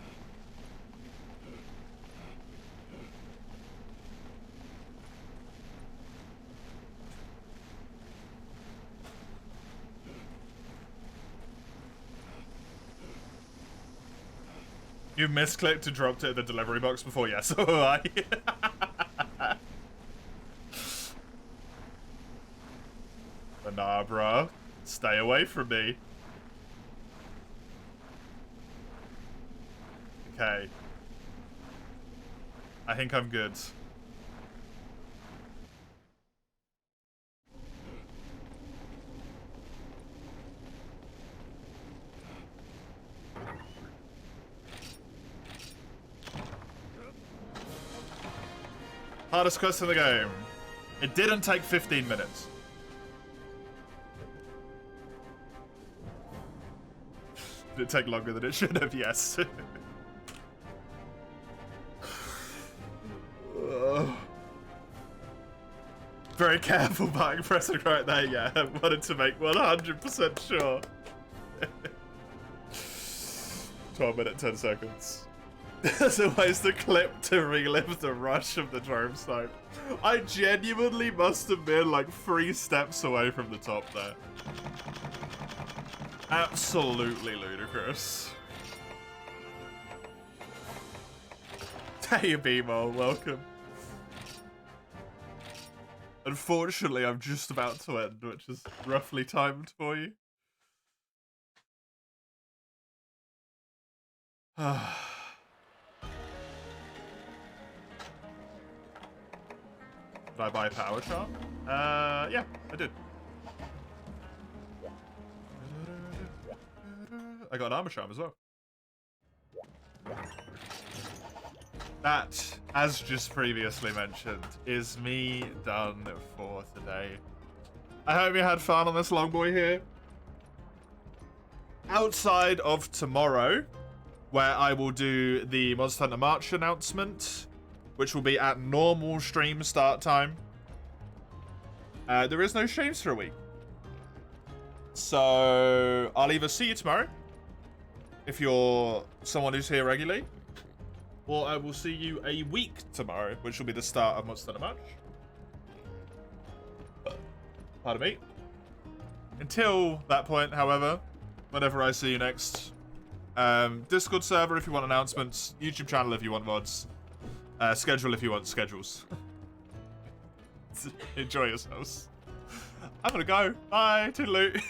You misclicked and dropped it in the delivery box before? Yes, so I. But nah, bruh. Stay away from me. Okay. I think I'm good. Hardest quest in the game. It didn't take 15 minutes. Did it take longer than it should have? Yes. Very careful button pressing right there, yeah. I wanted to make 100% sure. 12 minutes, 10 seconds. There's always the clip to relive the rush of the drone snipe. I genuinely must have been like 3 steps away from the top there. Absolutely ludicrous. Hey, B-Mole, welcome. Unfortunately, I'm just about to end, which is roughly timed for you. Did I buy Power Charm? Yeah, I did. I got an Armor Charm as well. That, as just previously mentioned, is me done for today. I hope you had fun on this long boy here. Outside of tomorrow, where I will do the Monster Hunter March announcement, which will be at normal stream start time. There is no streams for a week. So I'll either see you tomorrow, if you're someone who's here regularly, or I will see you a week tomorrow, which will be the start of Monster Hunter March. Pardon me. Until that point, however, whenever I see you next, Discord server if you want announcements, YouTube channel if you want mods, schedule if you want schedules. Enjoy yourselves. I'm gonna go. Bye. Toodaloo.